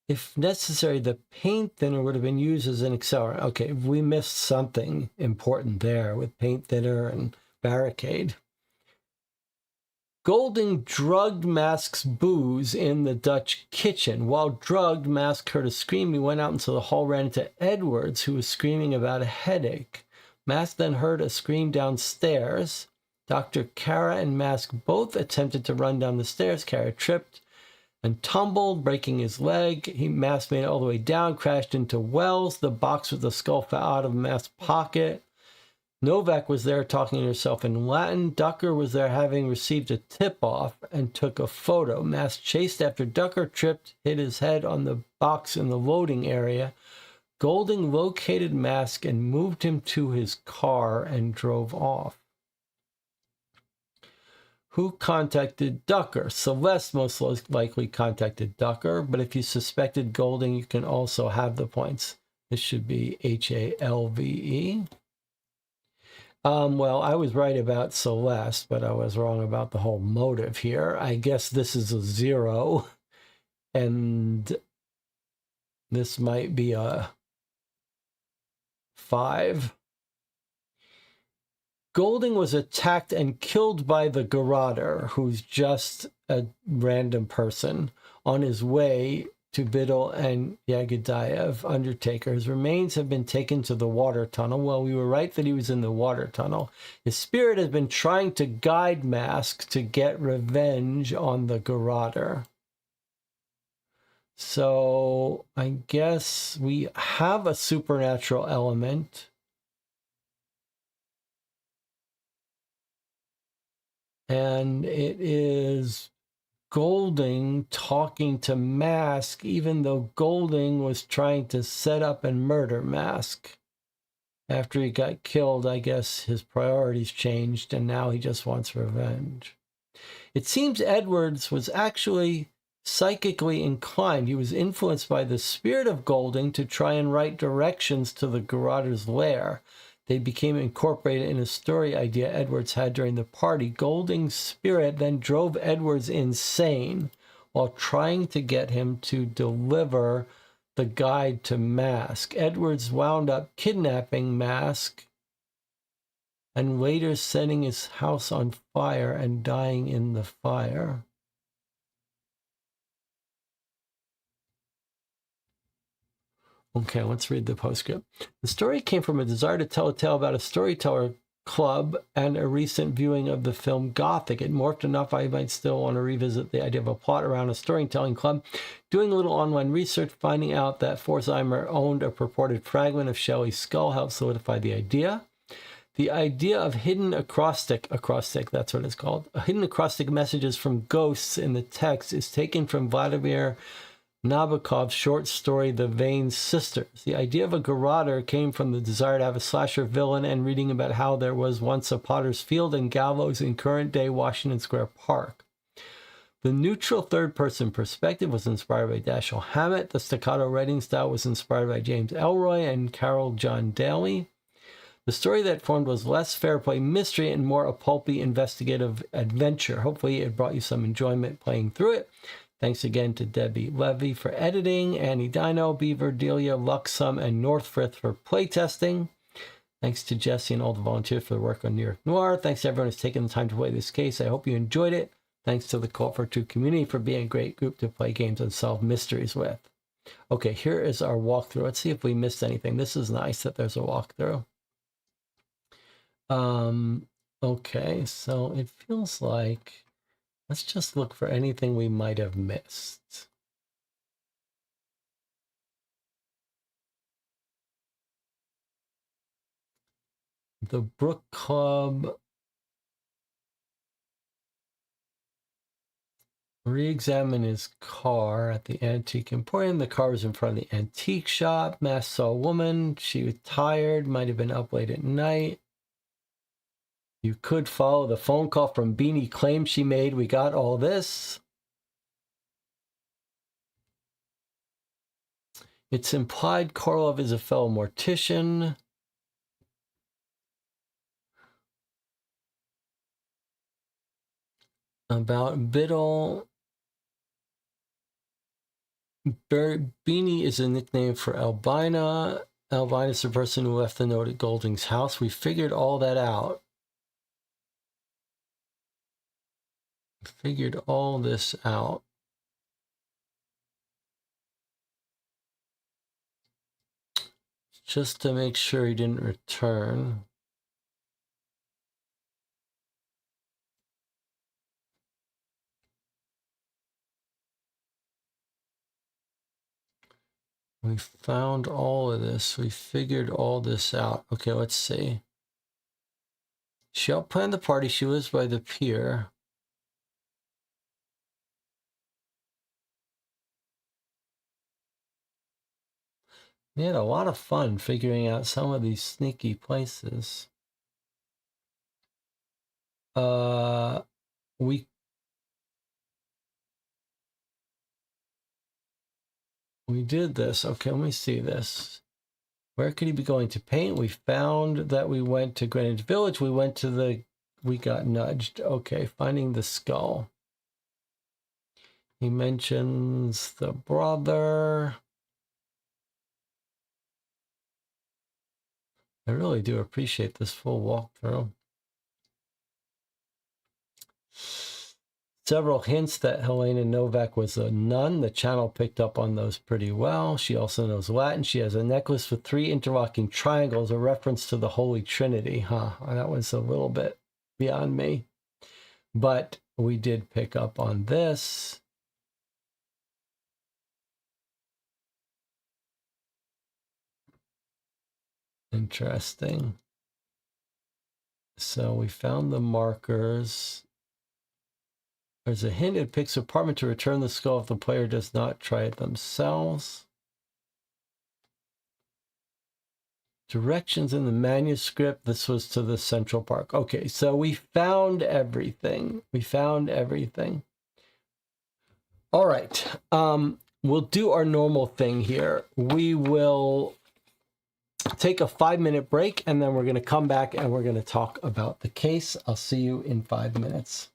If necessary, the paint thinner would have been used as an accelerant. Okay, we missed something important there with paint thinner and barricade. Golding drugged Mask's booze in the Dutch kitchen. While drugged, Mask heard a scream. He went out into the hall, ran into Edwards, who was screaming about a headache. Mask then heard a scream downstairs. Dr. Kara and Mask both attempted to run down the stairs. Kara tripped and tumbled, breaking his leg. Mask made it all the way down, crashed into Wells. The box with the skull fell out of Mask's pocket. Novak was there talking to herself in Latin. Ducker was there having received a tip-off and took a photo. Mask chased after Ducker, tripped, hit his head on the box in the loading area. Golding located Mask and moved him to his car and drove off. Who contacted Ducker? Celeste most likely contacted Ducker, but if you suspected Golding, you can also have the points. This should be Halve. Well, I was right about Celeste, but I was wrong about the whole motive here. I guess this is a 0, and this might be a 5. Golding was attacked and killed by the Garroter, who's just a random person, on his way to Biddle and Yagadayev, Undertaker. His remains have been taken to the water tunnel. Well, we were right that he was in the water tunnel. His spirit has been trying to guide Mask to get revenge on the Garroter. So I guess we have a supernatural element. And it is Golding talking to Mask, even though Golding was trying to set up and murder Mask. After he got killed, I guess his priorities changed, and now he just wants revenge. It seems Edwards was actually psychically inclined. He was influenced by the spirit of Golding to try and write directions to the Garroter's lair. They became incorporated in a story idea Edwards had during the party. Golding's spirit then drove Edwards insane while trying to get him to deliver the guide to Mask. Edwards wound up kidnapping Mask and later setting his house on fire and dying in the fire. Okay, let's read the postscript. The story came from a desire to tell a tale about a storyteller club and a recent viewing of the film Gothic. It morphed enough I might still want to revisit the idea of a plot around a storytelling club. Doing a little online research, finding out that Forsheimer owned a purported fragment of Shelley's skull helped solidify the idea. The idea of hidden acrostic, that's what it's called, hidden acrostic messages from ghosts in the text is taken from Vladimir Nabokov's short story, The Vain Sisters. The idea of a Garroter came from the desire to have a slasher villain and reading about how there was once a Potter's Field and gallows in current-day Washington Square Park. The neutral third-person perspective was inspired by Dashiell Hammett. The staccato writing style was inspired by James Elroy and Carol John Daly. The story that formed was less fair play mystery and more a pulpy investigative adventure. Hopefully it brought you some enjoyment playing through it. Thanks again to Debbie Levy for editing, Annie Dino, Beaver, Delia, Luxum, and Northfrith for playtesting. Thanks to Jesse and all the volunteers for the work on New York Noir. Thanks to everyone who's taken the time to play this case. I hope you enjoyed it. Thanks to the Call for Truth community for being a great group to play games and solve mysteries with. Okay, here is our walkthrough. Let's see if we missed anything. This is nice that there's a walkthrough. Okay, so it feels like, let's just look for anything we might have missed. The Brook Club. Re-examine his car at the antique emporium. The car was in front of the antique shop. Mass saw a woman. She was tired, might have been up late at night. You could follow the phone call from Beanie claims she made. We got all this. It's implied Korolov is a fellow mortician. About Biddle. Beanie is a nickname for Albina. Albina is the person who left the note at Golding's house. We figured all that out. Figured all this out. Just to make sure he didn't return. We found all of this. We figured all this out. Okay, let's see. She outplanned the party. She was by the pier. We had a lot of fun figuring out some of these sneaky places. We did this. Okay, let me see this. Where could he be going to paint? We found that we went to Greenwich Village. We went to the... We got nudged. Okay, finding the skull. He mentions the brother. I really do appreciate this full walkthrough. Several hints that Helena Novak was a nun. The channel picked up on those pretty well. She also knows Latin. She has a necklace with 3 interlocking triangles, a reference to the Holy Trinity. Huh, that was a little bit beyond me. But we did pick up on this. Interesting. So we found the markers. There's a hint it picks apartment to return the skull if the player does not try it themselves. Directions in the manuscript. This was to the Central Park. Okay, so we found everything. We found everything. All right. We'll do our normal thing here. We will take a 5-minute break, and then we're going to come back and we're going to talk about the case. I'll see you in 5 minutes.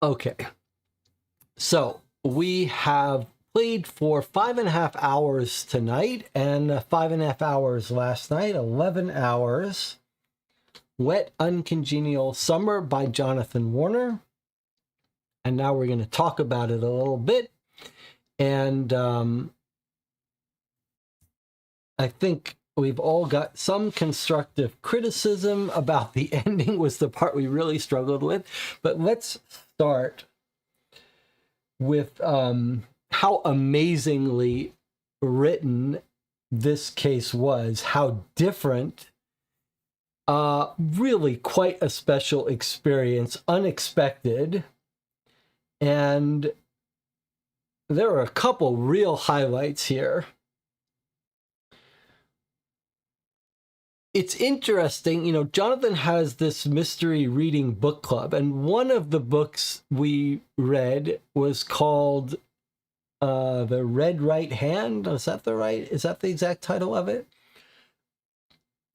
Okay. So we have played for 5.5 hours tonight and 5.5 hours last night, 11 hours. Wet Uncongenial Summer by Jonathan Warner. And now we're going to talk about it a little bit. And I think we've all got some constructive criticism about the ending was the part we really struggled with. But let's start with how amazingly written this case was, how different, really quite a special experience, unexpected. And there are a couple real highlights here. It's interesting, you know, Jonathan has this mystery reading book club, and one of the books we read was called The Red Right Hand. Is that the exact title of it?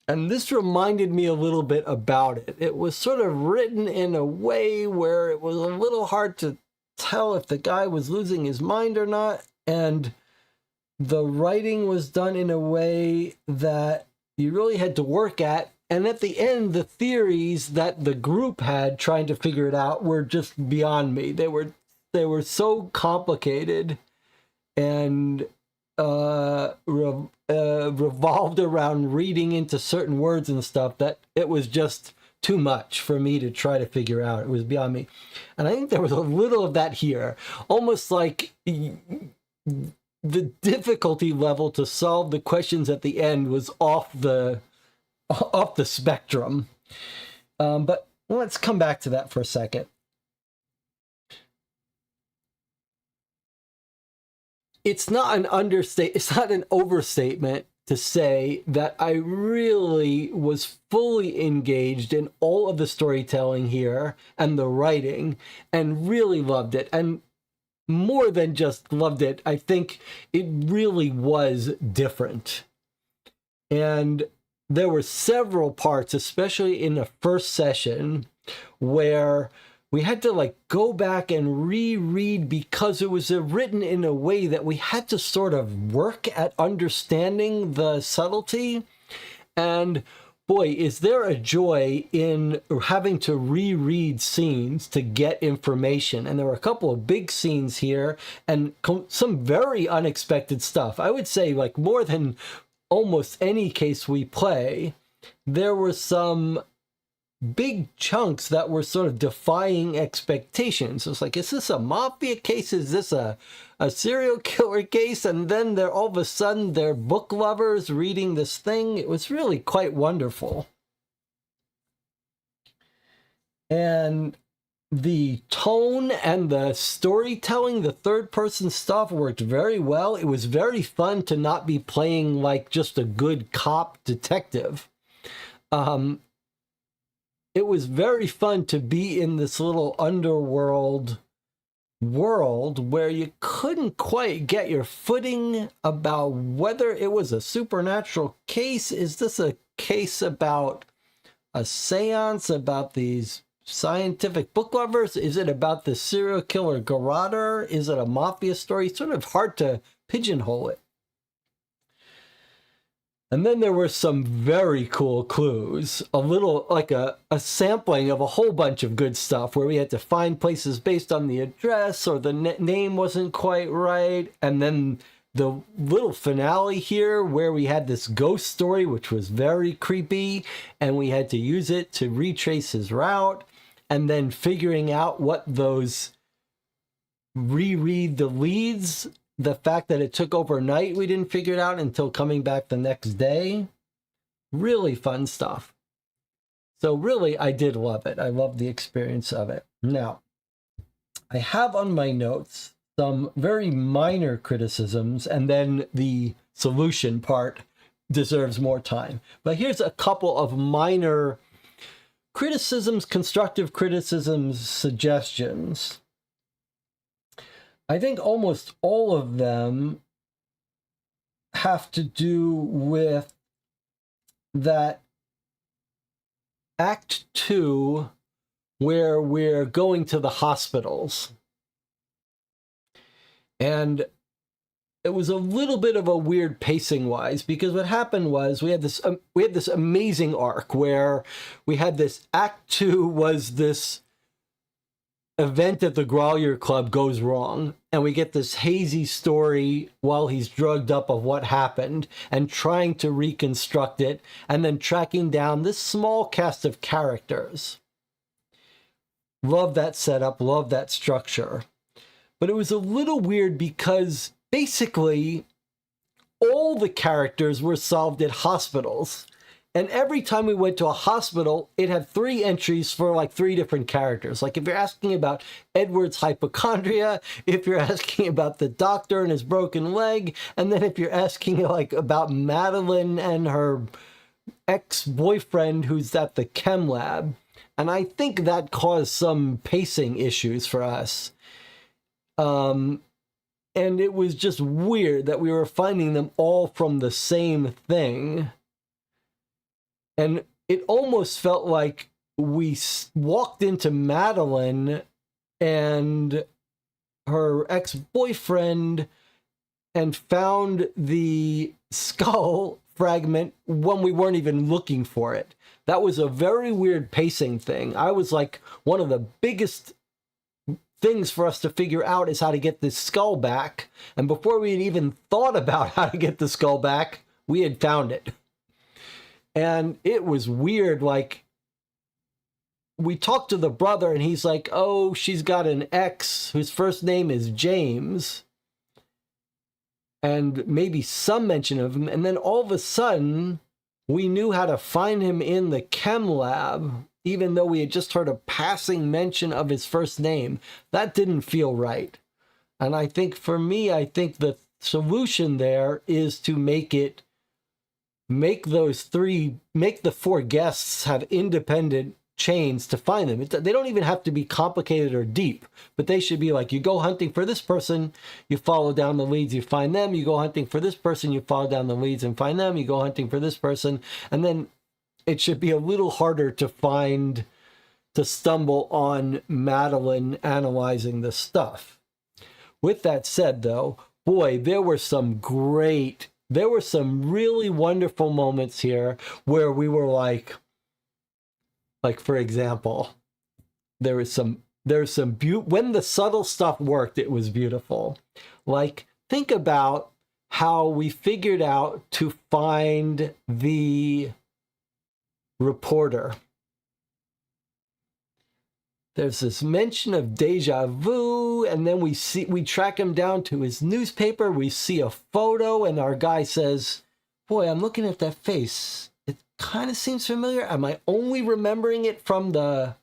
And this reminded me a little bit about it. It was sort of written in a way where it was a little hard to tell if the guy was losing his mind or not, and the writing was done in a way that you really had to work at. And at the end, the theories that the group had trying to figure it out were just beyond me. They were so complicated and revolved around reading into certain words and stuff that it was just too much for me to try to figure out. It was beyond me. And I think there was a little of that here, almost like the difficulty level to solve the questions at the end was off the spectrum. But let's come back to that for a second. It's not an overstatement to say that I really was fully engaged in all of the storytelling here and the writing and really loved it. And more than just loved it, I think it really was different. And there were several parts, especially in the first session, where we had to go back and reread because it was written in a way that we had to sort of work at understanding the subtlety. And boy, is there a joy in having to reread scenes to get information. And there were a couple of big scenes here and some very unexpected stuff. I would say more than almost any case we play, there were some big chunks that were sort of defying expectations. It's like, is this a mafia case? Is this a serial killer case? And then all of a sudden they're book lovers reading this thing. It was really quite wonderful. And the tone and the storytelling, the third person stuff worked very well. It was very fun to not be playing like just a good cop detective. It was very fun to be in this little underworld world where you couldn't quite get your footing about whether it was a supernatural case. Is this a case about a seance, about these scientific book lovers? Is it about the serial killer garroter? Is it a mafia story? It's sort of hard to pigeonhole it. And then there were some very cool clues, a little like a sampling of a whole bunch of good stuff where we had to find places based on the address or the name wasn't quite right. And then the little finale here where we had this ghost story, which was very creepy, and we had to use it to retrace his route, and then figuring out what those reread the leads. The fact that it took overnight, we didn't figure it out until coming back the next day. Really fun stuff. So really, I did love it. I loved the experience of it. Now, I have on my notes some very minor criticisms, and then the solution part deserves more time. But here's a couple of minor criticisms, constructive criticisms, suggestions. I think almost all of them have to do with that Act 2 where we're going to the hospitals. And it was a little bit of a weird pacing wise, because what happened was we had this amazing arc where we had this act 2 was this event at the Grolier Club goes wrong, and we get this hazy story while he's drugged up of what happened and trying to reconstruct it, and then tracking down this small cast of characters. Love that setup, love that structure. But it was a little weird because basically all the characters were solved at hospitals. And every time we went to a hospital, it had 3 entries for like 3 different characters. Like if you're asking about Edward's hypochondria, if you're asking about the doctor and his broken leg, and then if you're asking like about Madeline and her ex-boyfriend who's at the chem lab. And I think that caused some pacing issues for us. And it was just weird that we were finding them all from the same thing. And it almost felt like we walked into Madeline and her ex-boyfriend and found the skull fragment when we weren't even looking for it. That was a very weird pacing thing. I was like, one of the biggest things for us to figure out is how to get this skull back. And before we had even thought about how to get the skull back, we had found it. And it was weird, like, we talked to the brother, and he's like, oh, she's got an ex whose first name is James. And maybe some mention of him. And then all of a sudden, we knew how to find him in the chem lab, even though we had just heard a passing mention of his first name. That didn't feel right. And I think, for me, I think the solution there is to make the 4 guests have independent chains to find them. They don't even have to be complicated or deep, but they should be like, you go hunting for this person, you follow down the leads, you find them, you go hunting for this person, you follow down the leads and find them, you go hunting for this person, and then it should be a little harder to stumble on Madeline analyzing the stuff. With that said, though, boy, there were some really wonderful moments here where we were like, for example, there's some when the subtle stuff worked, it was beautiful. Like, think about how we figured out to find the reporter. There's this mention of deja vu, and then we track him down to his newspaper. We see a photo, and our guy says, boy, I'm looking at that face. It kind of seems familiar. Am I only remembering it from the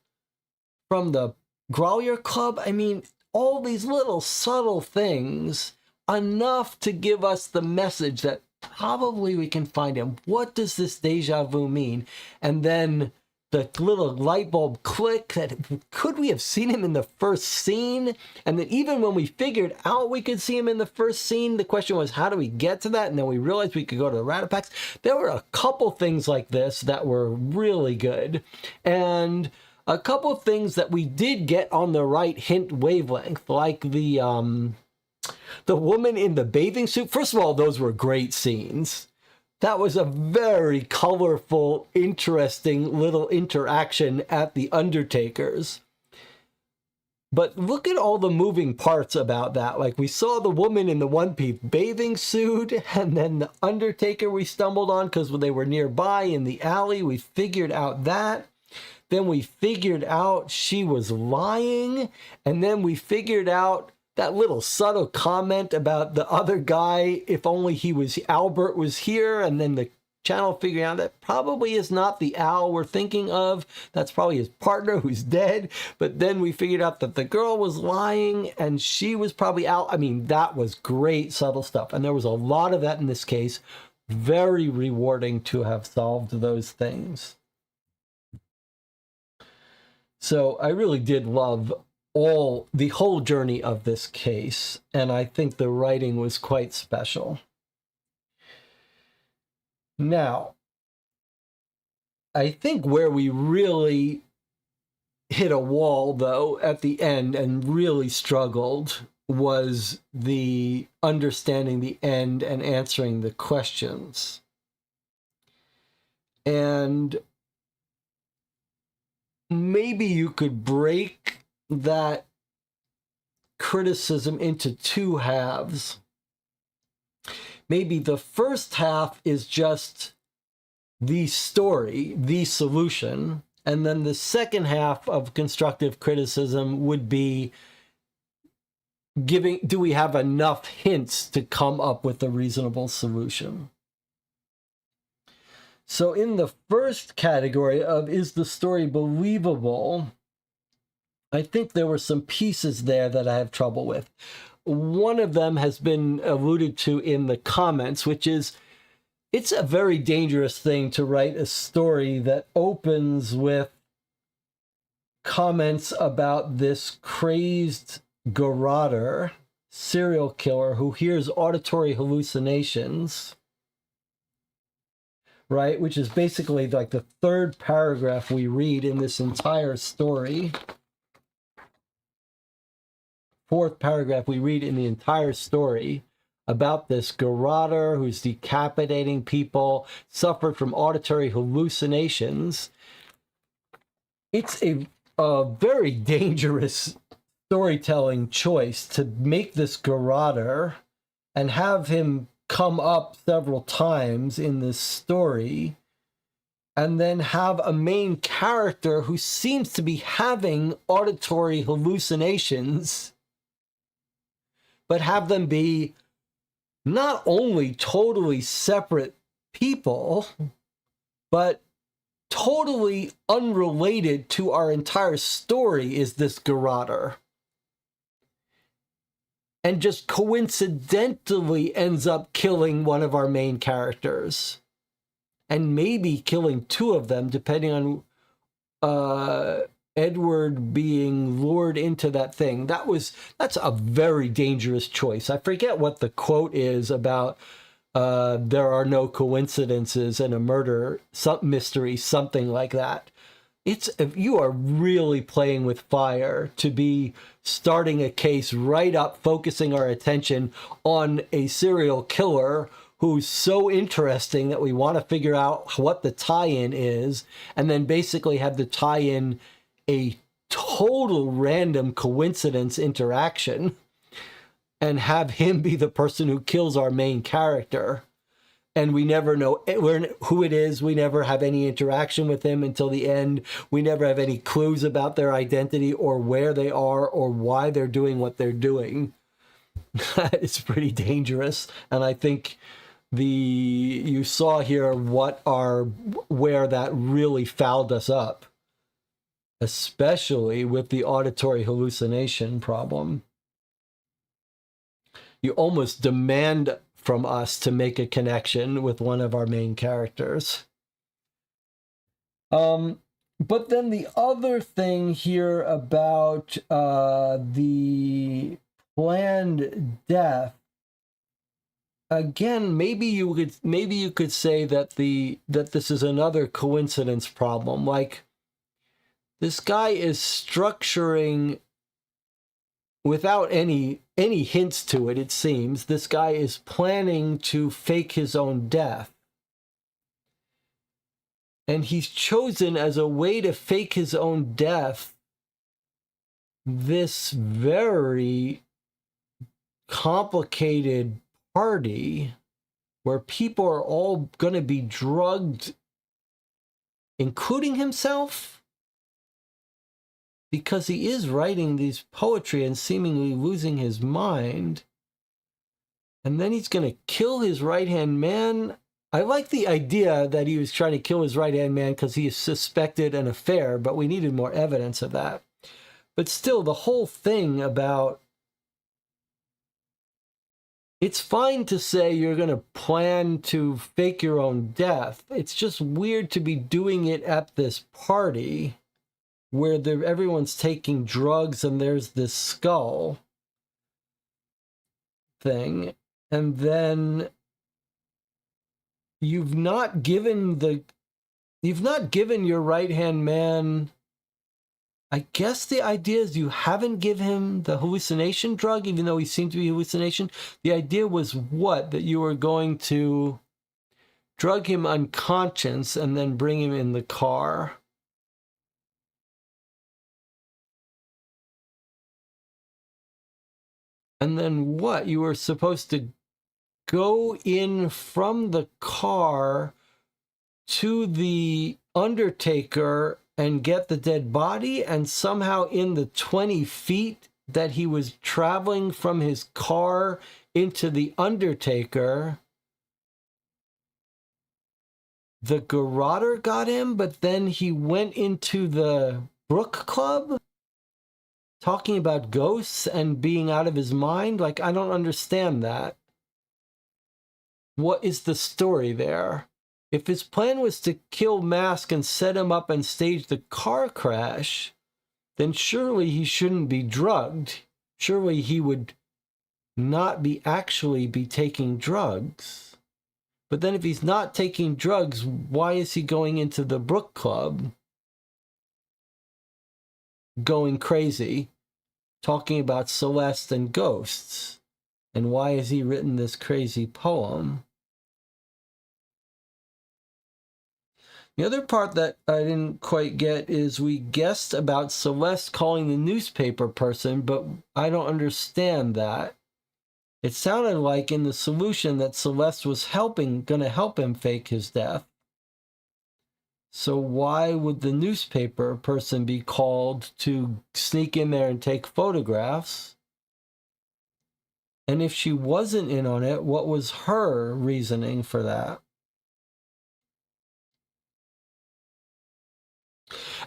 Grolier Club? I mean, all these little subtle things, enough to give us the message that probably we can find him. What does this deja vu mean? And then the little light bulb click that could we have seen him in the first scene? And then even when we figured out we could see him in the first scene, the question was, how do we get to that? And then we realized we could go to the Ratapacks. There were a couple things like this that were really good. And a couple of things that we did get on the right hint wavelength, like the woman in the bathing suit. First of all, those were great scenes. That was a very colorful, interesting little interaction at the Undertaker's. But look at all the moving parts about that. Like, we saw the woman in the one-piece bathing suit, and then the Undertaker we stumbled on because they were nearby in the alley. We figured out that. Then we figured out she was lying, and then we figured out that little subtle comment about the other guy, if only Albert was here, and then the channel figuring out that probably is not the Al we're thinking of. That's probably his partner who's dead. But then we figured out that the girl was lying and she was probably Al. I mean, that was great subtle stuff. And there was a lot of that in this case. Very rewarding to have solved those things. So I really did love the whole journey of this case, and I think the writing was quite special. Now, I think where we really hit a wall, though, at the end and really struggled was the understanding the end and answering the questions. And maybe you could break that criticism into two halves. Maybe the first half is just the story, the solution, and then the second half of constructive criticism would be do we have enough hints to come up with a reasonable solution? So in the first category of is the story believable, I think there were some pieces there that I have trouble with. One of them has been alluded to in the comments, which is it's a very dangerous thing to write a story that opens with comments about this crazed garroter, serial killer who hears auditory hallucinations, right? Which is basically like the third paragraph we read in this entire story. Fourth paragraph we read in the entire story about this garroter who's decapitating people, suffered from auditory hallucinations. It's a very dangerous storytelling choice to make this garroter and have him come up several times in this story, and then have a main character who seems to be having auditory hallucinations, but have them be not only totally separate people, but totally unrelated to our entire story is this garroter. And just coincidentally ends up killing one of our main characters. And maybe killing two of them, depending on Edward being lured into that thing. That's a very dangerous choice. I forget what the quote is about there are no coincidences in a murder, some mystery, something like that. If you are really playing with fire to be starting a case right up, focusing our attention on a serial killer who's so interesting that we want to figure out what the tie-in is, and then basically have the tie-in a total random coincidence interaction and have him be the person who kills our main character. And we never know who it is. We never have any interaction with him until the end. We never have any clues about their identity or where they are or why they're doing what they're doing. It's pretty dangerous. And I think you saw here where that really fouled us up, especially with the auditory hallucination problem. You almost demand from us to make a connection with one of our main characters. But then the other thing here about the planned death, again, maybe you could say that this is another coincidence problem. Like, this guy is structuring without any hints to it, it seems. This guy is planning to fake his own death. And he's chosen as a way to fake his own death this very complicated party where people are all going to be drugged, including himself, because he is writing these poetry and seemingly losing his mind. And then he's going to kill his right-hand man. I like the idea that he was trying to kill his right-hand man because he suspected an affair, but we needed more evidence of that. But still, the whole thing about... It's fine to say you're going to plan to fake your own death. It's just weird to be doing it at this party where everyone's taking drugs and there's this skull thing, and then you've not given your right-hand man I guess the idea is you haven't given him the hallucination drug, even though he seemed to be hallucination. The idea was what? That you were going to drug him unconscious and then bring him in the car. And then what? You were supposed to go in from the car to the Undertaker and get the dead body, and somehow in the 20 feet that he was traveling from his car into the Undertaker, the garroter got him, but then he went into the Brook Club talking about ghosts and being out of his mind. Like, I don't understand that. What is the story there? If his plan was to kill Mask and set him up and stage the car crash, then surely he shouldn't be drugged. Surely he would not be actually be taking drugs. But then if he's not taking drugs, why is he going into the Brook Club, going crazy, talking about Celeste and ghosts? And why has he written this crazy poem? The other part that I didn't quite get is we guessed about Celeste calling the newspaper person, but I don't understand that. It sounded like in the solution that Celeste was gonna help him fake his death. So why would the newspaper person be called to sneak in there and take photographs? And if she wasn't in on it, what was her reasoning for that?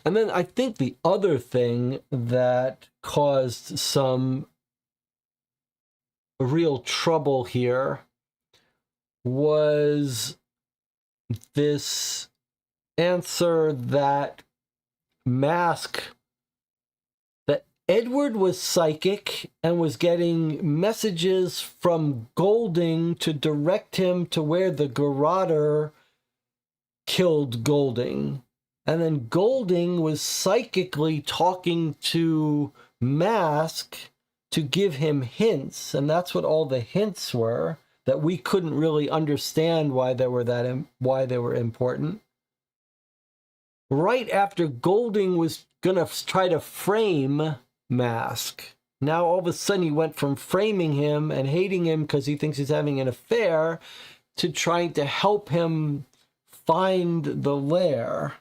And then I think the other thing that caused some real trouble here was this answer that Edward was psychic and was getting messages from Golding to direct him to where the garroter killed Golding. And then Golding was psychically talking to Mask to give him hints, and that's what all the hints were, that we couldn't really understand why they were important. Right after Golding was gonna try to frame Mask, now all of a sudden he went from framing him and hating him because he thinks he's having an affair to trying to help him find the lair.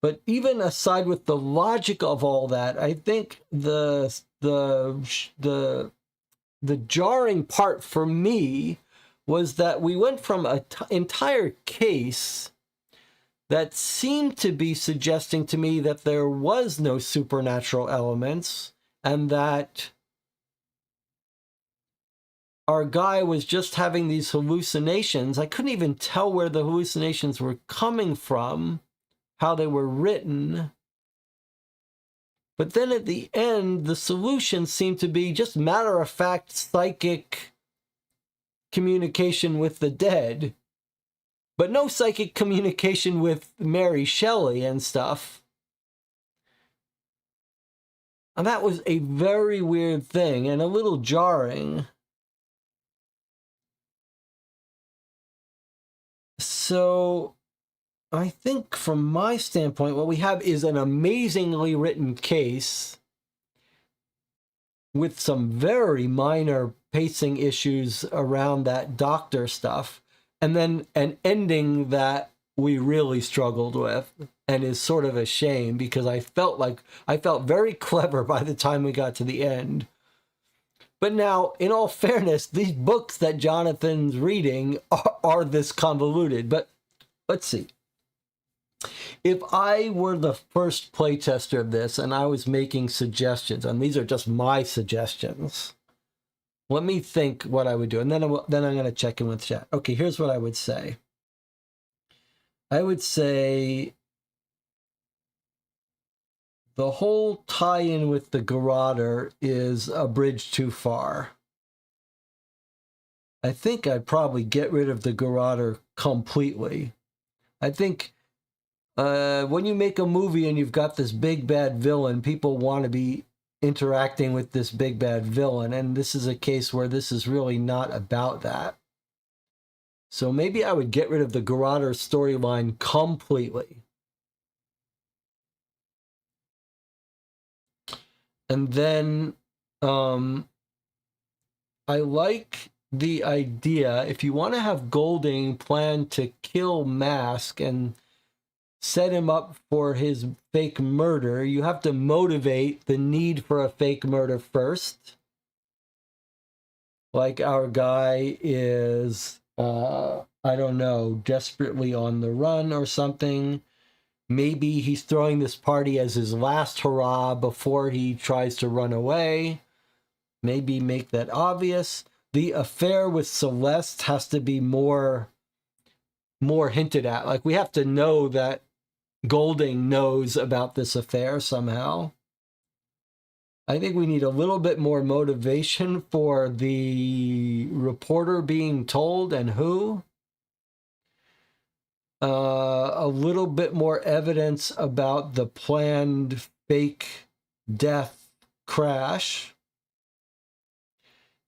But even aside with the logic of all that, I think the jarring part for me was that we went from an entire case that seemed to be suggesting to me that there was no supernatural elements and that our guy was just having these hallucinations. I couldn't even tell where the hallucinations were coming from, how they were written. But then at the end, the solution seemed to be just matter-of-fact psychic communication with the dead, but no psychic communication with Mary Shelley and stuff. And that was a very weird thing and a little jarring. So I think from my standpoint, what we have is an amazingly written case with some very minor pacing issues around that doctor stuff, and then an ending that we really struggled with and is sort of a shame because I felt very clever by the time we got to the end. But now, in all fairness, these books that Jonathan's reading are this convoluted. But let's see. If I were the first playtester of this and I was making suggestions, and these are just my suggestions, let me think what I would do. And then I'm going to check in with chat. Okay, here's what I would say. I would say the whole tie-in with the garroter is a bridge too far. I think I'd probably get rid of the garroter completely. I think when you make a movie and you've got this big bad villain, people want to be interacting with this big bad villain, and this is a case where this is really not about that. So maybe I would get rid of the Garroter storyline completely. And then I like the idea, if you want to have Golding plan to kill Mask and set him up for his fake murder, you have to motivate the need for a fake murder first. Like our guy is, I don't know, desperately on the run or something. Maybe he's throwing this party as his last hurrah before he tries to run away. Maybe make that obvious. The affair with Celeste has to be more hinted at. Like, we have to know that Golding knows about this affair somehow. I think we need a little bit more motivation for the reporter being told and who. A little bit more evidence about the planned fake death crash.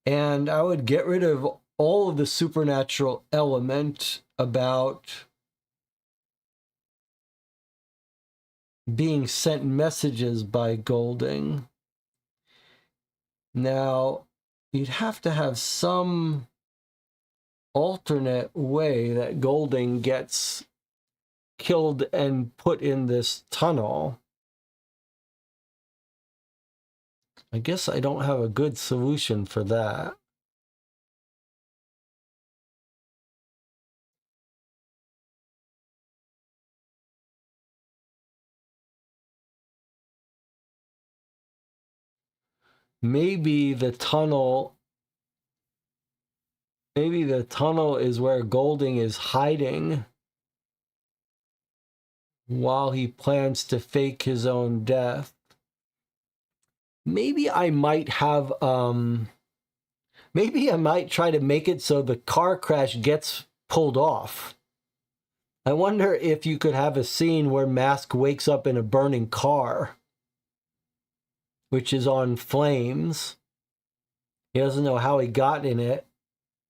And I would get rid of all of the supernatural element about being sent messages by Golding. Now, you'd have to have some alternate way that Golding gets killed and put in this tunnel. I guess I don't have a good solution for that. Maybe the tunnel is where Golding is hiding while he plans to fake his own death. Maybe I might have maybe I might try to make it so the car crash gets pulled off. I wonder if you could have a scene where Mask wakes up in a burning car, which is on flames. He doesn't know how he got in it.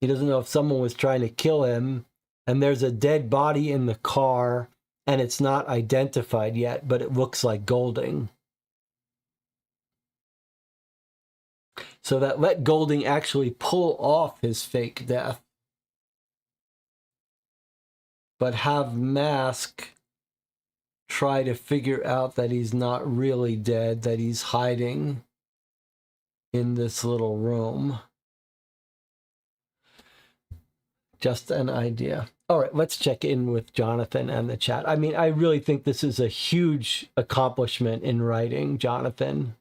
He doesn't know if someone was trying to kill him. And there's a dead body in the car, and it's not identified yet, but it looks like Golding. So that let Golding actually pull off his fake death. But have Mask try to figure out that he's not really dead, that he's hiding in this little room. Just an idea. All right, let's check in with Jonathan and the chat. I mean, I really think this is a huge accomplishment in writing, Jonathan.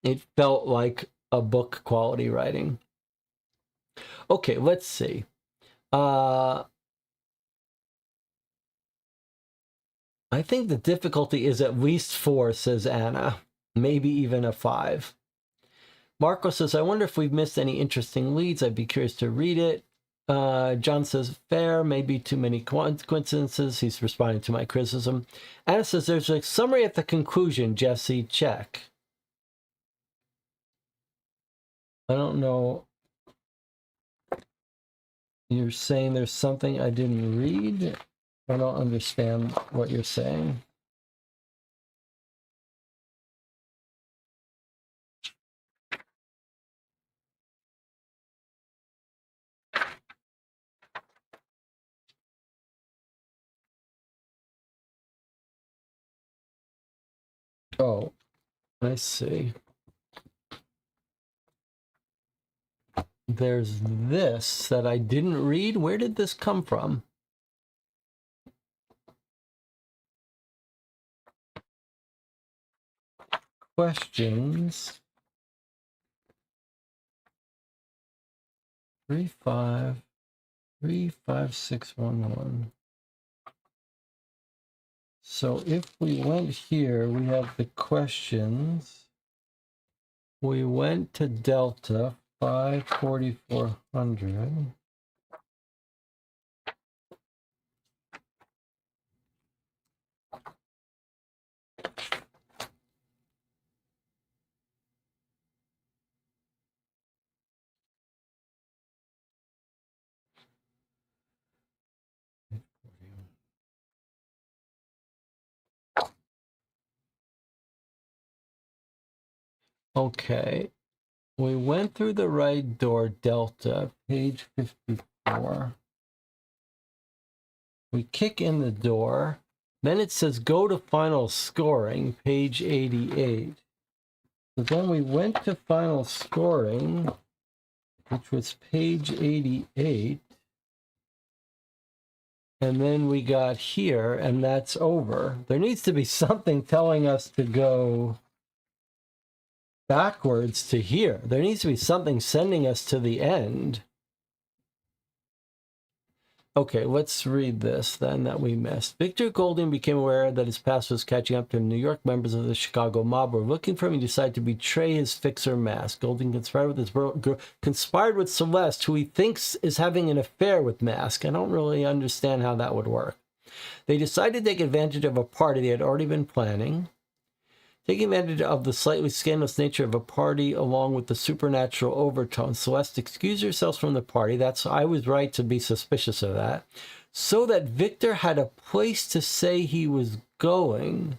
It felt like a book quality writing. Okay, let's see. I think the difficulty is at least 4, says Anna. Maybe even a 5. Marco says, I wonder if we've missed any interesting leads. I'd be curious to read it. John says, fair, maybe too many coincidences. He's responding to my criticism. Anna says, there's a summary at the conclusion, Jesse, check. I don't know. You're saying there's something I didn't read? I don't understand what you're saying. Oh, I see. There's this that I didn't read. Where did this come from? Questions. 3535611. So if we went here, we have the questions. We went to Delta 54400. Okay. We went through the right door, Delta, page 54. We kick in the door. Then it says go to final scoring, page 88. So then we went to final scoring, which was page 88. And then we got here, and that's over. There needs to be something telling us to go backwards to here. There needs to be something sending us to the end. Okay, let's read this then that we missed. Victor Golding became aware that his past was catching up to him. New York members of the Chicago mob were looking for him. He decided to betray his fixer Mask. Golding conspired with Celeste, who he thinks is having an affair with Mask. I don't really understand how that would work. They decided to take advantage of a party they had already been planning. Taking advantage of the slightly scandalous nature of a party along with the supernatural overtones, Celeste excused herself from the party. I was right to be suspicious of that. So that Victor had a place to say he was going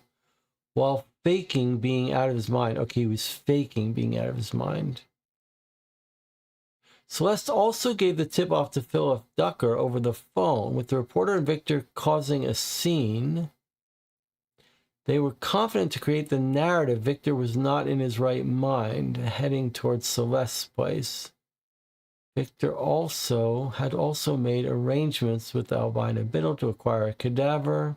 while faking being out of his mind. Okay, he was faking being out of his mind. Celeste also gave the tip off to Philip Ducker over the phone, with the reporter and Victor causing a scene. They were confident to create the narrative Victor was not in his right mind, heading towards Celeste's place. Victor had also made arrangements with Albina Biddle to acquire a cadaver.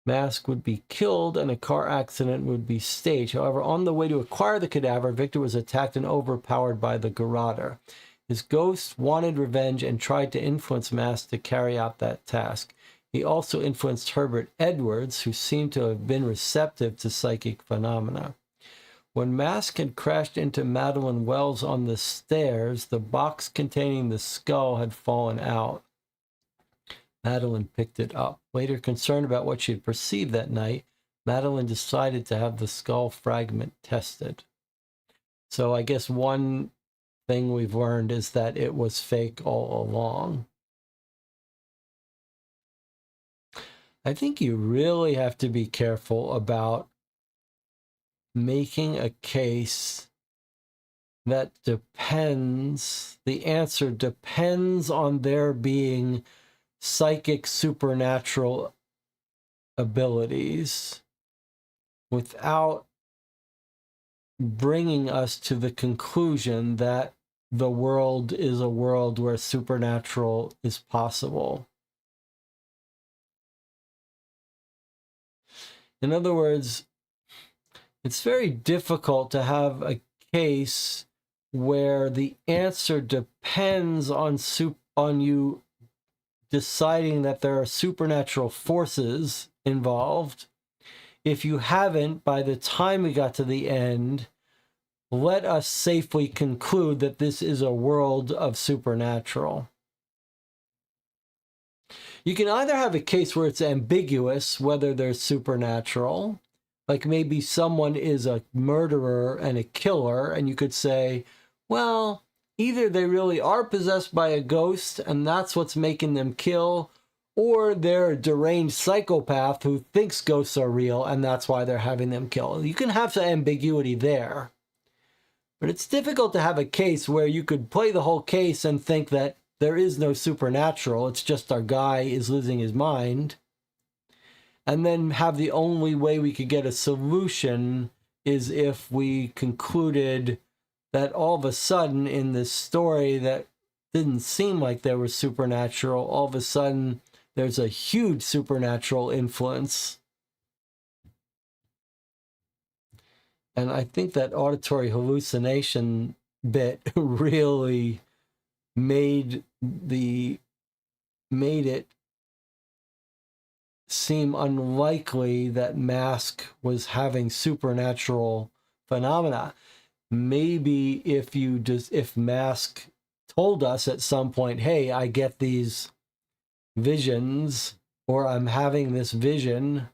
Mask would be killed and a car accident would be staged. However, on the way to acquire the cadaver, Victor was attacked and overpowered by the Garroter. His ghost wanted revenge and tried to influence Mask to carry out that task. He also influenced Herbert Edwards, who seemed to have been receptive to psychic phenomena. When Mask had crashed into Madeline Wells on the stairs, the box containing the skull had fallen out. Madeline picked it up. Later, concerned about what she had perceived that night, Madeline decided to have the skull fragment tested. So I guess one thing we've learned is that it was fake all along. I think you really have to be careful about making a case that the answer depends on there being psychic supernatural abilities without bringing us to the conclusion that the world is a world where supernatural is possible. In other words, it's very difficult to have a case where the answer depends on you deciding that there are supernatural forces involved if you haven't, by the time we got to the end, let us safely conclude that this is a world of supernatural. You can either have a case where it's ambiguous whether they're supernatural, like maybe someone is a murderer and a killer, and you could say, well, either they really are possessed by a ghost and that's what's making them kill, or they're a deranged psychopath who thinks ghosts are real and that's why they're having them kill. You can have some ambiguity there. But it's difficult to have a case where you could play the whole case and think that there is no supernatural, it's just our guy is losing his mind, and then have the only way we could get a solution is if we concluded that all of a sudden in this story that didn't seem like there was supernatural, all of a sudden there's a huge supernatural influence. And I think that auditory hallucination bit really made it seem unlikely that Mask was having supernatural phenomena. Maybe if Mask told us at some point, hey, I get these visions, or I'm having this vision,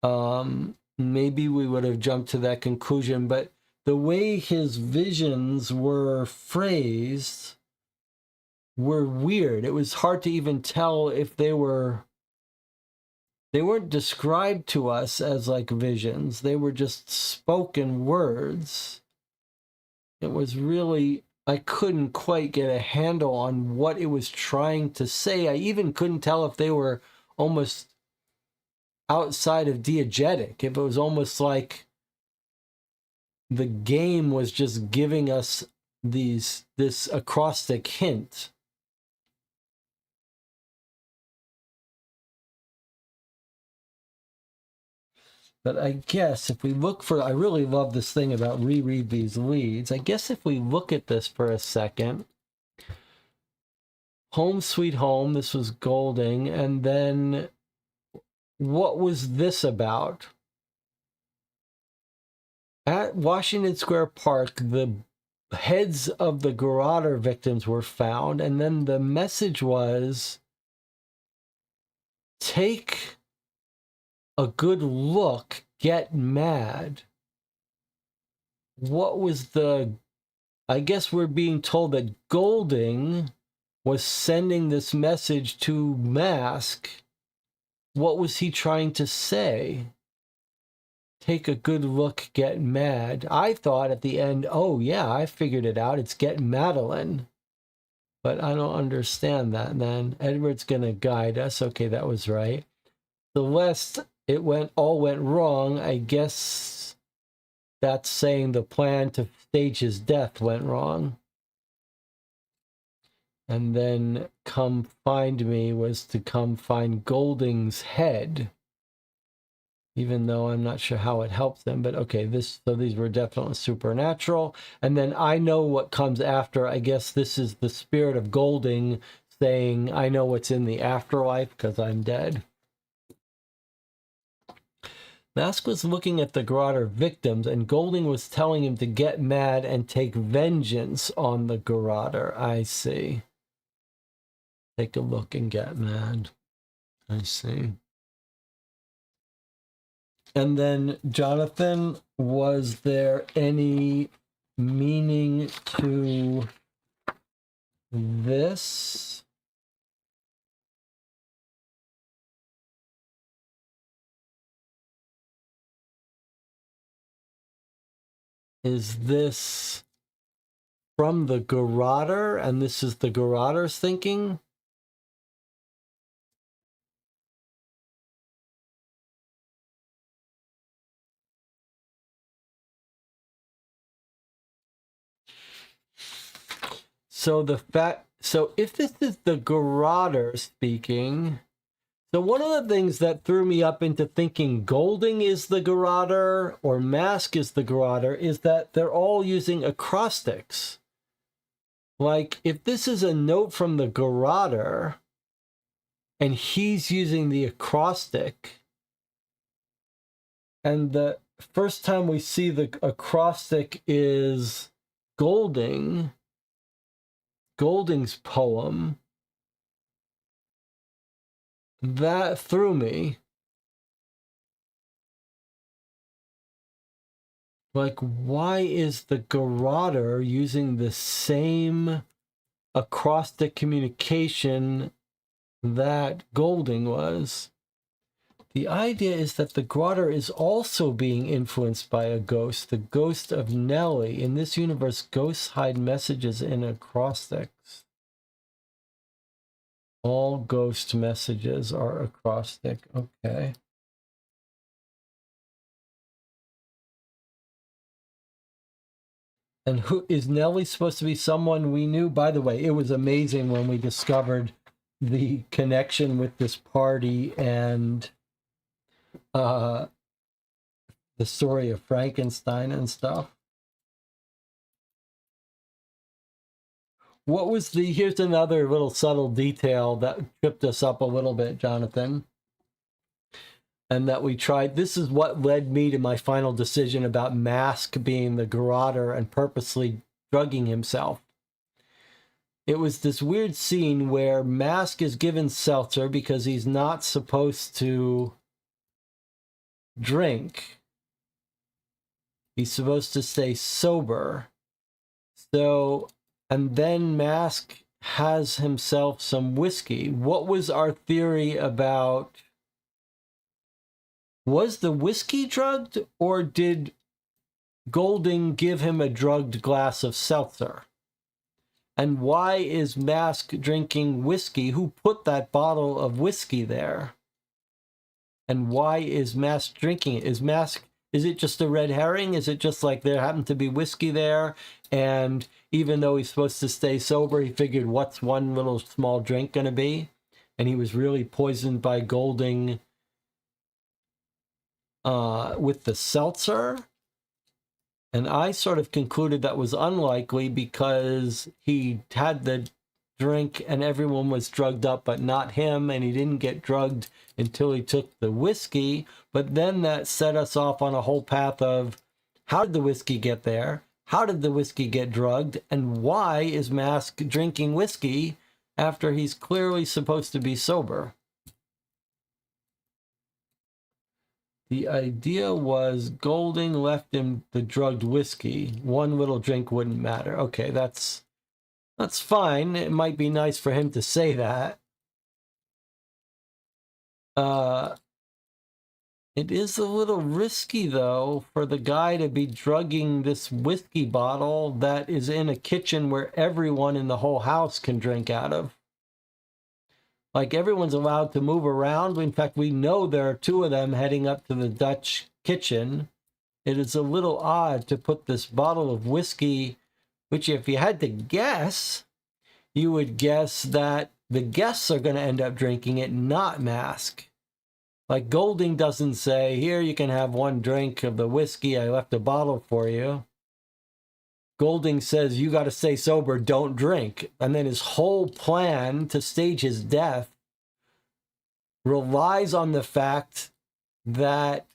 maybe we would have jumped to that conclusion. But the way his visions were phrased were weird. It was hard to even tell if they were They weren't described to us as like visions. They were just spoken words. It was really, I couldn't quite get a handle on what it was trying to say. I even couldn't tell if they were almost outside of diegetic, if it was almost like the game was just giving us this acrostic hint. But I guess if we look for, I really love this thing about reread these leads. I guess if we look at this for a second, Home Sweet Home, this was Golding, and then what was this about? At Washington Square Park, the heads of the Garrotter victims were found, and then the message was, take a good look, get mad. What was the, I guess we're being told that Golding was sending this message to Mask. What was he trying to say? Take a good look, get mad. I thought at the end, oh yeah, I figured it out. It's get Madeline. But I don't understand that then. Edward's going to guide us. Okay, that was right. Celeste, all went wrong. I guess that's saying the plan to stage his death went wrong. And then come find me was to come find Golding's head. Even though I'm not sure how it helps them, but okay, so these were definitely supernatural. And then I know what comes after. I guess this is the spirit of Golding saying, I know what's in the afterlife because I'm dead. Mask was looking at the Garrotter victims, and Golding was telling him to get mad and take vengeance on the Garrotter. I see. Take a look and get mad. I see. And then, Jonathan, was there any meaning to this? Is this from the Garrotter, and this is the Garrotter's thinking? So if this is the Garrotter speaking, so one of the things that threw me up into thinking Golding is the Garrotter or Mask is the Garrotter is that they're all using acrostics. Like, if this is a note from the Garrotter and he's using the acrostic, and the first time we see the acrostic is Golding's poem, that threw me. Like, why is the Garrotter using the same acrostic communication that Golding was? The idea is that the Garrotter is also being influenced by a ghost, the ghost of Nellie. In this universe, ghosts hide messages in acrostics. All ghost messages are acrostic. Okay. And who is Nellie supposed to be? Someone we knew? By the way, it was amazing when we discovered the connection with this party and the story of Frankenstein and stuff. What was here's another little subtle detail that tripped us up a little bit, Jonathan. And that we tried, this is what led me to my final decision about Mask being the Garrotter and purposely drugging himself. It was this weird scene where Mask is given seltzer because he's not supposed to drink. He's supposed to stay sober. So, and then Mask has himself some whiskey. What was our theory about Was the whiskey drugged, or did Golding give him a drugged glass of seltzer? And why is Mask drinking whiskey? Who put that bottle of whiskey there? And why is Mask drinking it? Is it just a red herring? Is it just like there happened to be whiskey there, and even though he's supposed to stay sober, he figured what's one little small drink going to be? And he was really poisoned by Golding with the seltzer? And I sort of concluded that was unlikely because he had the drink and everyone was drugged up, but not him, and he didn't get drugged until he took the whiskey. But then that set us off on a whole path of how did the whiskey get there? How did the whiskey get drugged? And why is Mask drinking whiskey after he's clearly supposed to be sober? The idea was Golding left him the drugged whiskey. One little drink wouldn't matter. Okay, that's fine. It might be nice for him to say that. It is a little risky, though, for the guy to be drugging this whiskey bottle that is in a kitchen where everyone in the whole house can drink out of. Like, everyone's allowed to move around. In fact, we know there are two of them heading up to the Dutch kitchen. It is a little odd to put this bottle of whiskey, which if you had to guess, you would guess that the guests are going to end up drinking it, not Mask. Like, Golding doesn't say, here, you can have one drink of the whiskey. I left a bottle for you. Golding says, you got to stay sober, don't drink. And then his whole plan to stage his death relies on the fact that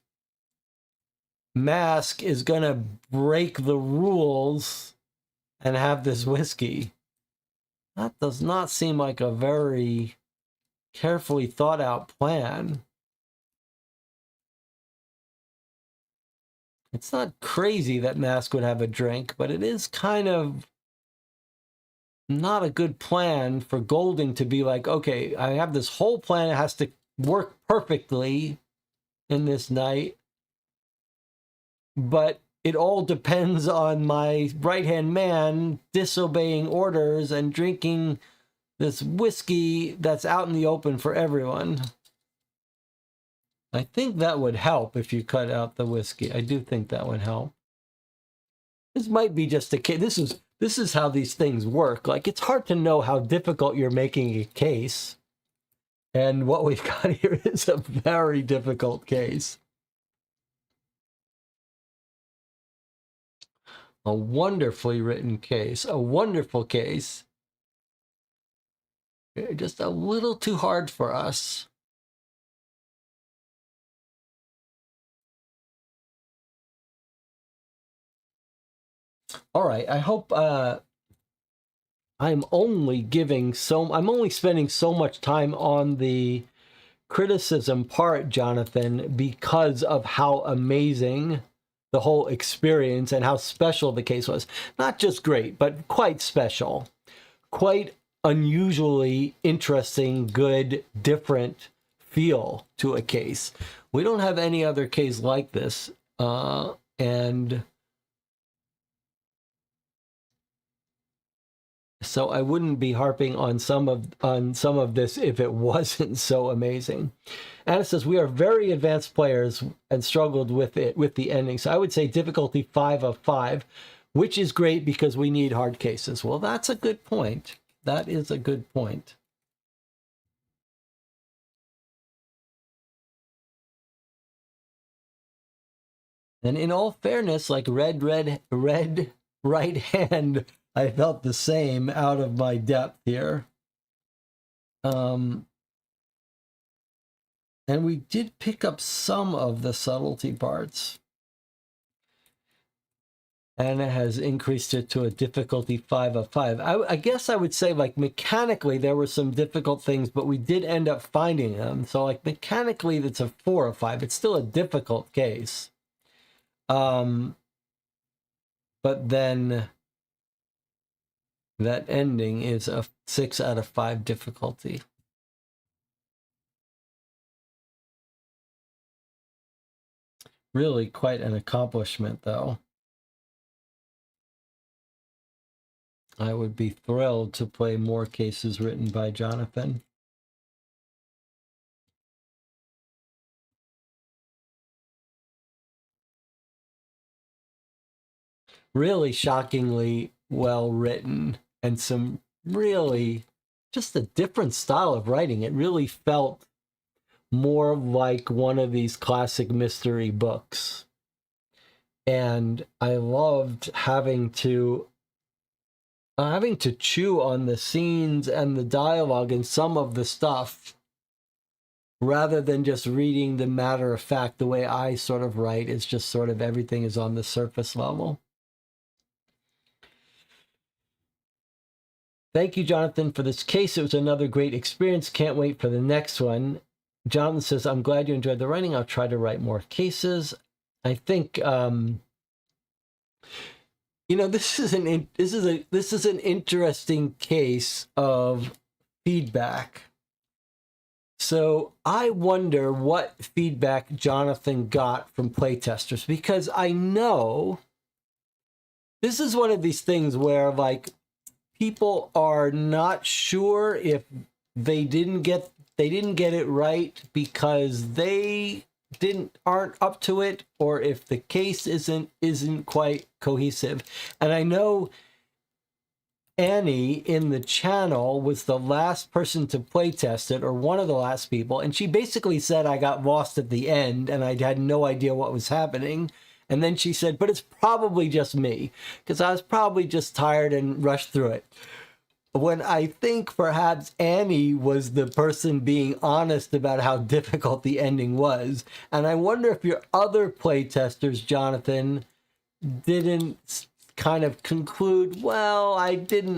Mask is going to break the rules and have this whiskey. That does not seem like a very carefully thought out plan. It's not crazy that Mask would have a drink, but it is kind of not a good plan for Golding to be like, okay, I have this whole plan. It has to work perfectly in this night, but it all depends on my right-hand man disobeying orders and drinking this whiskey that's out in the open for everyone. I think that would help if you cut out the whiskey. I do think that would help. This might be just a case. This is how these things work. Like, it's hard to know how difficult you're making a case. And what we've got here is a very difficult case. A wonderfully written case. A wonderful case. Just a little too hard for us. All right, I hope I'm only spending so much time on the criticism part, Jonathan, because of how amazing the whole experience and how special the case was. Not just great, but quite special. Quite unusually interesting, good, different feel to a case. We don't have any other case like this, and so I wouldn't be harping on some of this if it wasn't so amazing. Anna says, we are very advanced players and struggled with the ending. So I would say difficulty 5 of 5, which is great because we need hard cases. Well, that's a good point. That is a good point. And in all fairness, like red right hand, I felt the same out of my depth here. And we did pick up some of the subtlety parts. Anna has increased it to a difficulty 5 of 5. I guess I would say, like, mechanically, there were some difficult things, but we did end up finding them. So, like, mechanically, it's a 4 of 5. It's still a difficult case. But then that ending is a 6 out of 5 difficulty. really quite an accomplishment, though. I would be thrilled to play more cases written by Jonathan. Really shockingly well written, and some really just a different style of writing. It really felt more like one of these classic mystery books. And I loved having to chew on the scenes and the dialogue and some of the stuff rather than just reading the matter of fact. The way I sort of write is just sort of everything is on the surface level. Thank you, Jonathan, for this case. It was another great experience. Can't wait for the next one. Jonathan says, I'm glad you enjoyed the writing. I'll try to write more cases. I think, this is an interesting case of feedback. So I wonder what feedback Jonathan got from playtesters, because I know this is one of these things where, like, people are not sure if they didn't get it right because they aren't up to it, or if the case isn't quite cohesive. And I know Annie in the channel was the last person to play test it, or one of the last people, and she basically said I got lost at the end and I had no idea what was happening. And then she said, but it's probably just me, because I was probably just tired and rushed through it. When I think perhaps Annie was the person being honest about how difficult the ending was. And I wonder if your other playtesters, Jonathan, didn't kind of conclude, well, I didn't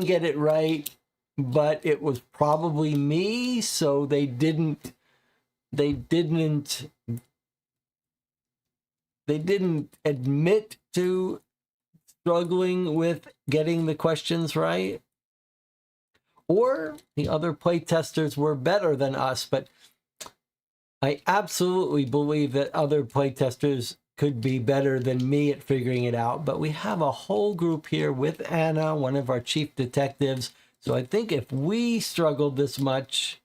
get it right, but it was probably me, so they didn't admit to struggling with getting the questions right. Or the other playtesters were better than us, but I absolutely believe that other playtesters could be better than me at figuring it out. But we have a whole group here with Anna, one of our chief detectives. So I think if we struggled this much,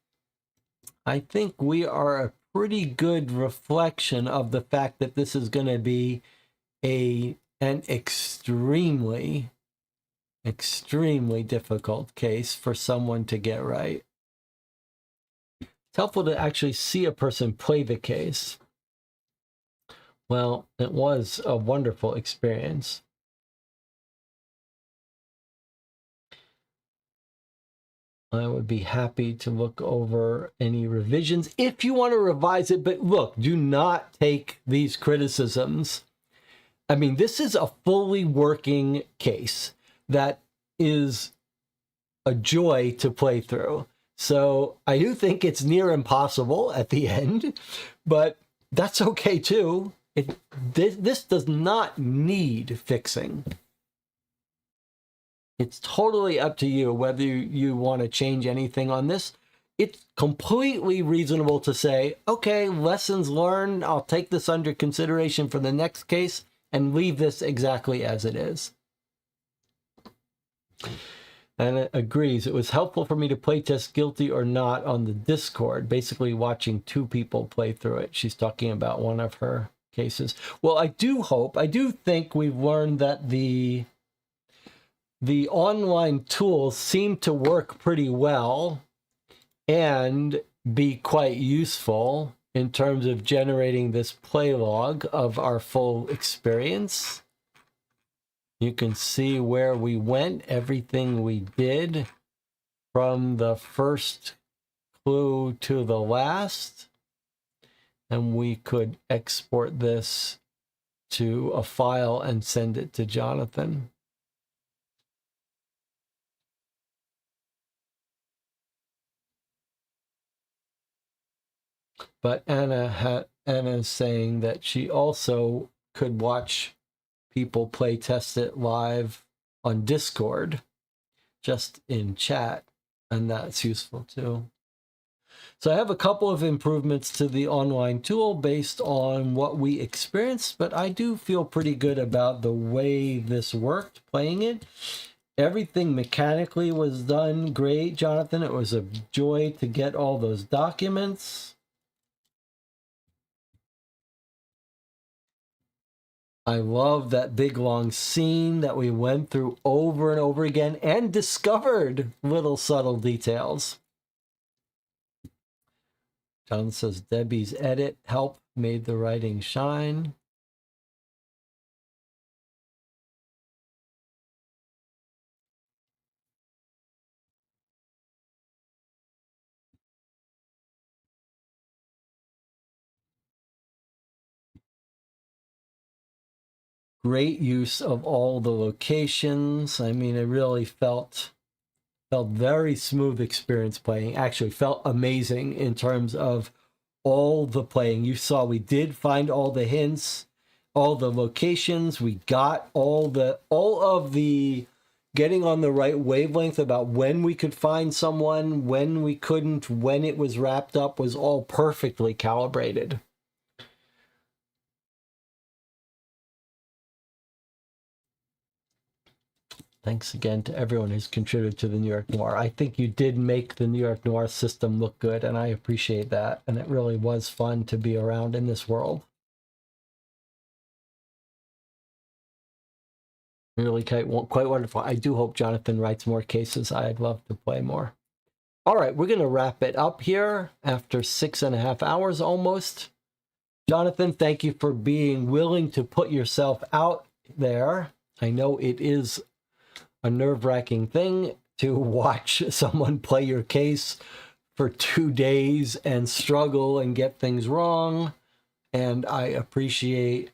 I think we are a pretty good reflection of the fact that this is going to be an extremely difficult case for someone to get right. It's helpful to actually see a person play the case. Well, it was a wonderful experience. I would be happy to look over any revisions if you want to revise it. But look, do not take these criticisms. I mean, this is a fully working case that is a joy to play through. So I do think it's near impossible at the end, but that's okay too. This does not need fixing. It's totally up to you whether you want to change anything on this. It's completely reasonable to say, okay, lessons learned. I'll take this under consideration for the next case and leave this exactly as it is. And it agrees. It was helpful for me to playtest Guilty or Not on the Discord, basically watching two people play through it. She's talking about one of her cases. Well, I do think we've learned that the online tools seem to work pretty well and be quite useful in terms of generating this play log of our full experience. You can see where we went, everything we did from the first clue to the last. And we could export this to a file and send it to Jonathan. But Anna's saying that she also could watch people play test it live on Discord, just in chat, and that's useful too. So I have a couple of improvements to the online tool based on what we experienced, but I do feel pretty good about the way this worked playing it. Everything mechanically was done great, Jonathan. It was a joy to get all those documents. I love that big long scene that we went through over and over again and discovered little subtle details. John says Debbie's edit help made the writing shine. Great use of all the locations. I mean, it really felt very smooth experience playing. Actually felt amazing in terms of all the playing. You saw we did find all the hints, all the locations. We got all of the getting on the right wavelength about when we could find someone, when we couldn't, when it was wrapped up was all perfectly calibrated. Thanks again to everyone who's contributed to the New York Noir. I think you did make the New York Noir system look good, and I appreciate that. And it really was fun to be around in this world. Really quite wonderful. I do hope Jonathan writes more cases. I'd love to play more. All right, we're going to wrap it up here after 6.5 hours almost. Jonathan, thank you for being willing to put yourself out there. I know it is a nerve-wracking thing to watch someone play your case for 2 days and struggle and get things wrong. And I appreciate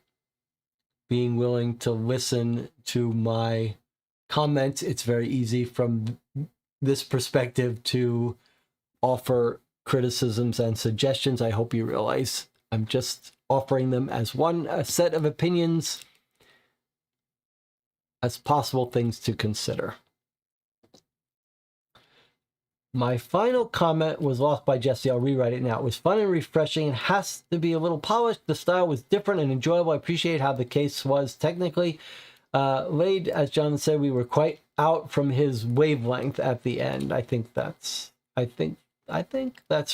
being willing to listen to my comments. It's very easy from this perspective to offer criticisms and suggestions. I hope you realize I'm just offering them as a set of opinions, as possible things to consider. My final comment was lost by Jesse. I'll rewrite it now. It was fun and refreshing. It has to be a little polished. The style was different and enjoyable. I appreciate how the case was technically laid. As John said, we were quite out from his wavelength at the end. I think that's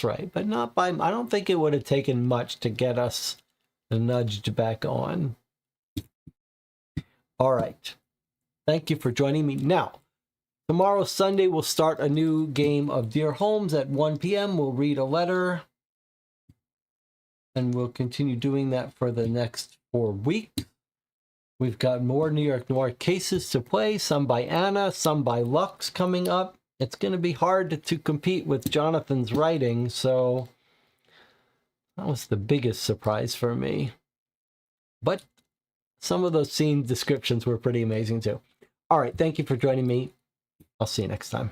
right, but not by. I don't think it would have taken much to get us nudged back on. All right. Thank you for joining me. Now, tomorrow, Sunday, we'll start a new game of Dear Holmes at 1 p.m. We'll read a letter, and we'll continue doing that for the next 4 weeks. We've got more New York Noir cases to play, some by Anna, some by Lux coming up. It's going to be hard to compete with Jonathan's writing, so that was the biggest surprise for me. But some of those scene descriptions were pretty amazing too. All right, thank you for joining me. I'll see you next time.